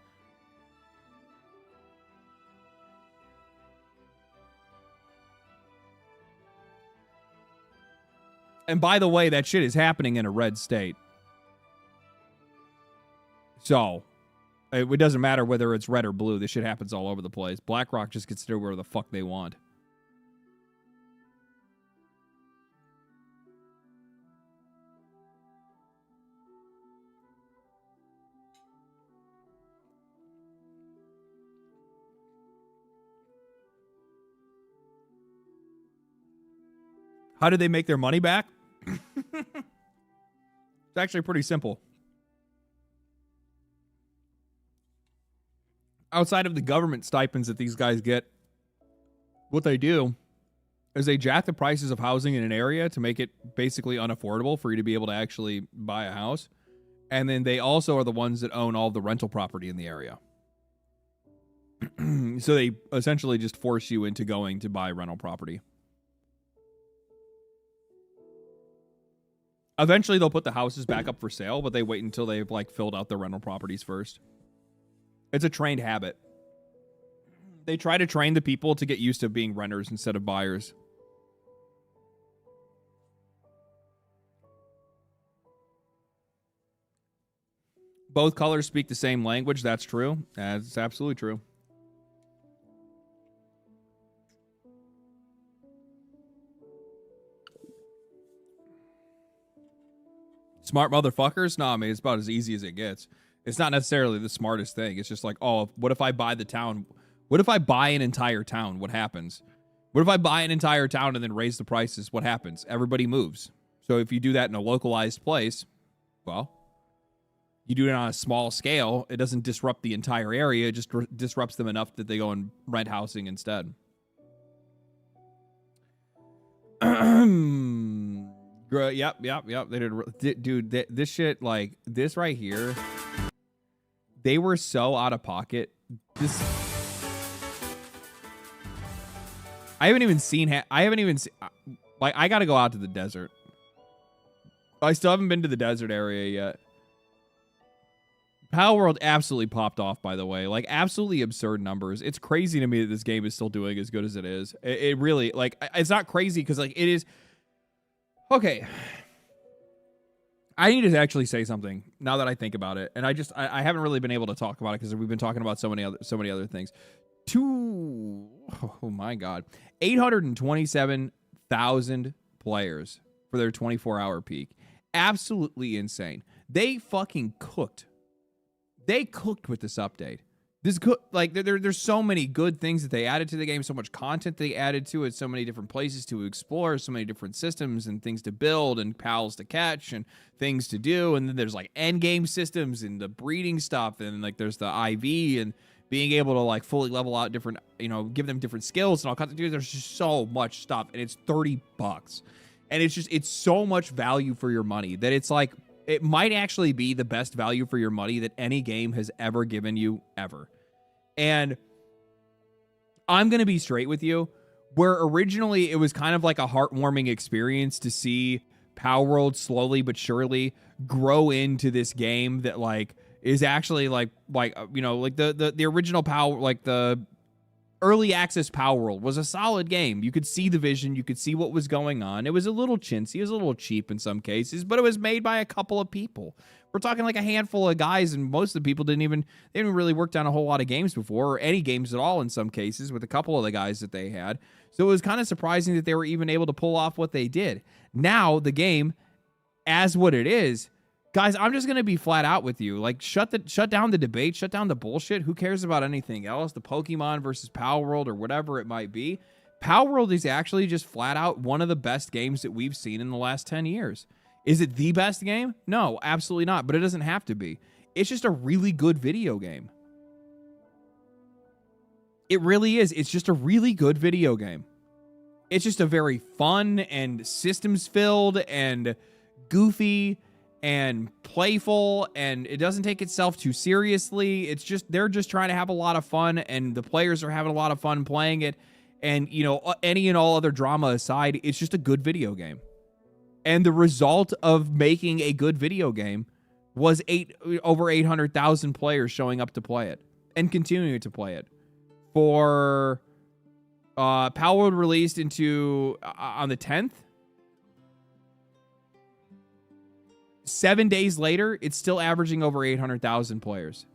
And by the way, that shit is happening in a red state. So, it doesn't matter whether it's red or blue. This shit happens all over the place. BlackRock just gets to do where the fuck they want. How did they make their money back? It's actually pretty simple. Outside of the government stipends that these guys get, what they do is they jack the prices of housing in an area to make it basically unaffordable for you to be able to actually buy a house. And then they also are the ones that own all the rental property in the area. So they essentially just force you into going to buy rental property. Eventually they'll put the houses back up for sale, but they wait until they've like filled out their rental properties first. It's a trained habit. They try to train the people to get used to being renters instead of buyers. Both colors speak the same language. That's true. That's absolutely true. Smart motherfuckers? Nah, I mean, it's about as easy as it gets. It's not necessarily the smartest thing. It's just like, oh, what if I buy the town? What if I buy an entire town? What happens? What if I buy an entire town and then raise the prices? What happens? Everybody moves. So if you do that in a localized place, well, you do it on a small scale. It doesn't disrupt the entire area. It just disrupts them enough that they go and rent housing instead. Yep. They did, dude. This shit, like this right here, they were so out of pocket. I haven't even seen. Like, I got to go out to the desert. I still haven't been to the desert area yet. Palworld absolutely popped off, by the way. Like, absolutely absurd numbers. It's crazy to me that this game is still doing as good as it is. It really, like, it's not crazy because, like, it is. Okay. I need to actually say something now that I think about it. And I haven't really been able to talk about it because we've been talking about so many other things. Oh my God. 827,000 players for their 24-hour peak. Absolutely insane. They fucking cooked. They cooked with this update. There's so many good things that they added to the game, so much content they added to it, so many different places to explore, so many different systems and things to build and pals to catch and things to do. And then there's like end game systems and the breeding stuff, and like there's the IV and being able to like fully level out different, give them different skills and all kinds of things. There's just so much stuff, and it's $30, and it's so much value for your money that it's like. It might actually be the best value for your money that any game has ever given you, ever. And I'm going to be straight with you, where originally it was kind of like a heartwarming experience to see Palworld slowly but surely grow into this game that like is actually like the original Power, like the early access Palworld was a solid game. You could see the vision. You could see what was going on. It was a little chintzy. It was a little cheap in some cases, but it was made by a couple of people. We're talking like a handful of guys, and most of the people didn't really worked on a whole lot of games before, or any games at all in some cases, with a couple of the guys that they had. So it was kind of surprising that they were even able to pull off what they did. Now, the game, as what it is, guys, I'm just going to be flat out with you. Like, shut down the debate, shut down the bullshit. Who cares about anything else? The Pokemon versus Palworld or whatever it might be. Palworld is actually just flat out one of the best games that we've seen in the last 10 years. Is it the best game? No, absolutely not. But it doesn't have to be. It's just a really good video game. It really is. It's just a really good video game. It's just a very fun and systems-filled and goofy and playful, and it doesn't take itself too seriously. It's just, they're just trying to have a lot of fun, and the players are having a lot of fun playing it. And, any and all other drama aside, it's just a good video game. And the result of making a good video game was over 800,000 players showing up to play it and continuing to play it. For Palworld released on the 10th. 7 days later, it's still averaging over 800,000 players.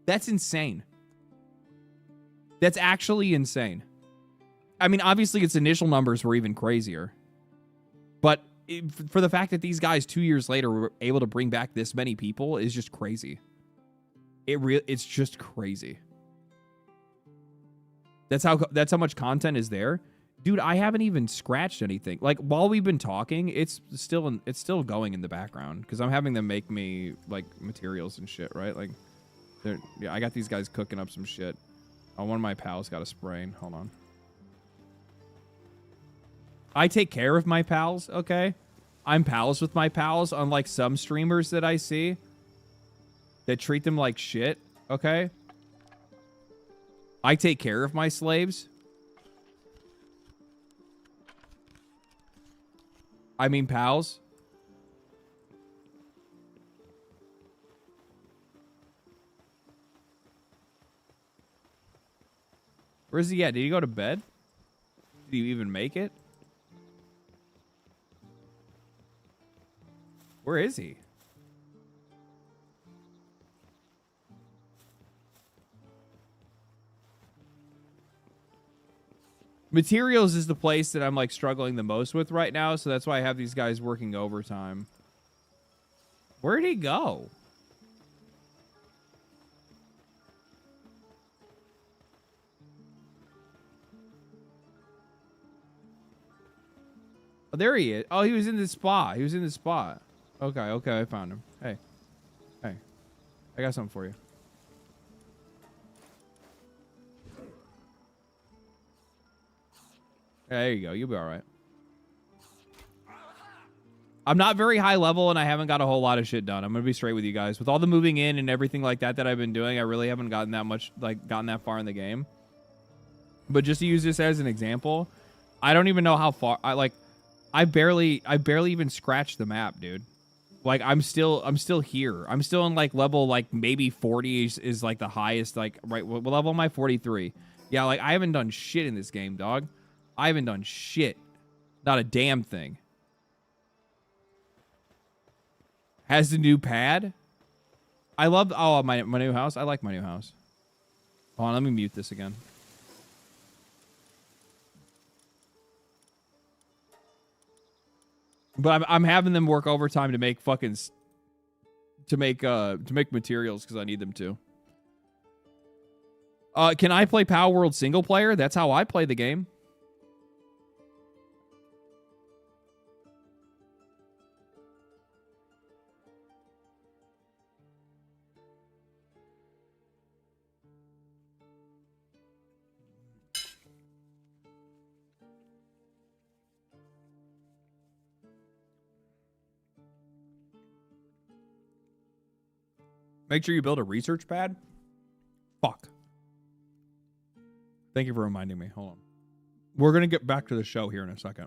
That's insane. That's actually insane. I mean, obviously, its initial numbers were even crazier. But for the fact that these guys 2 years later were able to bring back this many people is just crazy. It's just crazy. That's how much content is there. Dude, I haven't even scratched anything. Like, while we've been talking, it's still going in the background because I'm having them make me like materials and shit, right? Like, I got these guys cooking up some shit. Oh, one of my pals got a sprain. Hold on. I take care of my pals, okay? I'm pals with my pals, unlike some streamers that I see that treat them like shit, okay? I take care of my slaves. I mean pals. Where's he at? Did he go to bed? Did he even make it? Where is he? Materials is the place that I'm like struggling the most with right now, so that's why I have these guys working overtime. Where'd he go? Oh, there he is. Oh, he was in the spa. He was in the spa. Okay, okay, I found him. Hey. Hey. I got something for you. Yeah, there you go. You'll be all right. I'm not very high level, and I haven't got a whole lot of shit done. I'm going to be straight with you guys. With all the moving in and everything like that that I've been doing, I really haven't gotten that much, like, gotten that far in the game. But just to use this as an example, I don't even know how far... I barely even scratched the map, dude. Like, I'm still here. I'm still in, like, level, like, maybe 40 is like, the highest, like, right... What level am I? 43. Yeah, like, I haven't done shit in this game, dog. I haven't done shit. Not a damn thing. Has the new pad. I love... Oh, my new house. I like my new house. Hold on, let me mute this again. But I'm having them work overtime to make fucking... To make materials because I need them to. Can I play Palworld single player? That's how I play the game. Make sure you build a research pad. Fuck. Thank you for reminding me. Hold on. We're going to get back to the show here in a second.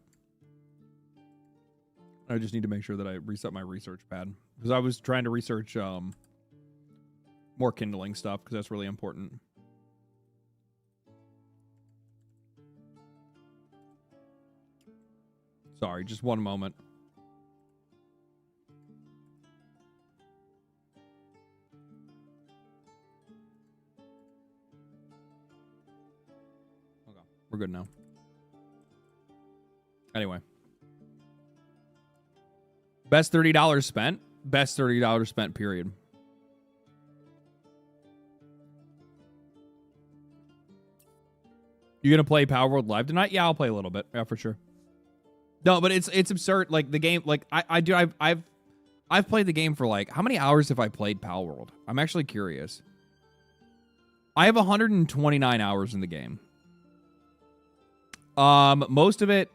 I just need to make sure that I reset my research pad. Because I was trying to research more kindling stuff, because that's really important. Sorry, just one moment. We're good now. Anyway. Best $30 spent? Best $30 spent, period. You gonna play Palworld Live tonight? Yeah, I'll play a little bit. Yeah, for sure. No, but it's absurd. Like, the game, like, I've played the game for, like, how many hours have I played Palworld? I'm actually curious. I have 129 hours in the game. Most of it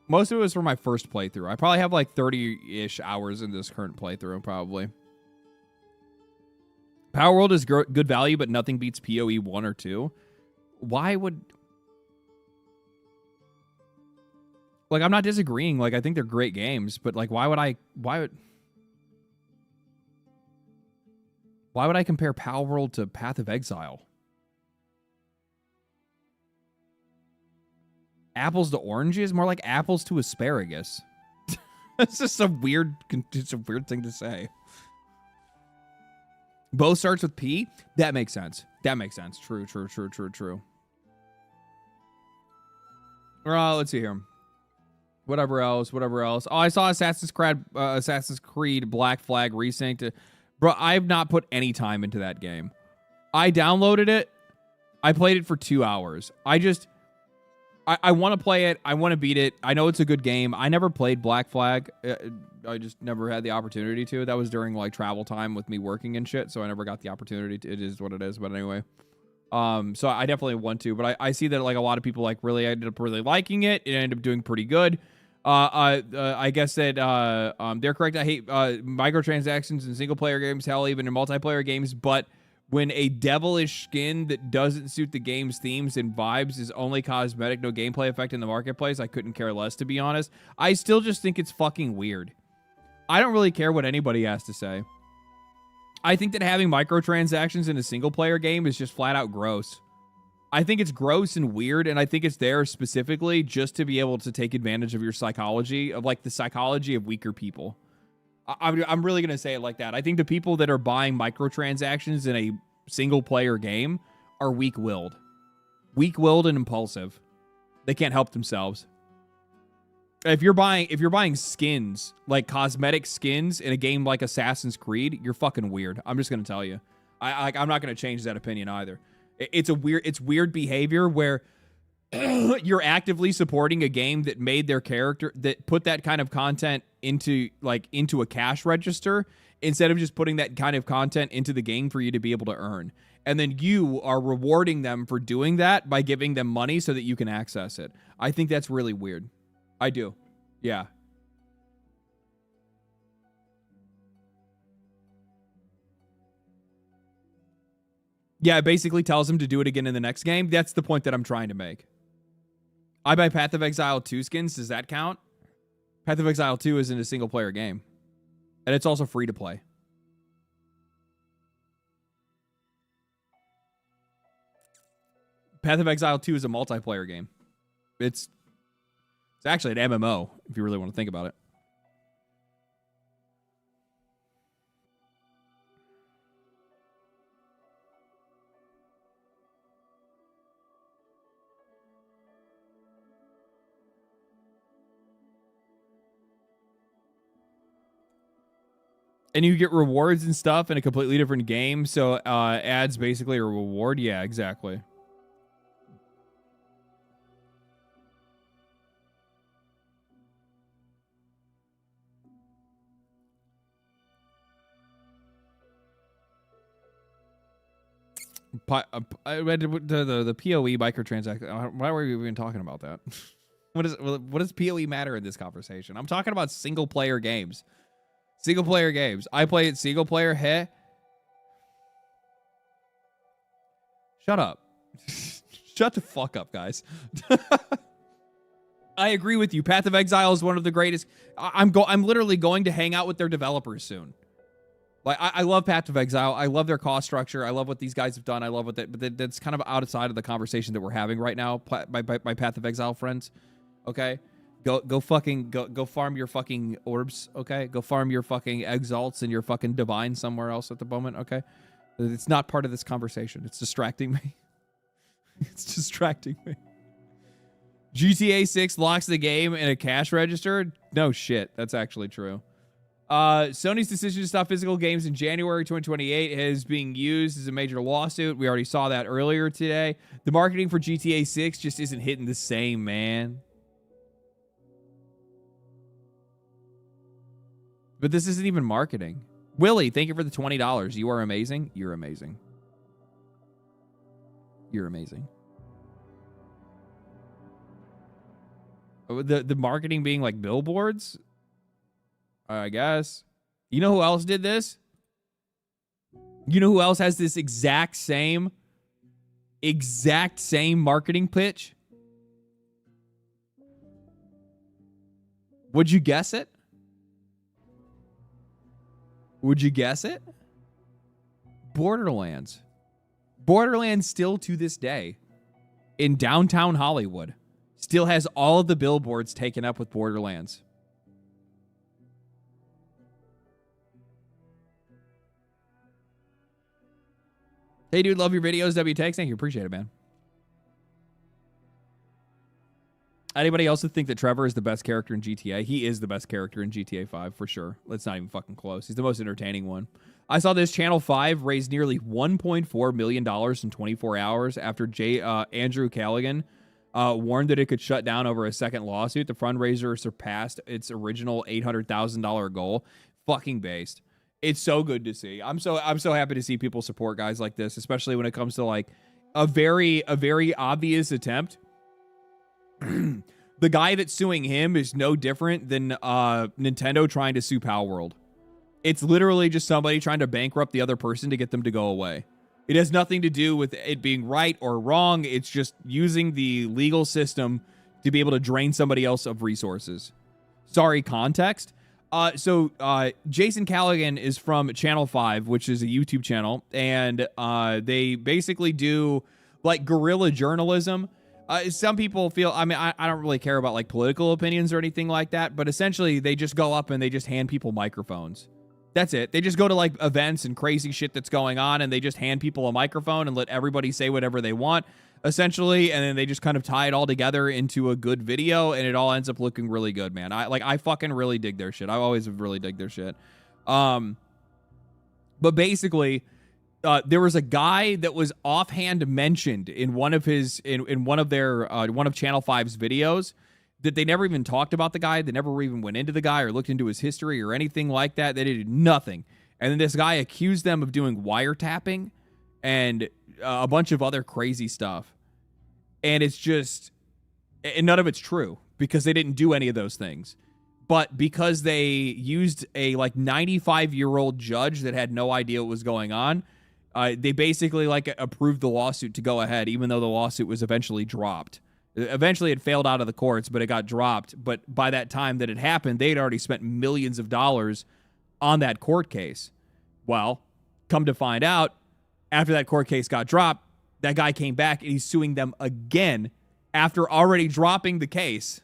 was for my first playthrough. I probably have like 30-ish hours in this current playthrough, probably. Palworld is good value, but nothing beats PoE 1 or 2. Why would... Like, I'm not disagreeing. Like, I think they're great games, but like, why would I compare Palworld to Path of Exile? Apples to oranges? More like apples to asparagus. That's just it's a weird thing to say. Both starts with P? That makes sense. That makes sense. True. Let's see here. Whatever else. Oh, I saw Assassin's Creed Black Flag Resynced. Bro, I've not put any time into that game. I downloaded it. I played it for 2 hours. I want to play it. I want to beat it. I know it's a good game. I never played Black Flag. I just never had the opportunity to. That was during like travel time with me working and shit, so I never got the opportunity to. It is what it is. But anyway, so I definitely want to. But I see that like a lot of people like really ended up really liking it. It ended up doing pretty good. I guess that they're correct. I hate microtransactions in single player games, hell, even in multiplayer games. But when a devilish skin that doesn't suit the game's themes and vibes is only cosmetic, no gameplay effect in the marketplace, I couldn't care less, to be honest. I still just think it's fucking weird. I don't really care what anybody has to say. I think that having microtransactions in a single player game is just flat out gross. I think it's gross and weird, and I think it's there specifically just to be able to take advantage of your psychology, of like the psychology of weaker people. I'm really going to say it like that. I think the people that are buying microtransactions in a single player game are weak-willed. Weak-willed and impulsive. They can't help themselves. If you're buying skins, like cosmetic skins in a game like Assassin's Creed, you're fucking weird. I'm just going to tell you. I'm not going to change that opinion either. It's weird behavior where you're actively supporting a game that made their character, that put that kind of content into a cash register instead of just putting that kind of content into the game for you to be able to earn. And then you are rewarding them for doing that by giving them money so that you can access it. I think that's really weird. I do. Yeah. Yeah, it basically tells him to do it again in the next game. That's the point that I'm trying to make. I buy Path of Exile 2 skins. Does that count? Path of Exile 2 isn't a single-player game. And it's also free to play. Path of Exile 2 is a multiplayer game. It's actually an MMO, if you really want to think about it. And you get rewards and stuff in a completely different game. So ads basically a reward. Yeah, exactly. The PoE microtransaction. Why were we even talking about that? What does PoE matter in this conversation? I'm talking about single player games. Single player games. I play it single player. Heh. Shut up. Shut the fuck up, guys. I agree with you. Path of Exile is one of the greatest. I'm literally going to hang out with their developers soon. Like I love Path of Exile. I love their cost structure. I love what these guys have done. I love what but that's kind of outside of the conversation that we're having right now. My Path of Exile friends. Okay. Go farm your fucking orbs, okay? Go farm your fucking exalts and your fucking divine somewhere else at the moment, okay? It's not part of this conversation. It's distracting me. It's distracting me. GTA 6 locks the game in a cash register? No shit. That's actually true. Sony's decision to stop physical games in January 2028 is being used as a major lawsuit. We already saw that earlier today. The marketing for GTA 6 just isn't hitting the same, man. But this isn't even marketing. Willie, thank you for the $20. You are amazing. You're amazing. You're amazing. The marketing being like billboards? I guess. You know who else did this? You know who else has this exact same marketing pitch? Would you guess it? Would you guess it? Borderlands. Borderlands still to this day in downtown Hollywood still has all of the billboards taken up with Borderlands. Hey, dude, love your videos. WTX, thank you. Appreciate it, man. Anybody else that think that Trevor is the best character in GTA? He is the best character in GTA 5, for sure. It's not even fucking close. He's the most entertaining one. I saw this Channel 5 raised nearly $1.4 million in 24 hours after Andrew Callaghan warned that it could shut down over a second lawsuit. The fundraiser surpassed its original $800,000 goal. Fucking based. It's so good to see. I'm so happy to see people support guys like this, especially when it comes to like a very obvious attempt The guy that's suing him is no different than Nintendo trying to sue Palworld. It's literally just somebody trying to bankrupt the other person to get them to go away. It has nothing to do with it being right or wrong. It's just using the legal system to be able to drain somebody else of resources. Sorry, context. So Jason Callaghan is from Channel 5, which is a YouTube channel, and they basically do like guerrilla journalism. Some people feel, I mean, I don't really care about like political opinions or anything like that, but essentially they just go up and they just hand people microphones. That's it. They just go to like events and crazy shit that's going on, and they just hand people a microphone and let everybody say whatever they want, essentially, and then they just kind of tie it all together into a good video, and it all ends up looking really good, man. I fucking really dig their shit. I always have really dig their shit. But basically, there was a guy that was offhand mentioned in one of his in one of their one of Channel 5's videos that they never even talked about the guy. They never even went into the guy or looked into his history or anything like that. They did nothing. And then this guy accused them of doing wiretapping and a bunch of other crazy stuff. And it's just, and none of it's true because they didn't do any of those things. But because they used a like 95-year-old judge that had no idea what was going on, they basically like approved the lawsuit to go ahead, even though the lawsuit was eventually dropped. Eventually it failed out of the courts, but it got dropped. But by that time that it happened, they'd already spent millions of dollars on that court case. Well, come to find out, after that court case got dropped, that guy came back and he's suing them again after already dropping the case.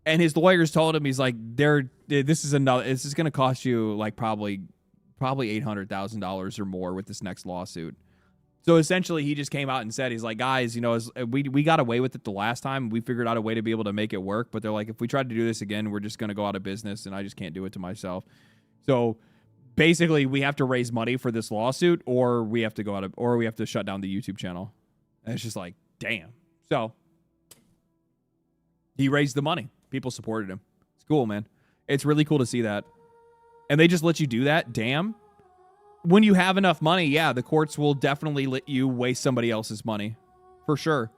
And his lawyers told him, he's like, this is going to cost you like probably $800,000 or more with this next lawsuit. So essentially, he just came out and said, he's like, guys, you know, we got away with it the last time. We figured out a way to be able to make it work. But they're like, if we tried to do this again, we're just going to go out of business, and I just can't do it to myself. So basically, we have to raise money for this lawsuit, or we have to shut down the YouTube channel. And it's just like, damn. So he raised the money. People supported him. It's cool, man. It's really cool to see that. And they just let you do that? Damn. When you have enough money, yeah, the courts will definitely let you waste somebody else's money. For sure.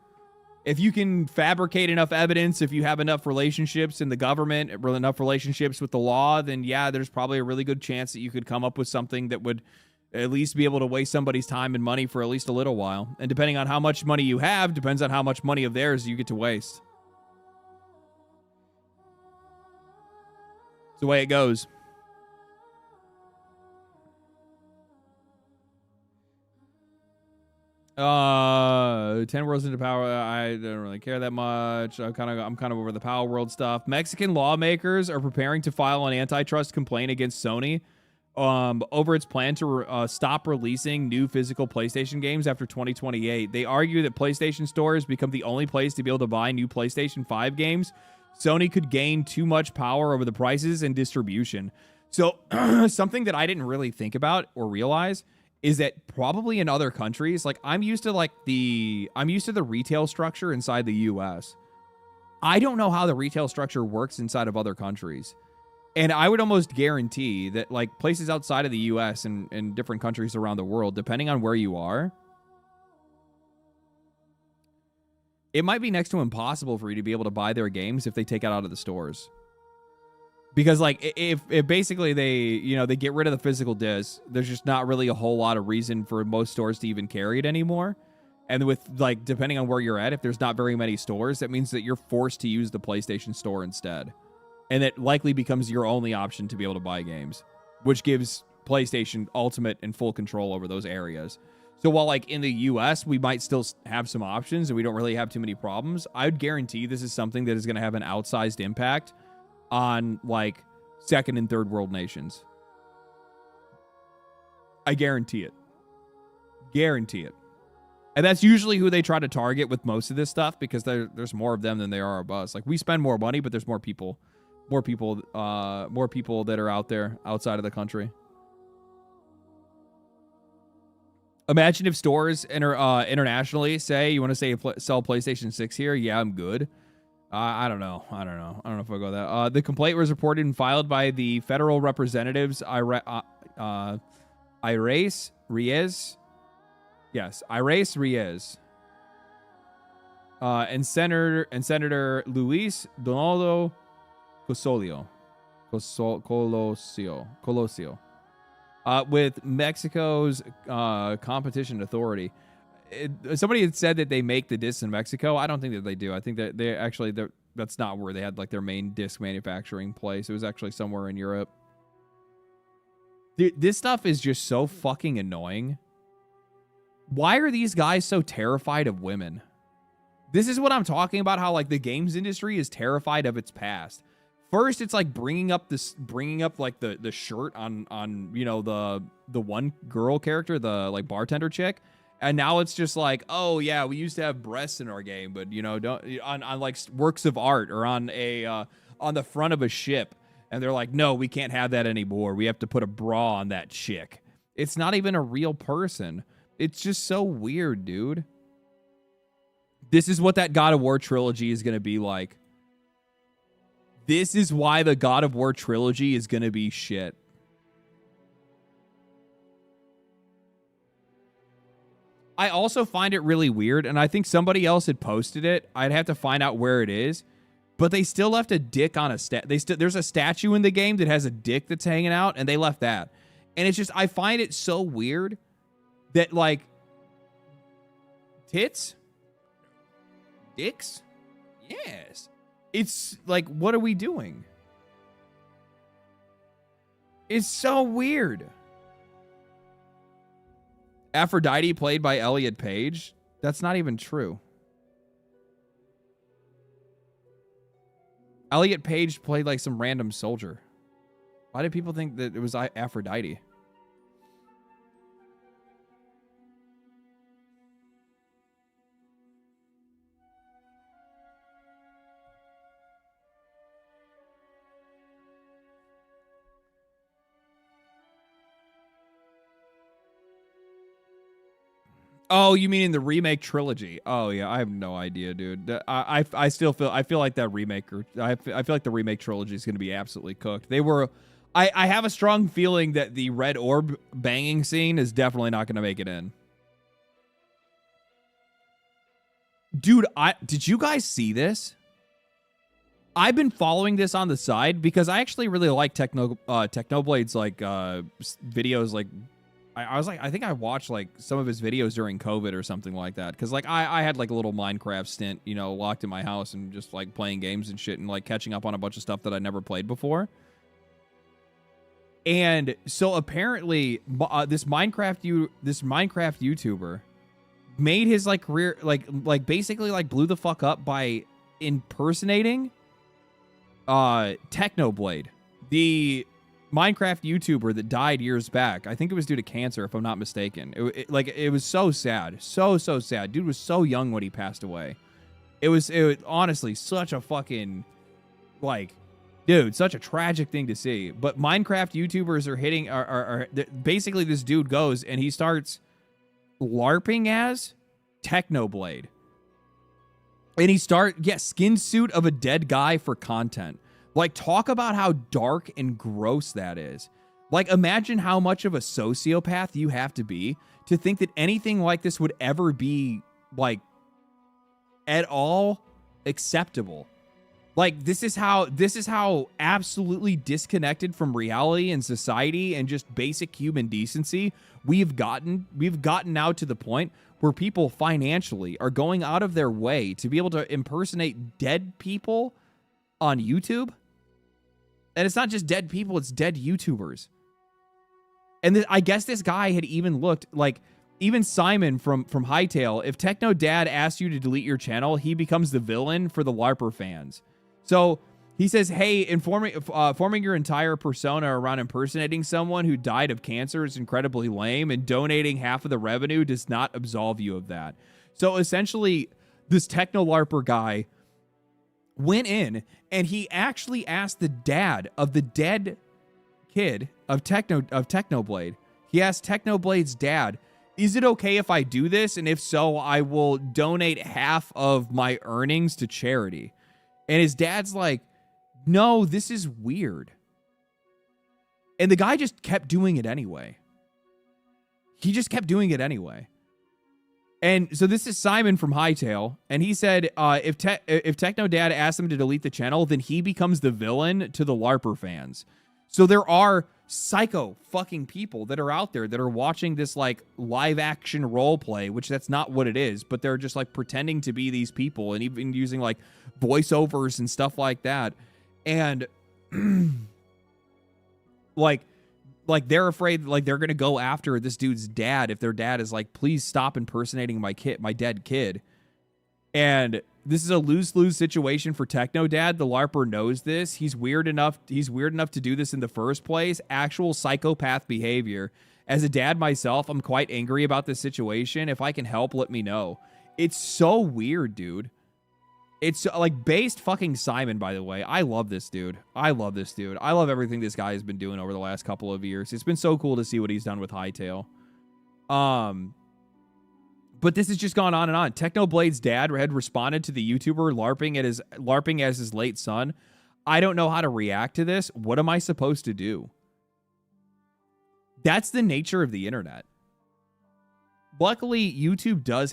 If you can fabricate enough evidence, if you have enough relationships in the government, enough relationships with the law, then yeah, there's probably a really good chance that you could come up with something that would at least be able to waste somebody's time and money for at least a little while. And depending on how much money you have, depends on how much money of theirs you get to waste. It's the way it goes. $10 worlds into power. I don't really care that much. I'm kind of over the Palworld stuff. Mexican lawmakers are preparing to file an antitrust complaint against Sony over its plan to stop releasing new physical PlayStation games after 2028. They argue that PlayStation stores become the only place to be able to buy new PlayStation 5 games. Sony could gain too much power over the prices and distribution. So something that I didn't really think about or realize is that probably in other countries, like I'm used to the retail structure inside the US. I don't know how the retail structure works inside of other countries. And I would almost guarantee that like places outside of the US and different countries around the world, depending on where you are, it might be next to impossible for you to be able to buy their games if they take it out of the stores. Because like if basically they get rid of the physical disc, there's just not really a whole lot of reason for most stores to even carry it anymore. And with like depending on where you're at, if there's not very many stores, that means that you're forced to use the PlayStation Store instead. And it likely becomes your only option to be able to buy games, which gives PlayStation ultimate and full control over those areas. So while like in the US, we might still have some options and we don't really have too many problems, I would guarantee this is something that is going to have an outsized impact on like second and third world nations. I guarantee it. Guarantee it. And that's usually who they try to target with most of this stuff because there's more of them than there are of us. Like we spend more money, but there's more people that are out there outside of the country. Imagine if stores internationally say, you want to sell PlayStation 6 here? Yeah, I'm good. I don't know. I don't know if I'll go that. The complaint was reported and filed by the federal representatives Irais Reyes. Yes, Irais Reyes. and Senator Luis Donaldo Colosio, with Mexico's competition authority. Somebody had said that they make the discs in Mexico. I don't think that they do. I think that that's not where they had like their main disc manufacturing place. It was actually somewhere in Europe. Dude, this stuff is just so fucking annoying. Why are these guys so terrified of women? This is what I'm talking about, how like the games industry is terrified of its past. First, it's like bringing up like the shirt on you know, the one girl character, the like bartender chick. And now it's just like, oh yeah, we used to have breasts in our game, but you know, don't on like works of art or on the front of a ship. And they're like, no, we can't have that anymore. We have to put a bra on that chick. It's not even a real person. It's just so weird, dude. This is what that God of War trilogy is going to be like. This is why the God of War trilogy is going to be shit. I also find it really weird, and I think somebody else had posted it. I'd have to find out where it is. But they still left a dick on a there's a statue in the game that has a dick that's hanging out, and they left that. And it's just, I find it so weird that, like, tits? Dicks? Yes. It's like, what are we doing? It's so weird. Aphrodite played by Elliot Page? That's not even true. Elliot Page played like some random soldier. Why did people think that it was Aphrodite? Oh, you mean in the remake trilogy? Oh yeah, I have no idea, dude. I feel like that remake, I feel like the remake trilogy is going to be absolutely cooked. I have a strong feeling that the red orb banging scene is definitely not going to make it in. Dude, did you guys see this? I've been following this on the side because I actually really like Technoblade's like videos. Like I was like, I think I watched like some of his videos during COVID or something like that. Cause like I had like a little Minecraft stint, you know, locked in my house and just like playing games and shit and like catching up on a bunch of stuff that I never played before. And so apparently this Minecraft YouTuber made his like career, like basically like blew the fuck up by impersonating Technoblade, the Minecraft YouTuber that died years back. I think it was due to cancer, if I'm not mistaken. It was so sad. So sad. Dude was so young when he passed away. It was honestly such a fucking, like, dude, such a tragic thing to see. But Minecraft YouTubers are basically, this dude goes and he starts LARPing as Technoblade. And skin suit of a dead guy for content. Like, talk about how dark and gross that is. Like, imagine how much of a sociopath you have to be to think that anything like this would ever be, like, at all acceptable. Like, this is how absolutely disconnected from reality and society and just basic human decency we've gotten now to the point where people financially are going out of their way to be able to impersonate dead people on YouTube. And it's not just dead people, it's dead YouTubers. And I guess this guy had even looked like, even Simon from Hightail, if Techno Dad asks you to delete your channel, he becomes the villain for the LARPer fans. So he says, hey, forming your entire persona around impersonating someone who died of cancer is incredibly lame, and donating half of the revenue does not absolve you of that. So essentially, this Techno LARPer guy went in and he actually asked the dad of the dead kid of Technoblade. He asked Technoblade's dad, is it okay if I do this? And if so, I will donate half of my earnings to charity. And his dad's like, no, this is weird. And the guy just kept doing it anyway. He just kept doing it anyway. And so this is Simon from Hightail, and he said if Techno Dad asks him to delete the channel, then he becomes the villain to the LARPer fans. So there are psycho fucking people that are out there that are watching this like live action role play, which that's not what it is, but they're just like pretending to be these people and even using like voiceovers and stuff like that. And like they're afraid like they're gonna go after this dude's dad if their dad is like, please stop impersonating my dead kid. And this is a lose-lose situation for Techno Dad. The LARPer knows this. He's weird enough to do this in the first place. Actual psychopath behavior. As a dad myself, I'm quite angry about this situation. If I can help, let me know. It's so weird, dude. It's like based fucking Simon, by the way. I love this dude. I love everything this guy has been doing over the last couple of years. It's been so cool to see what he's done with Hightail. But this has just gone on and on. Technoblade's dad had responded to the YouTuber LARPing as his late son. I don't know how to react to this. What am I supposed to do? That's the nature of the internet. Luckily, YouTube does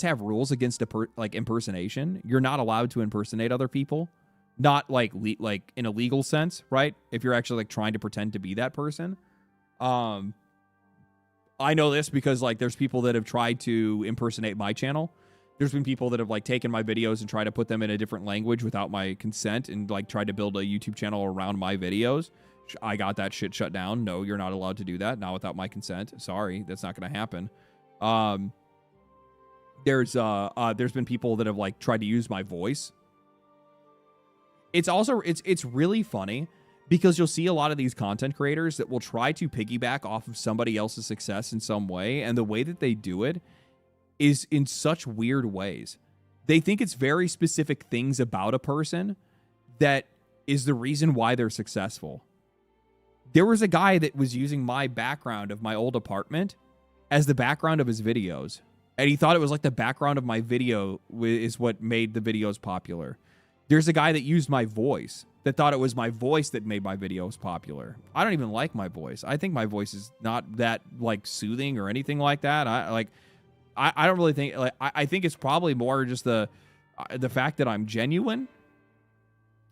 have rules against impersonation. You're not allowed to impersonate other people, not like in a legal sense, right? If you're actually like trying to pretend to be that person. I know this because like there's people that have tried to impersonate my channel. There's been people that have like taken my videos and tried to put them in a different language without my consent and like tried to build a YouTube channel around my videos. I got that shit shut down. No, you're not allowed to do that. Not without my consent. Sorry, that's not going to happen. There's been people that have like tried to use my voice. It's really funny because you'll see a lot of these content creators that will try to piggyback off of somebody else's success in some way, and the way that they do it is in such weird ways. They think it's very specific things about a person that is the reason why they're successful. There was a guy that was using my background of my old apartment as the background of his videos, and he thought it was like the background of my video is what made the videos popular. There's a guy that used my voice that thought it was my voice that made my videos popular. I don't even like my voice. I think my voice is not that like soothing or anything like that. I don't really think like I think it's probably more just the fact that I'm genuine,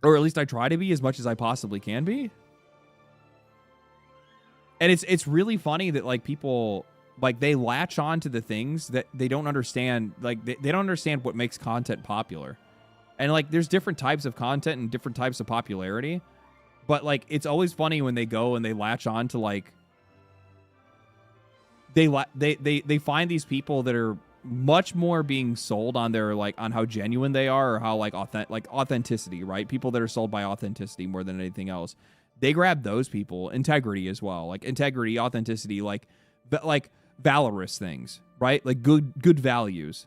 or at least I try to be as much as I possibly can be. And it's really funny that like people like they latch on to the things that they don't understand. Like they don't understand what makes content popular. And like there's different types of content and different types of popularity. But like it's always funny when they go and they latch on to like they find these people that are much more being sold on their like on how genuine they are, or how like authenticity, right? People that are sold by authenticity more than anything else. They grab those people, integrity as well, like integrity, authenticity, like valorous things, right? Like good values.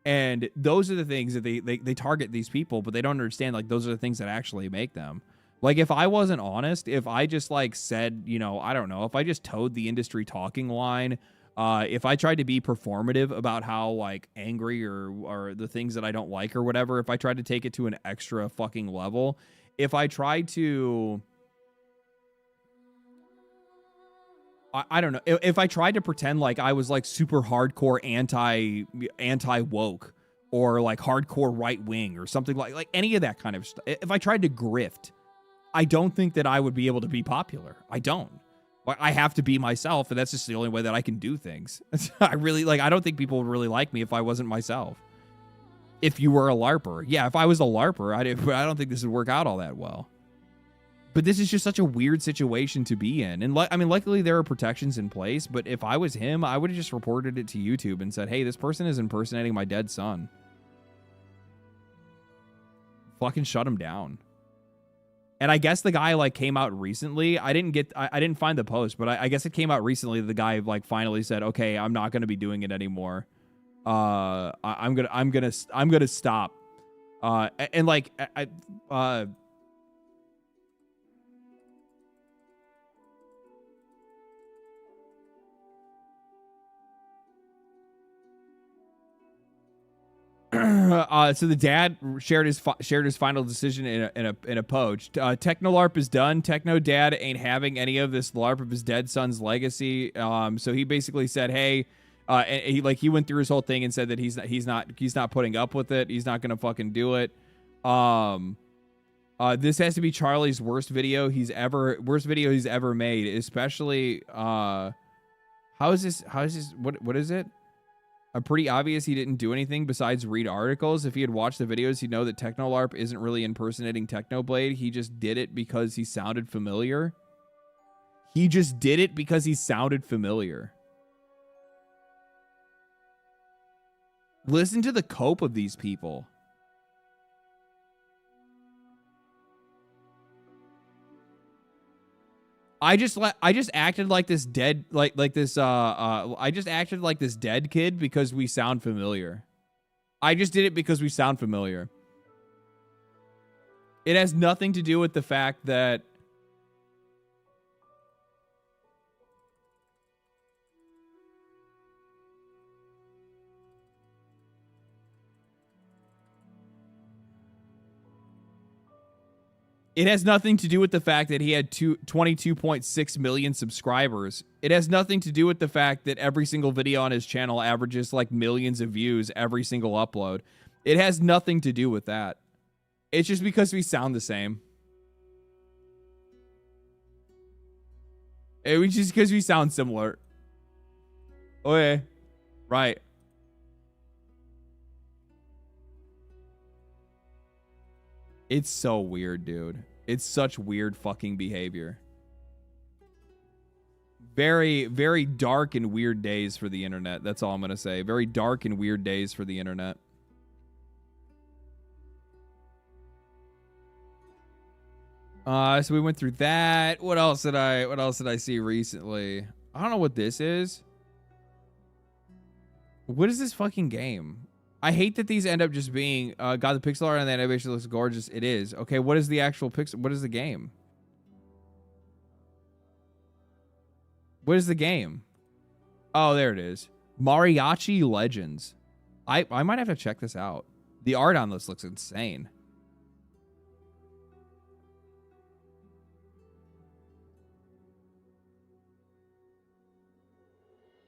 And those are the things that they target these people, but they don't understand like those are the things that actually make them. Like if I wasn't honest, if I just like said, you know, I don't know, if I just towed the industry talking line, if I tried to be performative about how like angry or the things that I don't like or whatever, if I tried to take it to an extra fucking level, if I tried to, I don't know, if I tried to pretend like I was like super hardcore anti woke or like hardcore right wing or something like any of that kind of stuff, if I tried to grift, I don't think that I would be able to be popular. I don't. I have to be myself, and that's just the only way that I can do things. I don't think people would really like me if I wasn't myself. If you were a LARPer. Yeah, if I was a LARPer, I don't think this would work out all that well. But this is just such a weird situation to be in. And I mean, luckily there are protections in place, but if I was him, I would have just reported it to YouTube and said, hey, this person is impersonating my dead son. Fucking shut him down. And I guess the guy like came out recently. I didn't find the post, but I guess it came out recently. The guy like finally said, okay, I'm not going to be doing it anymore. I'm gonna stop. And like, So the dad shared his final decision in a post. Technolarp is done. Techno dad ain't having any of this LARP of his dead son's legacy. So he basically said, hey, and he went through his whole thing and said that he's not putting up with it. He's not gonna fucking do it. This has to be Charlie's worst video he's ever made. Especially how is this? What is it? Pretty obvious he didn't do anything besides read articles. If he had watched the videos, he'd know that Technolarp isn't really impersonating Technoblade. He just did it because he sounded familiar. Listen to the cope of these people. I just acted like this dead I just acted like this dead kid because we sound familiar. I just did it because we sound familiar. It has nothing to do with the fact that he had 22.6 million subscribers. It has nothing to do with the fact that every single video on his channel averages like millions of views every single upload. It has nothing to do with that. It's just because we sound the same. It's just because we sound similar. Okay. Right. It's so weird, dude. It's such weird fucking behavior. Very, very dark and weird days for the internet. That's all I'm going to say. Very dark and weird days for the internet. So we went through that. What else did I see recently? I don't know what this is. What is this fucking game? I hate that these end up just being, God, the pixel art on the animation looks gorgeous. It is. Okay, what is the actual pixel? What is the game? What is the game? Oh, there it is. Mariachi Legends. I might have to check this out. The art on this looks insane.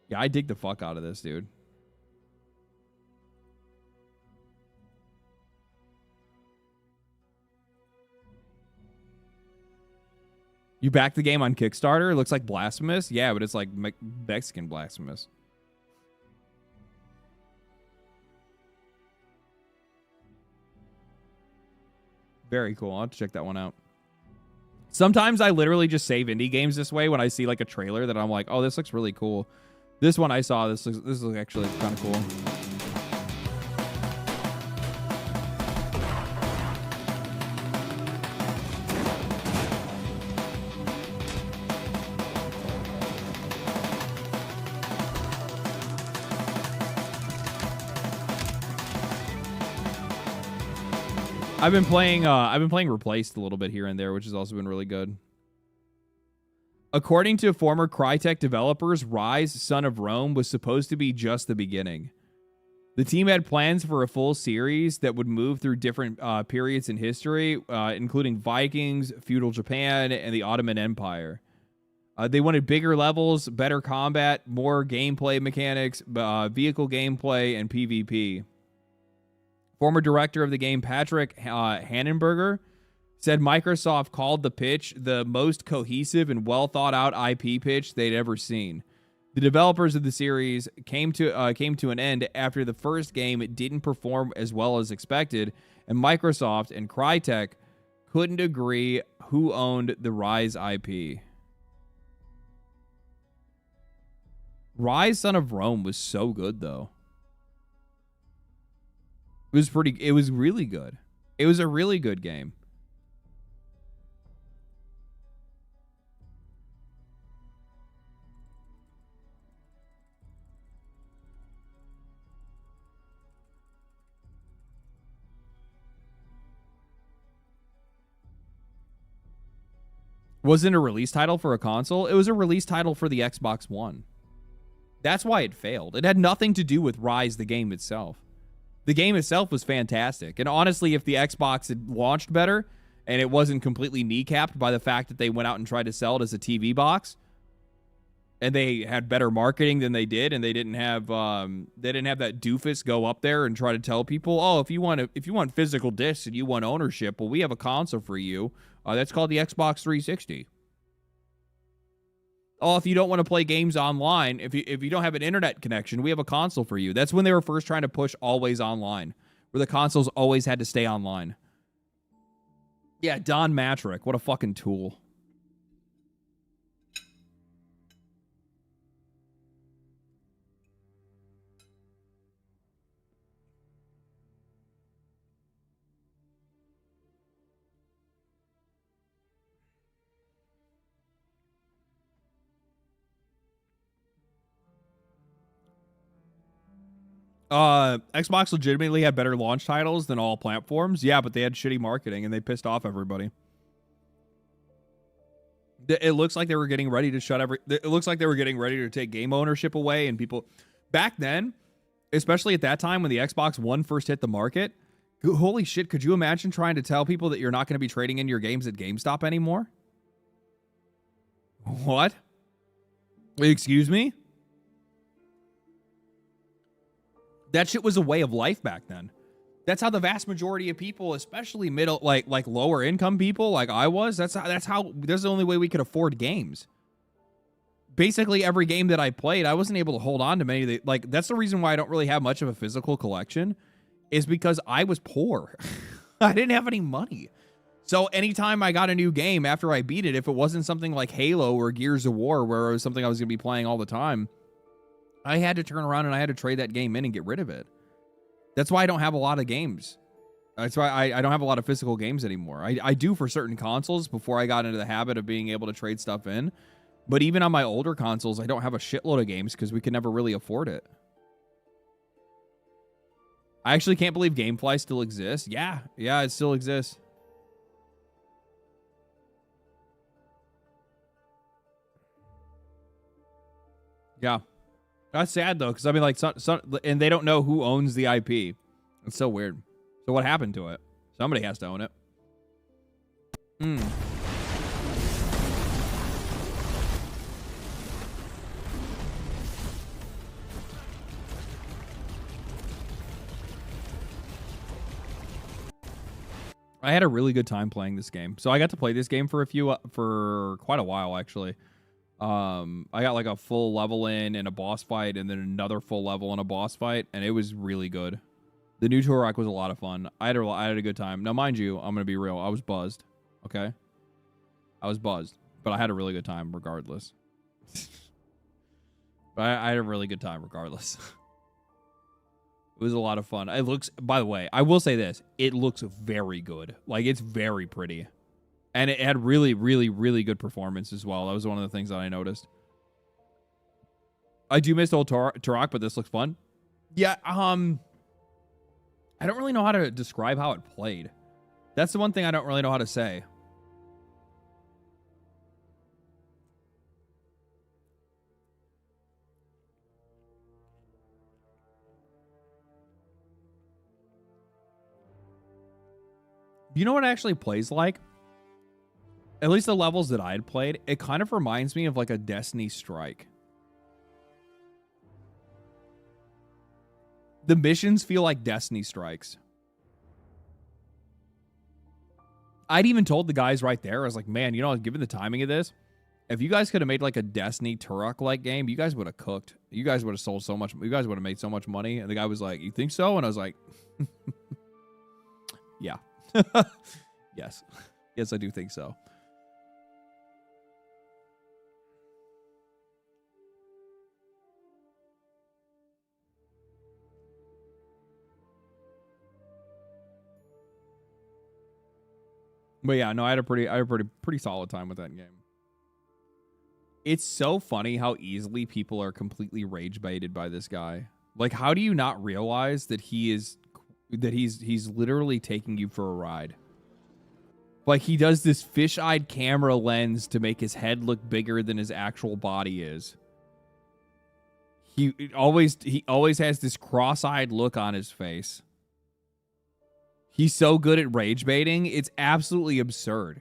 Yeah, I dig the fuck out of this, dude. You backed the game on Kickstarter? It looks like Blasphemous. Yeah, but it's like Mexican Blasphemous. Very cool. I'll have to check that one out. Sometimes I literally just save indie games this way when I see like a trailer that I'm like, oh, this looks really cool. This one I saw, this looks actually kind of cool. I've been playing Replaced a little bit here and there, which has also been really good. According to former Crytek developers, Rise: Son of Rome was supposed to be just the beginning. The team had plans for a full series that would move through different periods in history, including Vikings, feudal Japan, and the Ottoman Empire. They wanted bigger levels, better combat, more gameplay mechanics, vehicle gameplay, and PvP. Former director of the game, Patrick Hannenberger, said Microsoft called the pitch the most cohesive and well-thought-out IP pitch they'd ever seen. The developers of the series came to an end after the first game didn't perform as well as expected, and Microsoft and Crytek couldn't agree who owned the Rise IP. Rise: Son of Rome was so good, though. It was really good. It was a really good game. Wasn't a release title for a console. It was a release title for the Xbox One. That's why it failed. It had nothing to do with Rise, the game itself. The game itself was fantastic. And honestly, if the Xbox had launched better and it wasn't completely kneecapped by the fact that they went out and tried to sell it as a TV box, and they had better marketing than they did, and they didn't have that doofus go up there and try to tell people, oh, if you want physical discs and you want ownership, well, we have a console for you. That's called the Xbox 360. Oh, if you don't want to play games online, if you don't have an internet connection, we have a console for you. That's when they were first trying to push always online, where the consoles always had to stay online. Yeah, Don Matrick, what a fucking tool. Xbox legitimately had better launch titles than all platforms. Yeah, but they had shitty marketing and they pissed off everybody. It looks like they were getting ready to it looks like they were getting ready to take game ownership away, and people back then, especially at that time when the Xbox One first hit the market, holy shit, could you imagine trying to tell people that you're not going to be trading in your games at GameStop anymore? What? Excuse me? That shit was a way of life back then. That's how the vast majority of people, especially middle, like lower income people, like I was, that's the only way we could afford games. Basically, every game that I played, I wasn't able to hold on to many of the, like, that's the reason why I don't really have much of a physical collection, is because I was poor. I didn't have any money. So anytime I got a new game after I beat it, if it wasn't something like Halo or Gears of War, where it was something I was going to be playing all the time, I had to turn around and I had to trade that game in and get rid of it. That's why I don't have a lot of games. That's why I don't have a lot of physical games anymore. I do for certain consoles before I got into the habit of being able to trade stuff in. But even on my older consoles, I don't have a shitload of games because we could never really afford it. I actually can't believe GameFly still exists. Yeah, it still exists. Yeah. That's sad, though, because I mean, like, and they don't know who owns the IP. It's so weird. So what happened to it? Somebody has to own it. I had a really good time playing this game. So I got to play this game for quite a while, actually. I got like a full level in and a boss fight, and then another full level and a boss fight, and it was really good. The new Turok was a lot of fun. I had a good time. Now, mind you, I'm gonna be real. I was buzzed. Okay, I was buzzed, but I had a really good time regardless. But I had a really good time regardless. It was a lot of fun. It looks, by the way, I will say this: it looks very good. Like, it's very pretty. And it had really, really, really good performance as well. That was one of the things that I noticed. I do miss old Turok, but this looks fun. Yeah, I don't really know how to describe how it played. That's the one thing I don't really know how to say. You know what it actually plays like? At least the levels that I had played, it kind of reminds me of like a Destiny Strike. The missions feel like Destiny Strikes. I'd even told the guys right there, I was like, man, you know, given the timing of this, if you guys could have made like a Destiny Turok-like game, you guys would have cooked. You guys would have sold so much. You guys would have made so much money. And the guy was like, you think so? And I was like, yeah. Yes. Yes, I do think so. But yeah, no, I had a pretty solid time with that game. It's so funny how easily people are completely rage baited by this guy. Like, how do you not realize that he's literally taking you for a ride? Like, he does this fish-eyed camera lens to make his head look bigger than his actual body is. He always has this cross-eyed look on his face. He's so good at rage baiting. It's absolutely absurd.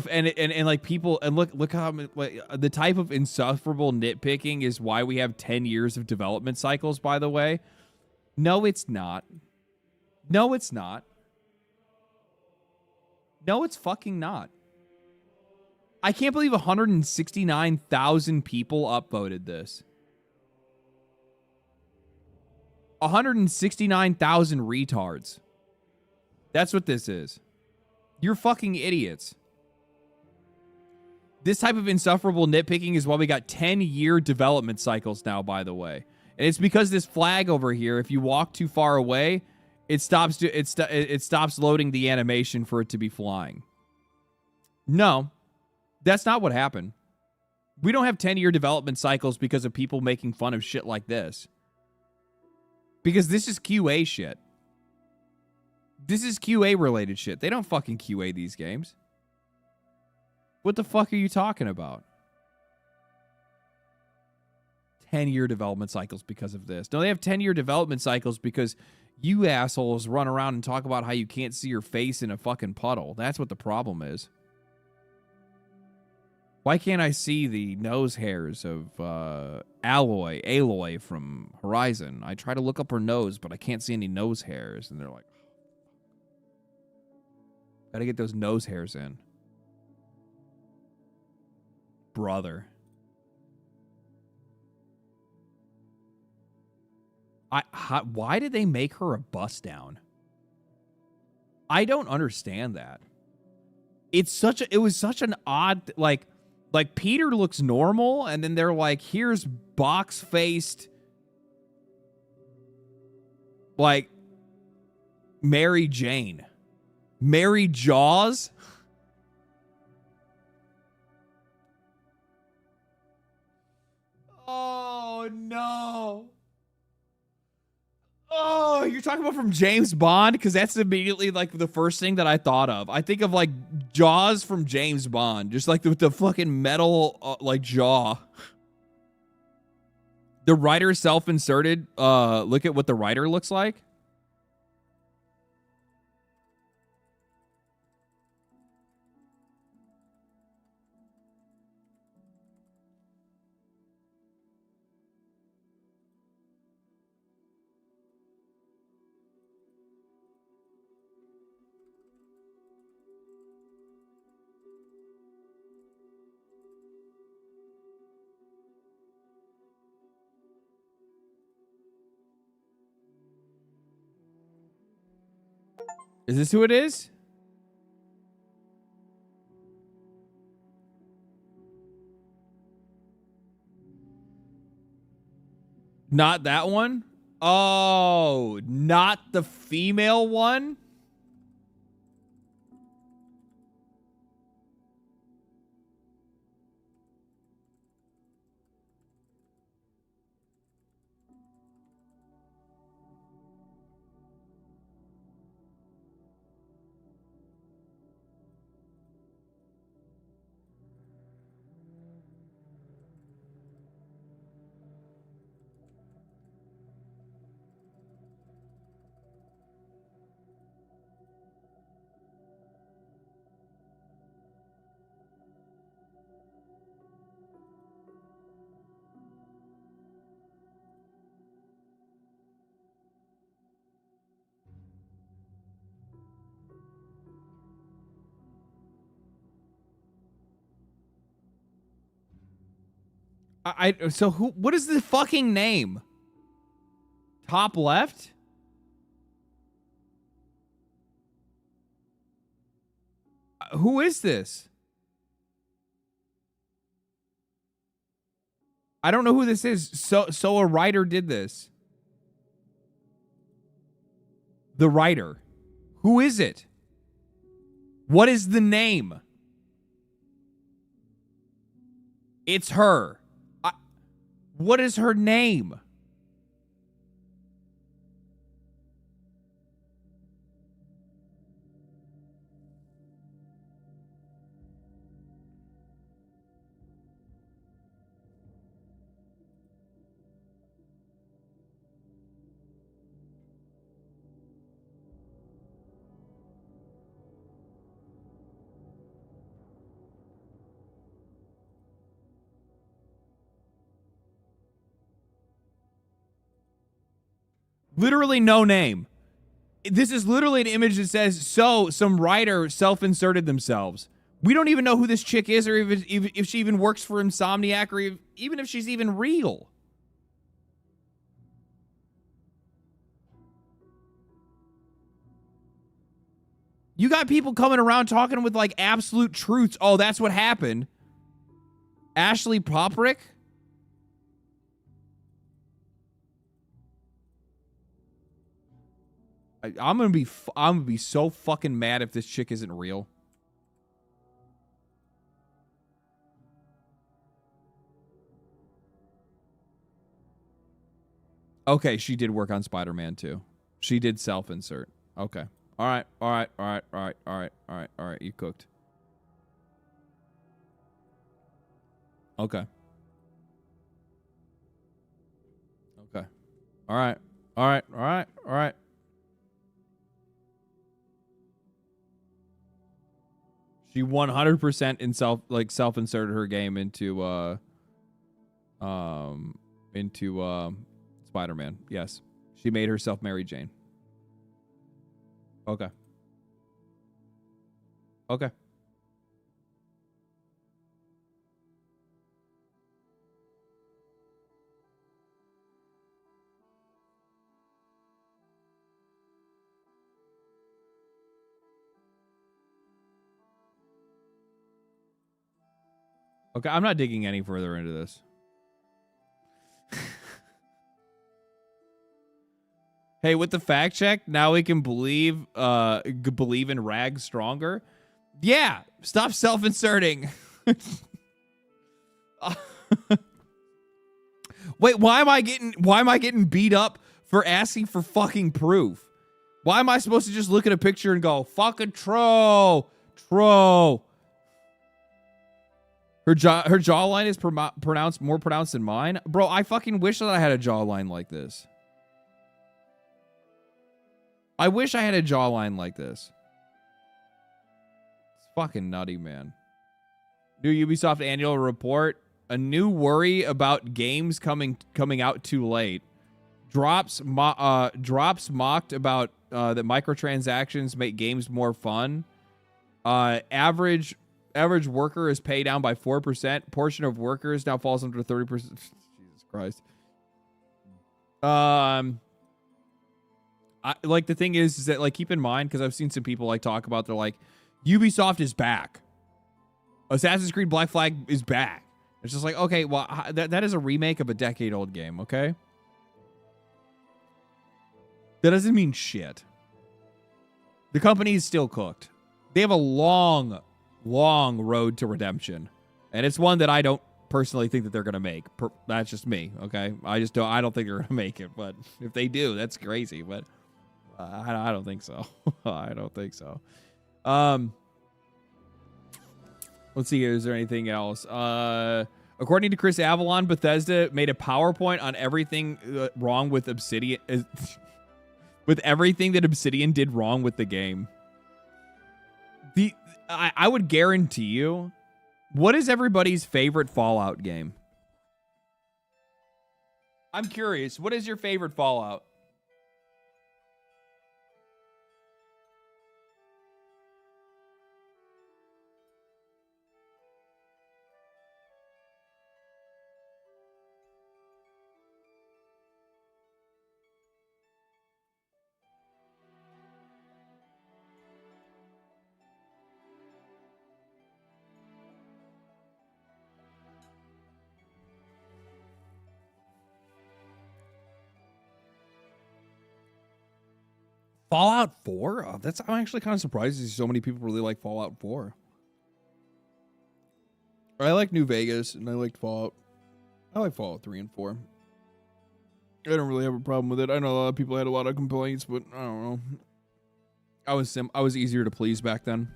And like people, and look how like, the type of insufferable nitpicking is why we have 10 years of development cycles, by the way. No, it's not. No, it's not. No, it's fucking not. I can't believe 169,000 people upvoted this. 169,000 retards. That's what this is. You're fucking idiots. This type of insufferable nitpicking is why we got 10-year development cycles now, by the way. And it's because this flag over here, if you walk too far away, it stops loading the animation for it to be flying. No, that's not what happened. We don't have 10-year development cycles because of people making fun of shit like this. Because this is QA shit. This is QA-related shit. They don't fucking QA these games. What the fuck are you talking about? 10-year development cycles because of this. No, they have 10-year development cycles because you assholes run around and talk about how you can't see your face in a fucking puddle. That's what the problem is. Why can't I see the nose hairs of Aloy from Horizon? I try to look up her nose, but I can't see any nose hairs. And they're like, gotta get those nose hairs in. Brother. Why did they make her a bust down? I don't understand that. It was such an odd, like Peter looks normal, and then they're like, here's box-faced, like, Mary Jane. Mary Jaws? Oh, no. Oh, you're talking about from James Bond? Because that's immediately, like, the first thing that I thought of. I think of, like, Jaws from James Bond. Just, like, the fucking metal, like, jaw. The writer self-inserted. Look at what the writer looks like. Is this who it is? Not that one? Oh, not the female one? So what is the fucking name? Top left? Who is this? I don't know who this is. So a writer did this. The writer. Who is it? What is the name? It's her. What is her name? Literally no name. This is literally an image that says, so some writer self-inserted themselves. We don't even know who this chick is, or if she even works for Insomniac, or even if she's even real. You got people coming around talking with like absolute truths. Oh, that's what happened. Ashley Poprick? I'm gonna be so fucking mad if this chick isn't real. Okay, she did work on Spider-Man too. She did self-insert. Okay. All right. You cooked. Okay. Okay. All right. She 100% self-inserted her game into Spider-Man. Yes. She made herself Mary Jane. Okay. Okay. Okay, I'm not digging any further into this. Hey, with the fact check, now we can believe in Rag stronger. Yeah, stop self-inserting. Wait, why am I getting beat up for asking for fucking proof? Why am I supposed to just look at a picture and go, fucking tro? Her jawline is more pronounced than mine? Bro, I fucking wish that I had a jawline like this. I wish I had a jawline like this. It's fucking nutty, man. New Ubisoft annual report. A new worry about games coming out too late. Drops mocked about that microtransactions make games more fun. Average worker is paid down by 4%. Portion of workers now falls under 30%. Jesus Christ. Like the thing is that like keep in mind, because I've seen some people like talk about, they're like, Ubisoft is back. Assassin's Creed Black Flag is back. It's just like, okay, well that is a remake of a decade-old game, okay? That doesn't mean shit. The company is still cooked. They have a long road to redemption, and it's one that I don't personally think that they're gonna make. That's just me, okay? I don't think they're gonna make it, but if they do, that's crazy. But I don't think so. I don't think so. Let's see here. Is there anything else? According to Chris Avalon, Bethesda made a PowerPoint on everything wrong with Obsidian, with everything that Obsidian did wrong with the game. I would guarantee you, what is everybody's favorite Fallout game? I'm curious. What is your favorite Fallout? Fallout 4? Oh, I'm actually kind of surprised to see so many people really like Fallout 4. I like New Vegas, and I liked Fallout. I like Fallout 3 and 4. I don't really have a problem with it. I know a lot of people had a lot of complaints, but I don't know. I was easier to please back then.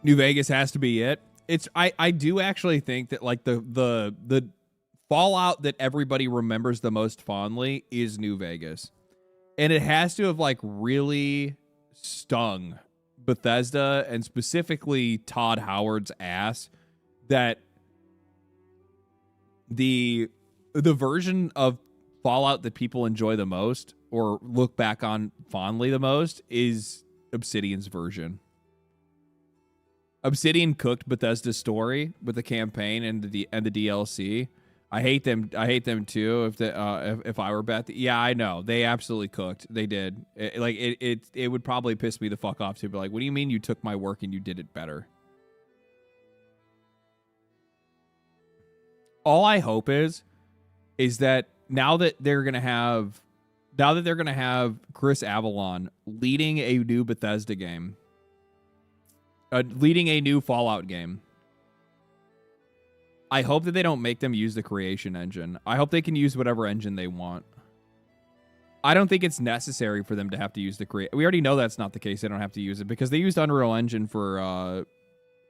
New Vegas has to be it. I do actually think that like the Fallout that everybody remembers the most fondly is New Vegas. And it has to have like really stung Bethesda and specifically Todd Howard's ass that the version of Fallout that people enjoy the most or look back on fondly the most is Obsidian's version. Obsidian cooked Bethesda's story with the campaign and the DLC. I hate them. I hate them too. If I were Beth, yeah, I know they absolutely cooked. They did. It would probably piss me the fuck off too. But like, what do you mean you took my work and you did it better? All I hope is that now that they're gonna have Chris Avellone leading a new Bethesda game, leading a new Fallout game. I hope that they don't make them use the creation engine. I hope they can use whatever engine they want. I don't think it's necessary for them to have to use the create. We already know that's not the case. They don't have to use it because they used Unreal Engine for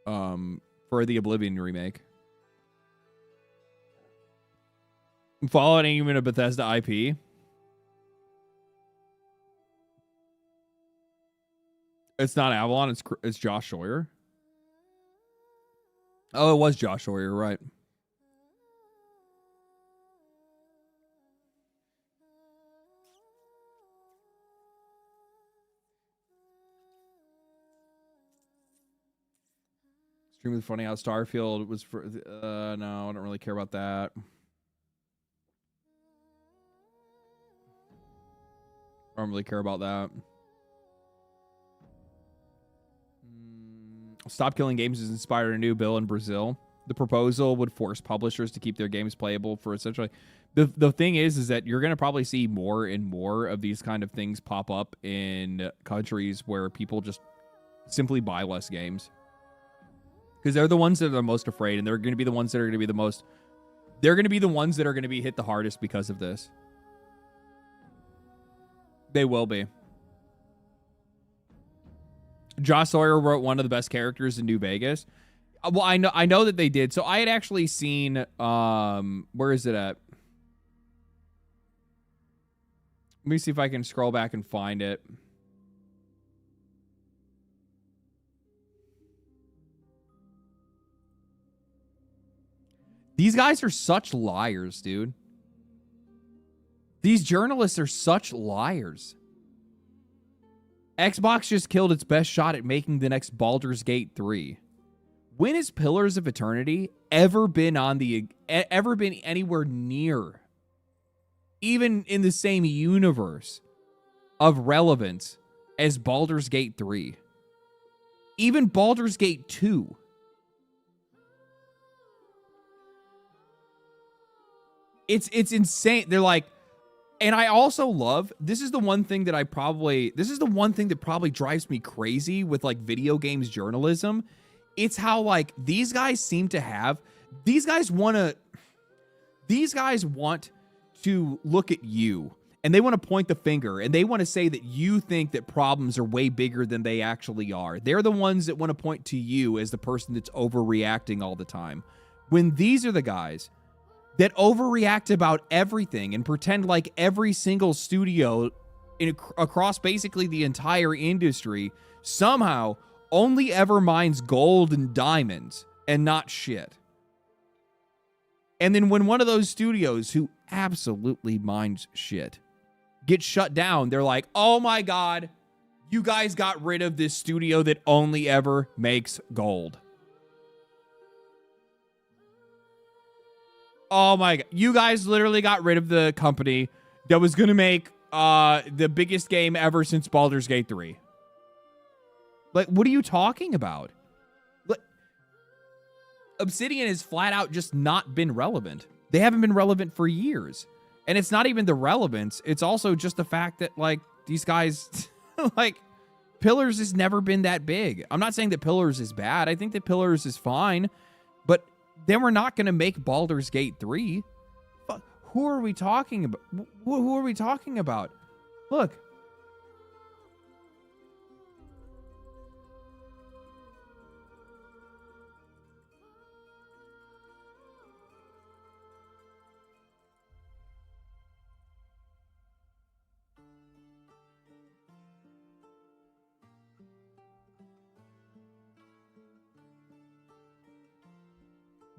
the Oblivion remake. Fallout ain't even a Bethesda IP. It's not Avalon. It's Josh Sawyer. Oh, it was Josh Sawyer, right? Extremely funny how Starfield was for. No, I don't really care about that. I don't really care about that. Stop Killing Games has inspired a new bill in Brazil. The proposal would force publishers to keep their games playable for essentially... The thing is that you're going to probably see more and more of these kind of things pop up in countries where people just simply buy less games. Because they're the ones that are the most afraid, and they're going to be the ones that are going to be the most... They're going to be the ones that are going to be hit the hardest because of this. They will be. Josh Sawyer wrote one of the best characters in New Vegas. Well, I know that they did. So I had actually seen where is it at? Let me see if I can scroll back and find it. These guys are such liars, dude. These journalists are such liars. Xbox just killed its best shot at making the next Baldur's Gate 3. When has Pillars of Eternity ever been anywhere near, even in the same universe of relevance as Baldur's Gate 3? Even Baldur's Gate 2. It's insane. They're like, and I also love, this is the one thing that probably drives me crazy with like video games journalism. It's how like these guys want to look at you and they want to point the finger and they want to say that you think that problems are way bigger than they actually are. They're the ones that want to point to you as the person that's overreacting all the time. When these are the guys that overreact about everything and pretend like every single studio across basically the entire industry somehow only ever mines gold and diamonds and not shit. And then when one of those studios who absolutely mines shit gets shut down, they're like, oh my God, you guys got rid of this studio that only ever makes gold. Oh my God. You guys literally got rid of the company that was going to make the biggest game ever since Baldur's Gate 3. Like, what are you talking about? Like, Obsidian has flat out just not been relevant. They haven't been relevant for years. And it's not even the relevance. It's also just the fact that, like, these guys, like, Pillars has never been that big. I'm not saying that Pillars is bad. I think that Pillars is fine. But then we're not going to make Baldur's Gate 3. Who are we talking about? Who are we talking about? Look.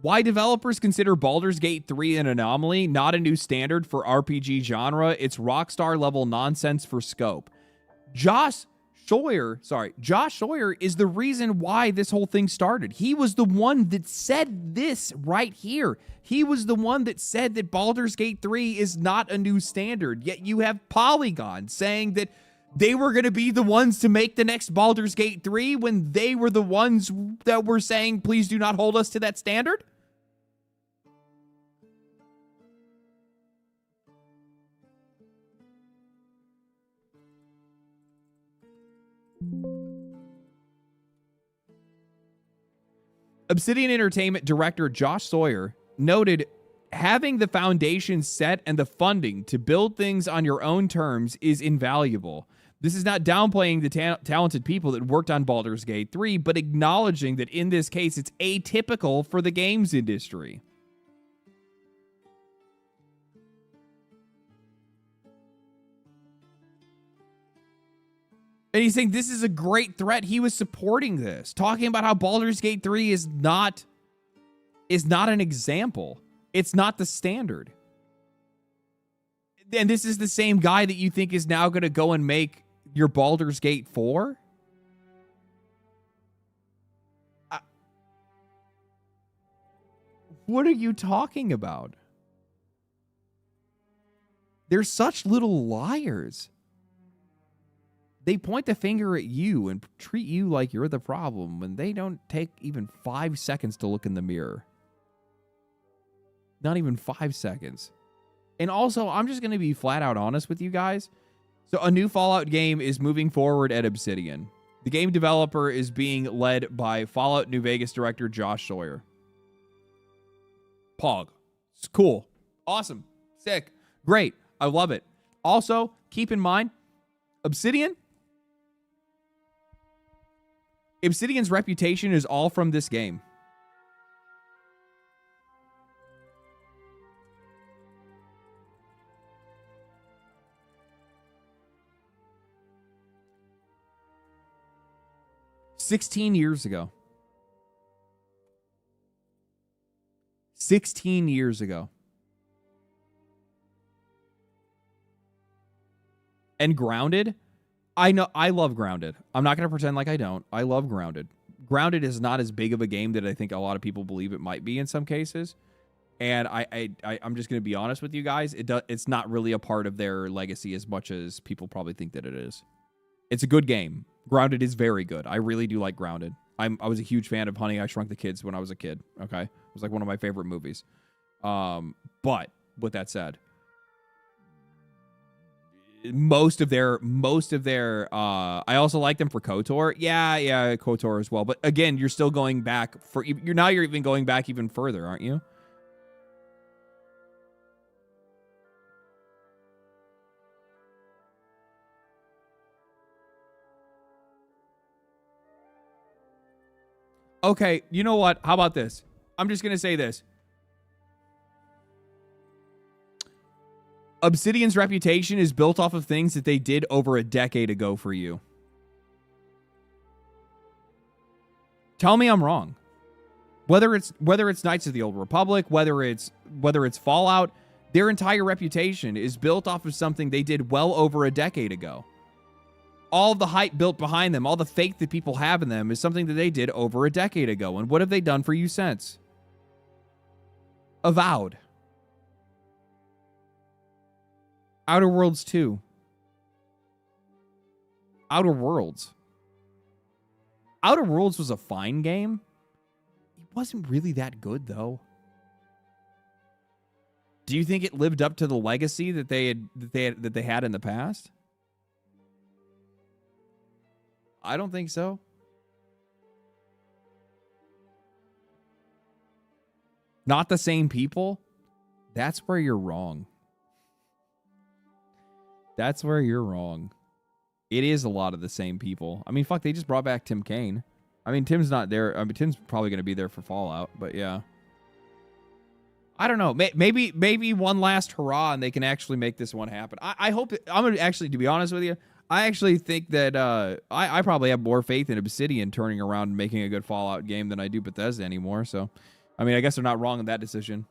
Why developers consider Baldur's Gate 3 an anomaly, not a new standard for RPG genre. It's Rockstar level nonsense for scope. Josh Sawyer is the reason why this whole thing started. He was the one that said this right here. He was the one that said that Baldur's Gate 3 is not a new standard. Yet you have Polygon saying that they were going to be the ones to make the next Baldur's Gate 3 when they were the ones that were saying, please do not hold us to that standard. Obsidian Entertainment director Josh Sawyer noted, having the foundation set and the funding to build things on your own terms is invaluable. This is not downplaying the talented people that worked on Baldur's Gate 3, but acknowledging that in this case, it's atypical for the games industry. And he's saying this is a great threat. He was supporting this, talking about how Baldur's Gate 3 is not an example. It's not the standard. And this is the same guy that you think is now going to go and make your Baldur's Gate 4? What are you talking about? They're such little liars. They point the finger at you and treat you like you're the problem when they don't take even 5 seconds to look in the mirror. Not even 5 seconds. And also, I'm just going to be flat out honest with you guys. So a new Fallout game is moving forward at Obsidian. The game developer is being led by Fallout New Vegas director Josh Sawyer. Pog. It's cool. Awesome. Sick. Great. I love it. Also, keep in mind, Obsidian's reputation is all from this game. $16 years ago. 16 years ago. And Grounded, I know, I love Grounded. I'm not going to pretend like I don't. I love Grounded. Grounded is not as big of a game that I think a lot of people believe it might be in some cases. And I'm just going to be honest with you guys. It's not really a part of their legacy as much as people probably think that it is. It's a good game. Grounded is very good. I really do like Grounded. I was a huge fan of Honey, I Shrunk the Kids when I was a kid. Okay. It was like one of my favorite movies. But with that said, most of their I also like them for KOTOR. Yeah, KOTOR as well. But again, you're still going back you're even going back even further, aren't you? Okay, you know what? How about this? I'm just going to say this. Obsidian's reputation is built off of things that they did over a decade ago for you. Tell me I'm wrong. Whether it's Knights of the Old Republic, whether it's Fallout, their entire reputation is built off of something they did well over a decade ago. All the hype built behind them, all the faith that people have in them is something that they did over a decade ago. And what have they done for you since? Avowed. Outer Worlds 2. Outer Worlds. Outer Worlds was a fine game. It wasn't really that good, though. Do you think it lived up to the legacy that they had in the past? I don't think so. Not the same people? That's where you're wrong. That's where you're wrong. It is a lot of the same people. I mean, fuck, they just brought back Tim Kaine. I mean, Tim's not there. I mean, Tim's probably going to be there for Fallout, but yeah. I don't know. Maybe one last hurrah and they can actually make this one happen. I hope that, I'm going to actually, to be honest with you, I actually think that I probably have more faith in Obsidian turning around and making a good Fallout game than I do Bethesda anymore. So I mean, I guess they're not wrong in that decision.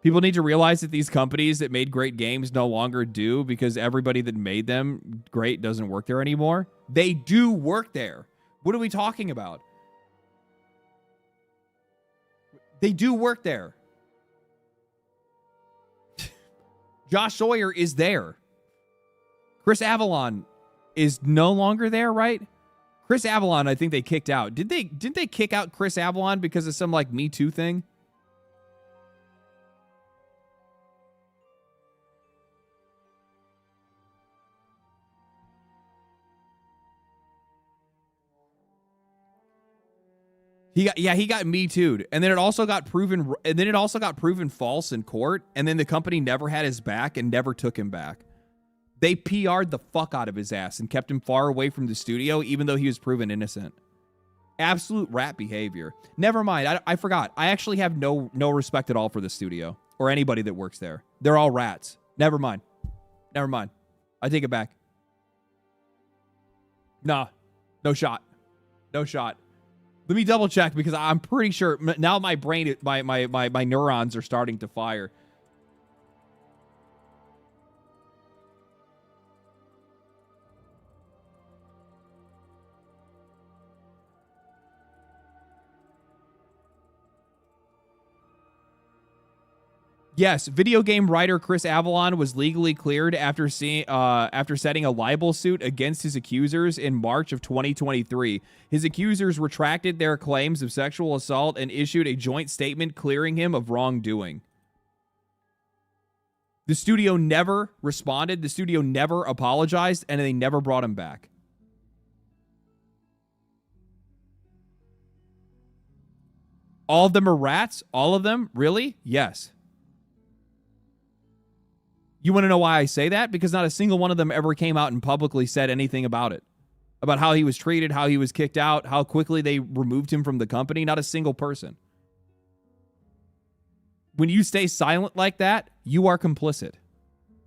People need to realize that these companies that made great games no longer do, because everybody that made them great doesn't work there anymore. They do work there. What are we talking about? They do work there. Josh Sawyer is there. Chris Avalon is no longer there, right? Chris Avalon, I think they kicked out. Didn't they kick out Chris Avalon because of some like Me Too thing? He got Me Too'd, and then it also got proven false in court, and then the company never had his back and never took him back. They PR'd the fuck out of his ass and kept him far away from the studio, even though he was proven innocent. Absolute rat behavior. Never mind. I forgot. I actually have no respect at all for the studio or anybody that works there. They're all rats. Never mind. Never mind. I take it back. Nah. No shot. No shot. Let me double check, because I'm pretty sure now my brain, my neurons are starting to fire. Yes, video game writer Chris Avalon was legally cleared after setting a libel suit against his accusers in March of 2023. His accusers retracted their claims of sexual assault and issued a joint statement clearing him of wrongdoing. The studio never responded, the studio never apologized, and they never brought him back. All of them are rats? All of them? Really? Yes. You want to know why I say that? Because not a single one of them ever came out and publicly said anything about it. About how he was treated, how he was kicked out, how quickly they removed him from the company. Not a single person. When you stay silent like that, you are complicit.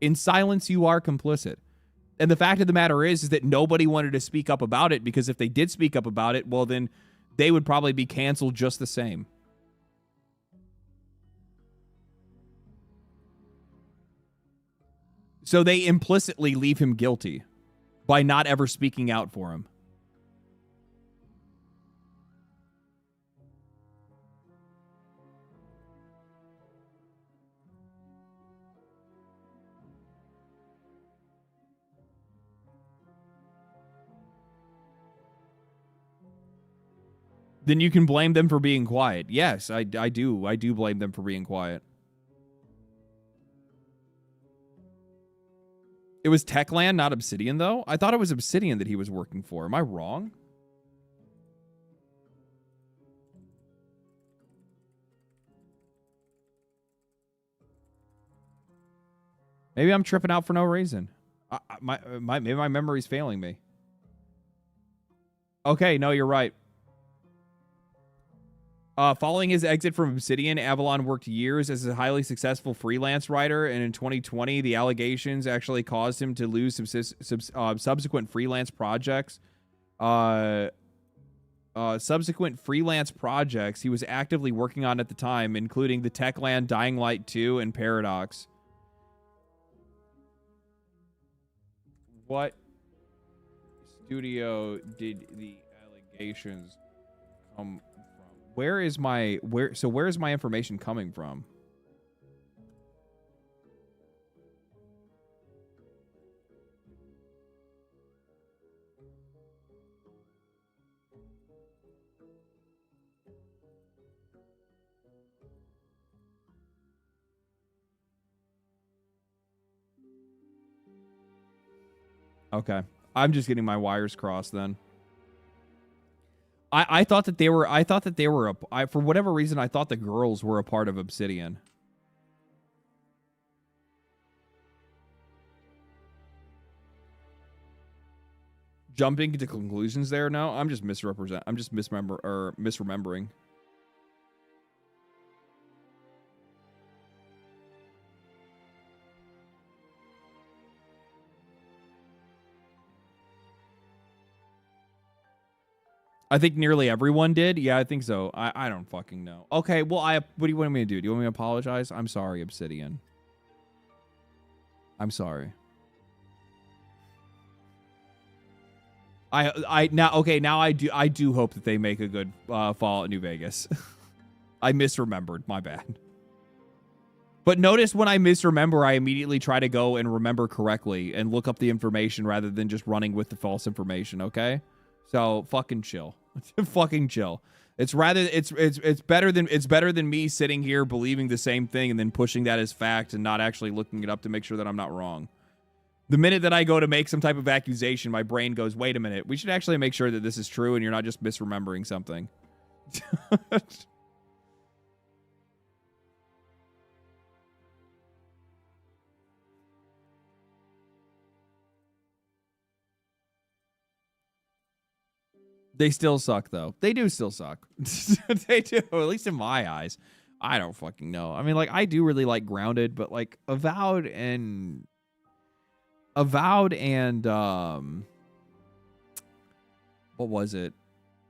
In silence, you are complicit. And the fact of the matter is that nobody wanted to speak up about it, because if they did speak up about it, well, then they would probably be canceled just the same. So they implicitly leave him guilty by not ever speaking out for him. Then you can blame them for being quiet. Yes, I do. I do blame them for being quiet. It was Techland, not Obsidian, though? I thought it was Obsidian that he was working for. Am I wrong? Maybe I'm tripping out for no reason. Maybe my memory's failing me. Okay, no, you're right. Following his exit from Obsidian, Avalon worked years as a highly successful freelance writer, and in 2020, the allegations actually caused him to lose subsequent freelance projects. Subsequent freelance projects he was actively working on at the time, including the Techland, Dying Light 2, and Paradox. What studio did the allegations come from? Where's my information coming from? Okay. I'm just getting my wires crossed then. I thought that they were for whatever reason, I thought the girls were a part of Obsidian. Jumping to conclusions there? No, I'm just misremembering. I think nearly everyone did. Yeah, I think so. I don't fucking know. Okay, well, what do you want me to do? Do you want me to apologize? I'm sorry, Obsidian. I'm sorry. Now I do hope that they make a good Fallout New Vegas. I misremembered. My bad. But notice when I misremember, I immediately try to go and remember correctly and look up the information rather than just running with the false information, okay? So fucking chill. Fucking chill. It's better than me sitting here believing the same thing and then pushing that as fact and not actually looking it up to make sure that I'm not wrong. The minute that I go to make some type of accusation, my brain goes, wait a minute, we should actually make sure that this is true and you're not just misremembering something. They still suck, though. They do still suck. They do, at least in my eyes. I don't fucking know. I mean, like, I do really like Grounded, but, like, Avowed and what was it?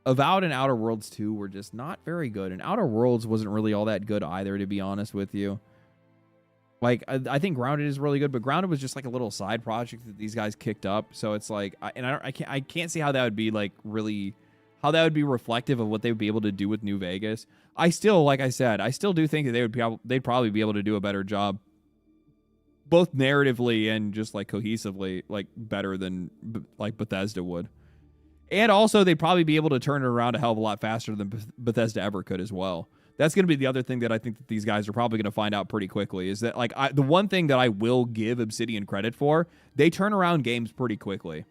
Avowed and Outer Worlds 2 were just not very good. And Outer Worlds wasn't really all that good either, to be honest with you. Like, I think Grounded is really good, but Grounded was just like a little side project that these guys kicked up. So it's like, I can't see how that would be like really, how that would be reflective of what they would be able to do with New Vegas. I still, like I said, I still do think that they'd probably be able to do a better job, both narratively and just like cohesively, like better than like Bethesda would. And also, they'd probably be able to turn it around a hell of a lot faster than Bethesda ever could as well. That's going to be the other thing that I think that these guys are probably going to find out pretty quickly is that, like, the one thing that I will give Obsidian credit for, they turn around games pretty quickly.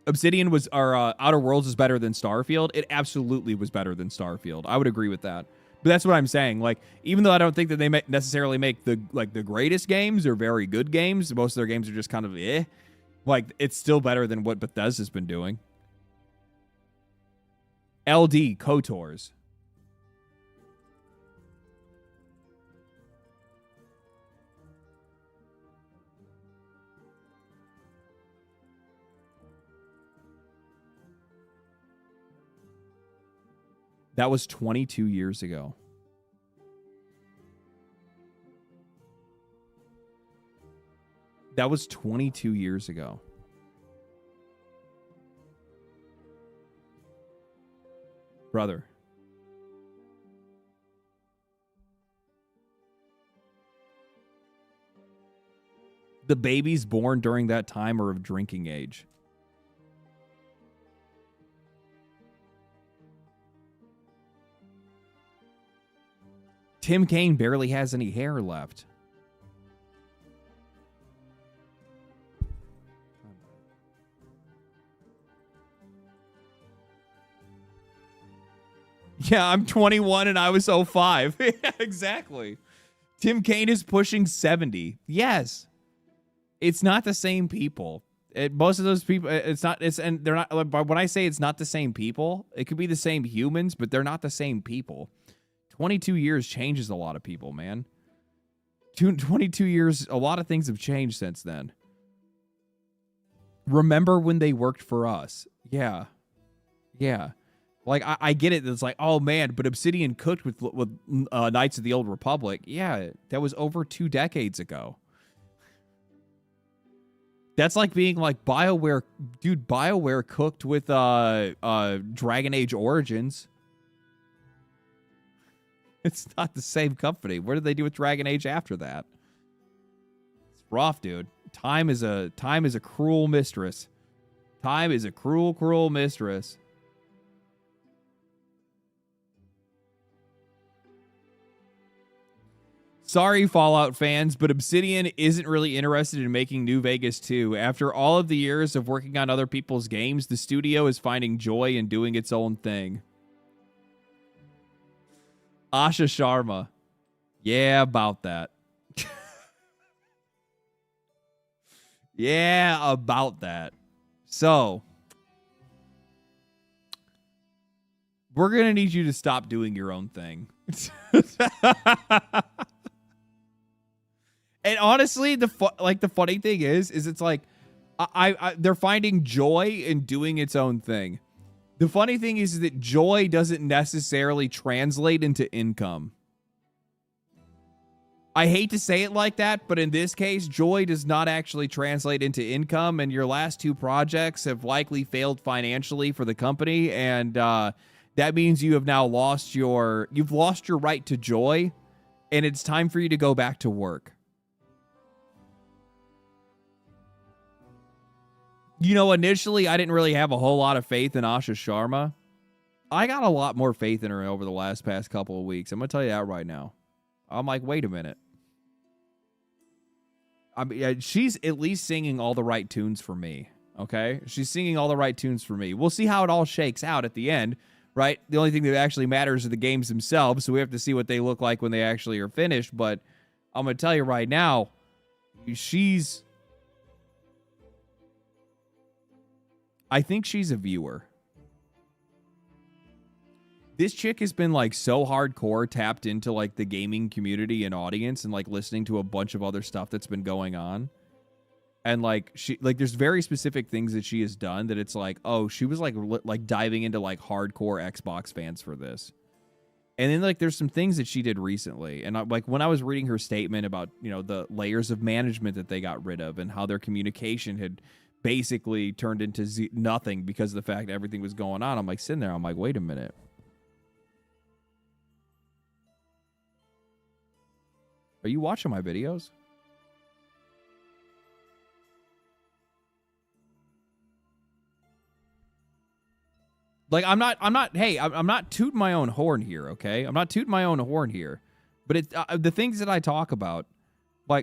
Obsidian was, or Outer Worlds is better than Starfield. It absolutely was better than Starfield. I would agree with that. But that's what I'm saying. Like, even though I don't think that they necessarily make the greatest games or very good games, most of their games are just kind of like, it's still better than what Bethesda's been doing. LD, KOTORs. That was 22 years ago. That was 22 years ago. Brother. The babies born during that time are of drinking age. Tim Kaine barely has any hair left. Yeah, I'm 21 and I was 05. Yeah, exactly. Tim Kaine is pushing 70. Yes. It's not the same people. Most of those people, and they're not, but when I say it's not the same people, it could be the same humans, but they're not the same people. 22 years changes a lot of people, man. 22 years, a lot of things have changed since then. Remember when they worked for us? Yeah. Yeah. Like, I get it. It's like, oh, man, but Obsidian cooked with Knights of the Old Republic. Yeah, that was over 2 decades ago. That's like being like BioWare. Dude, BioWare cooked with Dragon Age Origins. It's not the same company. What did they do with Dragon Age after that? It's rough, dude. Time is a cruel mistress. Time is a cruel, cruel mistress. Sorry, Fallout fans, but Obsidian isn't really interested in making New Vegas 2. After all of the years of working on other people's games, the studio is finding joy in doing its own thing. Asha Sharma. Yeah, about that. Yeah, about that. So, we're going to need you to stop doing your own thing. And honestly, the funny thing is it's like they're finding joy in doing its own thing. The funny thing is that joy doesn't necessarily translate into income. I hate to say it like that, but in this case, joy does not actually translate into income, and your last 2 projects have likely failed financially for the company, and that means you have now lost your right to joy, and it's time for you to go back to work. You know, initially, I didn't really have a whole lot of faith in Asha Sharma. I got a lot more faith in her over the past couple of weeks. I'm going to tell you that right now. I'm like, wait a minute. I mean, she's at least singing all the right tunes for me, okay? She's singing all the right tunes for me. We'll see how it all shakes out at the end, right? The only thing that actually matters are the games themselves, so we have to see what they look like when they actually are finished. But I'm going to tell you right now, I think she's a viewer. This chick has been like so hardcore tapped into like the gaming community and audience and like listening to a bunch of other stuff that's been going on. And like there's very specific things that she has done that it's like, oh, she was like diving into like hardcore Xbox fans for this. And then like there's some things that she did recently. And like when I was reading her statement about, you know, the layers of management that they got rid of and how their communication had basically turned into nothing because of the fact everything was going on. I'm like sitting there. I'm like, wait a minute. Are you watching my videos? Like, I'm not tooting my own horn here, okay? I'm not tooting my own horn here. But it's the things that I talk about, I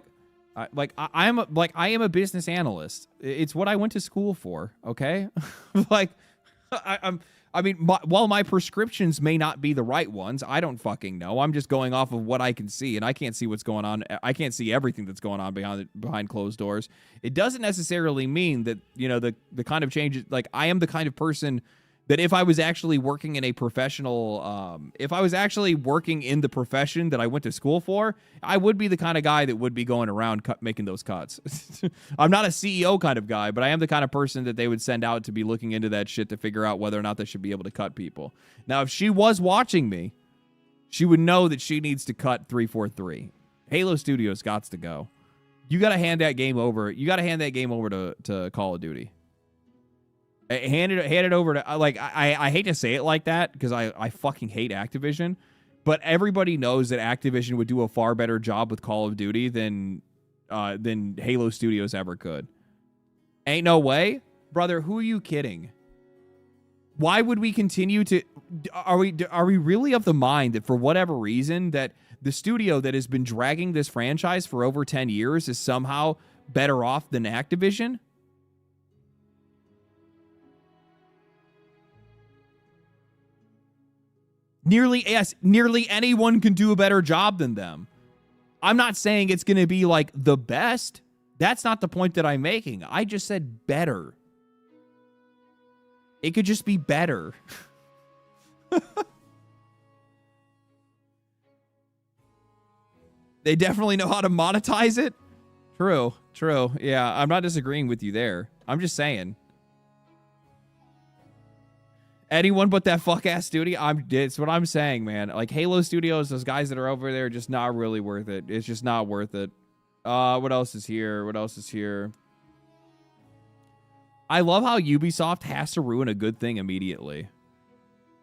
am a business analyst. It's what I went to school for, okay? While my prescriptions may not be the right ones, I don't fucking know. I'm just going off of what I can see, and I can't see what's going on. I can't see everything that's going on behind closed doors. It doesn't necessarily mean that, you know, the kind of changes, like, I am the kind of person that if I was actually working in a professional, if I was actually working in the profession that I went to school for, I would be the kind of guy that would be going around making those cuts. I'm not a CEO kind of guy, but I am the kind of person that they would send out to be looking into that shit to figure out whether or not they should be able to cut people. Now, if she was watching me, she would know that she needs to cut 343. Halo Studios got to go. You got to hand that game over. You got to hand that game over to Call of Duty. Hand it over to, like, I hate to say it like that because I fucking hate Activision, but everybody knows that Activision would do a far better job with Call of Duty than Halo Studios ever could. Ain't no way, brother. Who are you kidding? Why would we continue to? Are we really of the mind that for whatever reason that the studio that has been dragging this franchise for over 10 years is somehow better off than Activision? Nearly anyone can do a better job than them. I'm not saying it's going to be like the best. That's not the point that I'm making. I just said better. It could just be better. They definitely know how to monetize it. True. Yeah, I'm not disagreeing with you there. I'm just saying. Anyone but that fuck-ass studio, it's what I'm saying, man. Like, Halo Studios, those guys that are over there, just not really worth it. It's just not worth it. What else is here? I love how Ubisoft has to ruin a good thing immediately.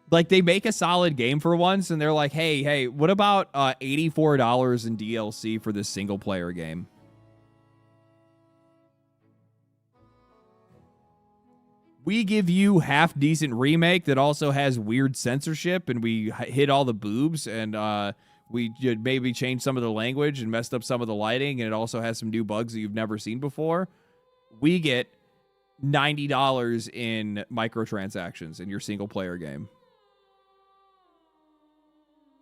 Like, they make a solid game for once, and they're like, hey, what about $84 in DLC for this single-player game? We give you half-decent remake that also has weird censorship, and we hit all the boobs, and we maybe changed some of the language and messed up some of the lighting, and it also has some new bugs that you've never seen before. We get $90 in microtransactions in your single-player game.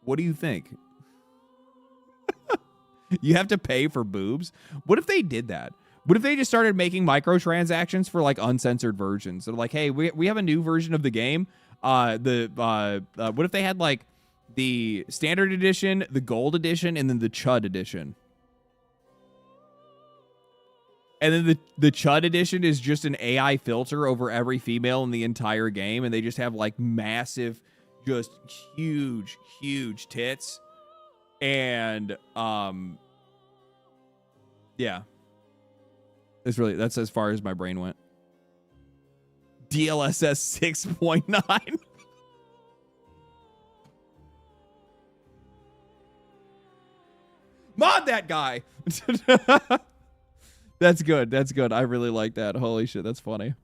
What do you think? You have to pay for boobs? What if they did that? What if they just started making microtransactions for like uncensored versions? They're like, hey, we have a new version of the game. What if they had like the standard edition, the gold edition, and then the chud edition? And then the Chud edition is just an AI filter over every female in the entire game, and they just have like massive, just huge tits. And yeah. That's as far as my brain went. DLSS 6.9. Mod that guy. That's good. That's good. I really like that. Holy shit, that's funny.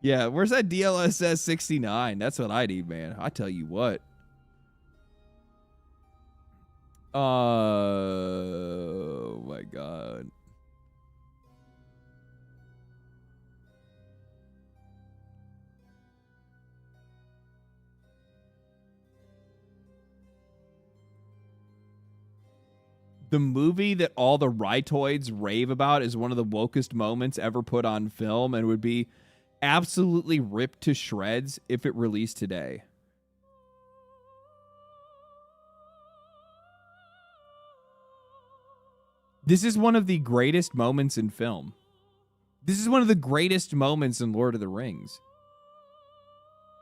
Yeah, where's that DLSS 69? That's what I need, man. I tell you what. Oh my god. The movie that all the rightoids rave about is one of the wokest moments ever put on film and would be absolutely ripped to shreds if it released today. This is one of the greatest moments in film. This is one of the greatest moments in Lord of the Rings.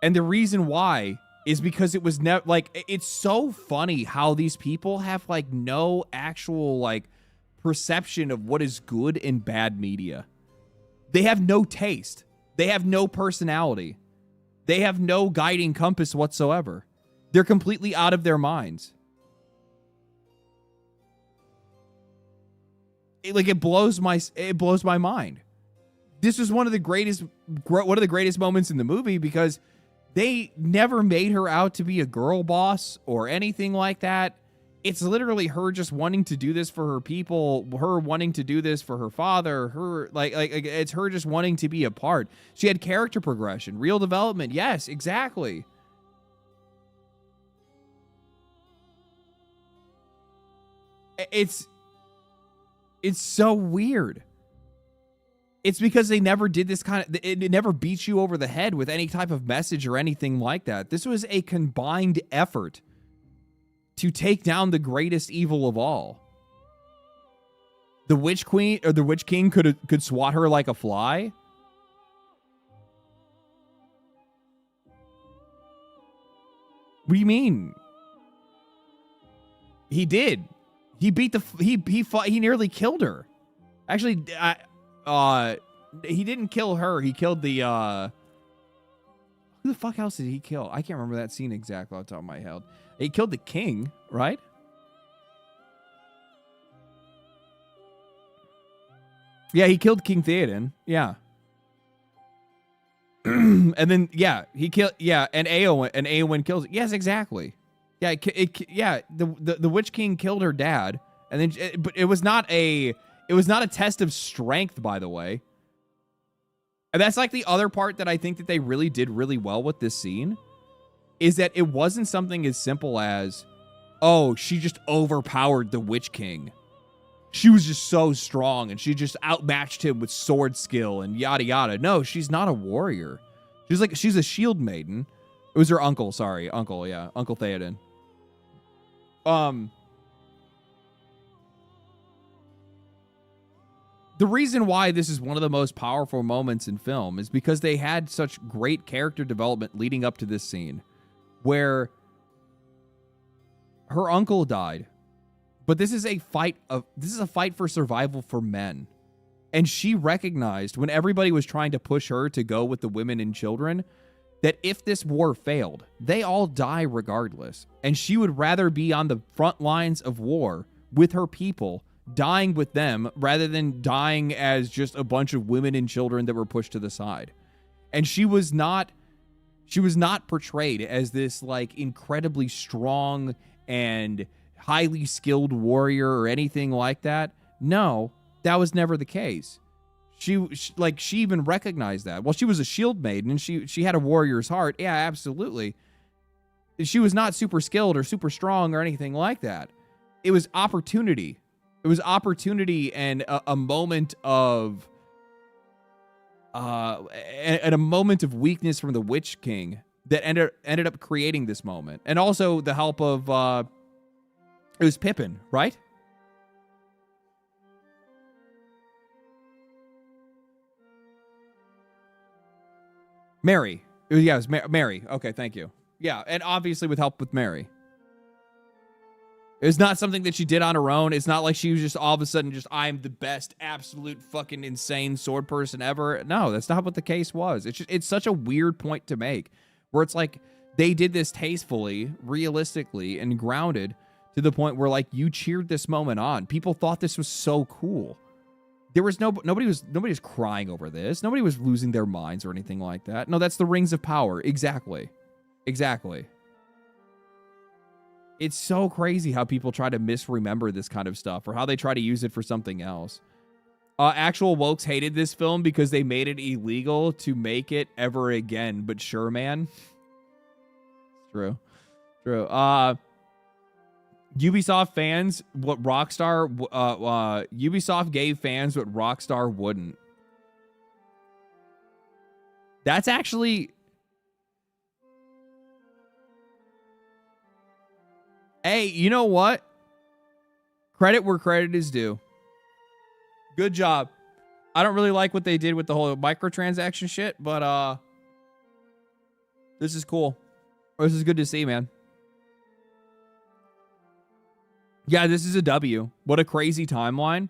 And the reason why is because it was never like, it's so funny how these people have like no actual like perception of what is good and bad media. They have no taste. They have no personality. They have no guiding compass whatsoever. They're completely out of their minds. It blows my mind. This was one of the greatest moments in the movie because they never made her out to be a girl boss or anything like that. It's literally her just wanting to do this for her people, her wanting to do this for her father, her like it's her just wanting to be a part. She had character progression, real development. Yes, exactly. It's so weird. It's because they never did this kind of, it never beats you over the head with any type of message or anything like that. This was a combined effort to take down the greatest evil of all. The Witch Queen or the Witch King could swat her like a fly. What do you mean? He did. He beat he fought, he nearly killed her. Actually, he didn't kill her. He killed the who the fuck else did he kill? I can't remember that scene exactly off the top of my head. He killed the king, right? Yeah, he killed King Theoden. Yeah. And then he killed and Eowyn kills. Yes, exactly. Yeah, the Witch King killed her dad, and then but it was not a test of strength, by the way. And that's like the other part that I think that they really did really well with this scene, is that it wasn't something as simple as, oh, she just overpowered the Witch King. She was just so strong, and she just outmatched him with sword skill and yada yada. No, she's not a warrior. She's a shield maiden. It was her uncle, sorry. Uncle Theoden. The reason why this is one of the most powerful moments in film is because they had such great character development leading up to this scene where her uncle died. But this is a fight for survival for men. And she recognized when everybody was trying to push her to go with the women and children that if this war failed, they all die regardless. And she would rather be on the front lines of war with her people, dying with them, rather than dying as just a bunch of women and children that were pushed to the side. And she was not portrayed as this like incredibly strong and highly skilled warrior or anything like that. No, that was never the case. She even recognized that. Well, she was a shield maiden and she had a warrior's heart. Yeah, absolutely. She was not super skilled or super strong or anything like that. It was opportunity. It was opportunity and a moment of and a moment of weakness from the Witch King that ended up creating this moment. And also the help of, it was Pippin, right? Mary. Yeah, it was Mary. Okay, thank you. Yeah, and obviously with help with Mary. It's not something that she did on her own. It's not like she was just all of a sudden just, I'm the best, absolute fucking insane sword person ever. No, that's not what the case was. It's such a weird point to make, where it's like they did this tastefully, realistically, and grounded to the point where like you cheered this moment on. People thought this was so cool. There was nobody was crying over this. Nobody was losing their minds or anything like that. No, that's the Rings of Power. Exactly. It's so crazy how people try to misremember this kind of stuff or how they try to use it for something else. Actual wokes hated this film because they made it illegal to make it ever again. But sure, man. True. Ubisoft fans, what Rockstar, Ubisoft gave fans what Rockstar wouldn't. That's actually... Hey, you know what? Credit where credit is due. Good job. I don't really like what they did with the whole microtransaction shit, but this is cool. This is good to see, man. Yeah, this is a W. What a crazy timeline.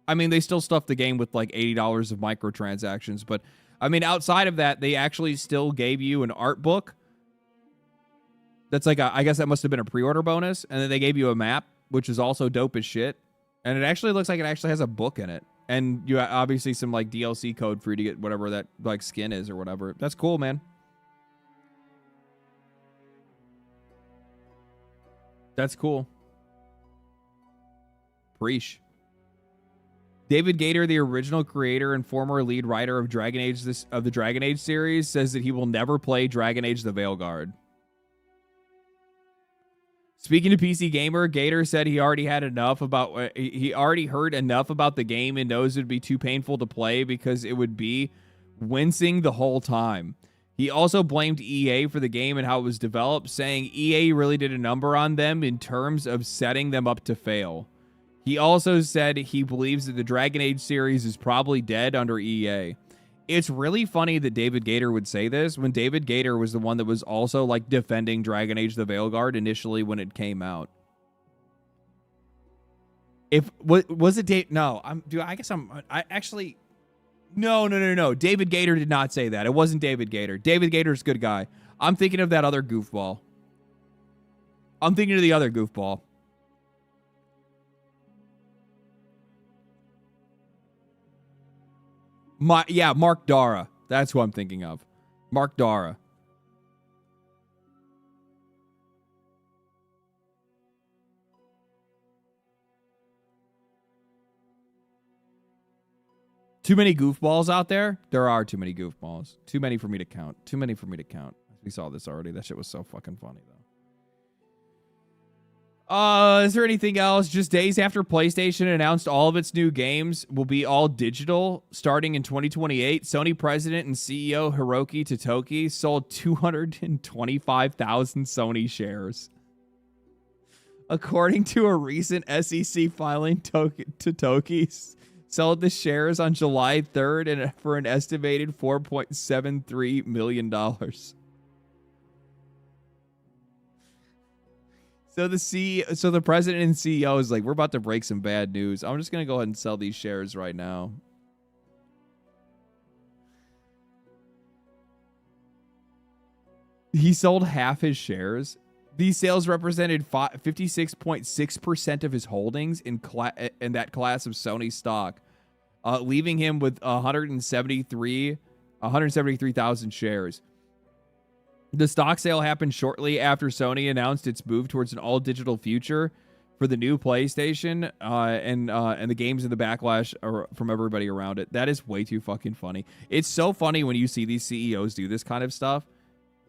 I mean, they still stuffed the game with like $80 of microtransactions, but I mean, outside of that, they actually still gave you an art book. That's like, I guess that must have been a pre-order bonus. And then they gave you a map, which is also dope as shit. And it actually looks like it actually has a book in it. And you obviously some like DLC code for you to get whatever that like skin is or whatever. That's cool, man. That's cool. Preach. David Gator, the original creator and former lead writer of the Dragon Age series, says that he will never play Dragon Age the Veilguard. Speaking to PC Gamer, Gator said he already heard enough about the game and knows it would be too painful to play because it would be wincing the whole time. He also blamed EA for the game and how it was developed, saying EA really did a number on them in terms of setting them up to fail. He also said he believes that the Dragon Age series is probably dead under EA. It's really funny that David Gator would say this when David Gator was the one that was also like defending Dragon Age the Veilguard initially when it came out. If was it Dave? No, No. David Gator did not say that. It wasn't David Gator. David Gator's a good guy. I'm thinking of that other goofball. I'm thinking of the other goofball. Mark Dara. That's who I'm thinking of. Mark Dara. Too many goofballs out there? There are too many goofballs. Too many for me to count. We saw this already. That shit was so fucking funny, though. Is there anything else? Just days after PlayStation announced all of its new games will be all digital starting in 2028, Sony president and CEO Hiroki Totoki sold 225,000 Sony shares. According to a recent SEC filing, Totoki sold the shares on July 3rd and for an estimated $4.73 million. So the president and CEO is like, we're about to break some bad news. I'm just going to go ahead and sell these shares right now. He sold half his shares. These sales represented 56.6% of his holdings in that class of Sony stock, leaving him with 173,000 shares. The stock sale happened shortly after Sony announced its move towards an all-digital future for the new PlayStation and the games in the backlash from everybody around it. That is way too fucking funny. It's so funny when you see these CEOs do this kind of stuff.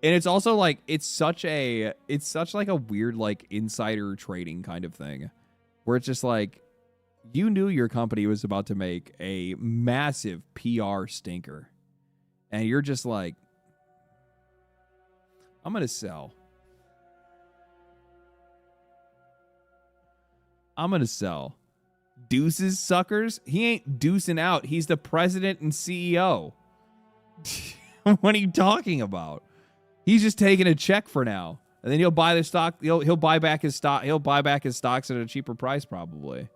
And it's also like it's such like a weird like insider trading kind of thing where it's just like you knew your company was about to make a massive PR stinker and you're just like, I'm going to sell. Deuces, suckers. He ain't deucing out. He's the president and CEO. What are you talking about? He's just taking a check for now. And then he'll buy the stock. He'll buy back his stock. He'll buy back his stocks at a cheaper price, probably.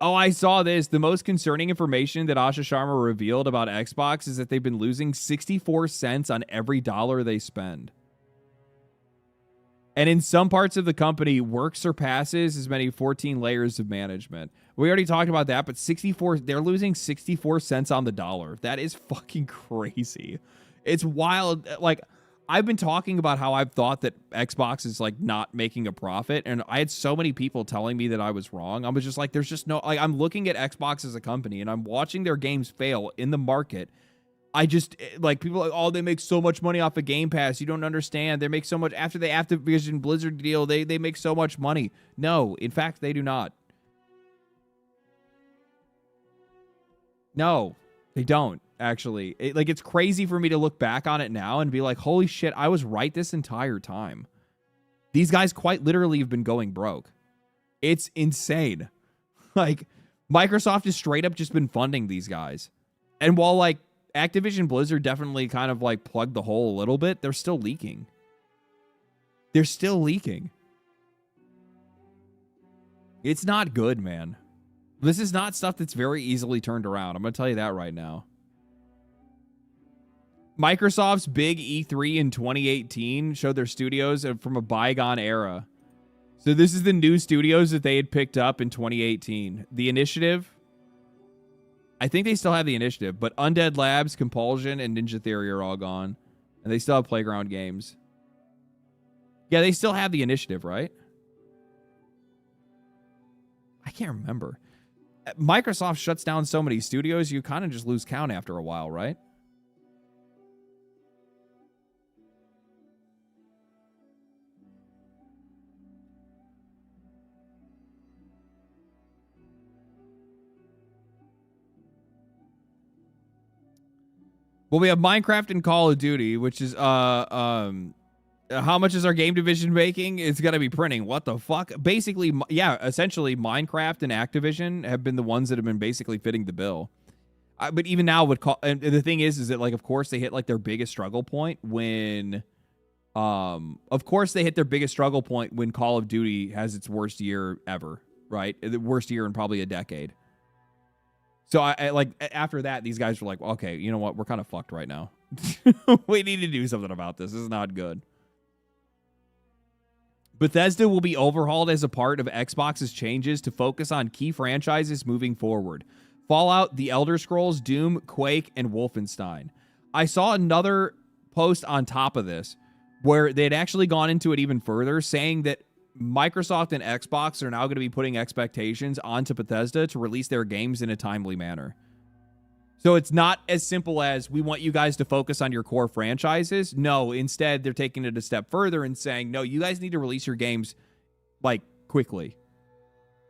Oh, I saw this. The most concerning information that Asha Sharma revealed about Xbox is that they've been losing 64 cents on every dollar they spend. And in some parts of the company, work surpasses as many 14 layers of management. We already talked about that, but they're losing 64 cents on the dollar. That is fucking crazy. It's wild. Like, I've been talking about how I've thought that Xbox is like not making a profit, and I had so many people telling me that I was wrong. I was just like, there's just no, like, I'm looking at Xbox as a company and I'm watching their games fail in the market. I just, like, people are like, oh, they make so much money off of Game Pass. You don't understand. They make so much after the Activision Blizzard deal. They make so much money. No, in fact, they do not. No, they don't, actually. It's crazy for me to look back on it now and be like, holy shit, I was right this entire time. These guys quite literally have been going broke. It's insane. Like, Microsoft has straight up just been funding these guys. And while, like, Activision Blizzard definitely kind of like plugged the hole a little bit, they're still leaking. They're still leaking. It's not good, man. This is not stuff that's very easily turned around. I'm going to tell you that right now. Microsoft's big E3 in 2018 showed their studios from a bygone era. So this is the new studios that they had picked up in 2018. The Initiative. I think they still have the Initiative, but Undead Labs, Compulsion, and Ninja Theory are all gone. And they still have Playground Games. Yeah, they still have the Initiative, right? I can't remember. Microsoft shuts down so many studios, you kind of just lose count after a while, right? Well, we have Minecraft and Call of Duty, which is how much is our game division making? It's gonna be printing. What the fuck? Basically, yeah, essentially, Minecraft and Activision have been the ones that have been basically fitting the bill. But even now, and the thing is that, like, of course, they hit like their biggest struggle point when, Call of Duty has its worst year ever, right? The worst year in probably a decade. So I like after that, these guys were like, okay, you know what? We're kind of fucked right now. We need to do something about this. This is not good. Bethesda will be overhauled as a part of Xbox's changes to focus on key franchises moving forward. Fallout, The Elder Scrolls, Doom, Quake, and Wolfenstein. I saw another post on top of this where they had actually gone into it even further, saying that Microsoft and Xbox are now going to be putting expectations onto Bethesda to release their games in a timely manner. So it's not as simple as we want you guys to focus on your core franchises. No, instead, they're taking it a step further and saying, no, you guys need to release your games like quickly.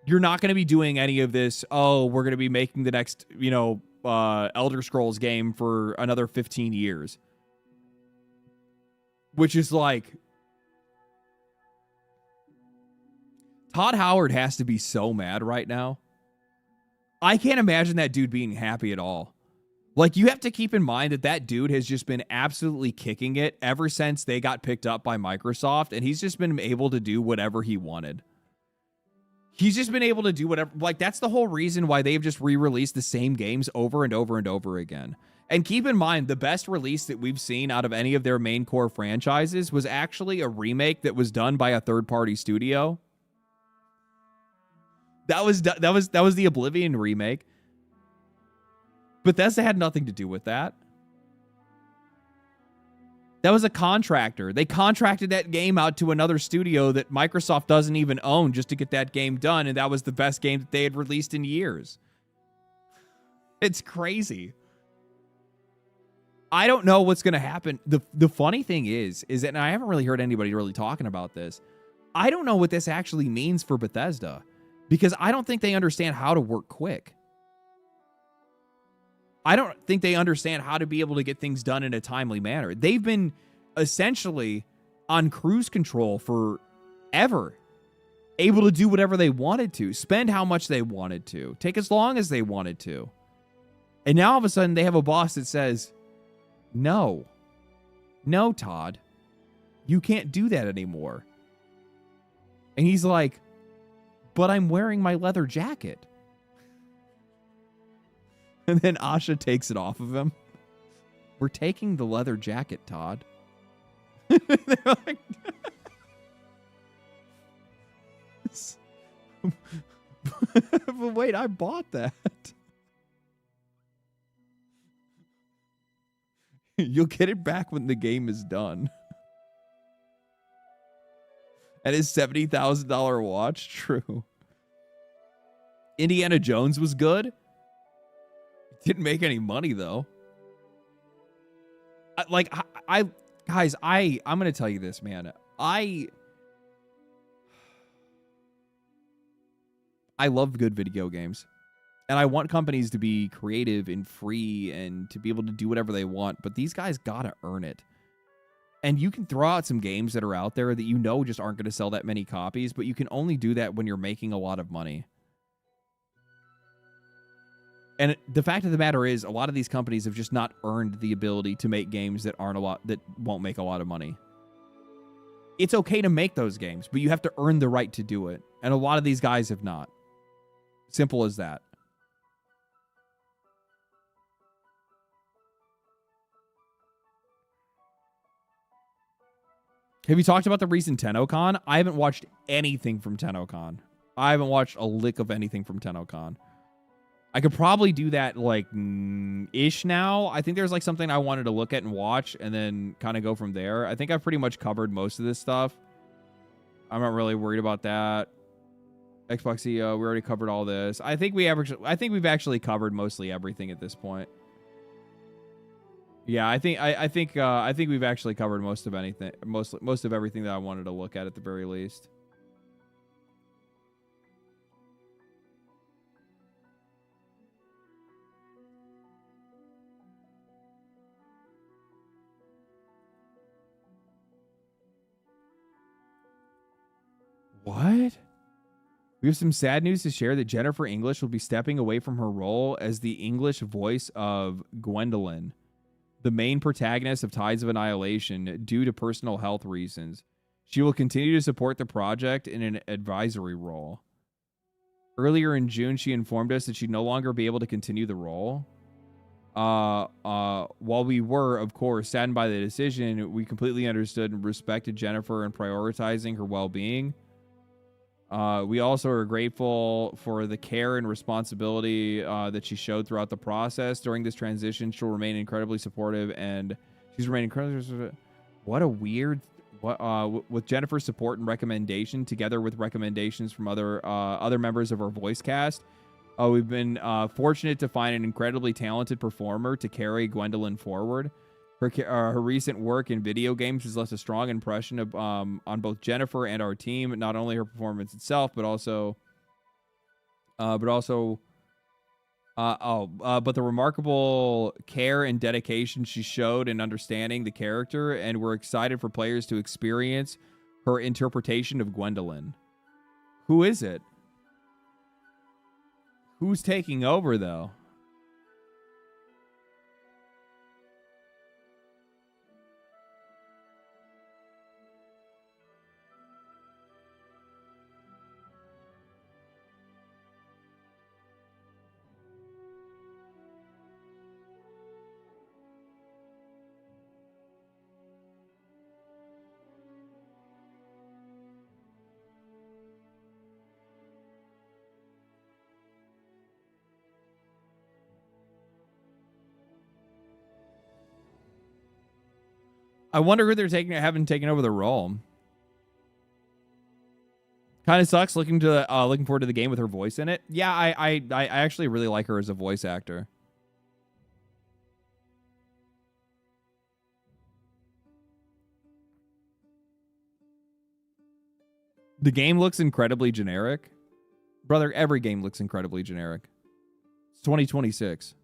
You're not going to be doing any of this. Oh, we're going to be making the next, Elder Scrolls game for another 15 years. Which is like, Todd Howard has to be so mad right now. I can't imagine that dude being happy at all. Like, you have to keep in mind that that dude has just been absolutely kicking it ever since they got picked up by Microsoft, and he's just been able to do whatever he wanted. He's just been able to do whatever. Like, that's the whole reason why they've just re-released the same games over and over and over again. And keep in mind, the best release that we've seen out of any of their main core franchises was actually a remake that was done by a third-party studio. That was the Oblivion remake. Bethesda had nothing to do with that. That was a contractor. They contracted that game out to another studio that Microsoft doesn't even own just to get that game done, and that was the best game that they had released in years. It's crazy. I don't know what's going to happen. The funny thing is that, and I haven't really heard anybody really talking about this, I don't know what this actually means for Bethesda. Because I don't think they understand how to work quick. I don't think they understand how to be able to get things done in a timely manner. They've been essentially on cruise control forever. Able to do whatever they wanted to. Spend how much they wanted to. Take as long as they wanted to. And now all of a sudden they have a boss that says, no, Todd, you can't do that anymore. And he's like, but I'm wearing my leather jacket. And then Asha takes it off of him. We're taking the leather jacket, Todd. They're like, but wait, I bought that. You'll get it back when the game is done. And his $70,000 watch, true. Indiana Jones was good. Didn't make any money though. Guys, I'm gonna tell you this, man. I love good video games. And I want companies to be creative and free and to be able to do whatever they want, but these guys gotta earn it. And you can throw out some games that are out there that you know just aren't going to sell that many copies, but you can only do that when you're making a lot of money. And the fact of the matter is, a lot of these companies have just not earned the ability to make games that won't make a lot of money. It's okay to make those games, but you have to earn the right to do it. And a lot of these guys have not. Simple as that. Have you talked about the recent TennoCon? I haven't watched anything from TennoCon. I haven't watched a lick of anything from TennoCon. I could probably do that like ish now. I think there's like something I wanted to look at and watch and then kind of go from there. I think I've pretty much covered most of this stuff. I'm not really worried about that. Xbox CEO, we already covered all this. I think we've actually covered mostly everything at this point. Yeah, I think we've actually covered most of anything, most of everything that I wanted to look at the very least. What? We have some sad news to share that Jennifer English will be stepping away from her role as the English voice of Gwendolyn, the main protagonist of Tides of Annihilation, due to personal health reasons. She will continue to support the project in an advisory role. Earlier in June, she informed us that she'd no longer be able to continue the role. While we were, of course, saddened by the decision, we completely understood and respected Jennifer in prioritizing her well-being. We also are grateful for the care and responsibility that she showed throughout the process. During this transition, she'll remain incredibly supportive, and she's remained incredibly supportive. What a weird... with Jennifer's support and recommendation, together with recommendations from other members of our voice cast, we've been fortunate to find an incredibly talented performer to carry Gwendolyn forward. Her recent work in video games has left a strong impression of, on both Jennifer and our team. Not only her performance itself, but the remarkable care and dedication she showed in understanding the character, and we're excited for players to experience her interpretation of Gwendolyn. Who is it? Who's taking over, though? I wonder who they're having taken over the role. Kind of sucks looking forward to the game with her voice in it. Yeah, I actually really like her as a voice actor. The game looks incredibly generic. Brother, every game looks incredibly generic. It's 2026.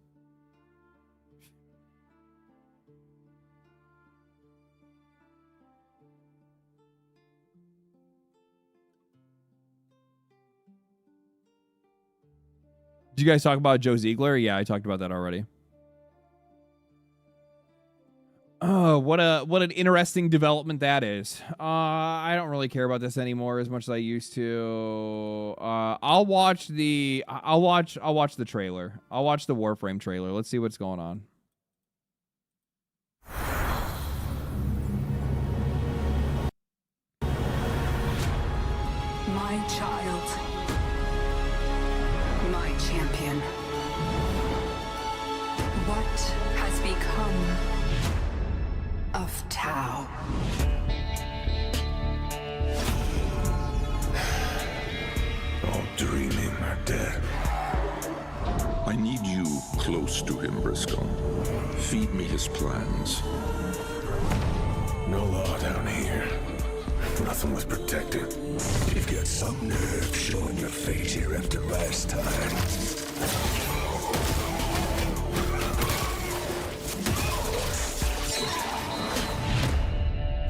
Did you guys talk about Joe Ziegler? Yeah, I talked about that already. Oh, what an interesting development that is. I don't really care about this anymore as much as I used to. I'll watch the trailer. I'll watch the Warframe trailer. Let's see what's going on. My child. My champion. What has become of Tau? All dreaming are dead. I need you close to him, Briscoe. Feed me his plans. No law down here. Nothing was protected. You've got some nerve showing your face here after last time.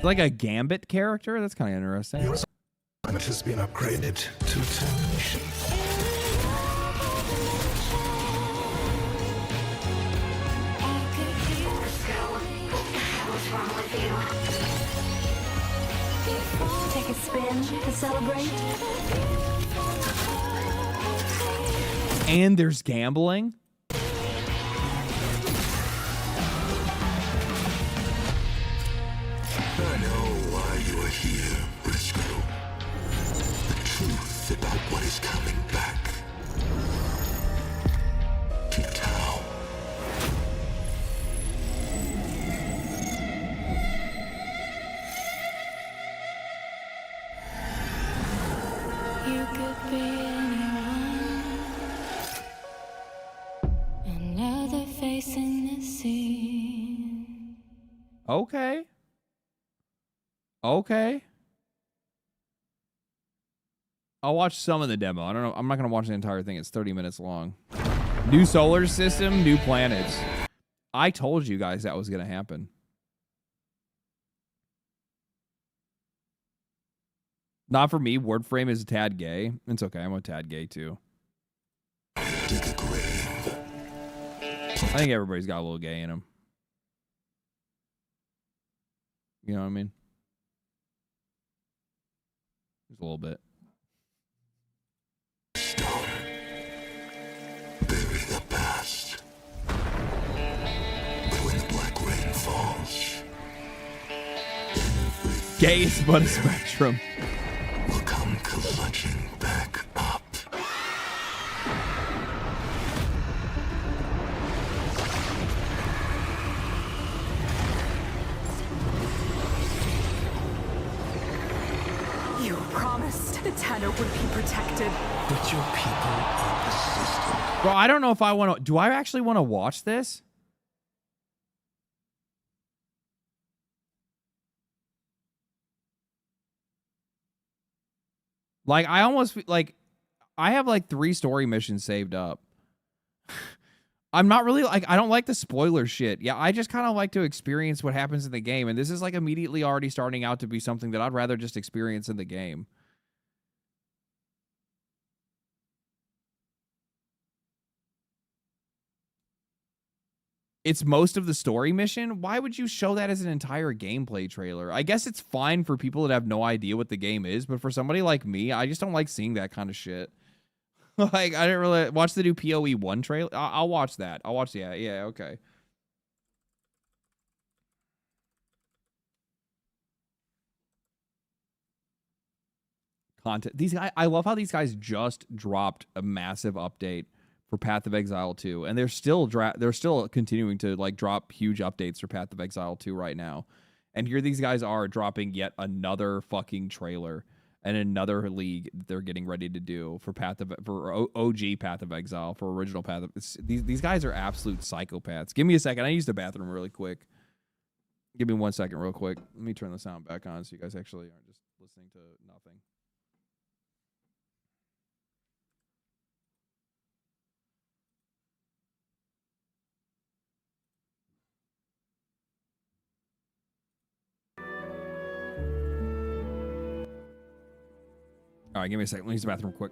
Like a Gambit character? That's kind of interesting. Your assignment has been upgraded to termination. Take a spin to celebrate. And there's gambling? I know why you are here, Briscoe. The truth about what is coming back to Tau. You could be anyone. Another face in the scene. Okay. Okay. I'll watch some of the demo. I don't know. I'm not going to watch the entire thing. It's 30 minutes long. New solar system, new planets. I told you guys that was going to happen. Not for me. Wordframe is a tad gay. It's okay. I'm a tad gay too. I think everybody's got a little gay in them. You know what I mean? Just a little bit. Bury the past. But when the black rain falls, Gay is but a spectrum. will come clutching back up. You promised that Tanner would be protected. But your people are persistent. Bro, I don't know if I want to... Do I actually want to watch this? Like, I almost... Like, I have, like, 3 story missions saved up. I'm not really... Like, I don't like the spoiler shit. Yeah, I just kind of like to experience what happens in the game. And this is, like, immediately already starting out to be something that I'd rather just experience in the game. It's most of the story mission. Why would you show that as an entire gameplay trailer? I guess it's fine for people that have no idea what the game is, but for somebody like me, I just don't like seeing that kind of shit. Like, I didn't really watch the new PoE 1 trailer. I'll watch that. I'll watch, yeah, okay. Content. These guys, I love how these guys just dropped a massive update for Path of Exile 2, and they're still continuing to like drop huge updates for Path of Exile 2 right now. And here these guys are dropping yet another fucking trailer and another league that they're getting ready to do for OG Path of Exile, for original Path of... These guys are absolute psychopaths. Give me a second. I used the bathroom really quick. Give me 1 second real quick. Let me turn the sound back on so you guys actually aren't just listening to nothing. All right, give me a second. Let me use the bathroom quick.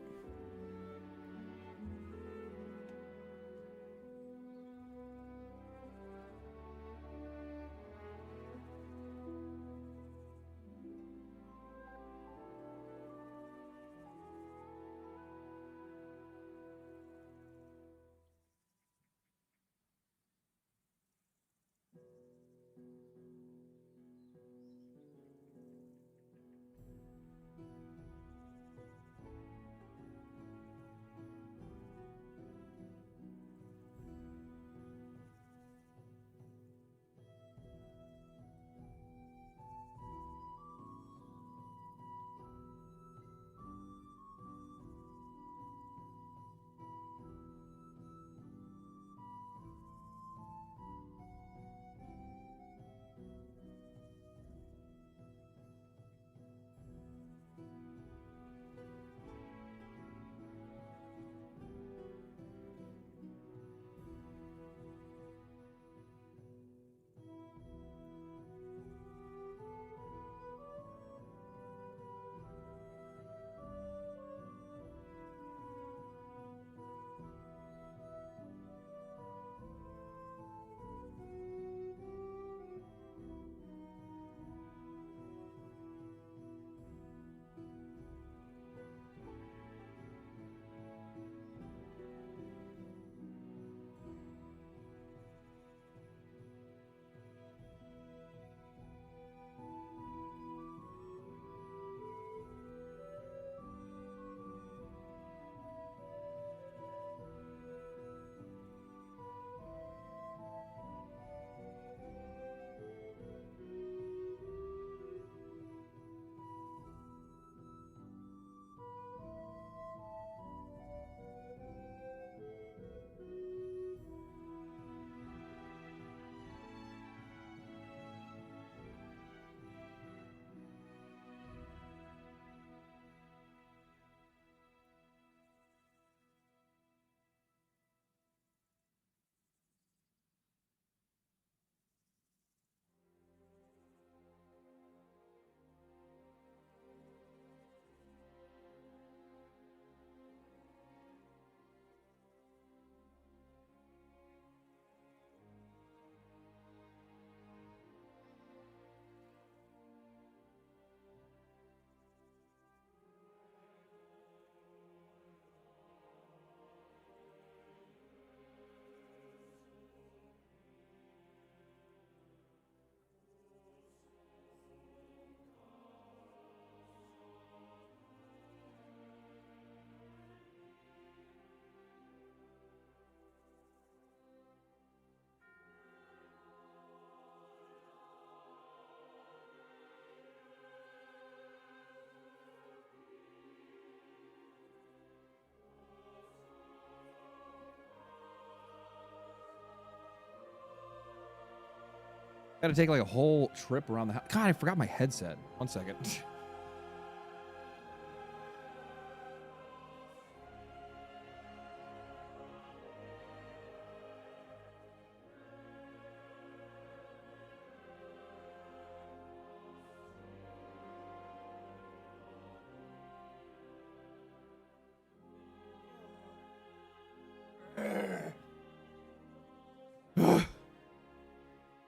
Gotta take like a whole trip around the house. God, I forgot my headset. 1 second.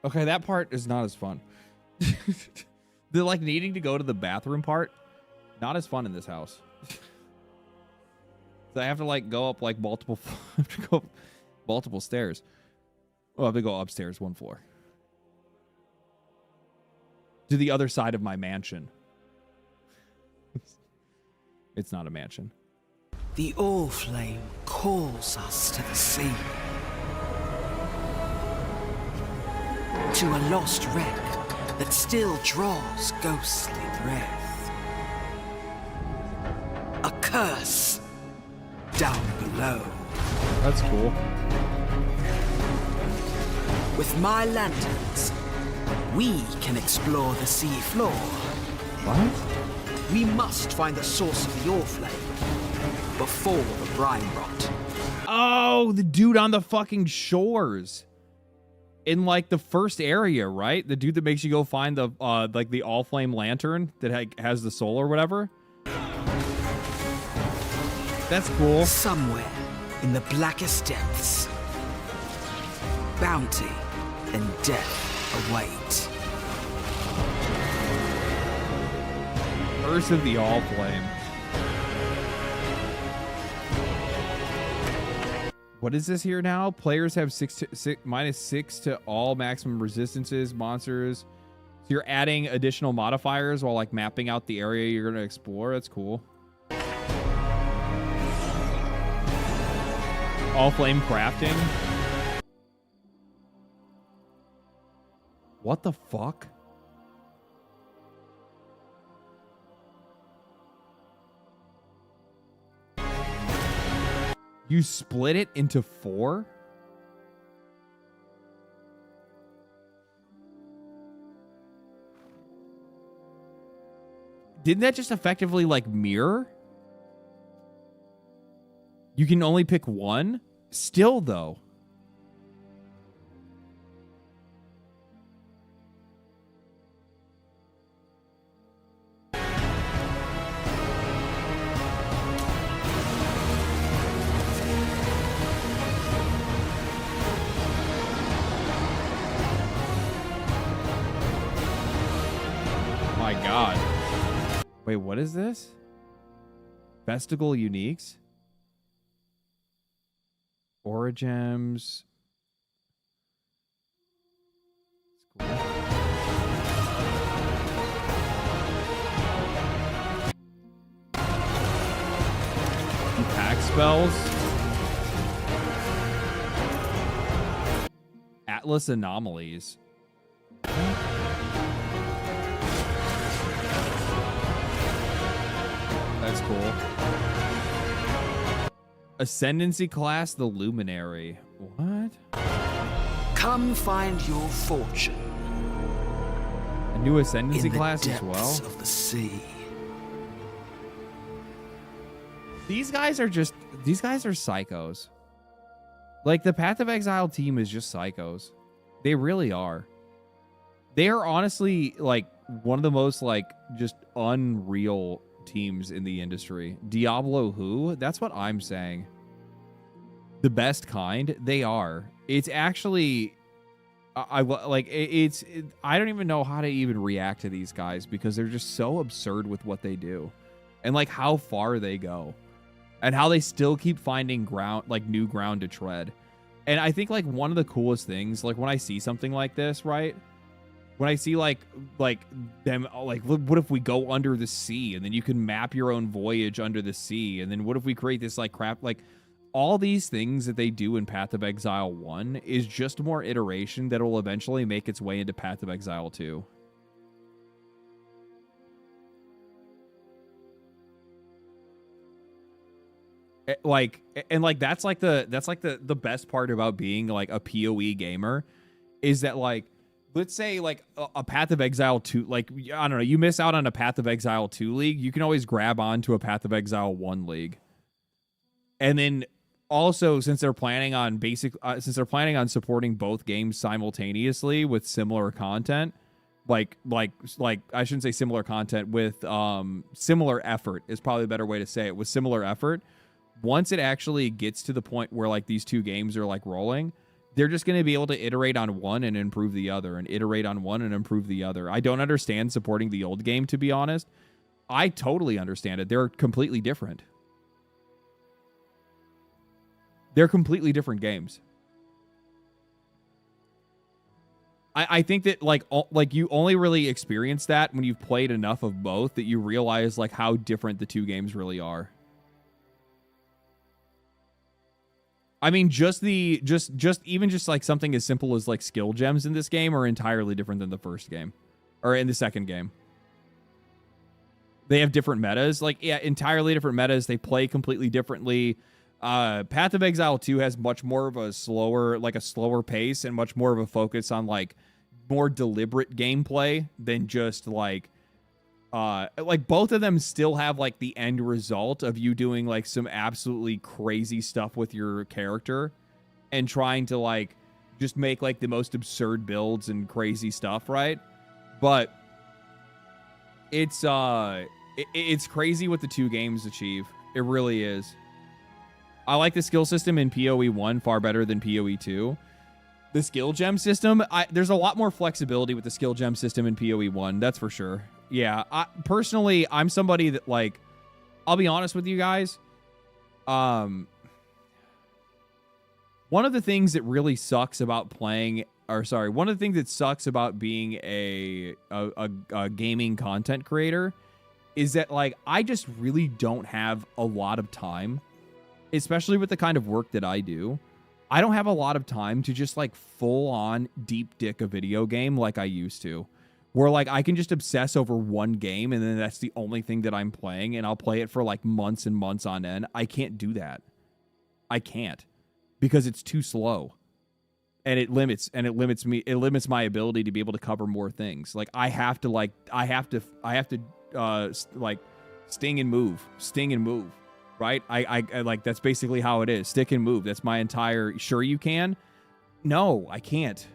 Okay, that part is not as fun. The like needing to go to the bathroom part, not as fun in this house. So I have to like go up like multiple stairs. Oh, I have to go upstairs 1 floor. To the other side of my mansion. It's not a mansion. The All-Flame calls us to the sea. To a lost wreck that still draws ghostly breath. A curse down below. That's cool. With my lanterns, we can explore the sea floor. What? We must find the source of the All-Flame before the brine rot. Oh, the dude on the fucking shores. In like the first area, right? The dude that makes you go find the like the all flame lantern that has the soul or whatever. That's cool. Somewhere in the blackest depths, bounty and death await. Curse of the all flame. What is this here now? Players have -6 to all maximum resistances, monsters. So you're adding additional modifiers while like mapping out the area you're going to explore. That's cool. All flame crafting. What the fuck? You split it into 4? Didn't that just effectively like mirror? You can only pick 1? Still though. My God. Wait, what is this? Festival Uniques? Origems. Cool. Pack spells. Atlas anomalies. That's cool. Ascendancy class, the Luminary. What? Come find your fortune. A new Ascendancy in the class as depths well? of the sea. These guys are psychos. Like, the Path of Exile team is just psychos. They really are. They are honestly, like, one of the most, like, just unreal teams in the industry. Diablo who? That's what I'm saying. The best kind? They are. It's actually... I don't even know how to even react to these guys because they're just so absurd with what they do. And, like, how far they go. And how they still keep finding ground, like, new ground to tread. And I think, like, one of the coolest things, like, when I see something like this, right? When I see, like them, like, what if we go under the sea? And then you can map your own voyage under the sea. And then what if we create this, like, crap? Like, all these things that they do in Path of Exile 1 is just more iteration that will eventually make its way into Path of Exile 2. Like, and like that's like the best part about being like a PoE gamer is that like let's say like a Path of Exile 2, like, I don't know, you miss out on a Path of Exile 2 league, you can always grab onto a Path of Exile 1 league. And then also, since they're planning on supporting both games simultaneously with similar content, like I shouldn't say similar content, with similar effort is probably a better way to say it, with similar effort. Once it actually gets to the point where like these two games are like rolling, they're just going to be able to iterate on one and improve the other, and iterate on one and improve the other. I don't understand supporting the old game, to be honest. I totally understand it. They're completely different. They're completely different games. I think that like you only really experience that when you've played enough of both that you realize like how different the two games really are. I mean, just like something as simple as like skill gems in this game are entirely different than the first game, or in the second game. They have different metas, like, yeah, entirely different metas. They play completely differently. Path of Exile 2 has much more of a slower pace and much more of a focus on like more deliberate gameplay than just like both of them still have like the end result of you doing like some absolutely crazy stuff with your character and trying to like just make like the most absurd builds and crazy stuff, right? But it's crazy what the two games achieve. It really is. I like the skill system in PoE 1 far better than PoE 2. The skill gem system, there's a lot more flexibility with the skill gem system in PoE 1, that's for sure. Yeah, personally, I'm somebody that, like, I'll be honest with you guys. One of the things that really sucks about one of the things that sucks about being a gaming content creator is that, like, I just really don't have a lot of time. Especially with the kind of work that I do, I don't have a lot of time to just like full on deep dick a video game like I used to, where like I can just obsess over one game and then that's the only thing that I'm playing and I'll play it for like months and months on end. I can't do that. I can't, because it's too slow, and it limits my ability to be able to cover more things. Like I have to sting and move. Right? I like, that's basically how it is. Stick and move. That's my entire, sure you can? No, I can't.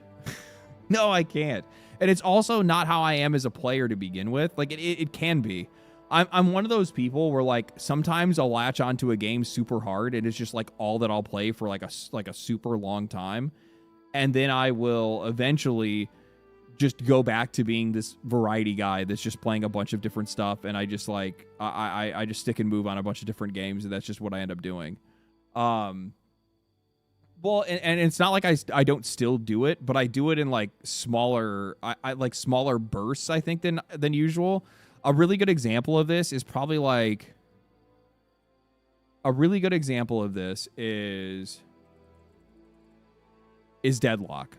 No, I can't. And it's also not how I am as a player to begin with. Like it can be. I'm one of those people where like sometimes I'll latch onto a game super hard and it's just like all that I'll play for like a super long time. And then I will eventually just go back to being this variety guy that's just playing a bunch of different stuff, and I just like I just stick and move on a bunch of different games, and that's just what I end up doing. Well, and it's not like I don't still do it, but I do it in like smaller smaller bursts, I think, than usual. A really good example of this is probably like is Deadlock.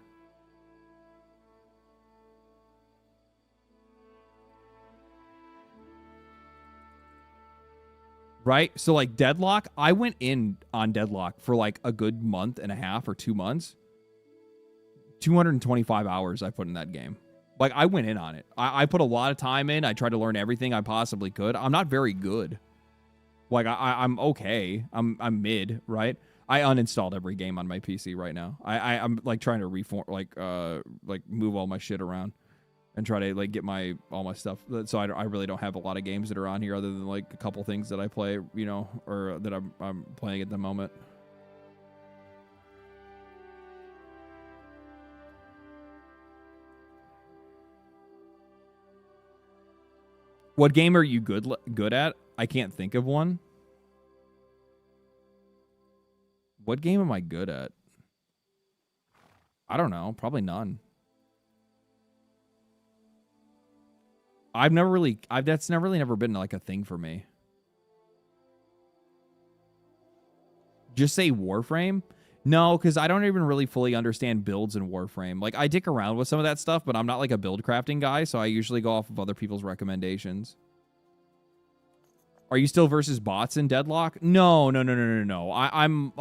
Right? So like Deadlock, I went in on Deadlock for like a good month and a half or 2 months. 225 hours I put in that game. Like I went in on it. I put a lot of time in. I tried to learn everything I possibly could. I'm not very good. Like I'm okay. I'm mid, right? I uninstalled every game on my PC right now. I'm like trying to reform, like move all my shit around and try to like get all my stuff. So I really don't have a lot of games that are on here other than like a couple things that I play, you know, or that I'm playing at the moment. What game are you good at? I can't think of one. What game am I good at? I don't know. Probably none. That's never really been like a thing for me. Just say Warframe? No, because I don't even really fully understand builds in Warframe. Like, I dick around with some of that stuff, but I'm not like a build crafting guy, so I usually go off of other people's recommendations. Are you still versus bots in Deadlock? No. I'm.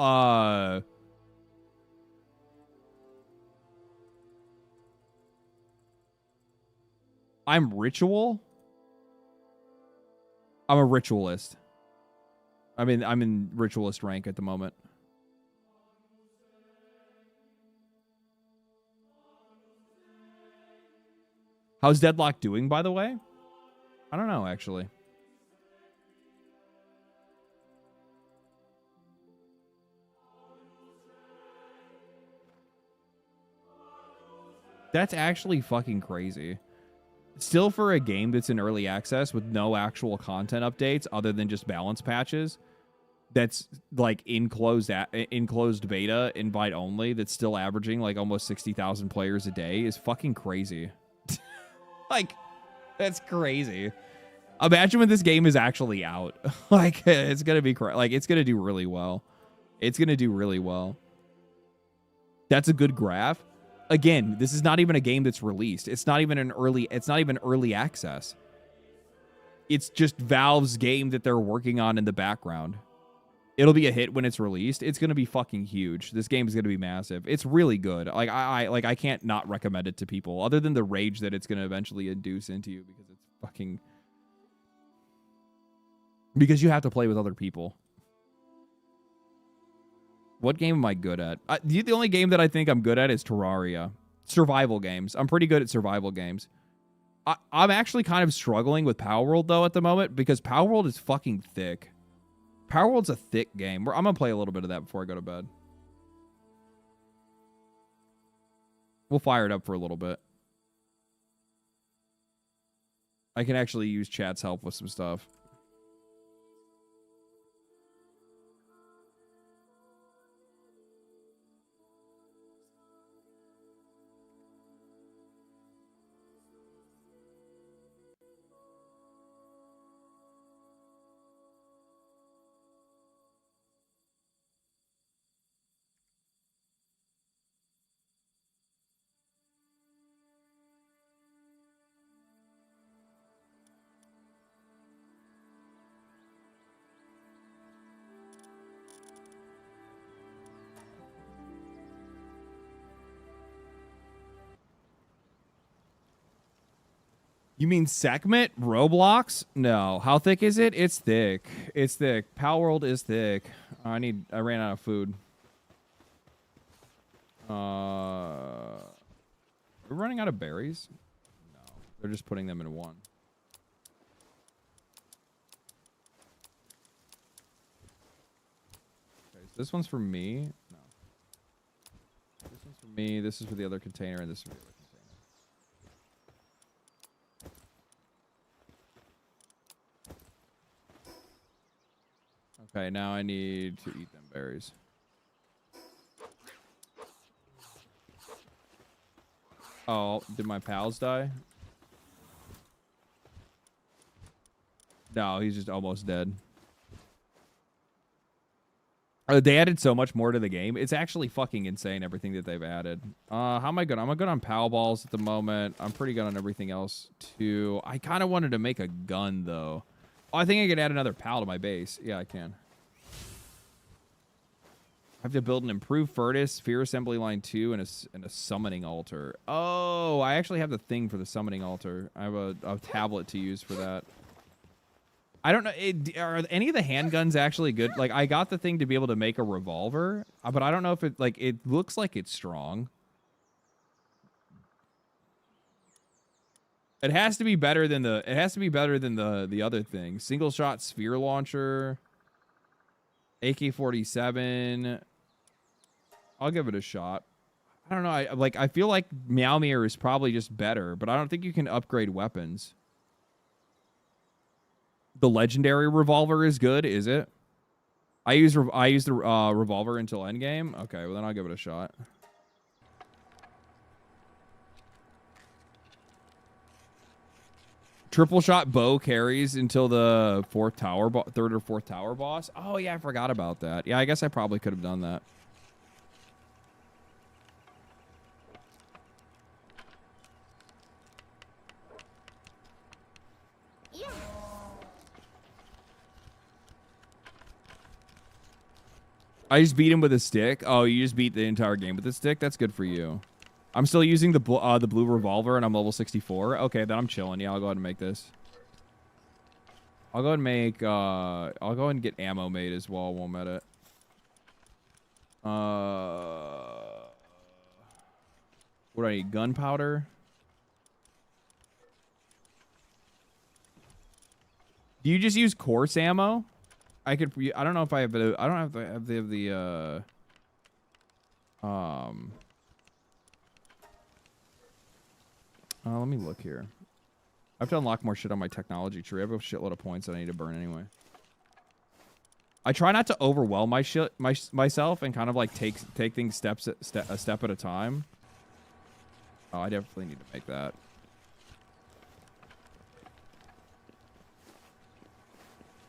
I'm ritual. I'm a ritualist. I'm in ritualist rank at the moment. How's Deadlock doing, by the way? I don't know, actually. That's actually fucking crazy. Still, for a game that's in early access with no actual content updates other than just balance patches, that's like in closed beta, invite only, that's still averaging like almost 60,000 players a day is fucking crazy. Like, that's crazy. Imagine when this game is actually out. Like, it's gonna be like, it's gonna do really well. It's gonna do really well. That's a good graph. Again, this is not even a game that's released. It's not even early access. It's just Valve's game that they're working on in the background. It'll be a hit when it's released. It's going to be fucking huge. This game is going to be massive. It's really good. Like I can't not recommend it to people other than the rage that it's going to eventually induce into you because it's fucking, because you have to play with other people. What game am I good at? The only game that I think I'm good at is Terraria. Survival games. I'm pretty good at survival games. I'm actually kind of struggling with Palworld, though, at the moment, because Palworld is fucking thick. Palworld's a thick game. I'm going to play a little bit of that before I go to bed. We'll fire it up for a little bit. I can actually use chat's help with some stuff. You mean segment? Roblox? No. How thick is it? It's thick. It's thick. Palworld is thick. I ran out of food. We're running out of berries? No. They're just putting them in one. Okay, so this one's for me. No. This one's for me. This is for the other container, and this is for the other container. Okay, now I need to eat them berries. Oh, did my pals die? No, he's just almost dead. They added so much more to the game. It's actually fucking insane, everything that they've added. How am I good? I'm good on pal balls at the moment. I'm pretty good on everything else, too. I kind of wanted to make a gun, though. Oh, I think I could add another pal to my base. Yeah, I can. I have to build an improved furnace, sphere assembly line 2, and a summoning altar. Oh, I actually have the thing for the summoning altar. I have a tablet to use for that. I don't know. Are any of the handguns actually good? Like, I got the thing to be able to make a revolver, but I don't know if it, like, it looks like it's strong. It has to be better than the other thing. Single shot sphere launcher, AK-47. I'll give it a shot. I don't know. I feel like Meowmere is probably just better, but I don't think you can upgrade weapons. The legendary revolver is good, is it? I use the revolver until endgame. Okay, well then I'll give it a shot. Triple shot bow carries until the third or fourth tower boss. Oh yeah, I forgot about that. Yeah, I guess I probably could have done that. Yeah. I just beat him with a stick. Oh, you just beat the entire game with a stick? That's good for you. I'm still using the blue revolver, and I'm level 64. Okay, then I'm chilling. Yeah, I'll go ahead and make this. I'll go ahead and make. I'll go ahead and get ammo made as well while I'm at it. What do I need? Gunpowder. Do you just use coarse ammo? I could. I don't know if I have. I don't have the. Let me look here. I have to unlock more shit on my technology tree. I have a shitload of points that I need to burn anyway. I try not to overwhelm myself and kind of like take things a step at a time. Oh, I definitely need to make that.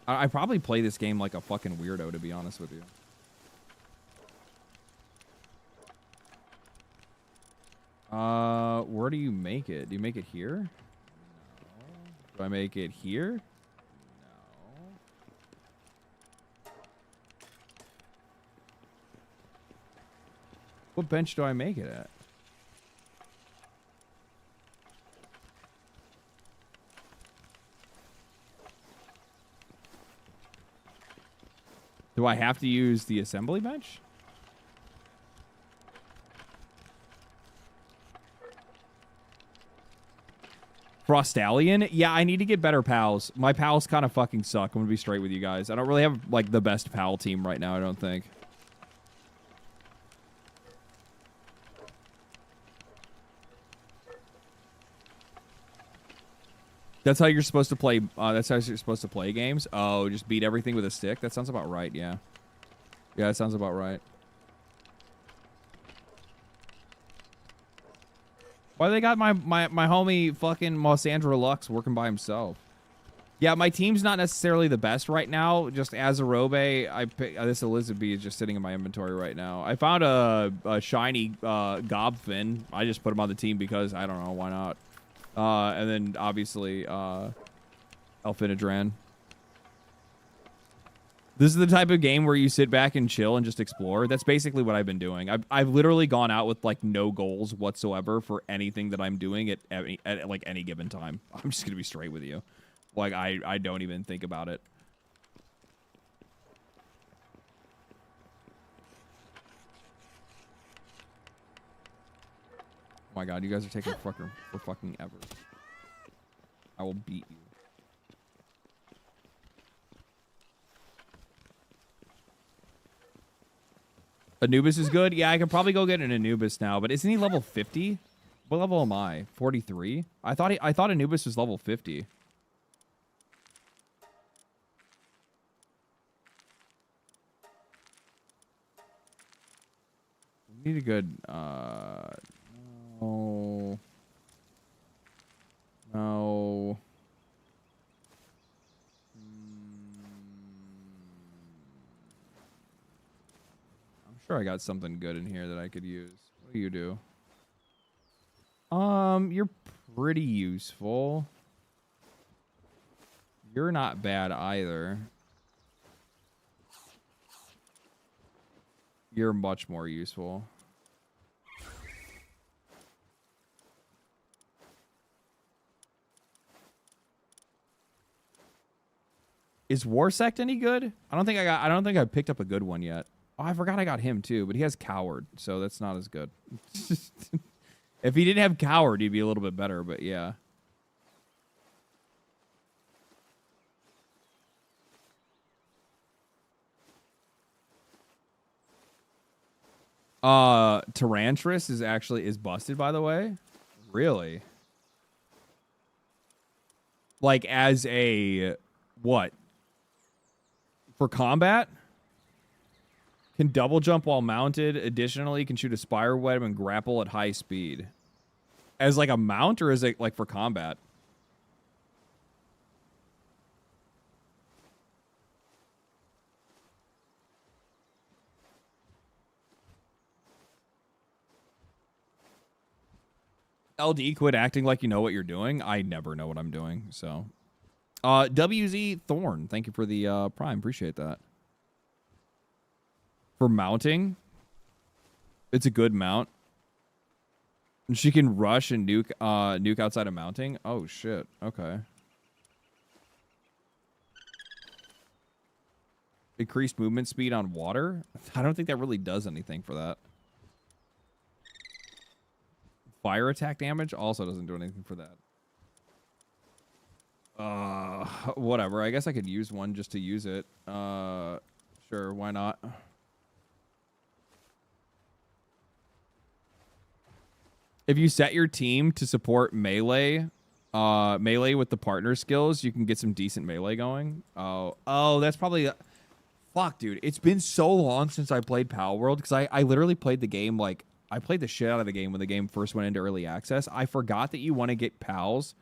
I probably play this game like a fucking weirdo, to be honest with you. Where do you make it? Do you make it here? No. Do I make it here? No. What bench do I make it at? Do I have to use the assembly bench? Frostallion? Yeah, I need to get better pals. My pals kind of fucking suck. I'm gonna be straight with you guys. I don't really have like the best pal team right now, I don't think. That's how you're supposed to play. That's how you're supposed to play games. Oh, just beat everything with a stick. That sounds about right. Yeah. Yeah, that sounds about right. Why they got my homie fucking Mossandra Lux working by himself? Yeah, my team's not necessarily the best right now. Just as a Azarobe, I pick this Elizabeth is just sitting in my inventory right now. I found a shiny Gobfin. I just put him on the team because I don't know why not. And then obviously Elfinidran. This is the type of game where you sit back and chill and just explore. That's basically what I've been doing. I've literally gone out with like no goals whatsoever for anything that I'm doing at like any given time. I'm just gonna be straight with you. Like I don't even think about it. Oh my god, you guys are taking for fucking ever. I will beat you. Anubis is good. Yeah, I could probably go get an Anubis now, but isn't he level 50? What level am I? 43? I thought Anubis was level 50. We need a good no. No. Sure, I got something good in here that I could use. What do you do? You're pretty useful. You're not bad either. You're much more useful. Is Warsect any good? I don't think I picked up a good one yet. Oh, I forgot I got him too, but he has Coward, so that's not as good. If he didn't have Coward, he'd be a little bit better, but yeah. Tyrantrus is busted, by the way. Really? Like as a what? For combat? Can double jump while mounted. Additionally, can shoot a spire web and grapple at high speed. As like a mount, or is it like for combat? LD, quit acting like you know what you're doing. I never know what I'm doing, so. WZ Thorn, thank you for the Prime. Appreciate that. For mounting, it's a good mount. She can rush and nuke outside of mounting. Oh shit. Okay. Increased movement speed on water. I don't think that really does anything for that. Fire attack damage also doesn't do anything for that. Whatever. I guess I could use one just to use it. Sure, why not? If you set your team to support melee with the partner skills, you can get some decent melee going. Oh, that's probably... Fuck, dude. It's been so long since I played Palworld because I literally played the game like... I played the shit out of the game when the game first went into early access. I forgot that you want to get pals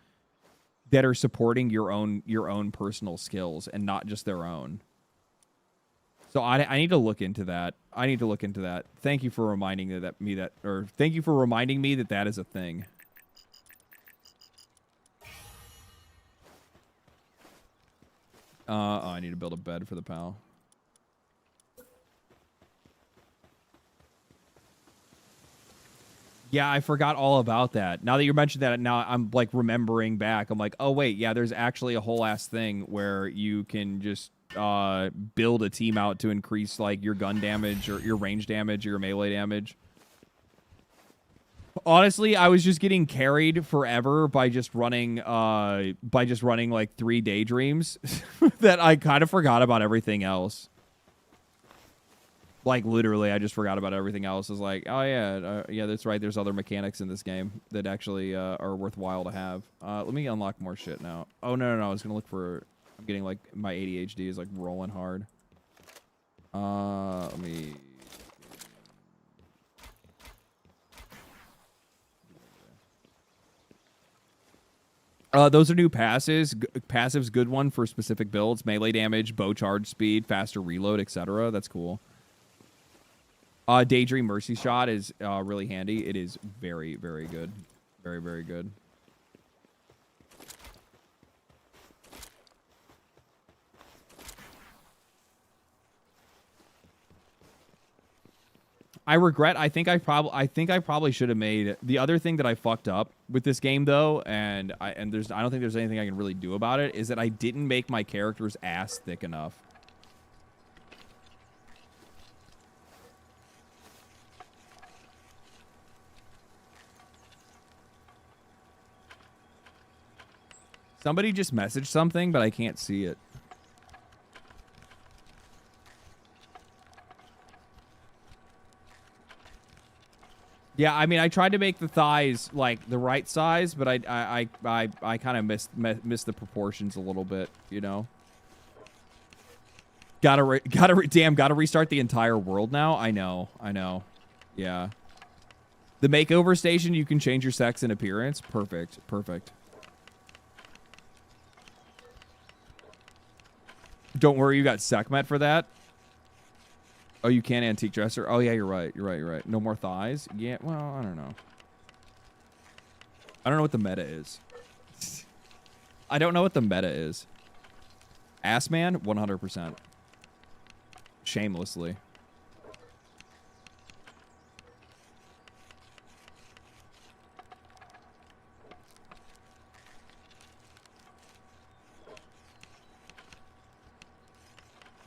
that are supporting your own personal skills and not just their own. So I need to look into that. Thank you for reminding thank you for reminding me that that is a thing. I need to build a bed for the pal. Yeah, I forgot all about that. Now that you mentioned that, now I'm like remembering back. I'm like, oh wait, yeah, there's actually a whole ass thing where you can just build a team out to increase like your gun damage or your range damage or your melee damage. Honestly, I was just getting carried forever by just running like 3 daydreams that I kind of forgot about everything else. Like, literally, I just forgot about everything else. It's like, oh, yeah, yeah, that's right. There's other mechanics in this game that actually are worthwhile to have. Let me unlock more shit now. Oh, no. I was going to look for... I'm getting, like, my ADHD is, like, rolling hard. Let me... Those are new passes. Passive's good one for specific builds. Melee damage, bow charge speed, faster reload, etc. That's cool. Daydream Mercy Shot is really handy. It is very, very good. Very, very good. I regret. I think I probably should have made the other thing that I fucked up with this game though, and I don't think there's anything I can really do about it. Is that I didn't make my character's ass thick enough. Somebody just messaged something, but I can't see it. Yeah, I mean, I tried to make the thighs like the right size, but I kind of missed the proportions a little bit, you know. Gotta restart the entire world now. I know. Yeah. The makeover station, you can change your sex and appearance. Perfect. Don't worry, you got Sekhmet for that. Oh, you can antique dresser. Oh yeah, you're right. No more thighs. Yeah, well, I don't know. I don't know what the meta is. I don't know what the meta is. Ass man, 100%. Shamelessly.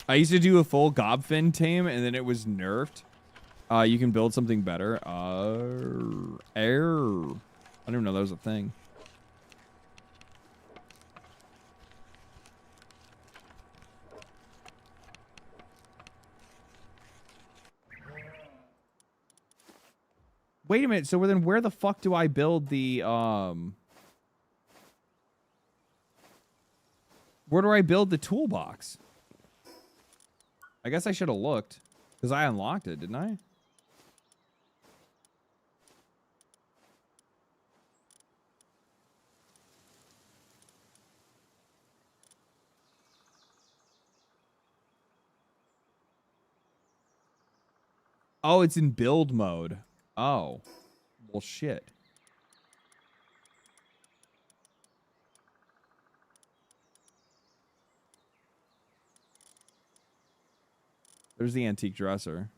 I used to do a full Gobfin team, and then it was nerfed. You can build something better. I don't even know that was a thing. Wait a minute. So then where the fuck do I build the... Where do I build the toolbox? I guess I should have looked, because I unlocked it, didn't I? Oh, it's in build mode. Oh. Well, shit. There's the antique dresser.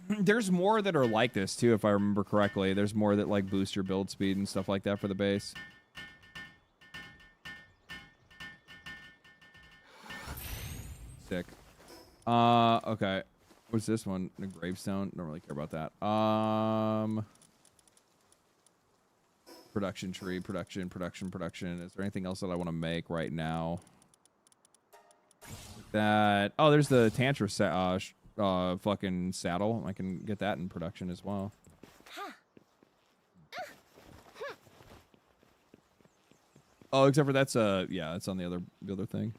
There's more that are like this too, if I remember correctly. There's more that like boost your build speed and stuff like that for the base. Sick. Okay. What's this one? A gravestone? Don't really care about that. Production tree, production. Is there anything else that I want to make right now? That there's the Tantra fucking saddle. I can get that in production as well. Oh, except for that's yeah, it's on the other thing.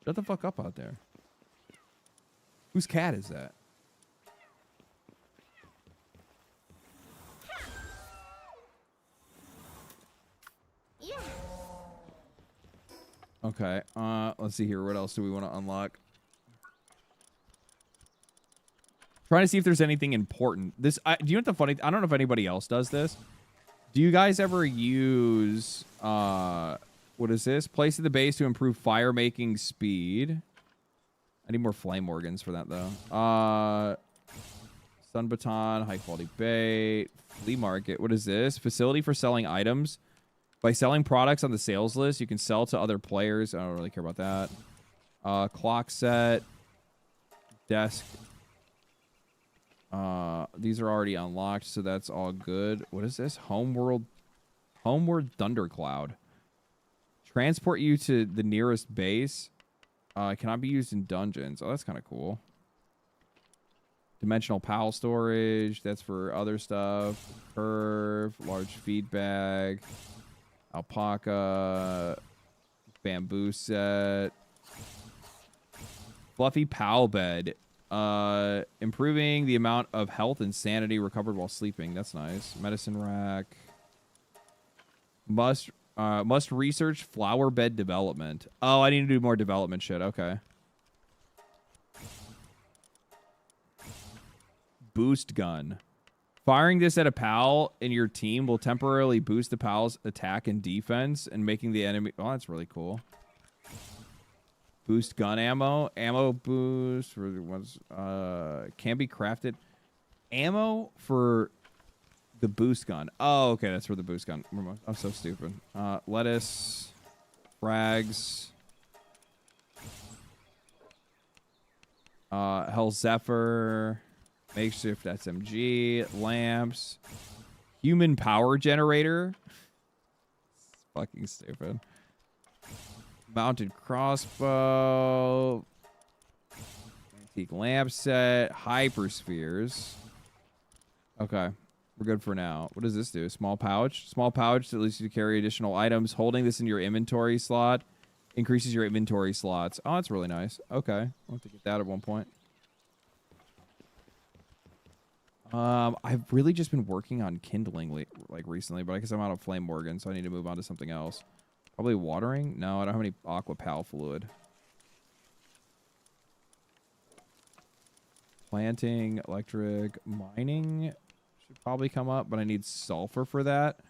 Shut the fuck up out there. Whose cat is that? Okay, let's see here. What else do we want to unlock? Trying to see if there's anything important. Do you know what the funny... I don't know if anybody else does this. Do you guys ever use... what is this? Place at the base to improve fire making speed. I need more flame organs for that, though. Sun baton, high quality bait, flea market. What is this? Facility for selling items. By selling products on the sales list, you can sell to other players. I don't really care about that. Clock set. Desk. These are already unlocked, so that's all good. What is this? Homeward Thundercloud. Transport you to the nearest base. Cannot be used in dungeons. Oh, that's kind of cool. Dimensional PAL storage. That's for other stuff. Curve. Large feed bag. Alpaca. Bamboo set. Fluffy PAL bed. Improving the amount of health and sanity recovered while sleeping. That's nice. Medicine rack. Must research flower bed development. Oh, I need to do more development shit. Okay. Boost gun. Firing this at a pal in your team will temporarily boost the pal's attack and defense and making the enemy... Oh, that's really cool. Boost gun ammo. Ammo boost for the ones can be crafted. Ammo for the boost gun. Oh, okay, that's for the boost gun. I'm so stupid. Lettuce, frags, Hell Zephyr, makeshift SMG, lamps, human power generator. It's fucking stupid. Mounted crossbow, antique lamp set, hyperspheres. Okay, we're good for now. What does this do? Small pouch. Small pouch that lets you carry additional items. Holding this in your inventory slot increases your inventory slots. Oh, that's really nice. Okay, I'll have to get that at one point. I've really just been working on kindling like recently, but I guess I'm out of flame organ, so I need to move on to something else. Probably watering? No, I don't have any aqua pal fluid. Planting, electric, mining should probably come up, but I need sulfur for that.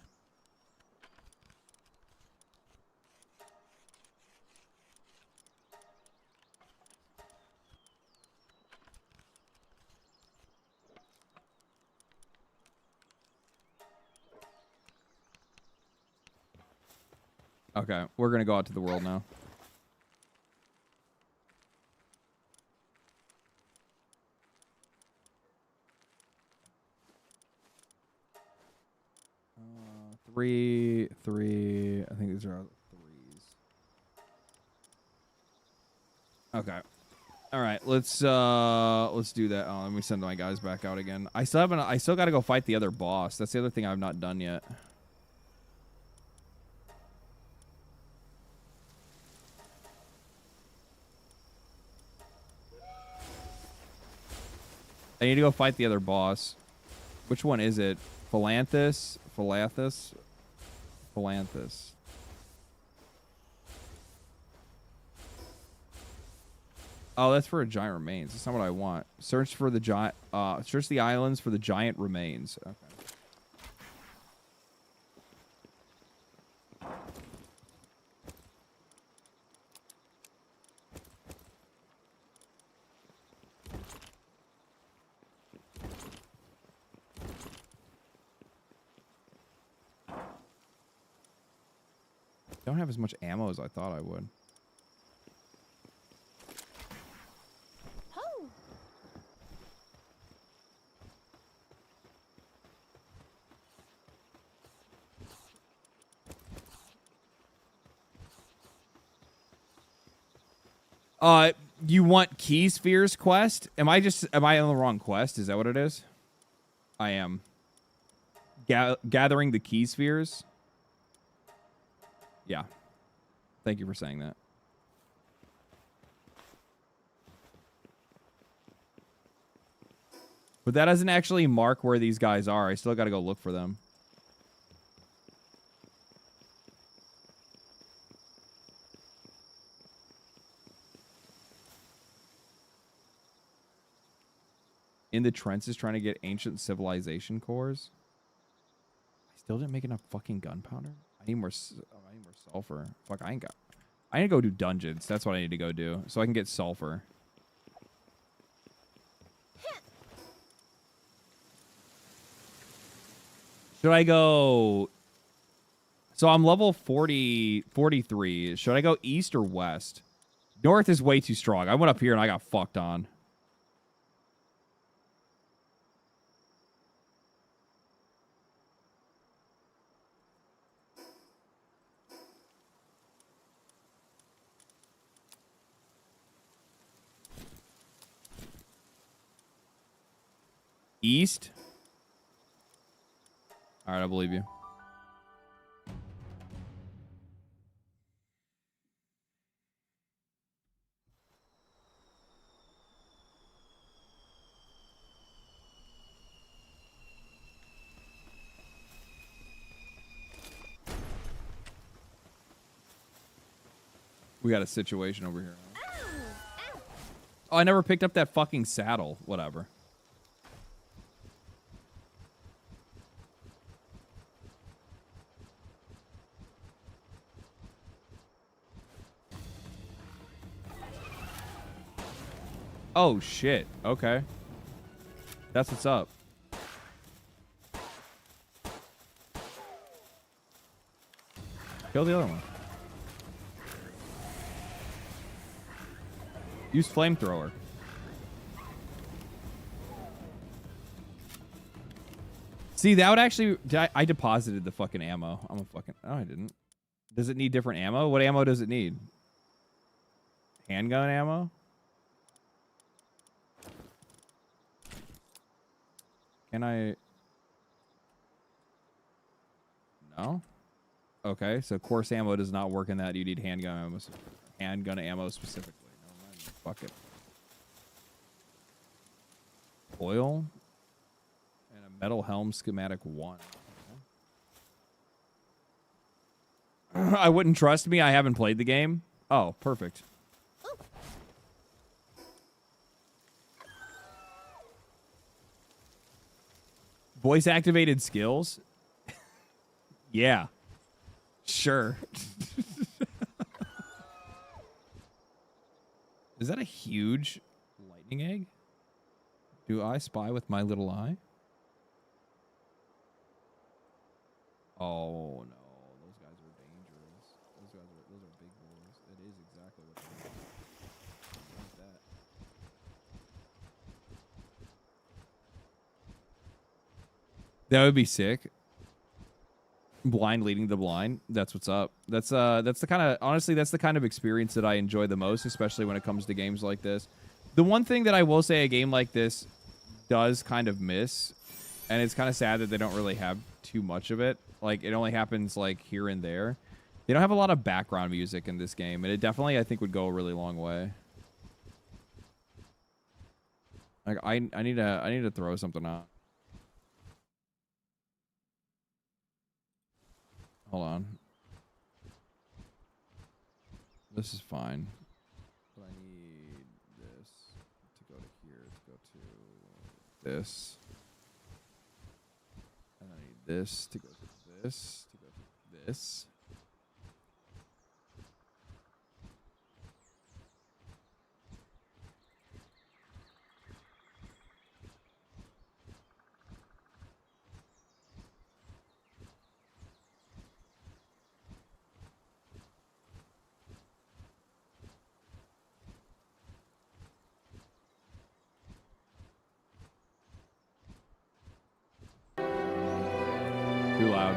Okay, we're gonna go out to the world now. Three. I think these are all threes. Okay. All right, let's do that. Oh, let me send my guys back out again. I still got to go fight the other boss. That's the other thing I've not done yet. I need to go fight the other boss. Which one is it? Philanthus? Philanthus? Philanthus. Oh, that's for a giant remains. That's not what I want. Search for the giant. Search the islands for the giant remains. Okay. Don't have as much ammo as I thought I would. You want Key Spheres quest? Am I on the wrong quest? Is that what it is? I am. Gathering the Key Spheres? Yeah. Thank you for saying that. But that doesn't actually mark where these guys are. I still got to go look for them. In the trenches trying to get ancient civilization cores. I still didn't make enough fucking gunpowder. I need more sulfur. Fuck, I need to go do dungeons. That's what I need to go do so I can get sulfur. Should I go? So I'm level 43. Should I go east or west? North is way too strong. I went up here and I got fucked on. East? All right, I believe you. We got a situation over here. Oh, I never picked up that fucking saddle. Whatever. Oh, shit. Okay. That's what's up. Kill the other one. Use flamethrower. See, that would actually... I deposited the fucking ammo. I'm a fucking... Oh, I didn't. Does it need different ammo? What ammo does it need? Handgun ammo? Can I... No? Okay, so course ammo does not work in that. You need handgun ammo specifically. No, man, fuck it. Oil? And a metal helm schematic 1. Okay. I wouldn't trust me. I haven't played the game. Oh, perfect. Voice activated skills? Yeah. Sure. Is that a huge lightning egg? Do I spy with my little eye? Oh no, those guys are dangerous. Those are big boys. It is exactly what they are. I like that. That would be sick. Blind leading the blind. That's what's up. That's the kind of, honestly, that's the kind of experience that I enjoy the most, especially when it comes to games like this. The one thing that I will say a game like this does kind of miss, and it's kind of sad that they don't really have too much of it. Like, it only happens like here and there. They don't have a lot of background music in this game, and it definitely, I think, would go a really long way. Like, I need to throw something out. Hold on. This is fine. But I need this to go to here, to go to this. And I need this to go to this, to go to this. loud.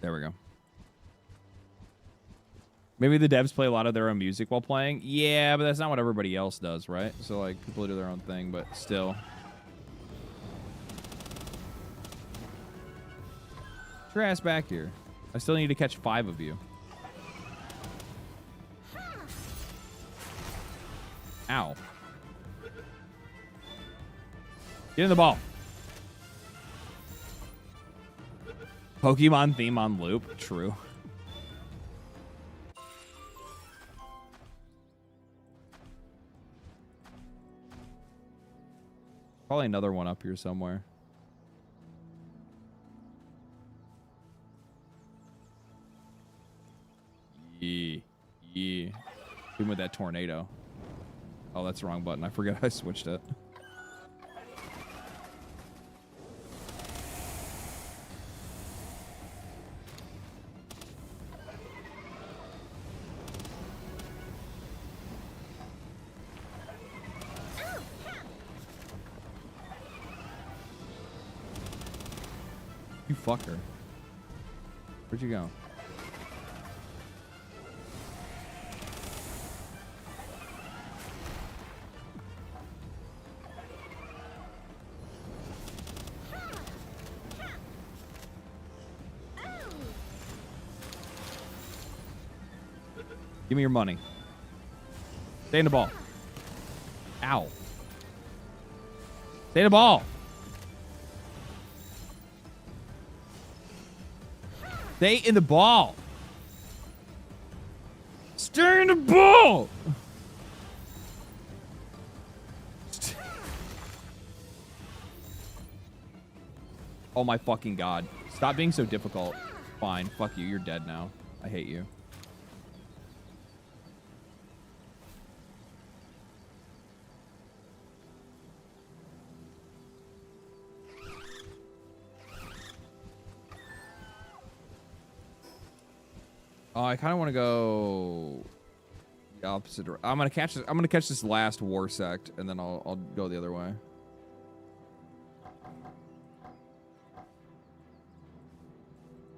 There we go. Maybe the devs play a lot of their own music while playing. Yeah, but that's not what everybody else does, right? So, like, people do their own thing, but still. Get your ass back here. I still need to catch 5 of you. Ow. Get in the ball. Pokemon theme on loop. True. Probably another one up here somewhere. Yeah. Yeah. Even with that tornado. Oh, that's the wrong button. I forgot I switched it. You fucker. Where'd you go? Give me your money. Stay in the ball. Ow. Stay in the ball. Stay in the ball. Stay in the ball. Oh my fucking god. Stop being so difficult. Fine. Fuck you. You're dead now. I hate you. Oh, I kind of want to go the opposite. I'm gonna catch this. I'm gonna catch this last war sect, and then I'll go the other way.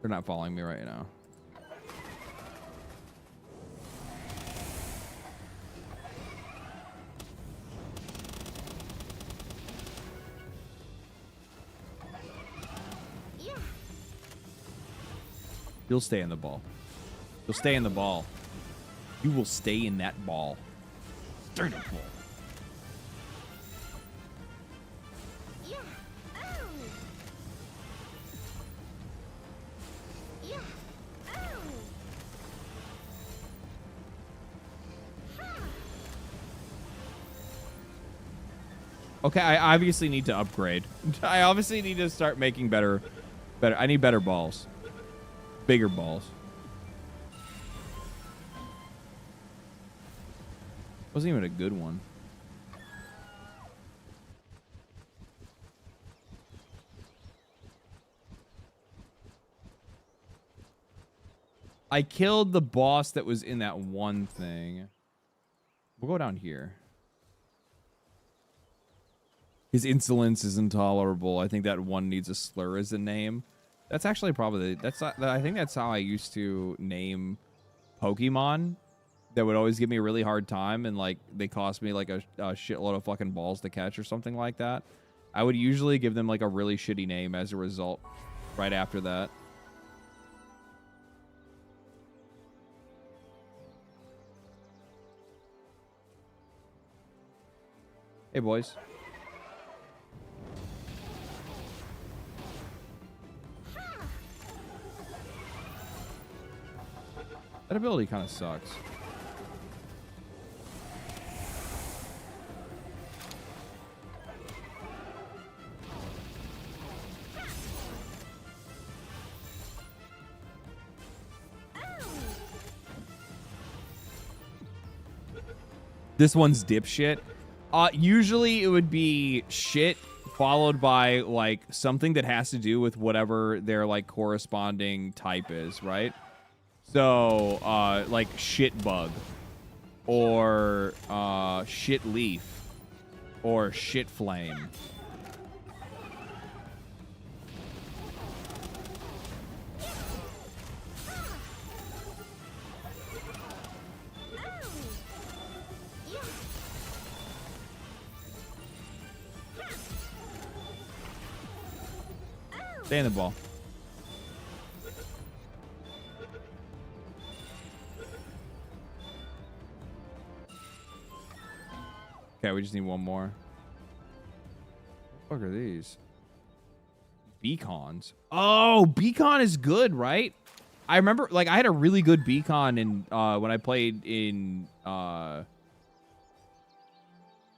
They're not following me right now. You'll stay in the ball. You'll stay in the ball. You will stay in that ball. Stay in the ball. Okay, I obviously need to upgrade. I obviously need to start making better. I need better balls. Bigger balls. Wasn't even a good one. I killed the boss that was in that one thing. We'll go down here. His insolence is intolerable. I think that one needs a slur as a name. That's actually probably I think that's how I used to name Pokemon. That would always give me a really hard time, and like they cost me like a shitload of fucking balls to catch or something like that. I would usually give them like a really shitty name as a result right after that. Hey boys. That ability kind of sucks. This one's dipshit. Usually it would be shit followed by like something that has to do with whatever their like corresponding type is, right? So like shit bug or shit leaf or shit flame. Stay in the ball. Okay, we just need one more. What the fuck are these? Beacons. Oh, beacon is good, right? I remember, like, I had a really good beacon in when I played in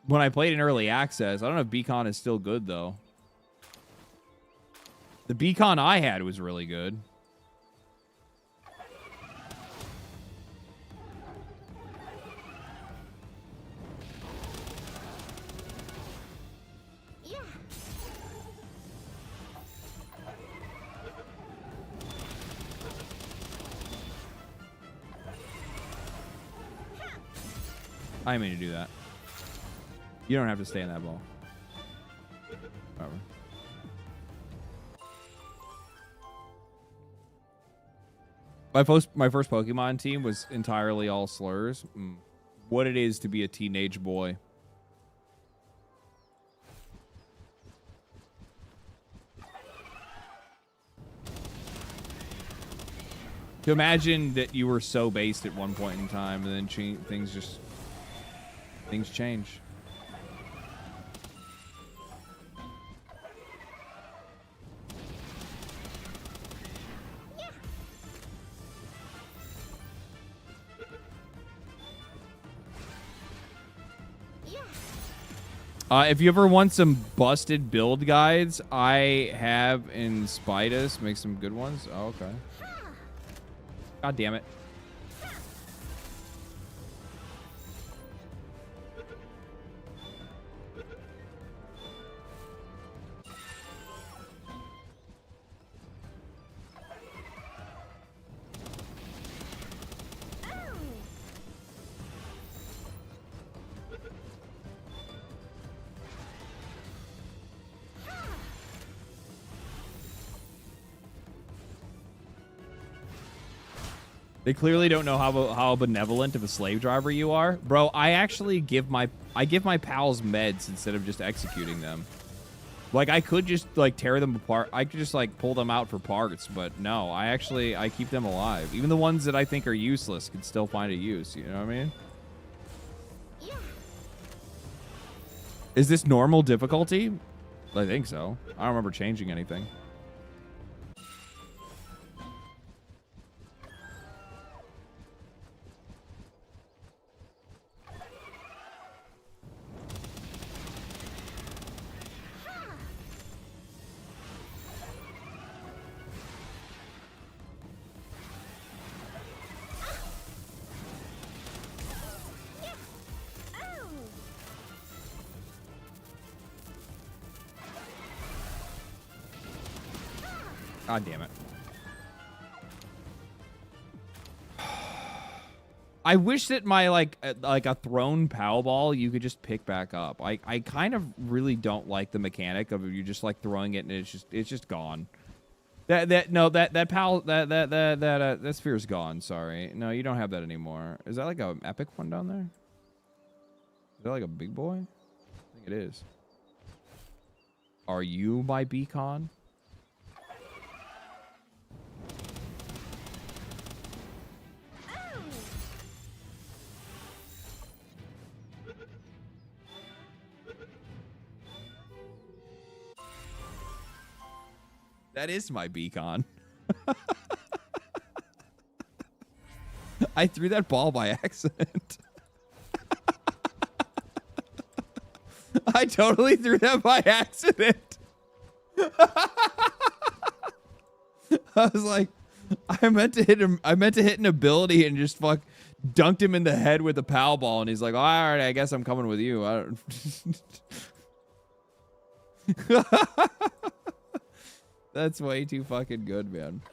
early access. I don't know if beacon is still good though. The beacon I had was really good. I didn't mean to do that. You don't have to stay in that ball. Whatever. My first Pokemon team was entirely all slurs. What it is to be a teenage boy. To imagine that you were so based at one point in time, and then things change. If you ever want some busted build guides, I have in Spidus. Make some good ones. Oh, okay. God damn it. They clearly don't know how benevolent of a slave driver you are. Bro, I actually give my pals meds instead of just executing them. Like, I could just, like, tear them apart. I could just, like, pull them out for parts, but no, I keep them alive. Even the ones that I think are useless can still find a use, you know what I mean? Yeah. Is this normal difficulty? I think so. I don't remember changing anything. God damn it. I wish that my like a thrown POW ball you could just pick back up. I kind of really don't like the mechanic of you just like throwing it and it's just gone. That sphere's gone, sorry. No, you don't have that anymore. Is that like a epic one down there? Is that like a big boy? I think it is. Are you my beacon? That is my beacon. I threw that ball by accident. I totally threw that by accident. I was like, I meant to hit him. I meant to hit an ability and just dunked him in the head with a POW ball. And he's like, all right, I guess I'm coming with you. I don't. That's way too fucking good, man.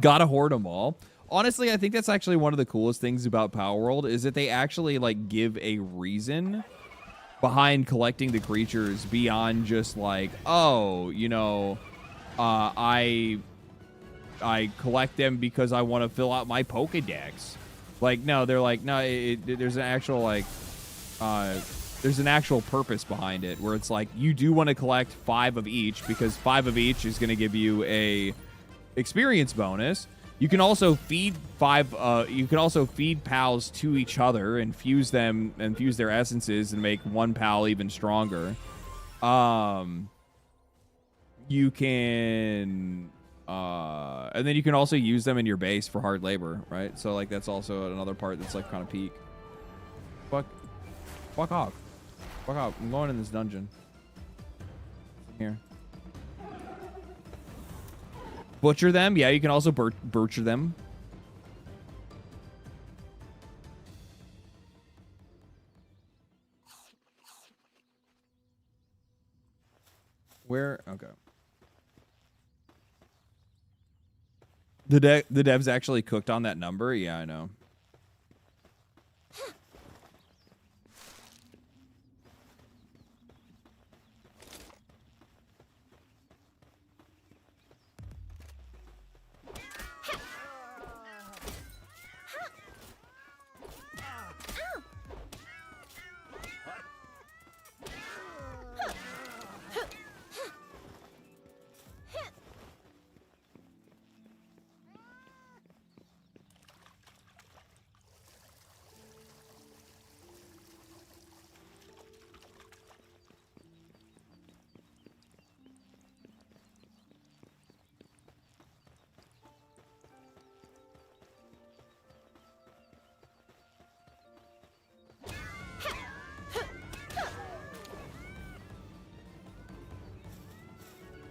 Gotta hoard them all. Honestly, I think that's actually one of the coolest things about Palworld is that they actually like give a reason behind collecting the creatures beyond just like, oh, you know, I collect them because I want to fill out my Pokédex. Like, no, they're like, no, there's an actual like, there's an actual purpose behind it where it's like you do want to collect 5 of each because 5 of each is going to give you a experience bonus. You can also feed 5. You can also feed pals to each other and fuse them and fuse their essences and make one pal even stronger. You can, and then you can also use them in your base for hard labor, right? So like that's also another part that's like kind of peak. Fuck off. Fuck off. I'm going in this dungeon. Here. Butcher them. Yeah, you can also butcher them. Where? Okay. The devs actually cooked on that number? Yeah, I know.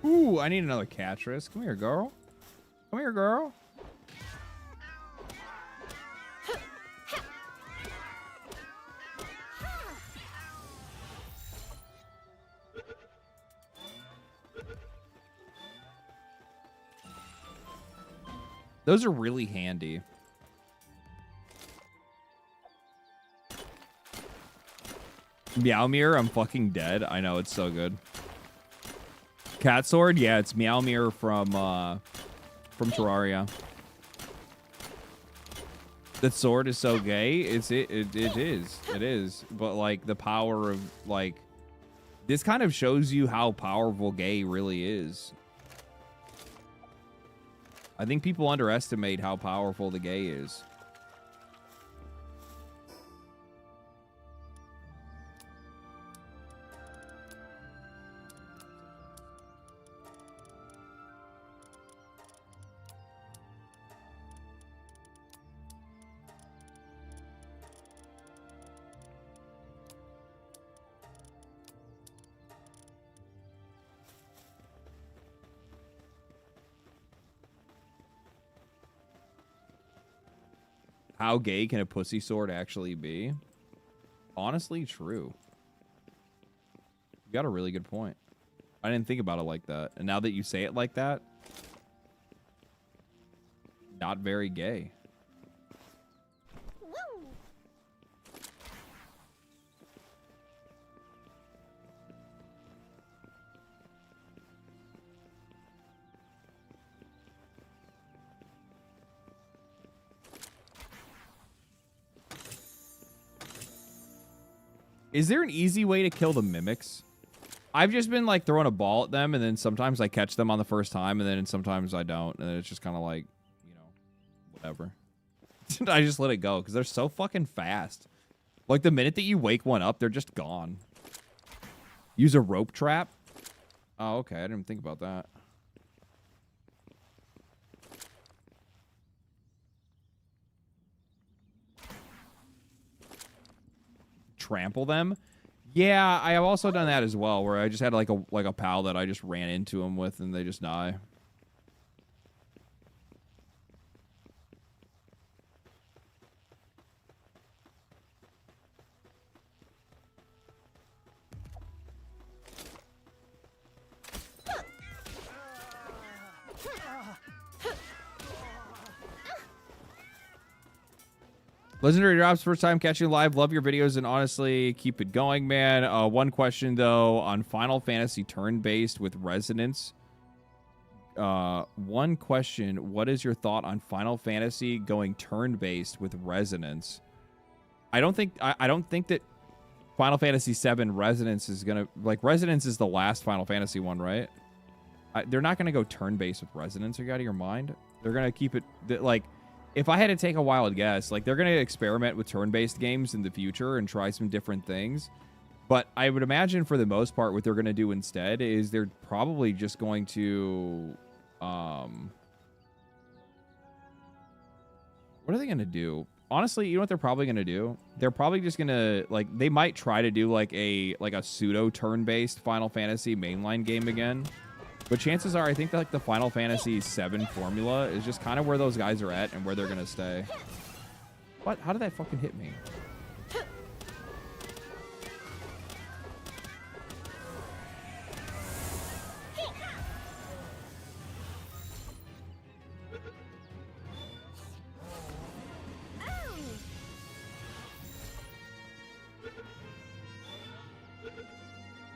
Ooh, I need another Catrice. Come here, girl. Come here, girl. Those are really handy. Meowmere, I'm fucking dead. I know, it's so good. Cat Sword? Yeah, it's Meowmere from Terraria. That sword is so gay. It is. But like the power of like this kind of shows you how powerful gay really is. I think people underestimate how powerful the gay is. How gay can a pussy sword actually be? Honestly, true. You got a really good point. I didn't think about it like that. And now that you say it like that, not very gay. Is there an easy way to kill the mimics? I've just been like throwing a ball at them and then sometimes I catch them on the first time and then sometimes I don't. And then it's just kind of like, you know, whatever. I just let it go because they're so fucking fast. Like the minute that you wake one up, they're just gone. Use a rope trap? Oh, okay. I didn't even think about that. Trample them. Yeah, I have also done that as well, where I just had like a pal that I just ran into them with, and they just die. Legendary drops, first time catching live. Love your videos and honestly keep it going, man. One question though on Final Fantasy turn-based with resonance. One question: what is your thought on Final Fantasy going turn-based with resonance? I don't think that Final Fantasy VII Resonance is gonna Resonance is the last Final Fantasy one, right? They're not gonna go turn-based with Resonance. Are you out of your mind? They're gonna keep it like. If I had to take a wild guess, like they're going to experiment with turn-based games in the future and try some different things. But I would imagine for the most part, what they're going to do instead is they're probably just going to, what are they going to do? Honestly, you know what they're probably going to do? They're probably just going to they might try to do like a pseudo turn-based Final Fantasy mainline game again. But chances are, I think that the Final Fantasy VII formula is just kind of where those guys are at and where they're going to stay. What? How did that fucking hit me?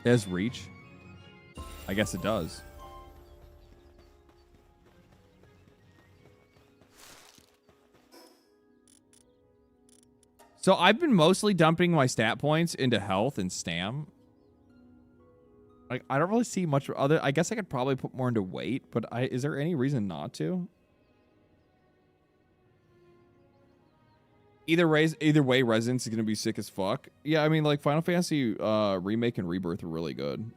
It has reach? I guess it does. So I've been mostly dumping my stat points into health and stam. Like I don't really see much other. I guess I could probably put more into weight, but is there any reason not to? Either way, Resonance is gonna be sick as fuck. Yeah, I mean like Final Fantasy Remake and Rebirth are really good.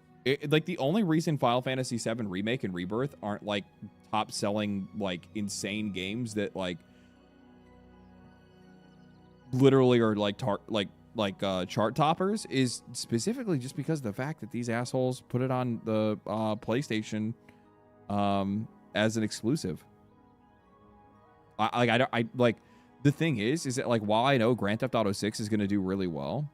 Like the only reason Final Fantasy VII Remake and Rebirth aren't like top selling like insane games that like literally are like chart toppers is specifically just because of the fact that these assholes put it on the PlayStation as an exclusive. The thing is that like while I know Grand Theft Auto 6 is going to do really well,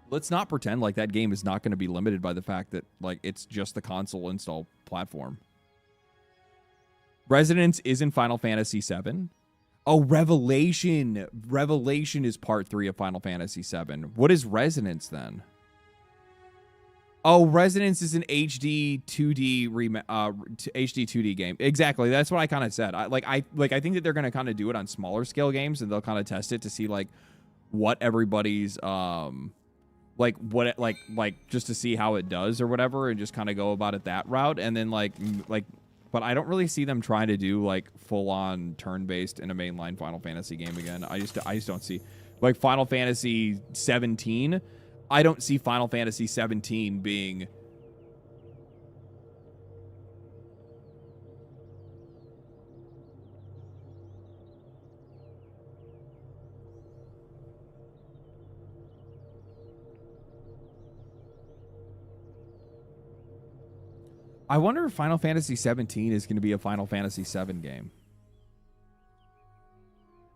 let's not pretend like that game is not going to be limited by the fact that like it's just the console install platform. Resonance is in Final Fantasy VII. Oh, Revelation. Revelation is part 3 of Final Fantasy VII. What is Resonance then? Oh, Resonance is an HD 2D HD 2D game. Exactly. That's what I kind of said. I think that they're going to kind of do it on smaller scale games and they'll kind of test it to see like what everybody's just to see how it does or whatever and just kind of go about it that route and then but I don't really see them trying to do like full-on turn-based in a mainline Final Fantasy game again. I just don't see like Final Fantasy 17. I don't see Final Fantasy 17 being I wonder if Final Fantasy 17 is going to be a Final Fantasy 7 game.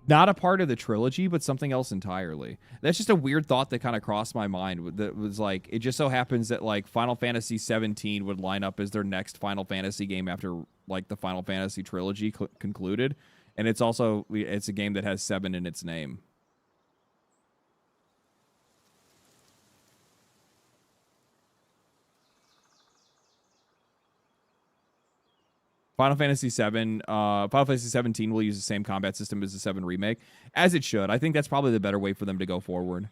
Not a part of the trilogy, but something else entirely. That's just a weird thought that kind of crossed my mind. That was like, it just so happens that like Final Fantasy 17 would line up as their next Final Fantasy game after like the Final Fantasy trilogy concluded. And it's a game that has 7 in its name. Final Fantasy 17 will use the same combat system as the 7 remake, as it should. I think that's probably the better way for them to go forward.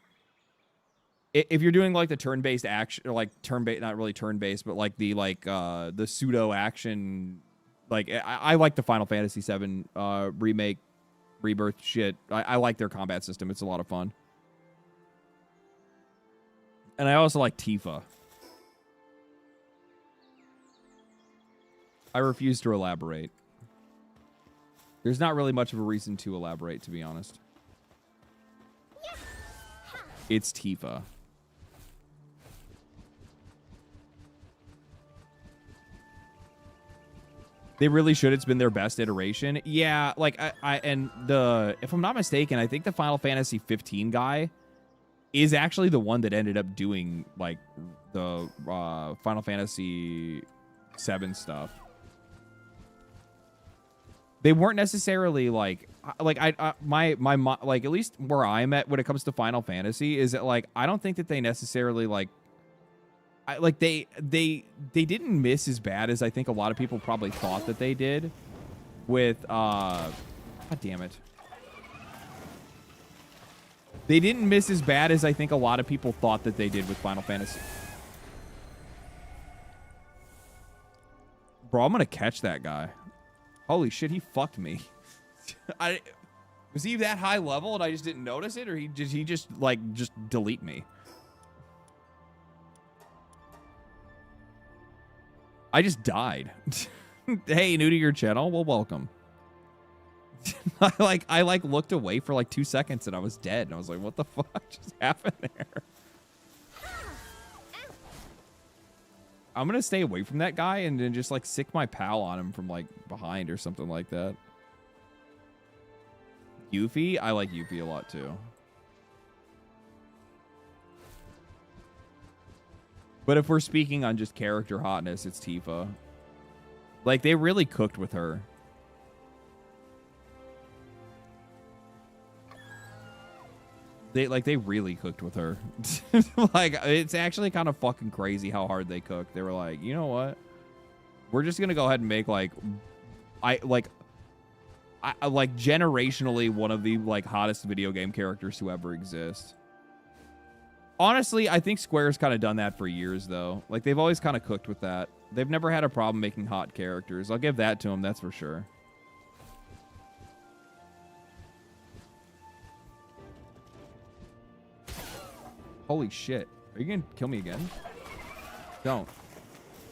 If you're doing like the turn-based action, or like turn-based, not really turn-based, but like the pseudo action, like I like the Final Fantasy 7 remake, Rebirth shit. I like their combat system. It's a lot of fun, and I also like Tifa. I refuse to elaborate. There's not really much of a reason to elaborate, to be honest. It's Tifa. They really should. It's been their best iteration. Yeah, like if I'm not mistaken, I think the Final Fantasy 15 guy is actually the one that ended up doing like the Final Fantasy 7 stuff. They weren't necessarily like like at least where I'm at when it comes to Final Fantasy is that like I don't think that they necessarily like they didn't miss as bad as I think a lot of people probably thought that they did with God damn it. They didn't miss as bad as I think a lot of people thought that they did with Final Fantasy. Bro, I'm gonna catch that guy. Holy shit, he fucked me. Was he that high level and I just didn't notice it, or he just delete me? I just died. Hey, new to your channel? Well, welcome. I looked away for like 2 seconds and I was dead. And I was like, what the fuck just happened there? I'm going to stay away from that guy and then just like sick my pal on him from like behind or something like that. Yuffie? I like Yuffie a lot too. But if we're speaking on just character hotness, it's Tifa. Like, they really cooked with her. They really cooked with her. Like, it's actually kind of fucking crazy how hard they cooked. They were like, you know what? We're just gonna go ahead and make like generationally one of the like hottest video game characters to ever exist. Honestly, I think Square's kind of done that for years, though. Like, they've always kind of cooked with that. They've never had a problem making hot characters. I'll give that to them, that's for sure. Holy shit. Are you going to kill me again? Don't.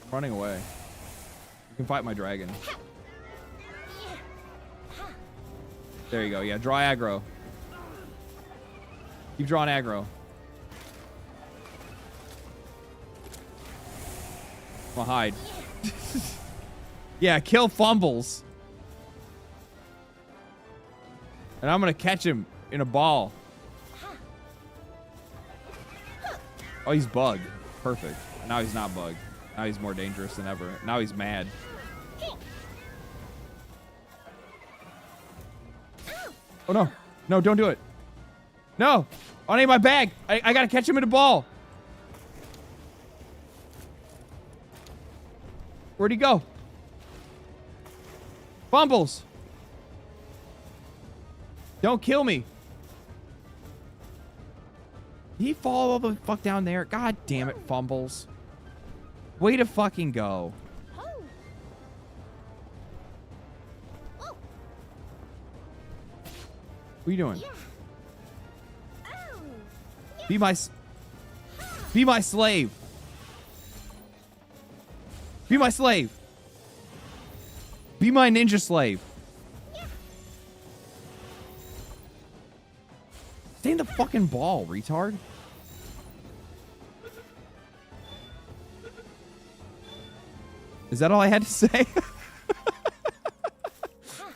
I'm running away. You can fight my dragon. There you go. Yeah, draw aggro. Keep drawing aggro. I'll hide. Yeah, kill Fumbles. And I'm gonna catch him in a ball. Oh, he's bugged. Perfect. Now he's not bugged. Now he's more dangerous than ever. Now he's mad. Oh no. No, don't do it. No. I need my bag. I gotta catch him in a ball. Where'd he go? Fumbles. Don't kill me. Did he fall all the fuck down there? God damn it, Fumbles. Way to fucking go. What are you doing? Be my slave. Be my slave. Be my ninja slave. Stay in the fucking ball, retard. Is that all I had to say?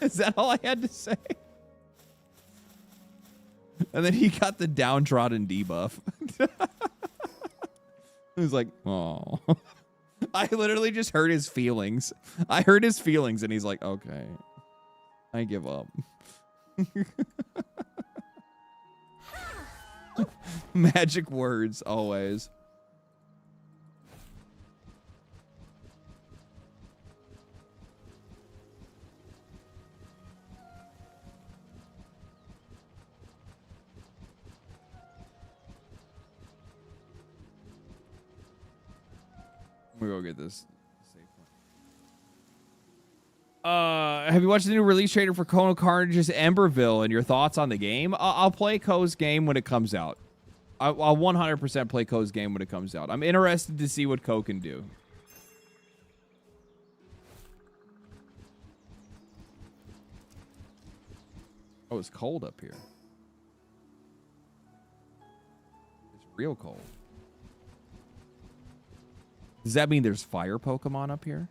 Is that all I had to say? And then he got the downtrodden debuff. He was like, oh. I literally just hurt his feelings. I hurt his feelings, and he's like, okay. I give up. Magic words, always. Let me go get this. Have you watched the new release trailer for Chrono Carnage's Emberville and your thoughts on the game? I'll play Ko's game when it comes out. I'll 100% play Ko's game when it comes out. I'm interested to see what Ko can do. Oh, it's cold up here. It's real cold. Does that mean there's fire Pokemon up here?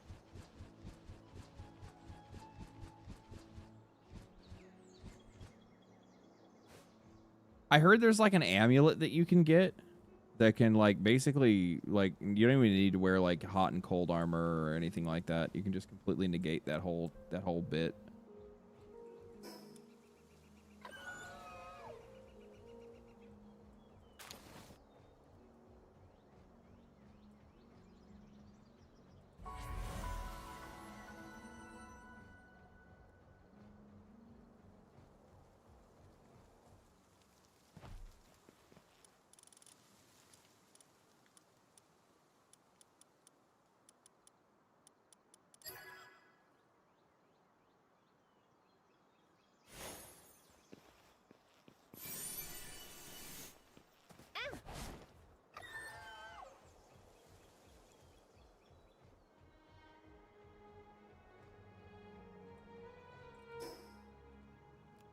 I heard there's like an amulet that you can get that can like basically like you don't even need to wear like hot and cold armor or anything like that. You can just completely negate that whole bit.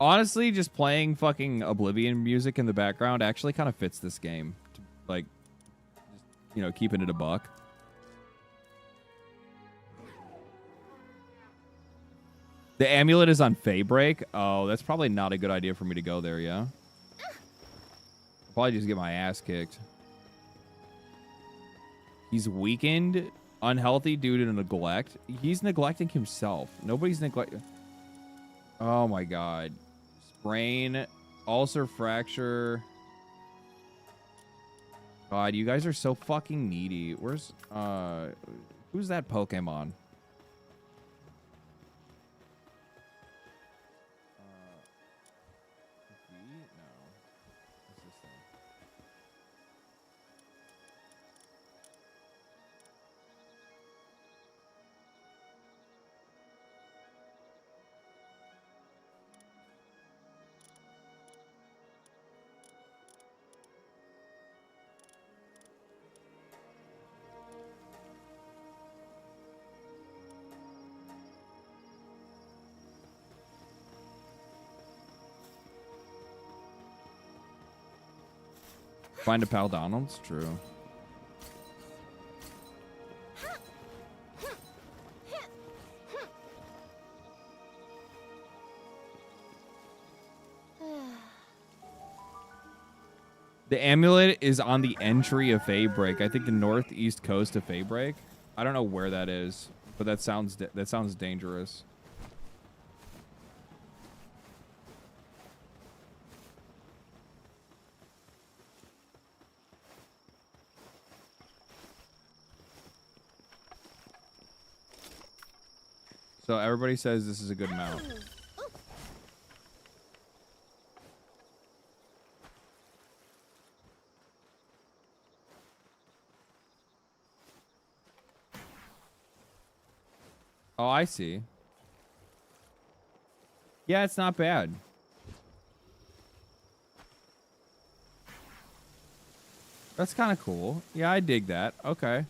Honestly, just playing fucking Oblivion music in the background actually kind of fits this game. Like, just, you know, keeping it a buck. The amulet is on Faybreak. Oh, that's probably not a good idea for me to go there, yeah? I'll probably just get my ass kicked. He's weakened, unhealthy due to neglect. He's neglecting himself. Nobody's neglecting. Oh my god. Sprain, ulcer, fracture. God, you guys are so fucking needy. Where's who's that Pokemon? Find a Pal Donald's? True. The amulet is on the entry of Faybreak. I think the northeast coast of Faybreak. I don't know where that is, but that sounds dangerous. So everybody says this is a good mount. Oh, I see. Yeah, it's not bad. That's kind of cool. Yeah, I dig that. Okay.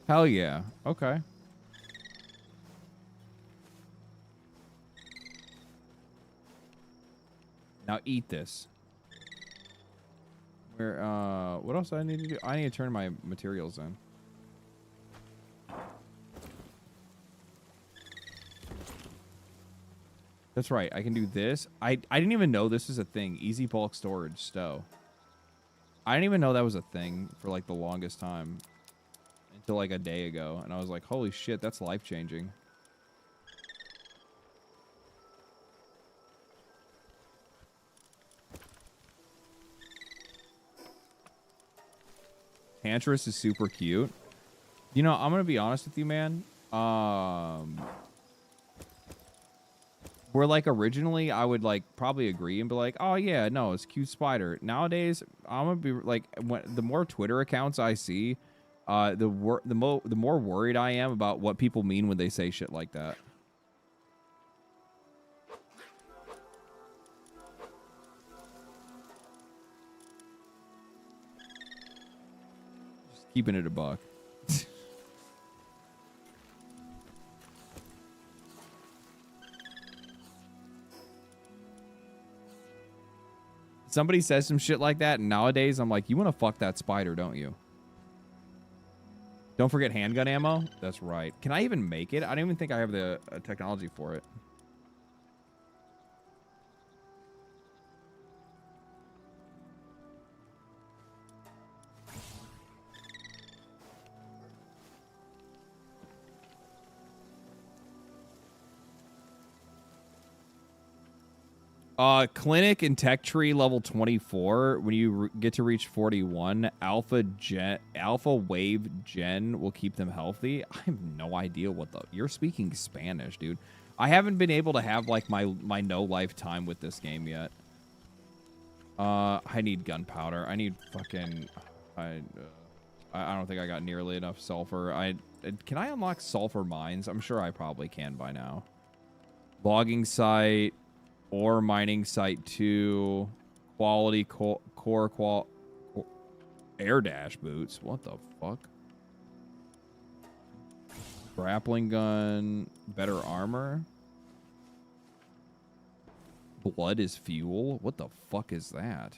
Hell yeah. Okay. Now eat this. Where, what else do I need to do? I need to turn my materials in. That's right. I can do this. I didn't even know this was a thing. Easy bulk storage stow. I didn't even know that was a thing for like the longest time. Until like a day ago. And I was like, holy shit, that's life-changing. Huntress is super cute. You know, I'm gonna be honest with you, man. Where like originally I would like probably agree and be like, oh yeah, no, it's a cute spider. Nowadays, I'm gonna be like, the more Twitter accounts I see, the more worried I am about what people mean when they say shit like that. Just keeping it a buck. Somebody says some shit like that, and nowadays I'm like, you want to fuck that spider, don't you? Don't forget handgun ammo. That's right. Can I even make it? I don't even think I have the technology for it. Clinic and Tech Tree level 24. When you get to reach 41, Alpha Wave Gen will keep them healthy. I have no idea what the... You're speaking Spanish, dude. I haven't been able to have like my no lifetime with this game yet. I need gunpowder. I need fucking... I don't think I got nearly enough sulfur. Can I unlock sulfur mines? I'm sure I probably can by now. Logging site... Ore mining site 2, quality core air dash boots. What the fuck? Grappling gun, better armor. Blood is fuel. What the fuck is that?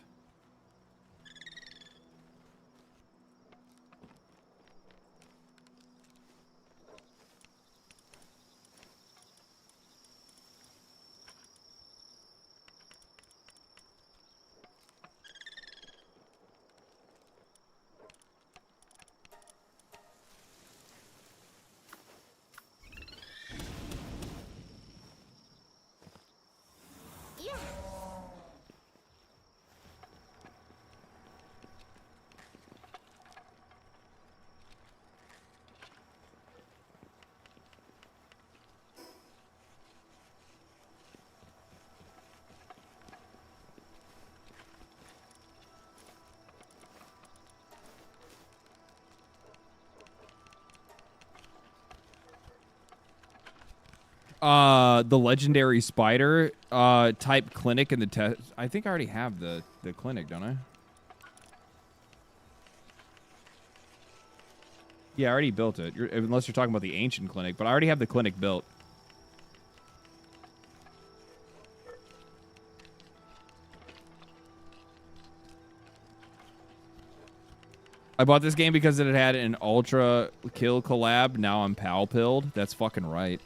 The legendary spider type clinic in the test. I think I already have the clinic, don't I? Yeah, I already built it. Unless you're talking about the ancient clinic, but I already have the clinic built. I bought this game because it had an ultra kill collab. Now I'm pal-pilled. That's fucking right.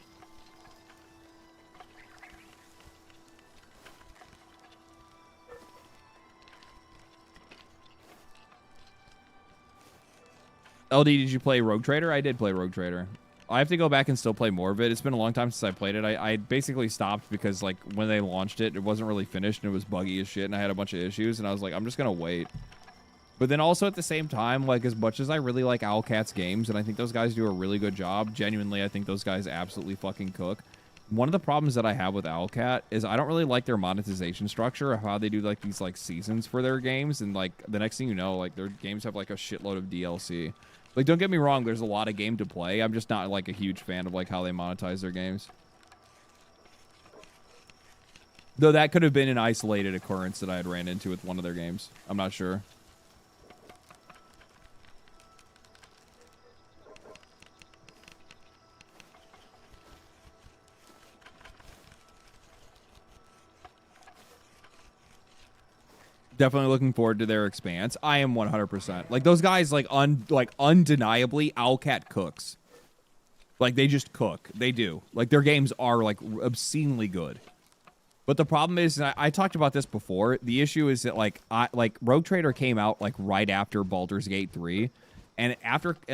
LD, did you play Rogue Trader? I did play Rogue Trader. I have to go back and still play more of it. It's been a long time since I played it. I basically stopped because, like, when they launched it, it wasn't really finished and it was buggy as shit and I had a bunch of issues and I was like, I'm just going to wait. But then also at the same time, like, as much as I really like Owlcat's games and I think those guys do a really good job, genuinely, I think those guys absolutely fucking cook. One of the problems that I have with Owlcat is I don't really like their monetization structure of how they do, like, these, like, seasons for their games. And, like, the next thing you know, like, their games have, like, a shitload of DLC. Like, don't get me wrong, there's a lot of game to play. I'm just not, like, a huge fan of, like, how they monetize their games. Though that could have been an isolated occurrence that I had ran into with one of their games. I'm not sure. Definitely looking forward to their Expanse. I am 100%. Like, those guys, like, undeniably, Owlcat cooks. Like, they just cook. They do. Like, their games are, like, obscenely good. But the problem is, and I talked about this before, the issue is that, like, Rogue Trader came out, like, right after Baldur's Gate 3. And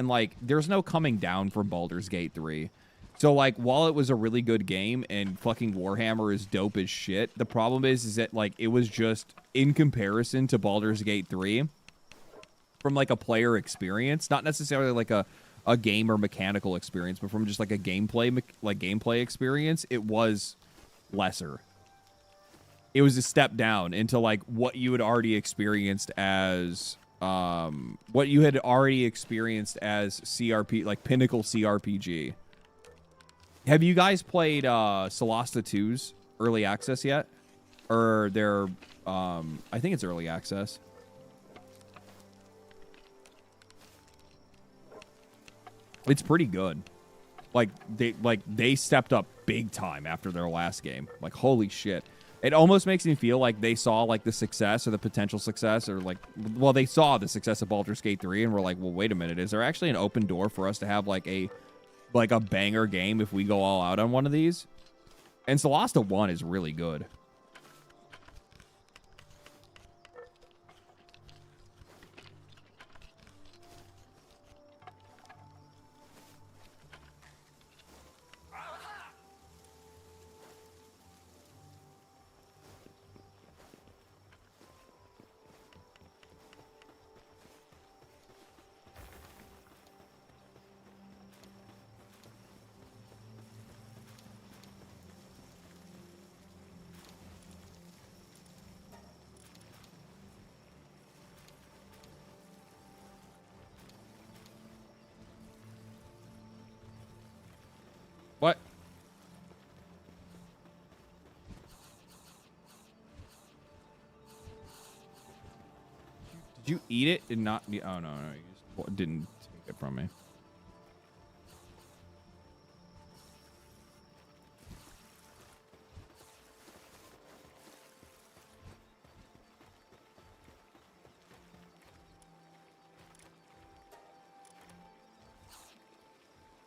like, there's no coming down from Baldur's Gate 3. So, like, while it was a really good game and fucking Warhammer is dope as shit, the problem is that, like, it was just, in comparison to Baldur's Gate 3, from, like, a player experience, not necessarily, like, a game or mechanical experience, but from just, like, a gameplay experience, it was lesser. It was a step down into, like, what you had already experienced as, CRP, like, Pinnacle CRPG. Have you guys played Solasta 2's early access yet? Or their I think it's early access. It's pretty good. Like they stepped up big time after their last game. Like, holy shit. It almost makes me feel like they saw, like, the success or the potential success, or, like, well, they saw the success of Baldur's Gate 3 and were like, well, wait a minute, is there actually an open door for us to have, like a banger game if we go all out on one of these? And Solasta 1 is really good. What? Did you eat it and not? Oh no, you just didn't take it from me.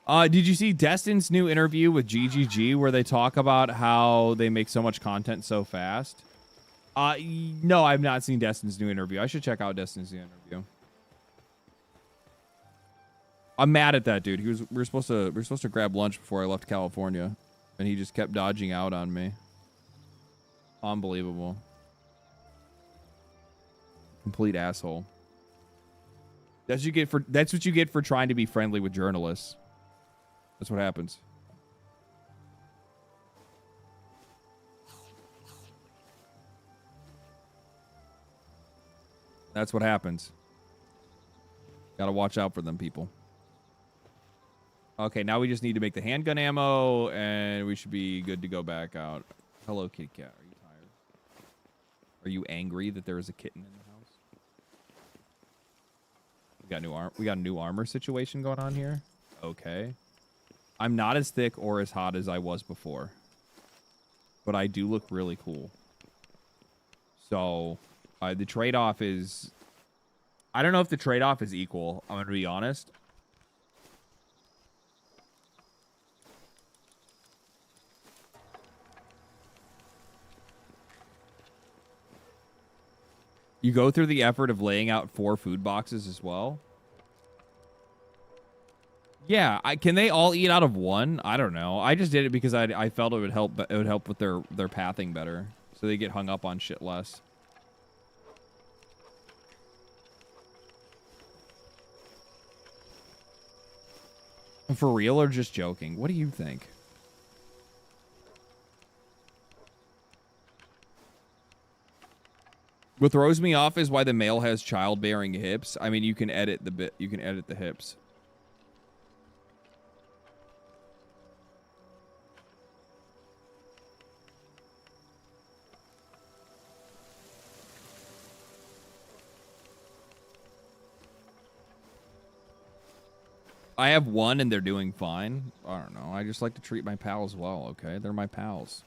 Did you see Destin's new interview with GGG where they talk about how they make so much content so fast? No, I've not seen Destin's new interview. I should check out Destin's new interview. I'm mad at that dude. We were supposed to grab lunch before I left California, and he just kept dodging out on me. Unbelievable. Complete asshole. That's what you get for trying to be friendly with journalists. That's what happens. That's what happens. Gotta watch out for them people. Okay, now we just need to make the handgun ammo, and we should be good to go back out. Hello, kitty cat. Are you tired? Are you angry that there is a kitten in the house? We got a new armor situation going on here. Okay. I'm not as thick or as hot as I was before, but I do look really cool. So the trade-off is, I don't know if the trade-off is equal. I'm going to be honest. You go through the effort of laying out 4 food boxes as well. Yeah, can they all eat out of one? I don't know. I just did it because I felt it would help. It would help with their pathing better, so they get hung up on shit less. For real or just joking? What do you think? What throws me off is why the male has childbearing hips. I mean, you can edit the bit. You can edit the hips. I have one and they're doing fine. I don't know. I just like to treat my pals well, okay? They're my pals.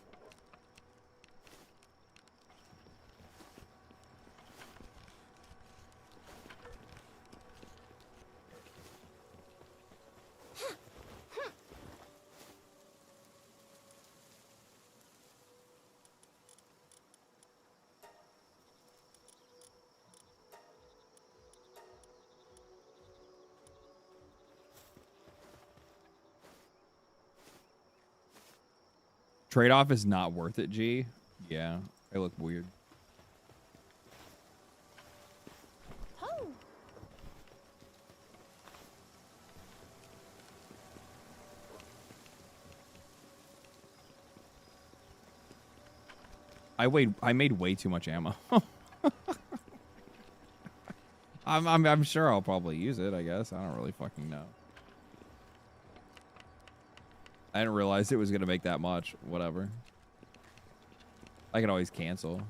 Trade-off is not worth it, G. Yeah, I look weird. I made way too much ammo. I'm sure I'll probably use it, I guess. I don't really fucking know. I didn't realize it was going to make that much. Whatever. I can always cancel.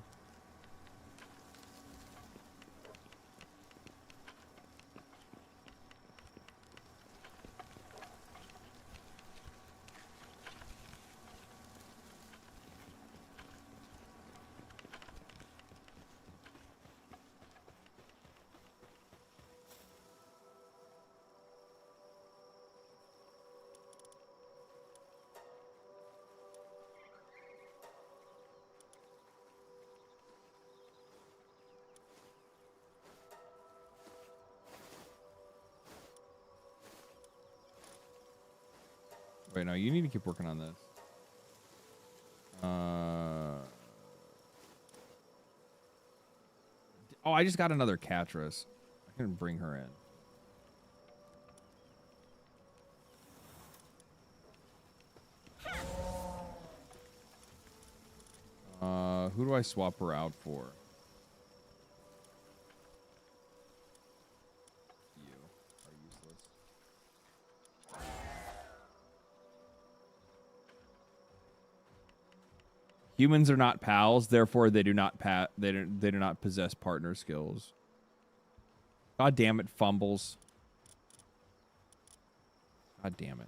Wait, no, you need to keep working on this. Oh, I just got another Catress. I can bring her in. Who do I swap her out for? You are useless. Humans are not pals, therefore they do not they do not possess partner skills. God damn it, fumbles. God damn it.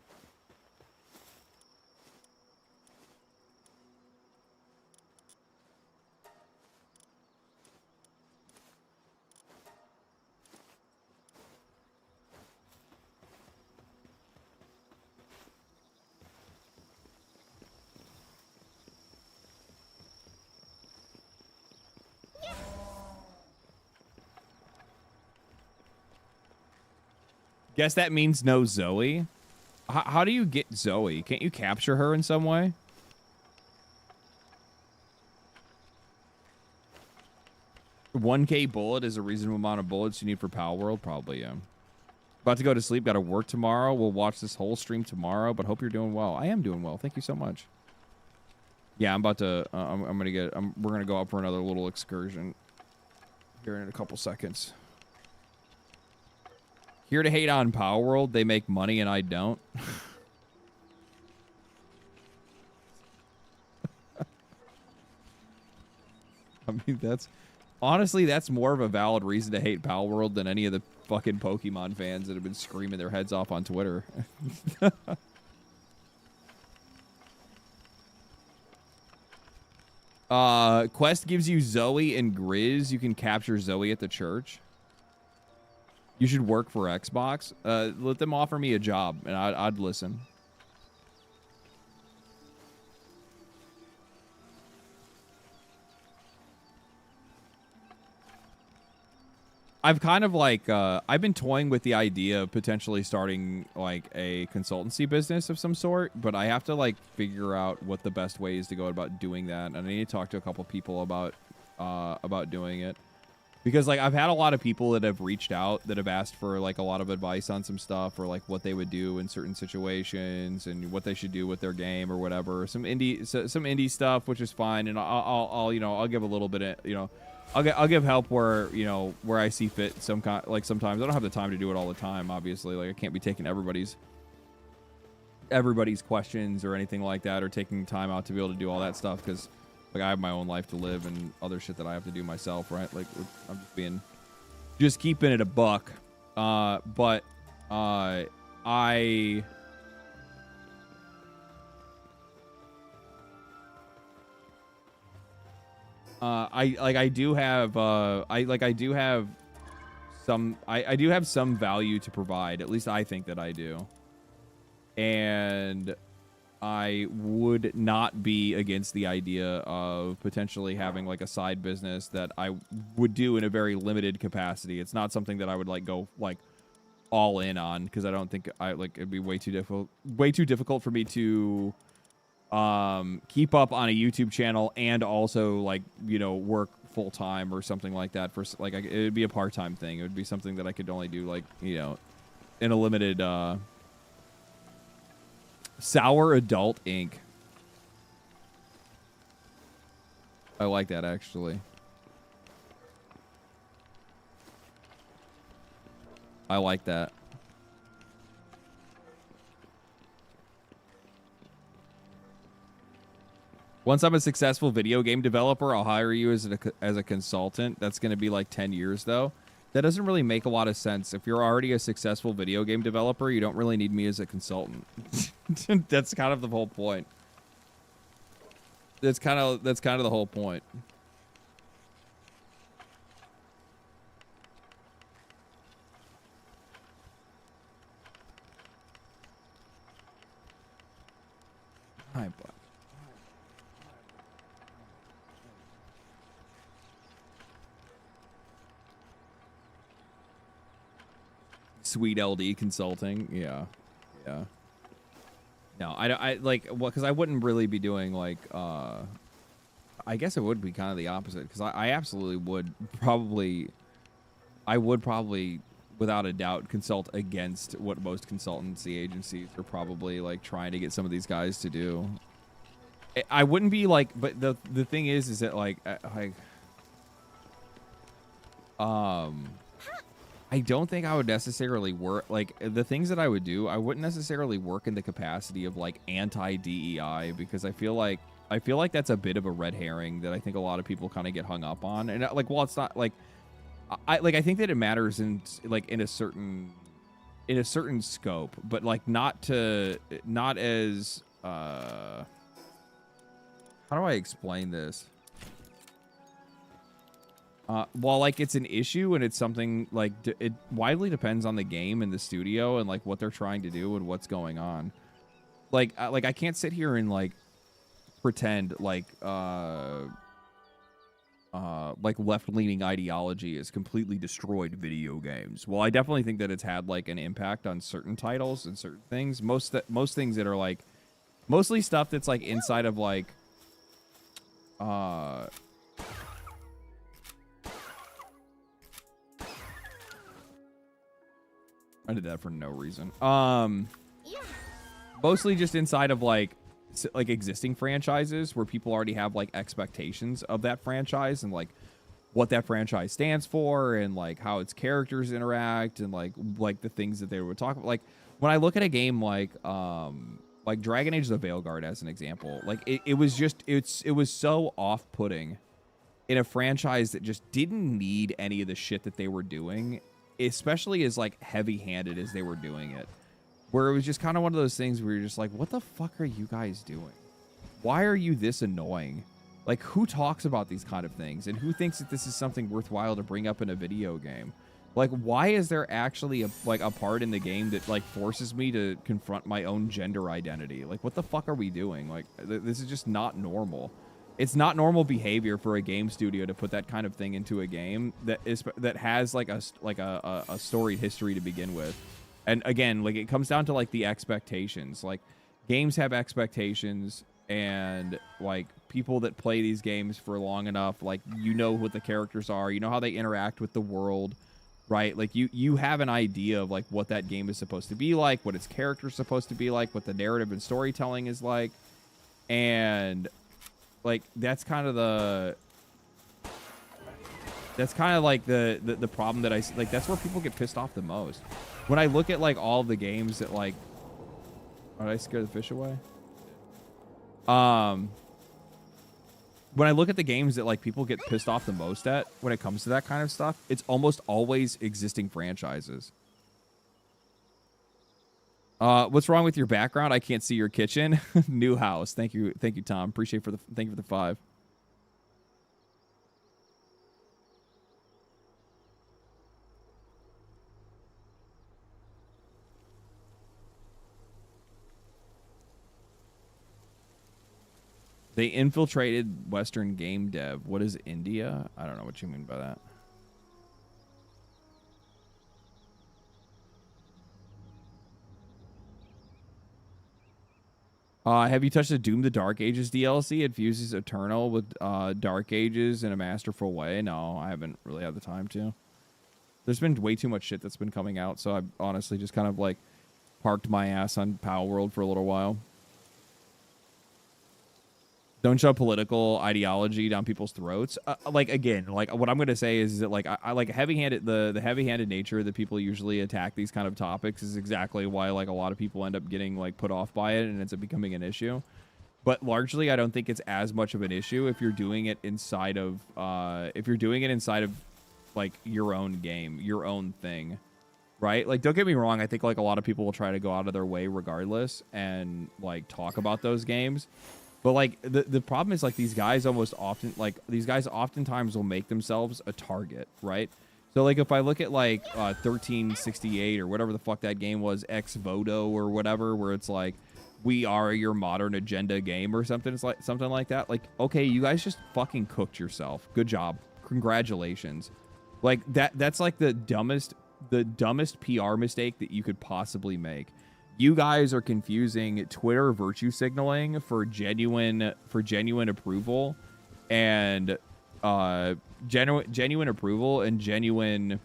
Guess that means no Zoe. How do you get Zoe? Can't you capture her in some way? $1K bullet is a reasonable amount of bullets you need for Palworld? Probably, yeah. About to go to sleep. Got to work tomorrow. We'll watch this whole stream tomorrow, but hope you're doing well. I am doing well. Thank you so much. Yeah, I'm about to. I'm gonna get. We're gonna go up for another little excursion here in a couple seconds. Here to hate on Palworld. They make money and I don't. I mean, that's honestly, that's more of a valid reason to hate Palworld than any of the fucking Pokemon fans that have been screaming their heads off on Twitter. Quest gives you Zoe and Grizz. You can capture Zoe at the church. You should work for Xbox. Let them offer me a job, and I'd listen. I've kind of like, I've been toying with the idea of potentially starting like a consultancy business of some sort, but I have to like figure out what the best way is to go about doing that. And I need to talk to a couple people about doing it, because like I've had a lot of people that have reached out that have asked for like a lot of advice on some stuff, or like what they would do in certain situations and what they should do with their game or whatever. Some indie stuff, which is fine. And I'll you know, I'll give a little bit of, you know, I'll give help where, you know, where I see fit. Like sometimes I don't have the time to do it all the time. Obviously, like I can't be taking everybody's questions or anything like that, or taking time out to be able to do all that stuff, because like I have my own life to live and other shit that I have to do myself, right? Like I'm just keeping it a buck. But I do have some value to provide. At least I think that I do. And I would not be against the idea of potentially having like a side business that I would do in a very limited capacity. It's not something that I would like go like all in on, because I don't think it'd be way too difficult for me to keep up on a YouTube channel and also like, you know, work full time or something like that. For like, it would be a part-time thing. It would be something that I could only do like, you know, in a limited Sour Adult Inc. I like that, actually. I like that. Once I'm a successful video game developer, I'll hire you as a consultant. That's going to be like 10 years, though. That doesn't really make a lot of sense. If you're already a successful video game developer, you don't really need me as a consultant. That's kind of the whole point. That's kind of the whole point. Hi, bud. Sweet LD Consulting, yeah. No, I like, well, because I wouldn't really be doing like, I guess it would be kind of the opposite, because I absolutely would probably, without a doubt, consult against what most consultancy agencies are probably like trying to get some of these guys to do. I wouldn't be like, but the thing is that like, I don't think I would necessarily work, like, the things that I would do, I wouldn't necessarily work in the capacity of, like, anti-DEI, because I feel like that's a bit of a red herring that I think a lot of people kind of get hung up on. And, like, while it's not, like, I think that it matters in, like, in a certain scope, but, like, not as, how do I explain this? While like it's an issue and it's something like it widely depends on the game and the studio and like what they're trying to do and what's going on. Like I can't sit here and like pretend like like left-leaning ideology has completely destroyed video games. Well, I definitely think that it's had like an impact on certain titles and certain things. Most things that are like mostly stuff that's like inside of like I did that for no reason. Mostly just inside of like existing franchises where people already have like expectations of that franchise and like what that franchise stands for and like how its characters interact and like the things that they would talk about. Like when I look at a game like Dragon Age: The Veilguard as an example, like it was so off-putting in a franchise that just didn't need any of the shit that they were doing, especially as like heavy-handed as they were doing it. Where it was just kind of one of those things where you're just like, what the fuck are you guys doing? Why are you this annoying? Like, who talks about these kind of things? And who thinks that this is something worthwhile to bring up in a video game? Like, why is there actually a part in the game that, like, forces me to confront my own gender identity? Like, what the fuck are we doing? Like, this is just not normal. It's not normal behavior for a game studio to put that kind of thing into a game that has, like, a storied history to begin with. And again, like it comes down to like the expectations. Like games have expectations, and like people that play these games for long enough, like you know what the characters are, you know how they interact with the world, right? Like you have an idea of like what that game is supposed to be like, what its character's supposed to be like, what the narrative and storytelling is like. And like that's kind of like the problem that I like. That's where people get pissed off the most. When I look at like all the games that like, oh, did I scare the fish away? When I look at the games that like people get pissed off the most at when it comes to that kind of stuff, it's almost always existing franchises. What's wrong with your background? I can't see your kitchen. New house. Thank you, Tom. Thank you for the 5. They infiltrated Western game dev. What is India? I don't know what you mean by that. Have you touched the Doom the Dark Ages DLC? It fuses Eternal with Dark Ages in a masterful way. No, I haven't really had the time to. There's been way too much shit that's been coming out, so I honestly just kind of like parked my ass on Palworld for a little while. Don't shove political ideology down people's throats. Like again, like what I'm gonna say is that like I like heavy-handed the heavy-handed nature that people usually attack these kind of topics is exactly why like a lot of people end up getting like put off by it and ends up becoming an issue. But largely, I don't think it's as much of an issue if you're doing it inside of like your own game, your own thing, right? Like don't get me wrong, I think like a lot of people will try to go out of their way regardless and like talk about those games. But like the problem is like these guys oftentimes will make themselves a target, right? So like if I look at like 1368 or whatever the fuck that game was, Ex Voto or whatever, where it's like we are your modern agenda game or something, it's like something like that. Like okay, you guys just fucking cooked yourself. Good job. Congratulations. Like that's like the dumbest PR mistake that you could possibly make. You guys are confusing Twitter virtue signaling for genuine approval and genuine approval and genuine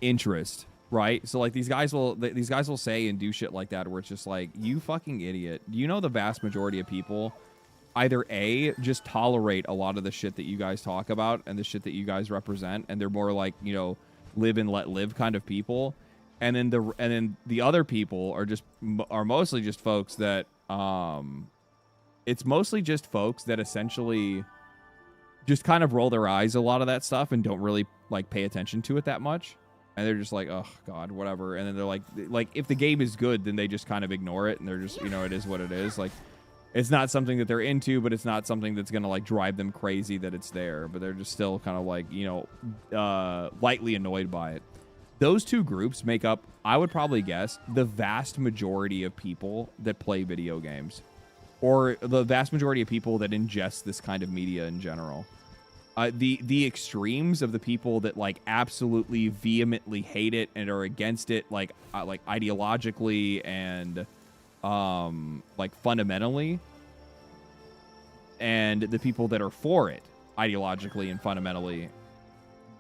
interest, right? So like these guys will say and do shit like that where it's just like, you fucking idiot. You know the vast majority of people either A, just tolerate a lot of the shit that you guys talk about and the shit that you guys represent, and they're more like, you know, live and let live kind of people. And then the other people are mostly just folks that it's mostly just folks that essentially just kind of roll their eyes a lot of that stuff and don't really like pay attention to it that much. And they're just like, oh God, whatever. And then they're like if the game is good, then they just kind of ignore it and they're just, you know, it is what it is. Like it's not something that they're into, but it's not something that's gonna like drive them crazy that it's there. But they're just still kind of like, you know, lightly annoyed by it. Those two groups make up, I would probably guess, the vast majority of people that play video games, or the vast majority of people that ingest this kind of media in general. the extremes of the people that like absolutely vehemently hate it and are against it, like ideologically and like fundamentally, and the people that are for it ideologically and fundamentally.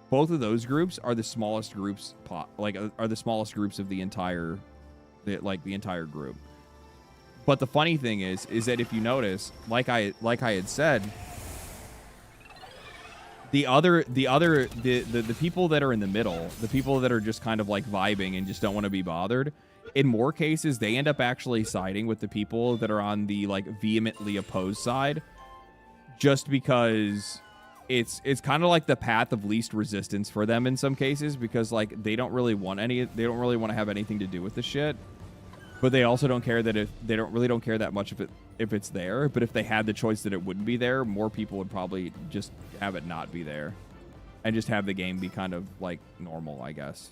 Both of those groups are the smallest groups, are the smallest groups of the entire group. But the funny thing is that if you notice, like I had said, the people that are in the middle, the people that are just kind of like vibing and just don't want to be bothered, in more cases they end up actually siding with the people that are on the like vehemently opposed side, just because it's kind of like the path of least resistance for them in some cases, because like they don't really want to have anything to do with the shit, but they also don't care that if they don't care that much if it's there. But if they had the choice that it wouldn't be there, more people would probably just have it not be there and just have the game be kind of like normal, I guess,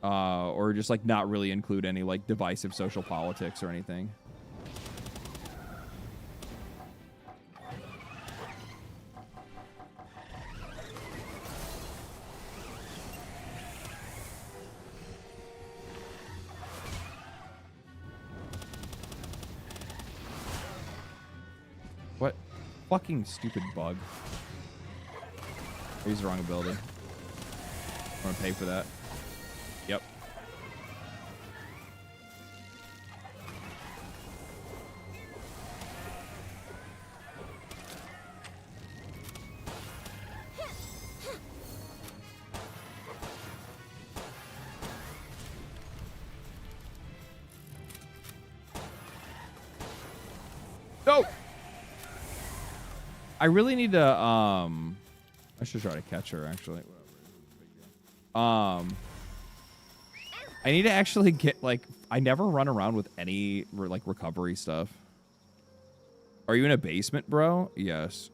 or just like not really include any like divisive social politics or anything. What fucking stupid bug? I used the wrong ability. I'm gonna pay for that. Yep. No! I really need to, I should try to catch her, actually. I need to actually get, like, I never run around with any, like, recovery stuff. Are you in a basement, bro? Yes.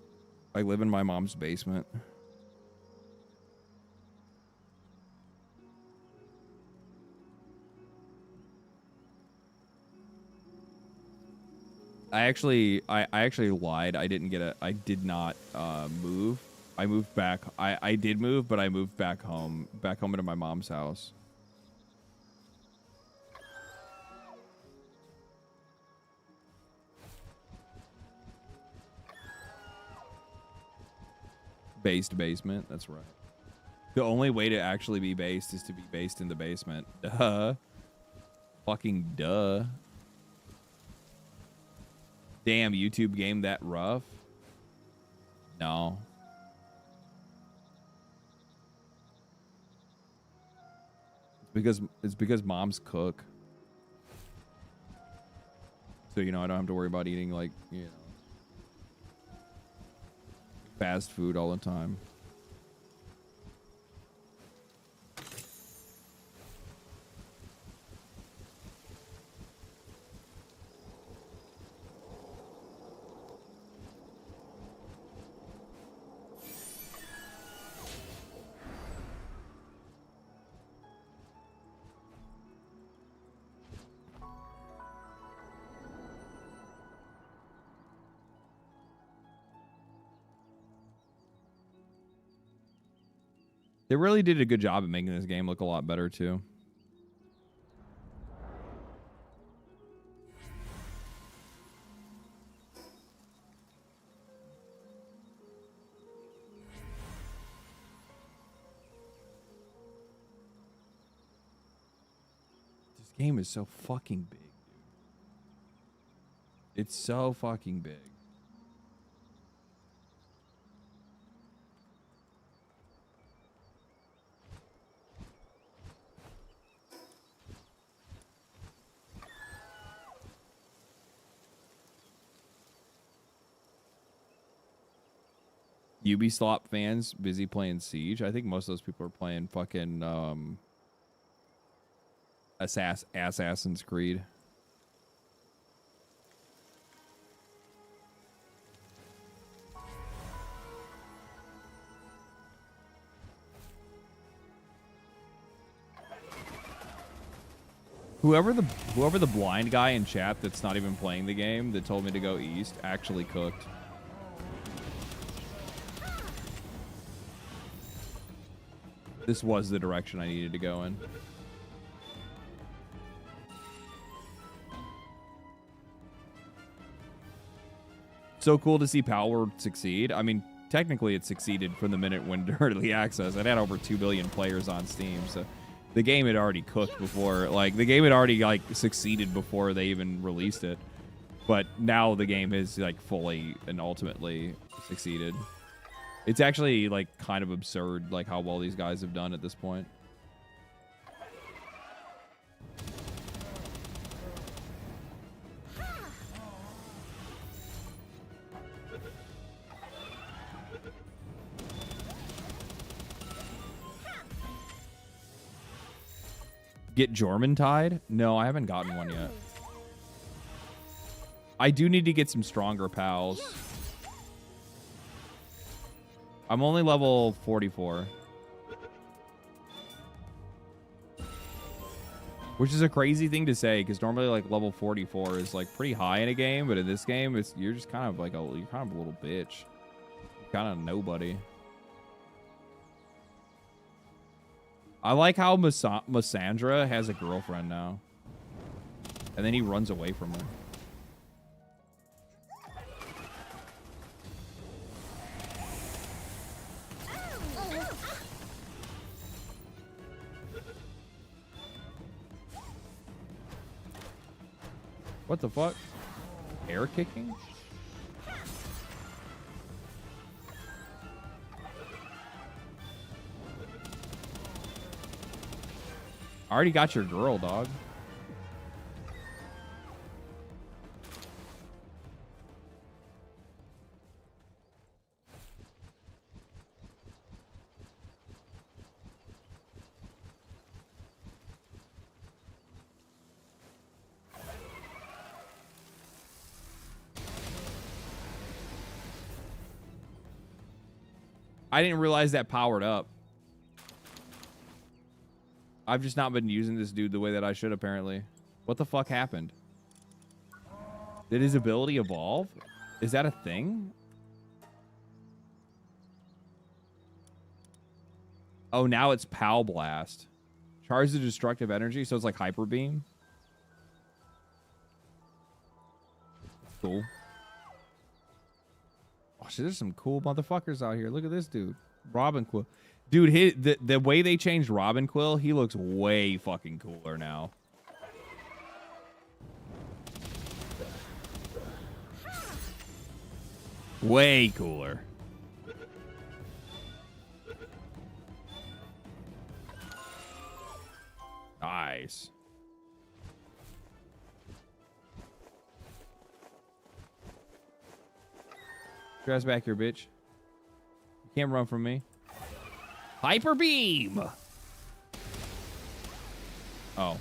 I live in my mom's basement. I actually lied. I did not move. I moved back. I did move, but I moved back home into my mom's house. Basement, that's right. The only way to actually be based is to be based in the basement. Duh. Fucking duh. Damn, YouTube game that rough? No. It's because moms cook. So, you know, I don't have to worry about eating, like, you know, fast food all the time. They really did a good job at making this game look a lot better, too. This game is so fucking big, dude. It's so fucking big. Ubisoft fans busy playing Siege. I think most of those people are playing fucking Assassin's Creed. Whoever the blind guy in chat that's not even playing the game that told me to go east actually cooked. This was the direction I needed to go in. So cool to see Palworld succeed. I mean, technically it succeeded from the minute when early access. It had over 2 billion players on Steam, so the game had already cooked before. Like, the game had already, like, succeeded before they even released it. But now the game has, like, fully and ultimately succeeded. It's actually, like, kind of absurd, like, how well these guys have done at this point. Get Jormuntide? No, I haven't gotten one yet. I do need to get some stronger pals. I'm only level 44. Which is a crazy thing to say, because normally like level 44 is like pretty high in a game, but in this game it's you're just kind of like a little bitch. You're kind of nobody. I like how Massandra has a girlfriend now. And then he runs away from her. What the fuck? Air kicking? I already got your girl, dog. I didn't realize that powered up. I've just not been using this dude the way that I should, apparently. What the fuck happened? Did his ability evolve? Is that a thing? Oh, now it's Pal Blast. Charge the destructive energy, so it's like Hyper Beam. Cool. Oh, shit, there's some cool motherfuckers out here. Look at this dude. Robin Quill. Dude, the way they changed Robin Quill, he looks way fucking cooler now. Way cooler. Nice. Your ass back here, bitch. You can't run from me. Hyper Beam! Oh.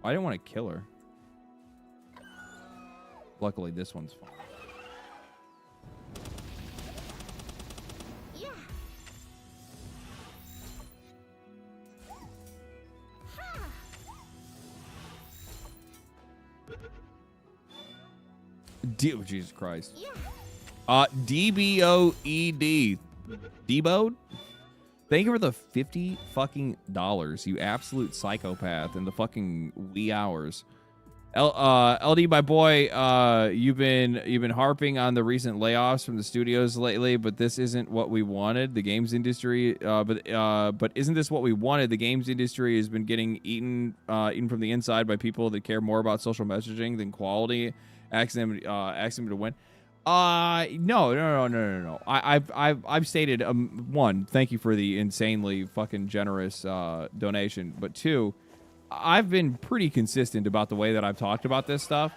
I didn't want to kill her. Luckily, this one's fine. Oh, Jesus Christ. DBOED. Deboed? Thank you for the $50 fucking dollars, you absolute psychopath in the fucking wee hours. LD, my boy, you've been harping on the recent layoffs from the studios lately, but this isn't what we wanted. The games industry, but isn't this what we wanted? The games industry has been getting eaten from the inside by people that care more about social messaging than quality. Asking them to win. No. I've stated, one, thank you for the insanely fucking generous donation, but two, I've been pretty consistent about the way that I've talked about this stuff.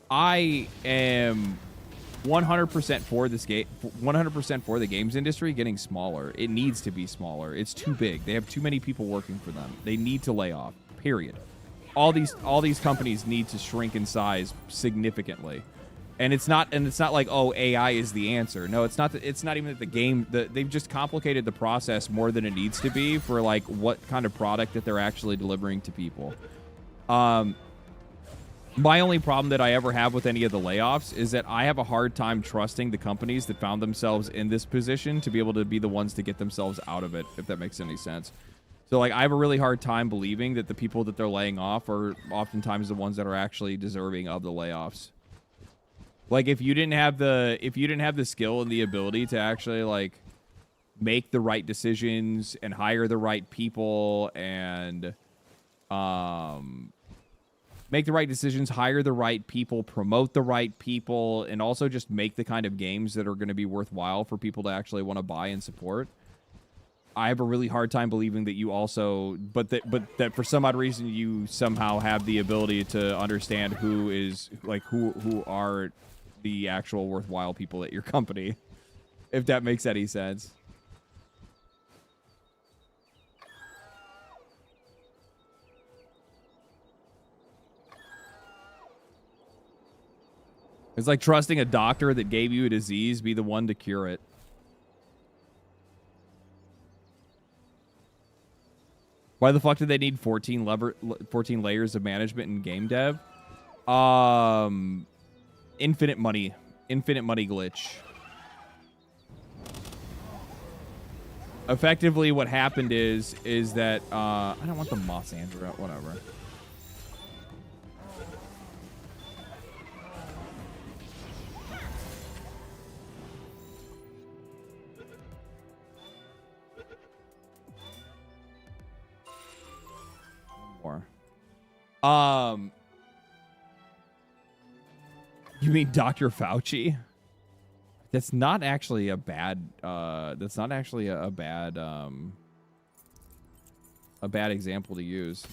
I am 100% for this game, 100% for the games industry getting smaller. It needs to be smaller. It's too big. They have too many people working for them. They need to lay off. Period. All these companies need to shrink in size significantly. And it's not like, oh, AI is the answer. No, it's not. It's not even that the game. They've just complicated the process more than it needs to be for like what kind of product that they're actually delivering to people. My only problem that I ever have with any of the layoffs is that I have a hard time trusting the companies that found themselves in this position to be able to be the ones to get themselves out of it, if that makes any sense. So, like, I have a really hard time believing that the people that they're laying off are oftentimes the ones that are actually deserving of the layoffs. Like, if you didn't have the skill and the ability to actually, like, make the right decisions and hire the right people and make the right decisions, hire the right people, promote the right people, and also just make the kind of games that are going to be worthwhile for people to actually want to buy and support. I have a really hard time believing that you also, but that for some odd reason you somehow have the ability to understand who is, like, who are the actual worthwhile people at your company, if that makes any sense. It's like trusting a doctor that gave you a disease be the one to cure it. Why the fuck did they need 14 layers of management in game dev? Infinite money glitch. Effectively, what happened is that I don't want the Moss Andrew out. Whatever. You mean Dr. Fauci? That's not actually a bad a bad example to use.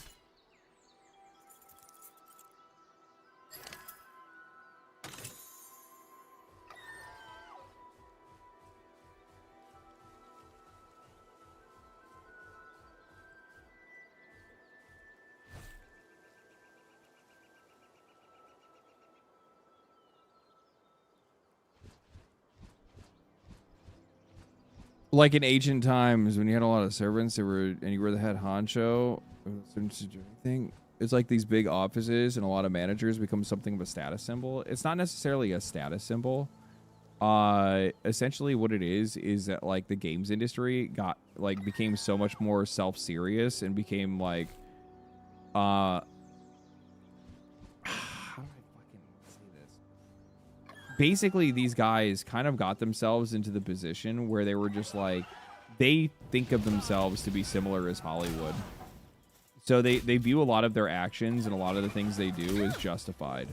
Like in ancient times, when you had a lot of servants, and you were the head honcho, it's like these big offices and a lot of managers become something of a status symbol. It's not necessarily a status symbol. Essentially, what it is that like the games industry became so much more self-serious and became like, how do I fucking say this? Basically, these guys kind of got themselves into the position where they were just like, they think of themselves to be similar as Hollywood. So they view a lot of their actions and a lot of the things they do as justified.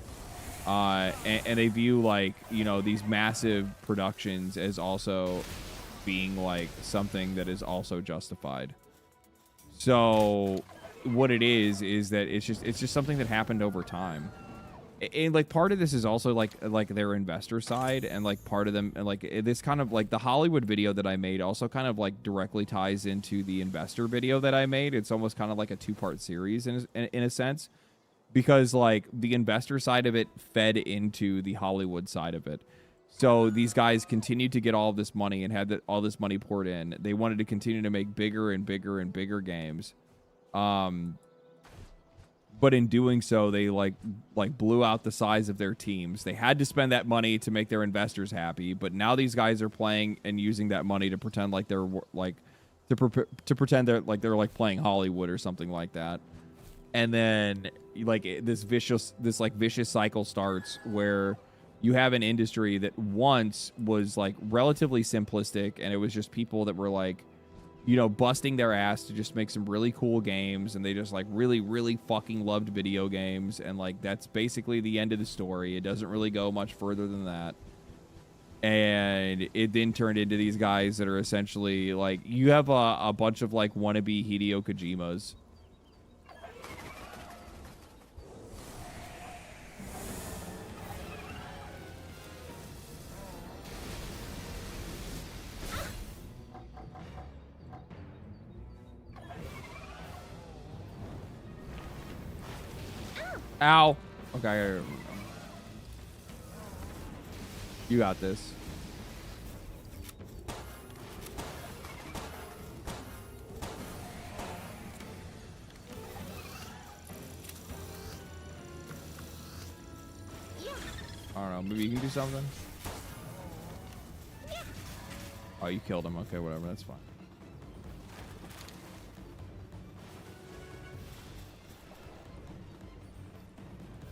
And they view, like, you know, these massive productions as also being like something that is also justified. So what it is that it's just something that happened over time. And like part of this is also like their investor side, and like part of them, and like this kind of like the Hollywood video that I made also kind of like directly ties into the investor video that I made. It's almost kind of like a two-part series in a sense, because like the investor side of it fed into the Hollywood side of it. So these guys continued to get all of this money and had all this money poured in. They wanted to continue to make bigger and bigger and bigger games. But in doing so, they like blew out the size of their teams. They had to spend that money to make their investors happy. But now these guys are playing and using that money to pretend like they're like to pretend they're like playing Hollywood or something like that. And then like this vicious cycle starts where you have an industry that once was like relatively simplistic, and it was just people that were like, you know, busting their ass to just make some really cool games, and they just like really, really fucking loved video games, and like that's basically the end of the story. It doesn't really go much further than that. And it then turned into these guys that are essentially like, you have a bunch of like wannabe Hideo Kojimas. Ow. Okay. You got this. I don't know. Maybe you can do something. Oh, you killed him. Okay, whatever. That's fine.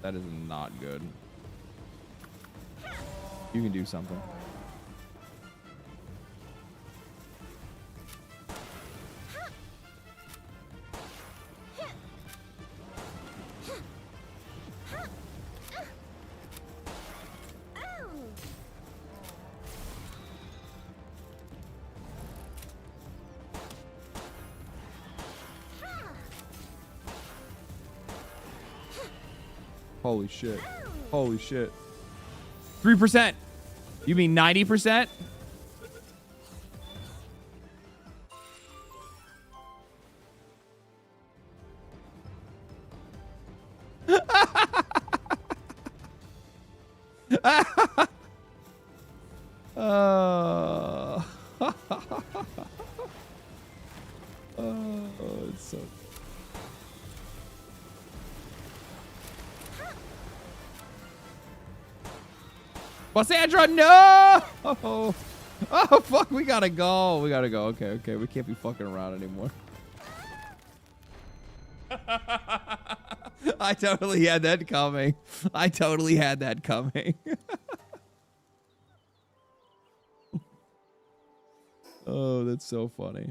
That is not good. You can do something. Holy shit. Holy shit. 3%. You mean 90%? Oh, it's so. Cassandra, no! Oh, fuck, we gotta go. We gotta go. Okay, okay. We can't be fucking around anymore. I totally had that coming. I totally had that coming. Oh, that's so funny.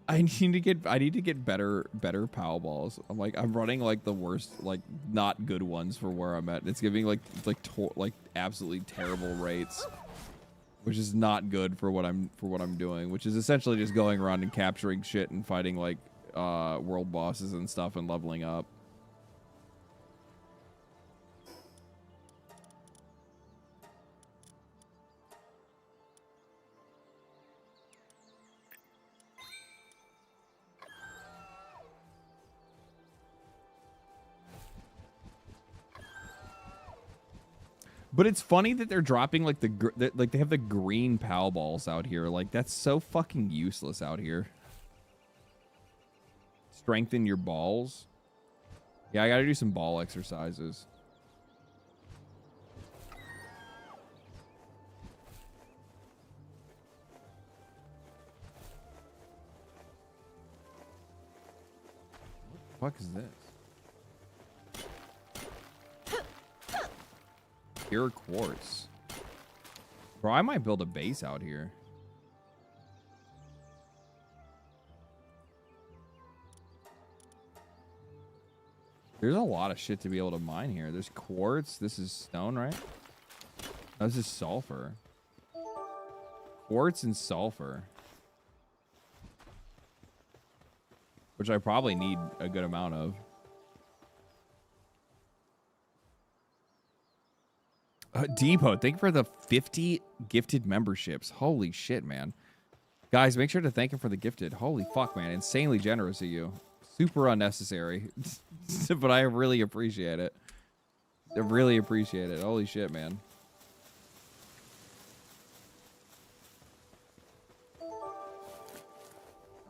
I need to get better Poweballs. I'm running like the worst, like not good ones for where I'm at. It's giving like absolutely terrible rates, which is not good for what I'm doing, which is essentially just going around and capturing shit and fighting like world bosses and stuff and leveling up. But it's funny that they're dropping like they have the green Poweballs out here. Like that's so fucking useless out here. Strengthen your balls. Yeah, I gotta do some ball exercises. What the fuck is this? Pure quartz. Bro, I might build a base out here. There's a lot of shit to be able to mine here. There's quartz. This is stone, right? Oh, this is sulfur. Quartz and sulfur. Which I probably need a good amount of. Depot, thank you for the 50 gifted memberships. Holy shit, man. Guys, make sure to thank him for the gifted. Holy fuck, man. Insanely generous of you. Super unnecessary. But I really appreciate it. I really appreciate it. Holy shit, man.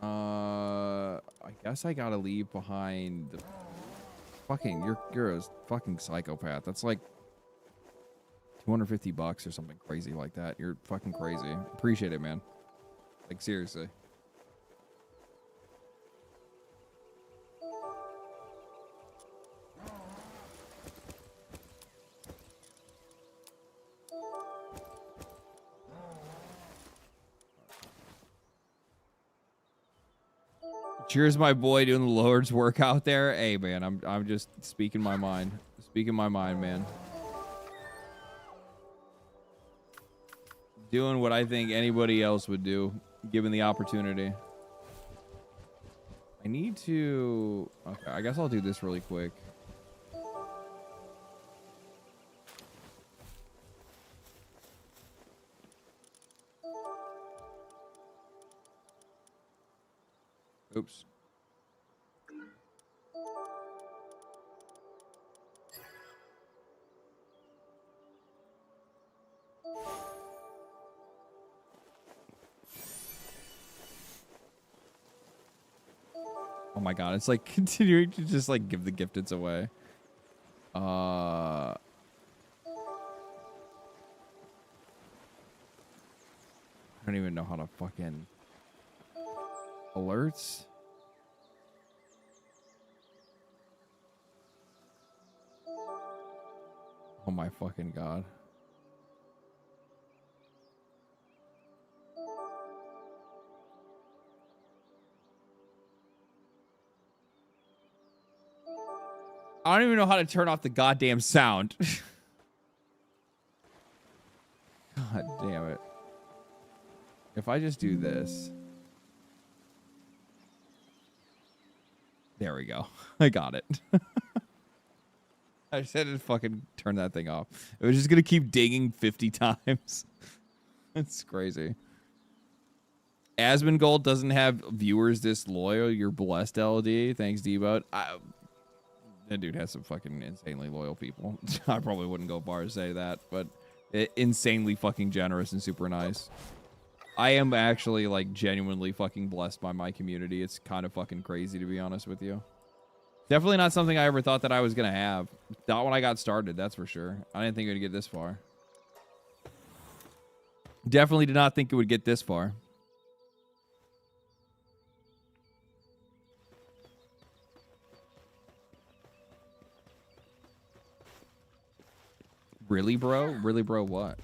I guess I gotta leave behind the fucking... You're a fucking psychopath. That's like $250 or something crazy like that. You're fucking crazy. Appreciate it, man. Like, seriously. Cheers, my boy, doing the Lord's work out there. Hey, man, I'm just speaking my mind. Speaking my mind, man. Doing what I think anybody else would do, given the opportunity. I need to... Okay, I guess I'll do this really quick. Oops. Oh my god, it's like continuing to just like give the gifteds away. I don't even know how to fucking alerts. Oh my fucking god. I don't even know how to turn off the goddamn sound. God damn it. If I just do this. There we go. I got it. I said to fucking turn that thing off. It was just going to keep dinging 50 times. That's crazy. Asmongold doesn't have viewers this loyal. You're blessed, LD. Thanks, D-Bot. That dude has some fucking insanely loyal people. I probably wouldn't go far as say that, but insanely fucking generous and super nice. I am actually like genuinely fucking blessed by my community. It's kind of fucking crazy, to be honest with you. Definitely not something I ever thought that I was going to have. Not when I got started, that's for sure. I didn't think it would get this far. Definitely did not think it would get this far. Really, bro? Really, bro, what?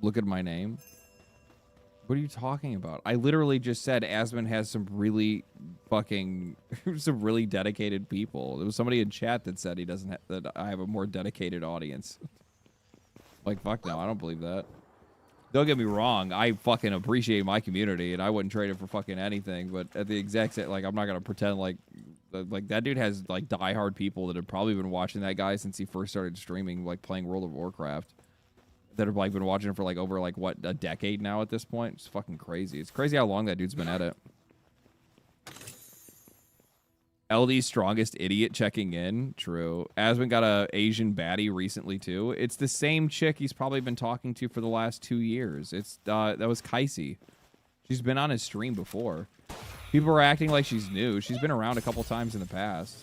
Look at my name. What are you talking about? I literally just said Asmon has some really fucking some really dedicated people. There was somebody in chat that said he doesn't that I have a more dedicated audience. Like, fuck no, I don't believe that. Don't get me wrong, I fucking appreciate my community and I wouldn't trade it for fucking anything, but at the exact same, like, I'm not gonna pretend like that dude has like diehard people that have probably been watching that guy since he first started streaming, like playing World of Warcraft, that have like been watching him for like over like what, a decade now at this point. It's fucking crazy. It's crazy how long that dude's been at it. LD's strongest idiot checking in. True. Asmon got a Asian baddie recently too. It's the same chick he's probably been talking to for the last 2 years. It's that was Kaisi. She's been on his stream before. People are acting like she's new. She's been around a couple times in the past.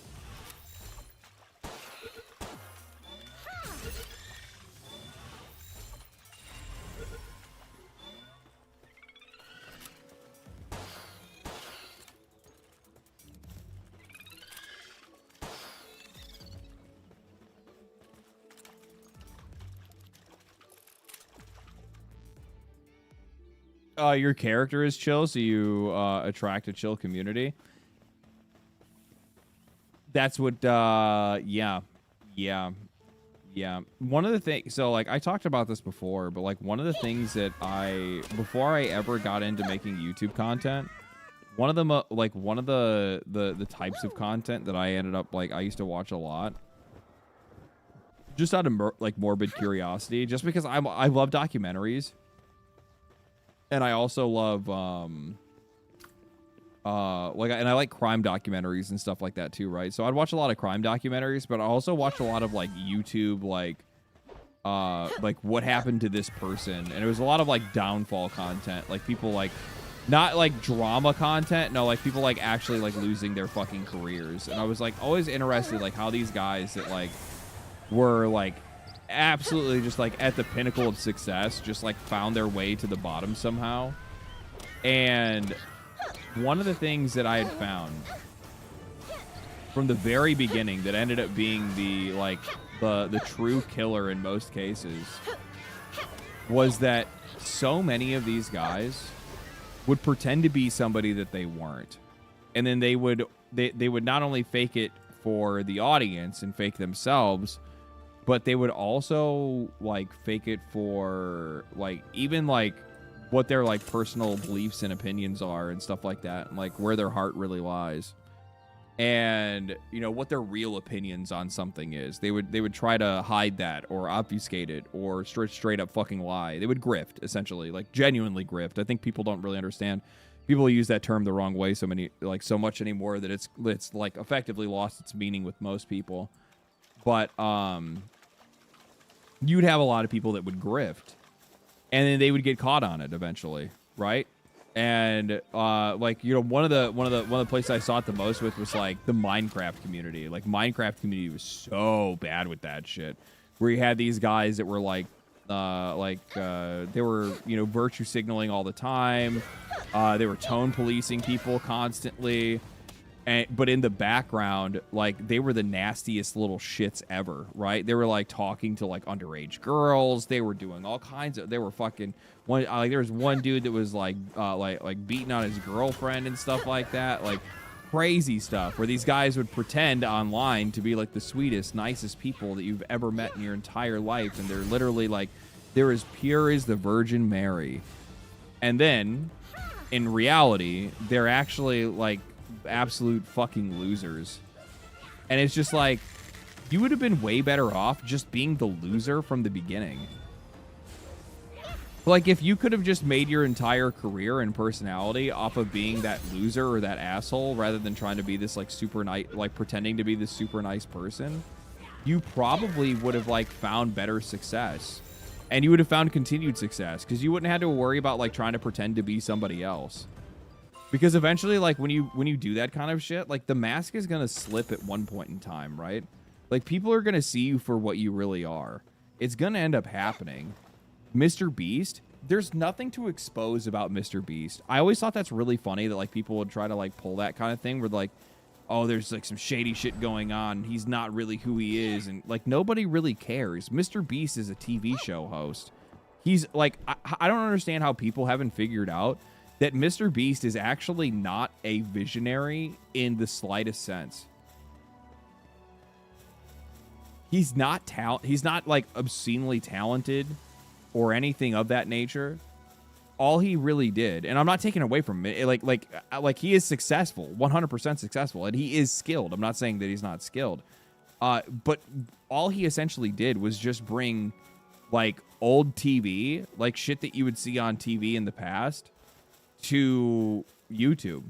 Your character is chill, so you attract a chill community. That's what, yeah. One of the things, so like I talked about this before, but like one of the things that before I ever got into making YouTube content, one of the types of content that I ended up like I used to watch a lot, just out of like morbid curiosity, just because I love documentaries. And I also love, and I like crime documentaries and stuff like that too, right? So I'd watch a lot of crime documentaries, but I also watched a lot of like YouTube, like what happened to this person, and it was a lot of like downfall content, like people like, not like drama content, no, like people like actually like losing their fucking careers. And I was like always interested, like how these guys that like were like absolutely just like at the pinnacle of success just like found their way to the bottom somehow. And one of the things that I had found from the very beginning that ended up being the like the true killer in most cases was that so many of these guys would pretend to be somebody that they weren't, and then they would not only fake it for the audience and fake themselves, but they would also like fake it for like even like what their like personal beliefs and opinions are and stuff like that, and like where their heart really lies, and you know what their real opinions on something is. They would try to hide that or obfuscate it or straight up fucking lie. They would grift, essentially, like genuinely grift. I think people don't really understand. People use that term the wrong way so much anymore that it's like effectively lost its meaning with most people. but you'd have a lot of people that would grift, and then they would get caught on it eventually, right? And like, you know, one of the places I saw it the most with was like the Minecraft community. Like, Minecraft community was so bad with that shit, where you had these guys that were like they were, you know, virtue signaling all the time. They were tone policing people constantly. But in the background, like, they were the nastiest little shits ever, right? They were like talking to like underage girls. They were doing all kinds of. They were fucking one. Like, there was one dude that was like beating on his girlfriend and stuff like that. Like, crazy stuff where these guys would pretend online to be like the sweetest, nicest people that you've ever met in your entire life, and they're literally like, they're as pure as the Virgin Mary. And then, in reality, they're actually like absolute fucking losers. And it's just like, you would have been way better off just being the loser from the beginning. Like, if you could have just made your entire career and personality off of being that loser or that asshole, rather than trying to be this like super nice, like pretending to be this super nice person, you probably would have like found better success, and you would have found continued success, because you wouldn't have to worry about like trying to pretend to be somebody else. Because eventually, like, when you do that kind of shit, like, the mask is gonna slip at one point in time, right? Like, people are gonna see you for what you really are. It's gonna end up happening. Mr. Beast, there's nothing to expose about Mr. Beast. I always thought that's really funny that like people would try to like pull that kind of thing where like, oh, there's like some shady shit going on, he's not really who he is, and like nobody really cares. Mr. Beast is a TV show host. He's like, I don't understand how people haven't figured out that Mr. Beast is actually not a visionary in the slightest sense. He's not like obscenely talented or anything of that nature. All he really did, and I'm not taking away from it, like he is successful, 100% successful, and he is skilled. I'm not saying that he's not skilled. But all he essentially did was just bring like old TV, like shit that you would see on TV in the past, to YouTube.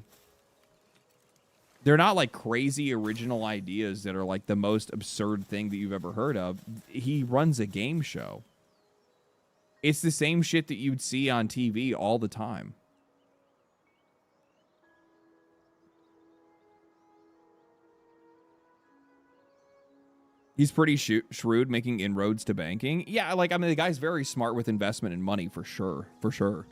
They're not like crazy original ideas that are like the most absurd thing that you've ever heard of. He runs a game show. It's the same shit that you'd see on TV all the time. He's pretty shrewd, making inroads to banking. Yeah, like, I mean, the guy's very smart with investment and money, for sure. For sure.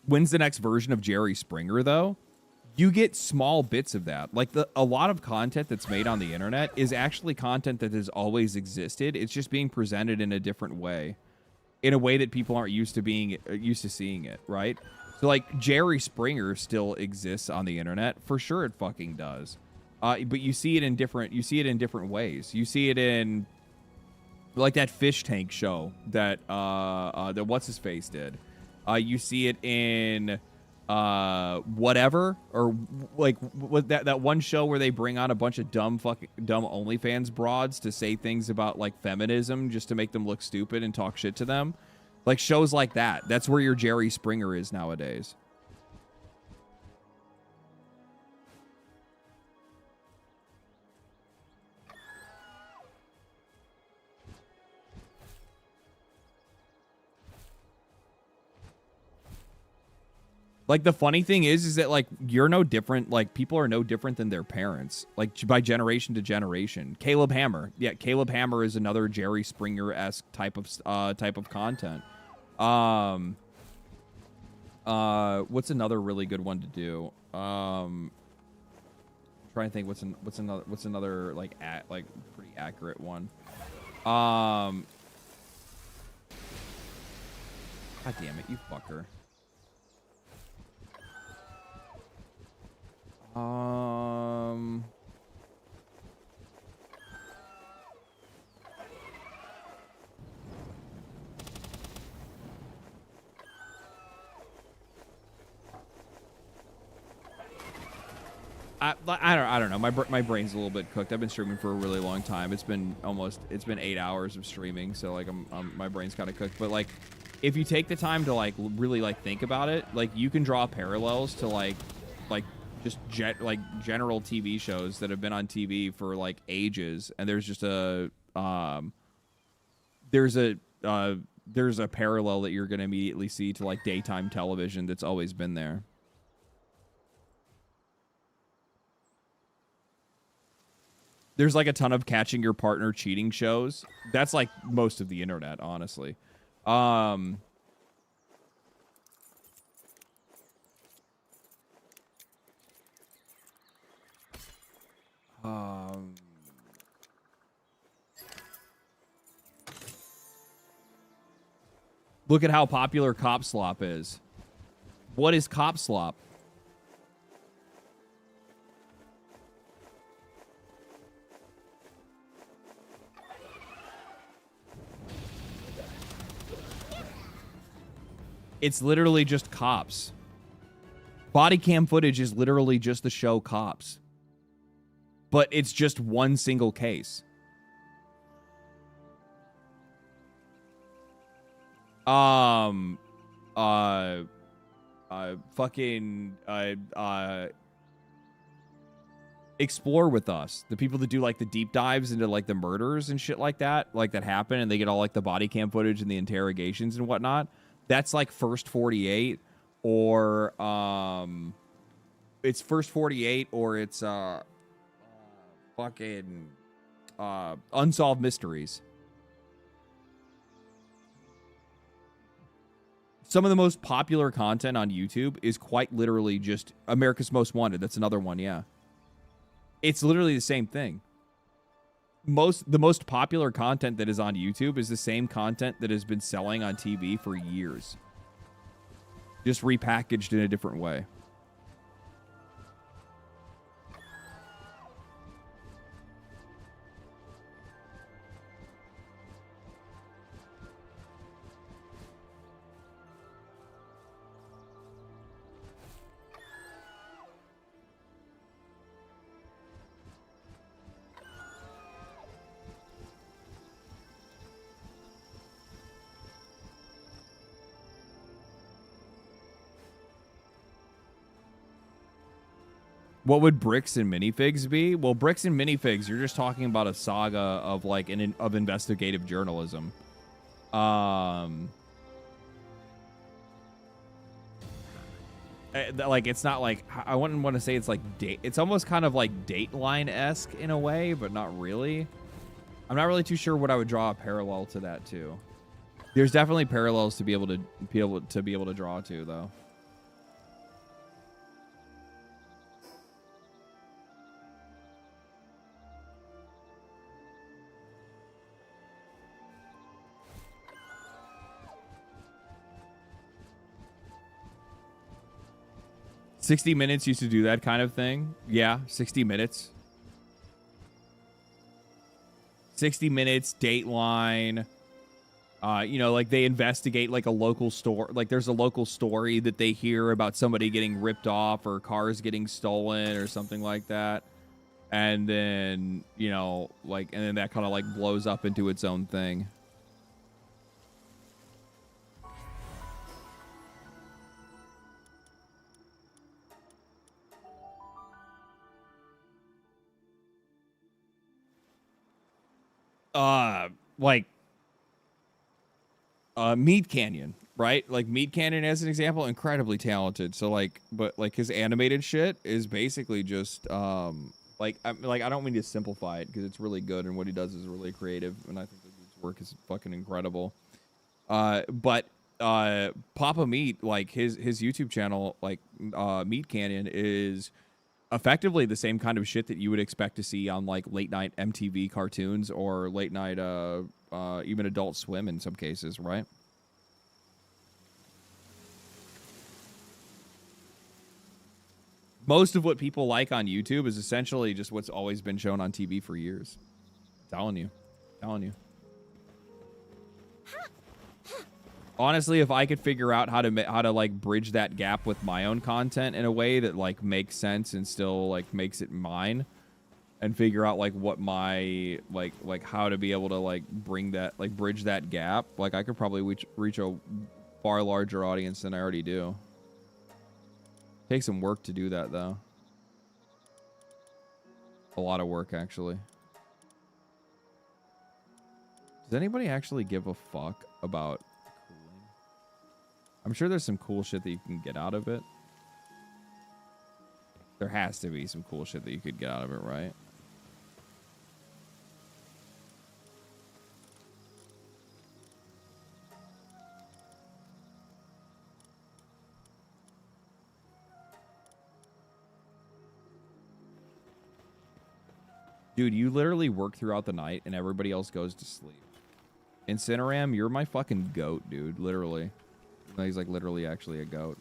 When's the next version of Jerry Springer, though? You get small bits of that. Like, a lot of content that's made on the internet is actually content that has always existed. It's just being presented in a different way. In a way that people aren't used to seeing it, right? So, like, Jerry Springer still exists on the internet. For sure it fucking does. But you see it in different ways. You see it in, like, that fish tank show that What's-His-Face did. You see it in whatever, or like that one show where they bring on a bunch of dumb OnlyFans broads to say things about like feminism just to make them look stupid and talk shit to them. Like shows like that. That's where your Jerry Springer is nowadays. Like, the funny thing is that, like, you're no different. Like, people are no different than their parents, like, by generation to generation. Caleb Hammer. Yeah, Caleb Hammer is another Jerry Springer-esque type of content. What's another really good one to do? I'm trying to think what's another like pretty accurate one. God damn it, you fucker. I don't know. My brain's a little bit cooked. I've been streaming for a really long time. It's been 8 hours of streaming, so like my brain's kind of cooked. But like, if you take the time to like really like think about it, like you can draw parallels to like just general TV shows that have been on TV for like ages, and there's just a there's a parallel that you're going to immediately see to like daytime television that's always been there. There's like a ton of catching your partner cheating shows. That's like most of the internet, honestly. Look at how popular Cop Slop is. What is Cop Slop? It's literally just cops. Body cam footage is literally just the show Cops. But it's just one single case. Explore with Us. The people that do like the deep dives into like the murders and shit like that happen, and they get all like the body cam footage and the interrogations and whatnot. That's like First 48 or it's First 48 or it's Unsolved Mysteries. Some of the most popular content on YouTube is quite literally just America's Most Wanted. That's another one, yeah. It's literally the same thing. The most popular content that is on YouTube is the same content that has been selling on TV for years. Just repackaged in a different way. What would bricks and minifigs be? Well, bricks and minifigs, you're just talking about a saga of like of investigative journalism. Like it's not like, I wouldn't want to say it's like it's almost kind of like Dateline-esque in a way, but not really. I'm not really too sure what I would draw a parallel to that too. There's definitely parallels to be able to draw to though. $60 Minutes used to do that kind of thing. Yeah, 60 Minutes. 60 Minutes, Dateline. You know, like they investigate like a local store. Like there's a local story that they hear about somebody getting ripped off or cars getting stolen or something like that. And then, you know, like, and then that kind of like blows up into its own thing. Meat Canyon, right? Like Meat Canyon as an example, incredibly talented. So like, but like his animated shit is basically just like I don't mean to simplify it because it's really good and what he does is really creative and I think his work is fucking incredible. But Papa Meat, like his YouTube channel, like Meat Canyon is effectively the same kind of shit that you would expect to see on like late night MTV cartoons or late night even Adult Swim in some cases, right? Most of what people like on YouTube is essentially just what's always been shown on TV for years. Telling you. Honestly, if I could figure out how to like bridge that gap with my own content in a way that like makes sense and still like makes it mine, and figure out like what my like how to be able to like bring that like bridge that gap. Like I could probably reach a far larger audience than I already do. Takes some work to do that though. A lot of work actually. Does anybody actually give a fuck about cooling? I'm sure there's some cool shit that you can get out of it. There has to be some cool shit that you could get out of it, right? Dude, you literally work throughout the night and everybody else goes to sleep. Incineram, you're my fucking goat, dude. Literally. He's like literally actually a goat.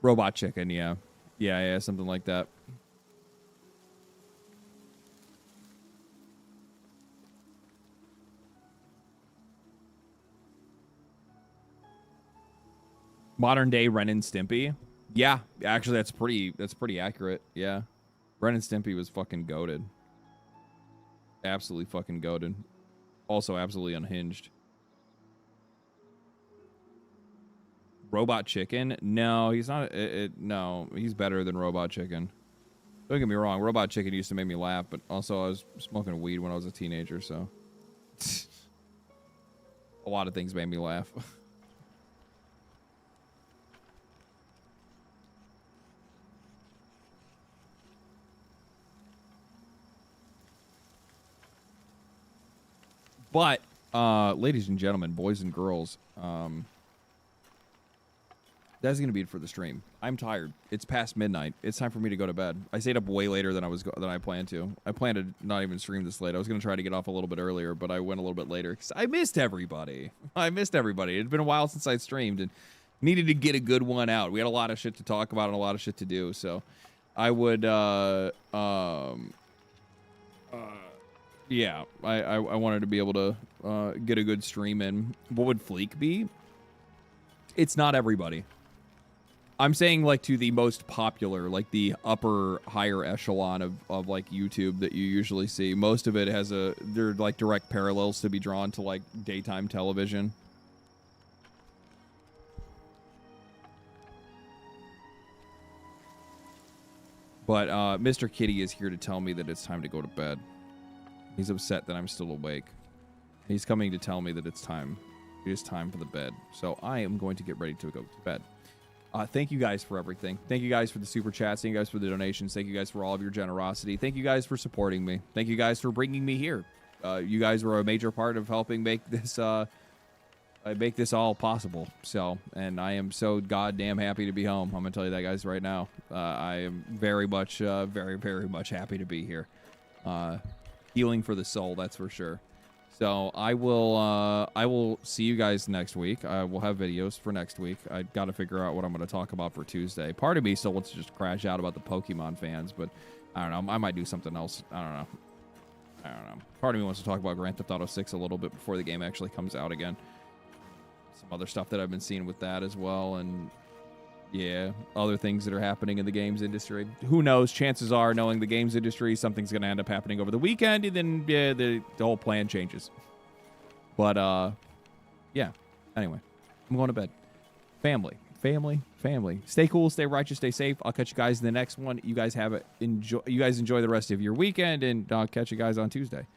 Robot chicken, yeah. Yeah, something like that. Modern day Ren and Stimpy. Yeah, actually that's pretty accurate. Yeah. Ren and Stimpy was fucking goated. Absolutely fucking goated. Also absolutely unhinged. Robot Chicken? No, he's not. No, he's better than Robot Chicken. Don't get me wrong. Robot Chicken used to make me laugh, but also I was smoking weed when I was a teenager, so a lot of things made me laugh. But, ladies and gentlemen, boys and girls, that's going to be it for the stream. I'm tired. It's past midnight. It's time for me to go to bed. I stayed up way later than I planned to. I planned to not even stream this late. I was going to try to get off a little bit earlier, but I went a little bit later because I missed everybody. It'd been a while since I'd streamed and needed to get a good one out. We had a lot of shit to talk about and a lot of shit to do, so I would, yeah, I wanted to be able to get a good stream in. What would Fleek be? It's not everybody. I'm saying like to the most popular, like the higher echelon of like YouTube that you usually see. Most of it has they're like direct parallels to be drawn to like daytime television. But Mr. Kitty is here to tell me that it's time to go to bed. He's upset that I'm still awake. He's coming to tell me that it's time. It is time for the bed. So I am going to get ready to go to bed. Thank you guys for everything. Thank you guys for the super chats. Thank you guys for the donations. Thank you guys for all of your generosity. Thank you guys for supporting me. Thank you guys for bringing me here. You guys were a major part of helping make this all possible. So, and I am so goddamn happy to be home. I'm gonna tell you that, guys, right now. I am very much, very, very much happy to be here. Healing for the soul, that's for sure. So I will see you guys next week. I will have videos for next week. I got to figure out what I'm going to talk about for Tuesday. Part of me still wants to just crash out about the Pokemon fans, but I don't know. I might do something else. I don't know. Part of me wants to talk about Grand Theft Auto 6 a little bit before the game actually comes out again. Some other stuff that I've been seeing with that as well, and yeah, other things that are happening in the games industry. Who knows? Chances are, knowing the games industry, something's going to end up happening over the weekend, and then yeah, the whole plan changes. But, yeah. Anyway, I'm going to bed. Family. Stay cool, stay righteous, stay safe. I'll catch you guys in the next one. You guys enjoy the rest of your weekend, and I'll catch you guys on Tuesday.